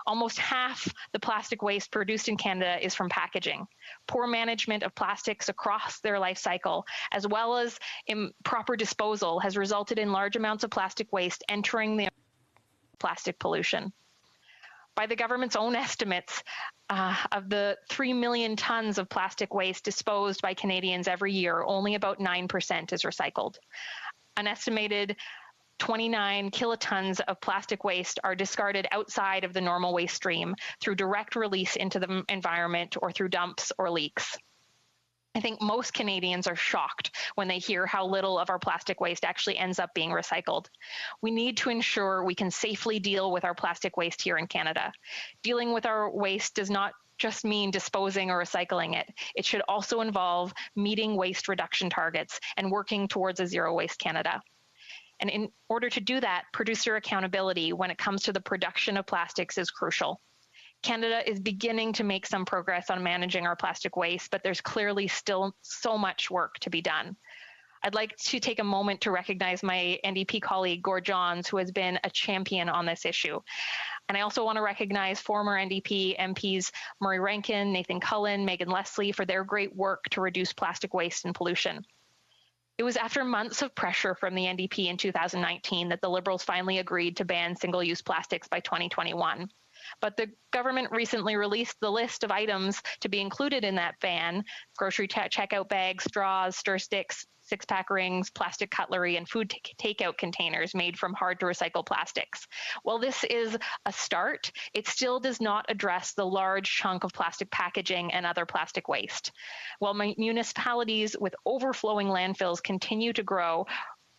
Almost half the plastic waste produced in Canada is from packaging. Poor management of plastics across their life cycle, as well as improper disposal, has resulted in large amounts of plastic waste entering the plastic pollution. By the government's own estimates, of the 3 million tons of plastic waste disposed by Canadians every year, only about 9% is recycled. An estimated 29 kilotons of plastic waste are discarded outside of the normal waste stream through direct release into the environment or through dumps or leaks. I think most Canadians are shocked when they hear how little of our plastic waste actually ends up being recycled. We need to ensure we can safely deal with our plastic waste here in Canada. Dealing with our waste does not just mean disposing or recycling it. It should also involve meeting waste reduction targets and working towards a zero waste Canada. And in order to do that, producer accountability when it comes to the production of plastics is crucial. Canada is beginning to make some progress on managing our plastic waste, but there's clearly still so much work to be done. I'd like to take a moment to recognize my NDP colleague, Gord Johns, who has been a champion on this issue. And I also want to recognize former NDP MPs Murray Rankin, Nathan Cullen, Megan Leslie for their great work to reduce plastic waste and pollution. It was after months of pressure from the NDP in 2019 that the Liberals finally agreed to ban single-use plastics by 2021. But the government recently released the list of items to be included in that ban: grocery checkout bags, straws, stir sticks, six-pack rings, plastic cutlery, and food takeout containers made from hard-to-recycle plastics. While this is a start, it still does not address the large chunk of plastic packaging and other plastic waste. While municipalities with overflowing landfills continue to grow,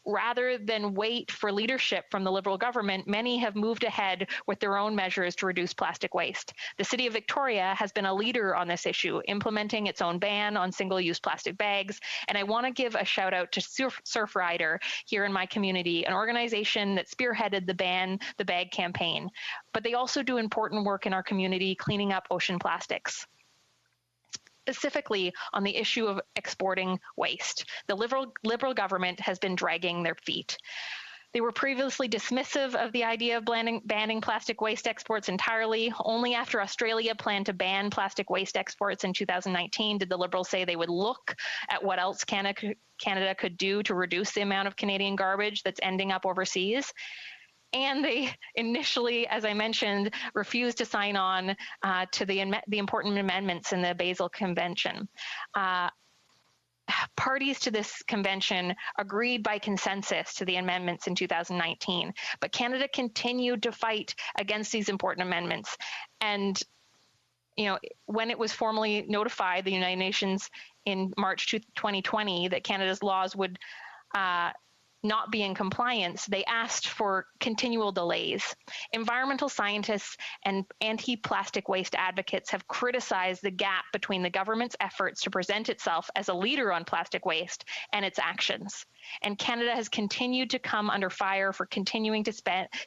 rather than wait for leadership from the Liberal government, many have moved ahead with their own measures to reduce plastic waste. The City of Victoria has been a leader on this issue, implementing its own ban on single-use plastic bags. And I want to give a shout out to Surfrider here in my community, an organization that spearheaded the Ban the Bag campaign. But they also do important work in our community cleaning up ocean plastics. Specifically on the issue of exporting waste, the Liberal government has been dragging their feet. They were previously dismissive of the idea of banning plastic waste exports entirely. Only after Australia planned to ban plastic waste exports in 2019 did the Liberals say they would look at what else Canada could do to reduce the amount of Canadian garbage that's ending up overseas. And they initially, as I mentioned, refused to sign on to the important amendments in the Basel Convention. Parties to this convention agreed by consensus to the amendments in 2019, but Canada continued to fight against these important amendments. And when it was formally notified, the United Nations in March 2020, that Canada's laws would not be in compliance, they asked for continual delays. Environmental scientists and anti-plastic waste advocates have criticized the gap between the government's efforts to present itself as a leader on plastic waste and its actions. And Canada has continued to come under fire for continuing to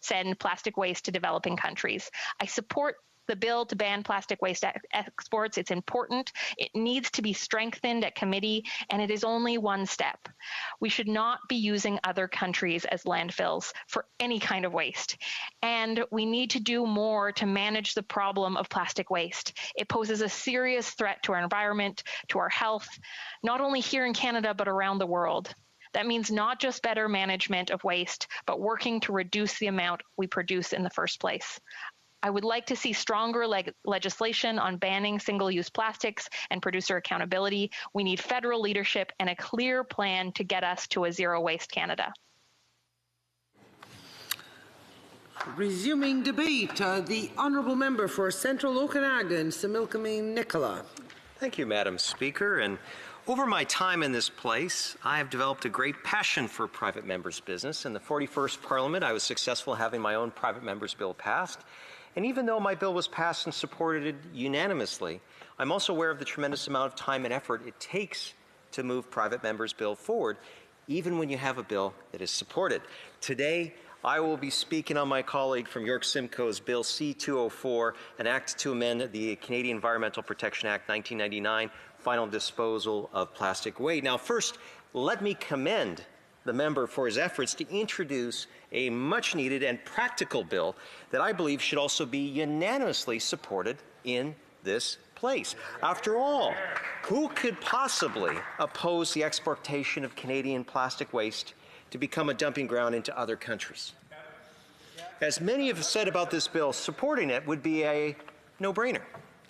send plastic waste to developing countries. I support the bill to ban plastic waste exports. It's important. It needs to be strengthened at committee, and it is only one step. We should not be using other countries as landfills for any kind of waste. And we need to do more to manage the problem of plastic waste. It poses a serious threat to our environment, to our health, not only here in Canada, but around the world. That means not just better management of waste, but working to reduce the amount we produce in the first place. I would like to see stronger legislation on banning single-use plastics and producer accountability. We need federal leadership and a clear plan to get us to a zero-waste Canada. Resuming debate, the Honourable Member for Central Okanagan, Similkameen Nicola. Thank you, Madam Speaker. And over my time in this place, I have developed a great passion for private members' business. In the 41st Parliament, I was successful in having my own private members' bill passed. And even though my bill was passed and supported unanimously, I'm also aware of the tremendous amount of time and effort it takes to move private members' bill forward, even when you have a bill that is supported. Today, I will be speaking on my colleague from York Simcoe's Bill C-204, an act to amend the Canadian Environmental Protection Act 1999, final disposal of plastic waste. Now, first, let me commend the member for his efforts to introduce a much-needed and practical bill that I believe should also be unanimously supported in this place. After all, who could possibly oppose the exportation of Canadian plastic waste to become a dumping ground into other countries? As many have said about this bill, supporting it would be a no-brainer.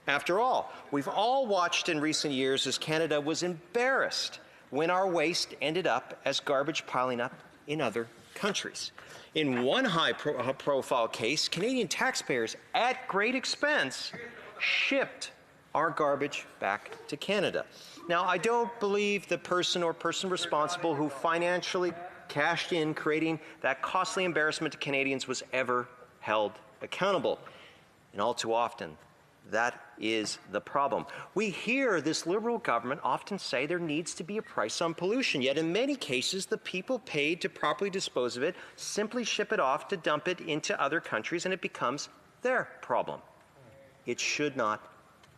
After all, we've all watched in recent years as Canada was embarrassed when our waste ended up as garbage piling up in other countries. In one high-profile case, Canadian taxpayers, at great expense, shipped our garbage back to Canada. Now, I don't believe the person or person responsible who financially cashed in creating that costly embarrassment to Canadians was ever held accountable. And all too often, that is the problem. We hear this Liberal government often say there needs to be a price on pollution, yet in many cases the people paid to properly dispose of it simply ship it off to dump it into other countries, and it becomes their problem. It should not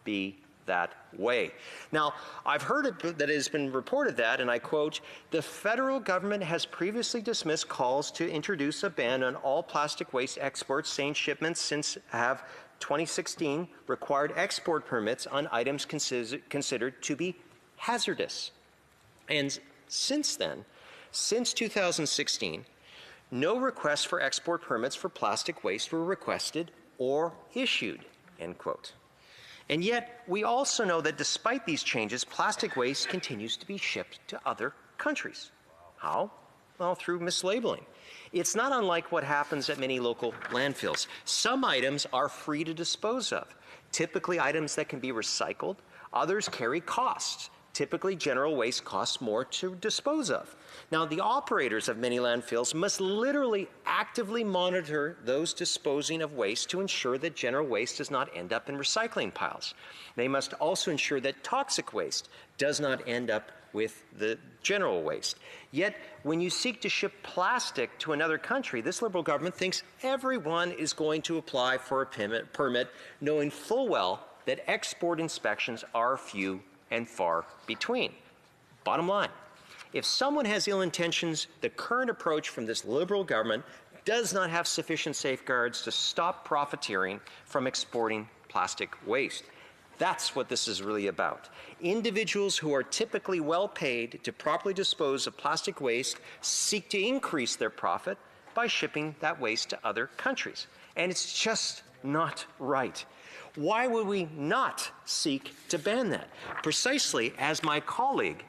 be that way. Now, I've heard that it has been reported that, and I quote, the federal government has previously dismissed calls to introduce a ban on all plastic waste exports, saying shipments since have 2016 required export permits on items considered to be hazardous. And since then, since 2016, no requests for export permits for plastic waste were requested or issued, end quote. And yet, we also know that despite these changes, plastic waste continues to be shipped to other countries. How? Well, through mislabeling. It's not unlike what happens at many local landfills. Some items are free to dispose of, typically items that can be recycled. Others carry costs Typically, general waste costs more to dispose of. Now, the operators of many landfills must literally actively monitor those disposing of waste to ensure that general waste does not end up in recycling piles. They must also ensure that toxic waste does not end up with the general waste. Yet, when you seek to ship plastic to another country, this Liberal government thinks everyone is going to apply for a permit, knowing full well that export inspections are few and far between. Bottom line, if someone has ill intentions, the current approach from this Liberal government does not have sufficient safeguards to stop profiteering from exporting plastic waste. That's what this is really about. Individuals who are typically well paid to properly dispose of plastic waste seek to increase their profit by shipping that waste to other countries. And it's just not right. Why would we not seek to ban that? Precisely as my colleague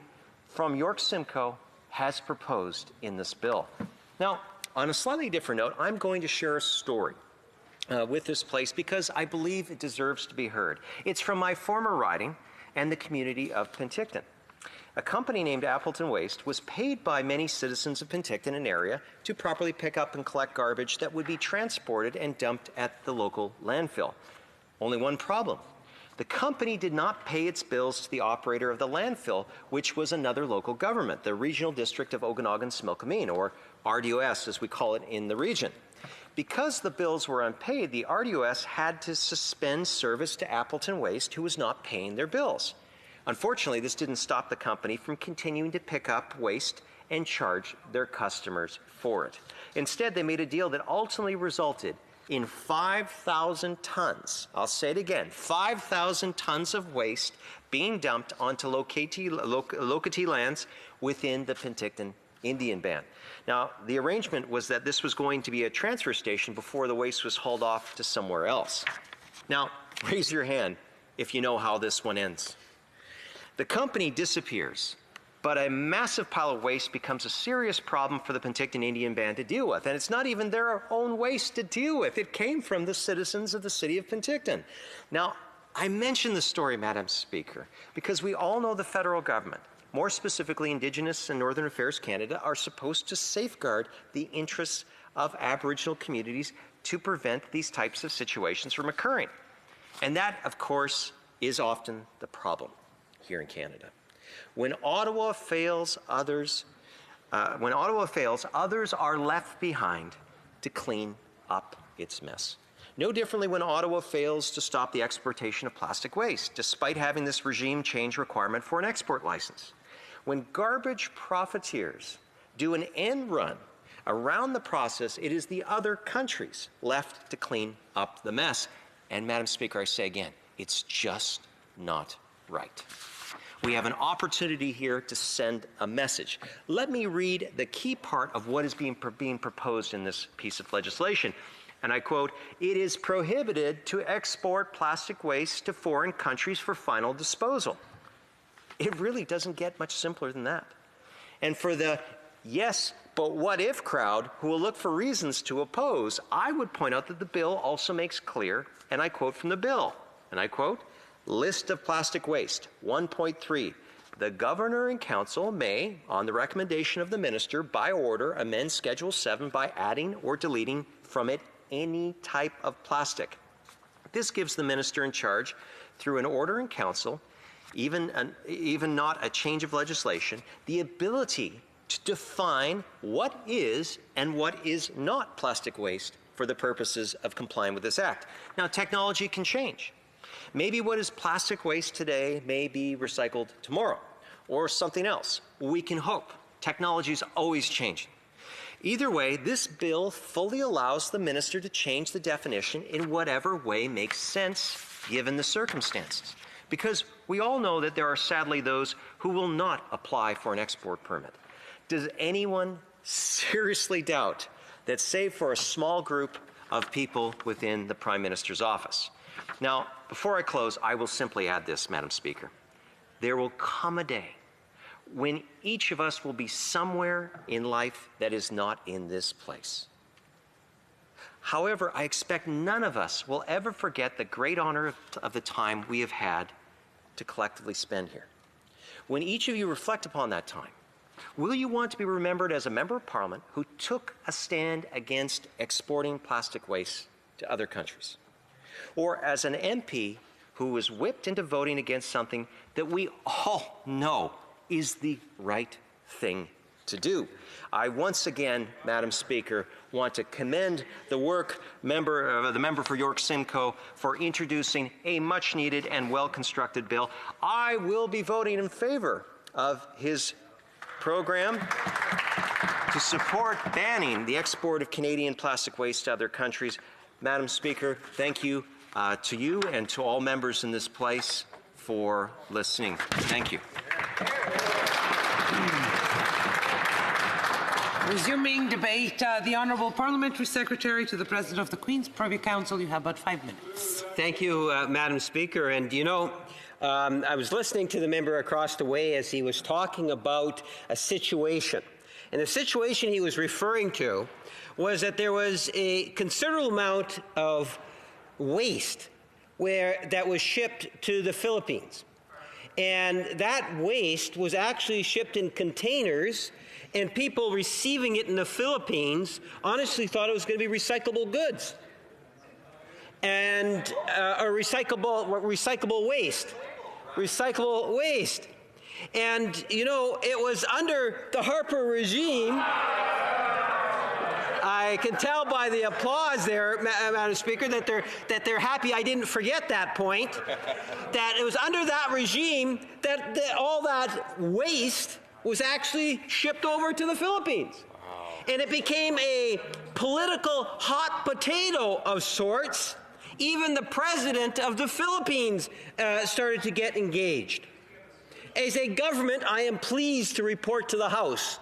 from York Simcoe has proposed in this bill. Now, on a slightly different note, I'm going to share a story with this place because I believe it deserves to be heard. It's from my former riding and the community of Penticton. A company named Appleton Waste was paid by many citizens of Penticton and area to properly pick up and collect garbage that would be transported and dumped at the local landfill. Only one problem. The company did not pay its bills to the operator of the landfill, which was another local government, the Regional District of Okanagan-Similkameen, or RDOS as we call it in the region. Because the bills were unpaid, the RDOS had to suspend service to Appleton Waste, who was not paying their bills. Unfortunately, this didn't stop the company from continuing to pick up waste and charge their customers for it. Instead, they made a deal that ultimately resulted in 5,000 tons, I'll say it again, 5,000 tons of waste being dumped onto Lokati lands within the Penticton Indian Band. Now, the arrangement was that this was going to be a transfer station before the waste was hauled off to somewhere else. Now, raise your hand if you know how this one ends. The company disappears, but a massive pile of waste becomes a serious problem for the Penticton Indian Band to deal with. And it's not even their own waste to deal with. It came from the citizens of the city of Penticton. Now, I mention the story, Madam Speaker, because we all know the federal government, more specifically Indigenous and Northern Affairs Canada, are supposed to safeguard the interests of Aboriginal communities to prevent these types of situations from occurring. And that, of course, is often the problem here in Canada. When Ottawa fails, others are left behind to clean up its mess. No differently when Ottawa fails to stop the exportation of plastic waste, despite having this regime change requirement for an export license. When garbage profiteers do an end run around the process, it is the other countries left to clean up the mess. And Madam Speaker, I say again, it's just not right. We have an opportunity here to send a message. Let me read the key part of what is being proposed in this piece of legislation. And I quote, "It is prohibited to export plastic waste to foreign countries for final disposal." It really doesn't get much simpler than that. And for the yes, but what if crowd who will look for reasons to oppose, I would point out that the bill also makes clear, and I quote from the bill, and I quote, "List of plastic waste, 1.3. The Governor and Council may, on the recommendation of the Minister, by order, amend Schedule 7 by adding or deleting from it any type of plastic." This gives the Minister in charge, through an order in Council, even not a change of legislation, the ability to define what is and what is not plastic waste for the purposes of complying with this Act. Now, technology can change. Maybe what is plastic waste today may be recycled tomorrow, or something else. We can hope. Technology is always changing. Either way, this bill fully allows the Minister to change the definition in whatever way makes sense given the circumstances. Because we all know that there are sadly those who will not apply for an export permit. Does anyone seriously doubt that, save for a small group of people within the Prime Minister's office? Now, before I close, I will simply add this, Madam Speaker. There will come a day when each of us will be somewhere in life that is not in this place. However, I expect none of us will ever forget the great honor of the time we have had to collectively spend here. when each of you reflect upon that time, will you want to be remembered as a member of Parliament who took a stand against exporting plastic waste to other countries? Or as an MP who was whipped into voting against something that we all know is the right thing to do? I once again, Madam Speaker, want to commend the work the member for York Simcoe for introducing a much-needed and well-constructed bill. I will be voting in favor of his program to support banning the export of Canadian plastic waste to other countries. Madam Speaker, thank you to you and to all members in this place for listening. Thank you. Resuming debate, the Honourable Parliamentary Secretary to the President of the Queen's Privy Council. You have about 5 minutes. Thank you, Madam Speaker. And you know, I was listening to the member across the way as he was talking about a situation. And the situation he was referring to was that there was a considerable amount of waste that was shipped to the Philippines. And that waste was actually shipped in containers, and people receiving it in the Philippines honestly thought it was going to be recyclable goods and recyclable waste. Recyclable waste. And, you know, it was under the Harper regime. I can tell by the applause there, Madam Speaker, that they're happy I didn't forget that point. That it was under that regime that all that waste was actually shipped over to the Philippines. Wow. And it became a political hot potato of sorts. Even the president of the Philippines started to get engaged. As a government, I am pleased to report to the House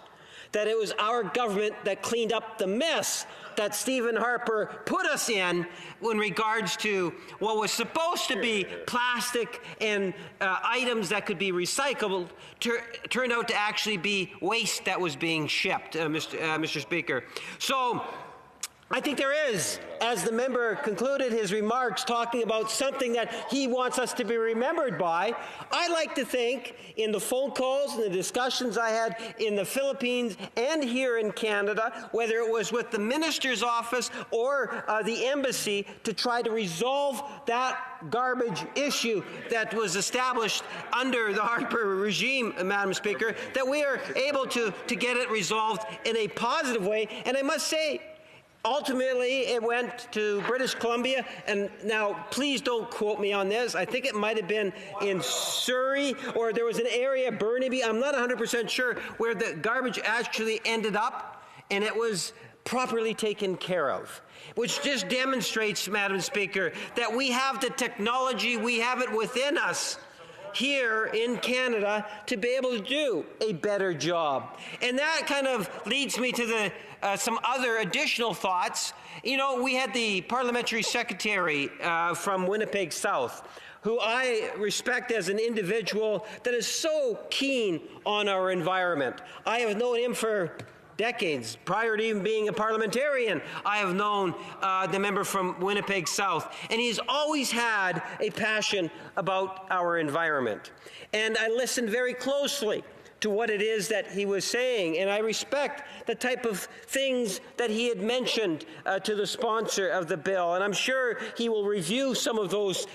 that it was our government that cleaned up the mess that Stephen Harper put us in regards to what was supposed to be plastic and items that could be recycled turned out to actually be waste that was being shipped, Mr. Speaker. So I think there is, as the member concluded his remarks talking about something that he wants us to be remembered by, I like to think in the phone calls and the discussions I had in the Philippines and here in Canada, whether it was with the minister's office or the embassy, to try to resolve that garbage issue that was established under the Harper regime, Madam Speaker, that we are able to get it resolved in a positive way. And I must say, ultimately, it went to British Columbia, and now please don't quote me on this. I think it might have been in Surrey, or there was an area, Burnaby, I'm not 100% sure, where the garbage actually ended up, and it was properly taken care of, which just demonstrates, Madam Speaker, that we have the technology, we have it within us here in Canada to be able to do a better job. And that kind of leads me to some other additional thoughts. You know, we had the parliamentary secretary from Winnipeg South, who I respect as an individual that is so keen on our environment. I have known him for decades. Prior to even being a parliamentarian, I have known the member from Winnipeg South, and he's always had a passion about our environment. And I listened very closely to what it is that he was saying, and I respect the type of things that he had mentioned to the sponsor of the bill, and I'm sure he will review some of those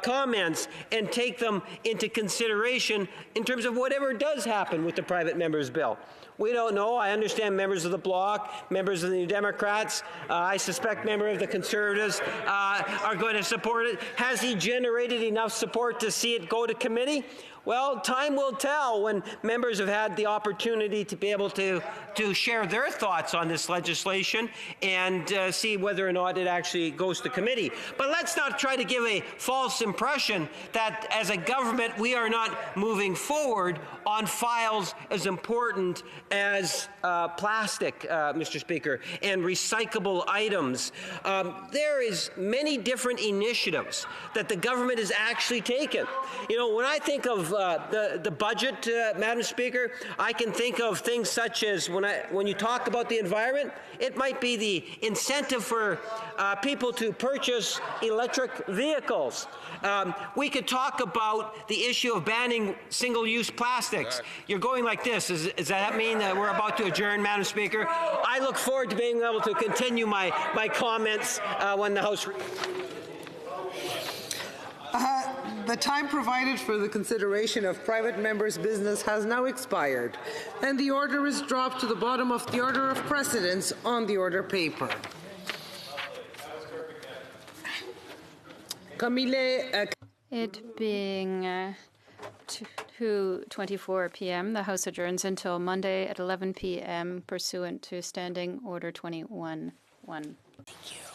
comments and take them into consideration in terms of whatever does happen with the private member's bill. We don't know. I understand members of the Bloc, members of the New Democrats, I suspect members of the Conservatives are going to support it. Has he generated enough support to see it go to committee? Well, time will tell when members have had the opportunity to be able to share their thoughts on this legislation and see whether or not it actually goes to committee. But let's not try to give a false impression that as a government we are not moving forward on files as important as plastic, Mr. Speaker, and recyclable items. There is many different initiatives that the government has actually taken. You know, when I think of the budget, Madam Speaker, I can think of things such as when you talk about the environment, it might be the incentive for people to purchase electric vehicles. We could talk about the issue of banning single-use plastics. You're going like this. Does that mean that we're about to adjourn, Madam Speaker? I look forward to being able to continue my comments when the House... The time provided for the consideration of private members' business has now expired, and the order is dropped to the bottom of the order of precedence on the order paper. It being 2:24 p.m., the House adjourns until Monday at 11 p.m. pursuant to Standing Order 21-1. Thank you.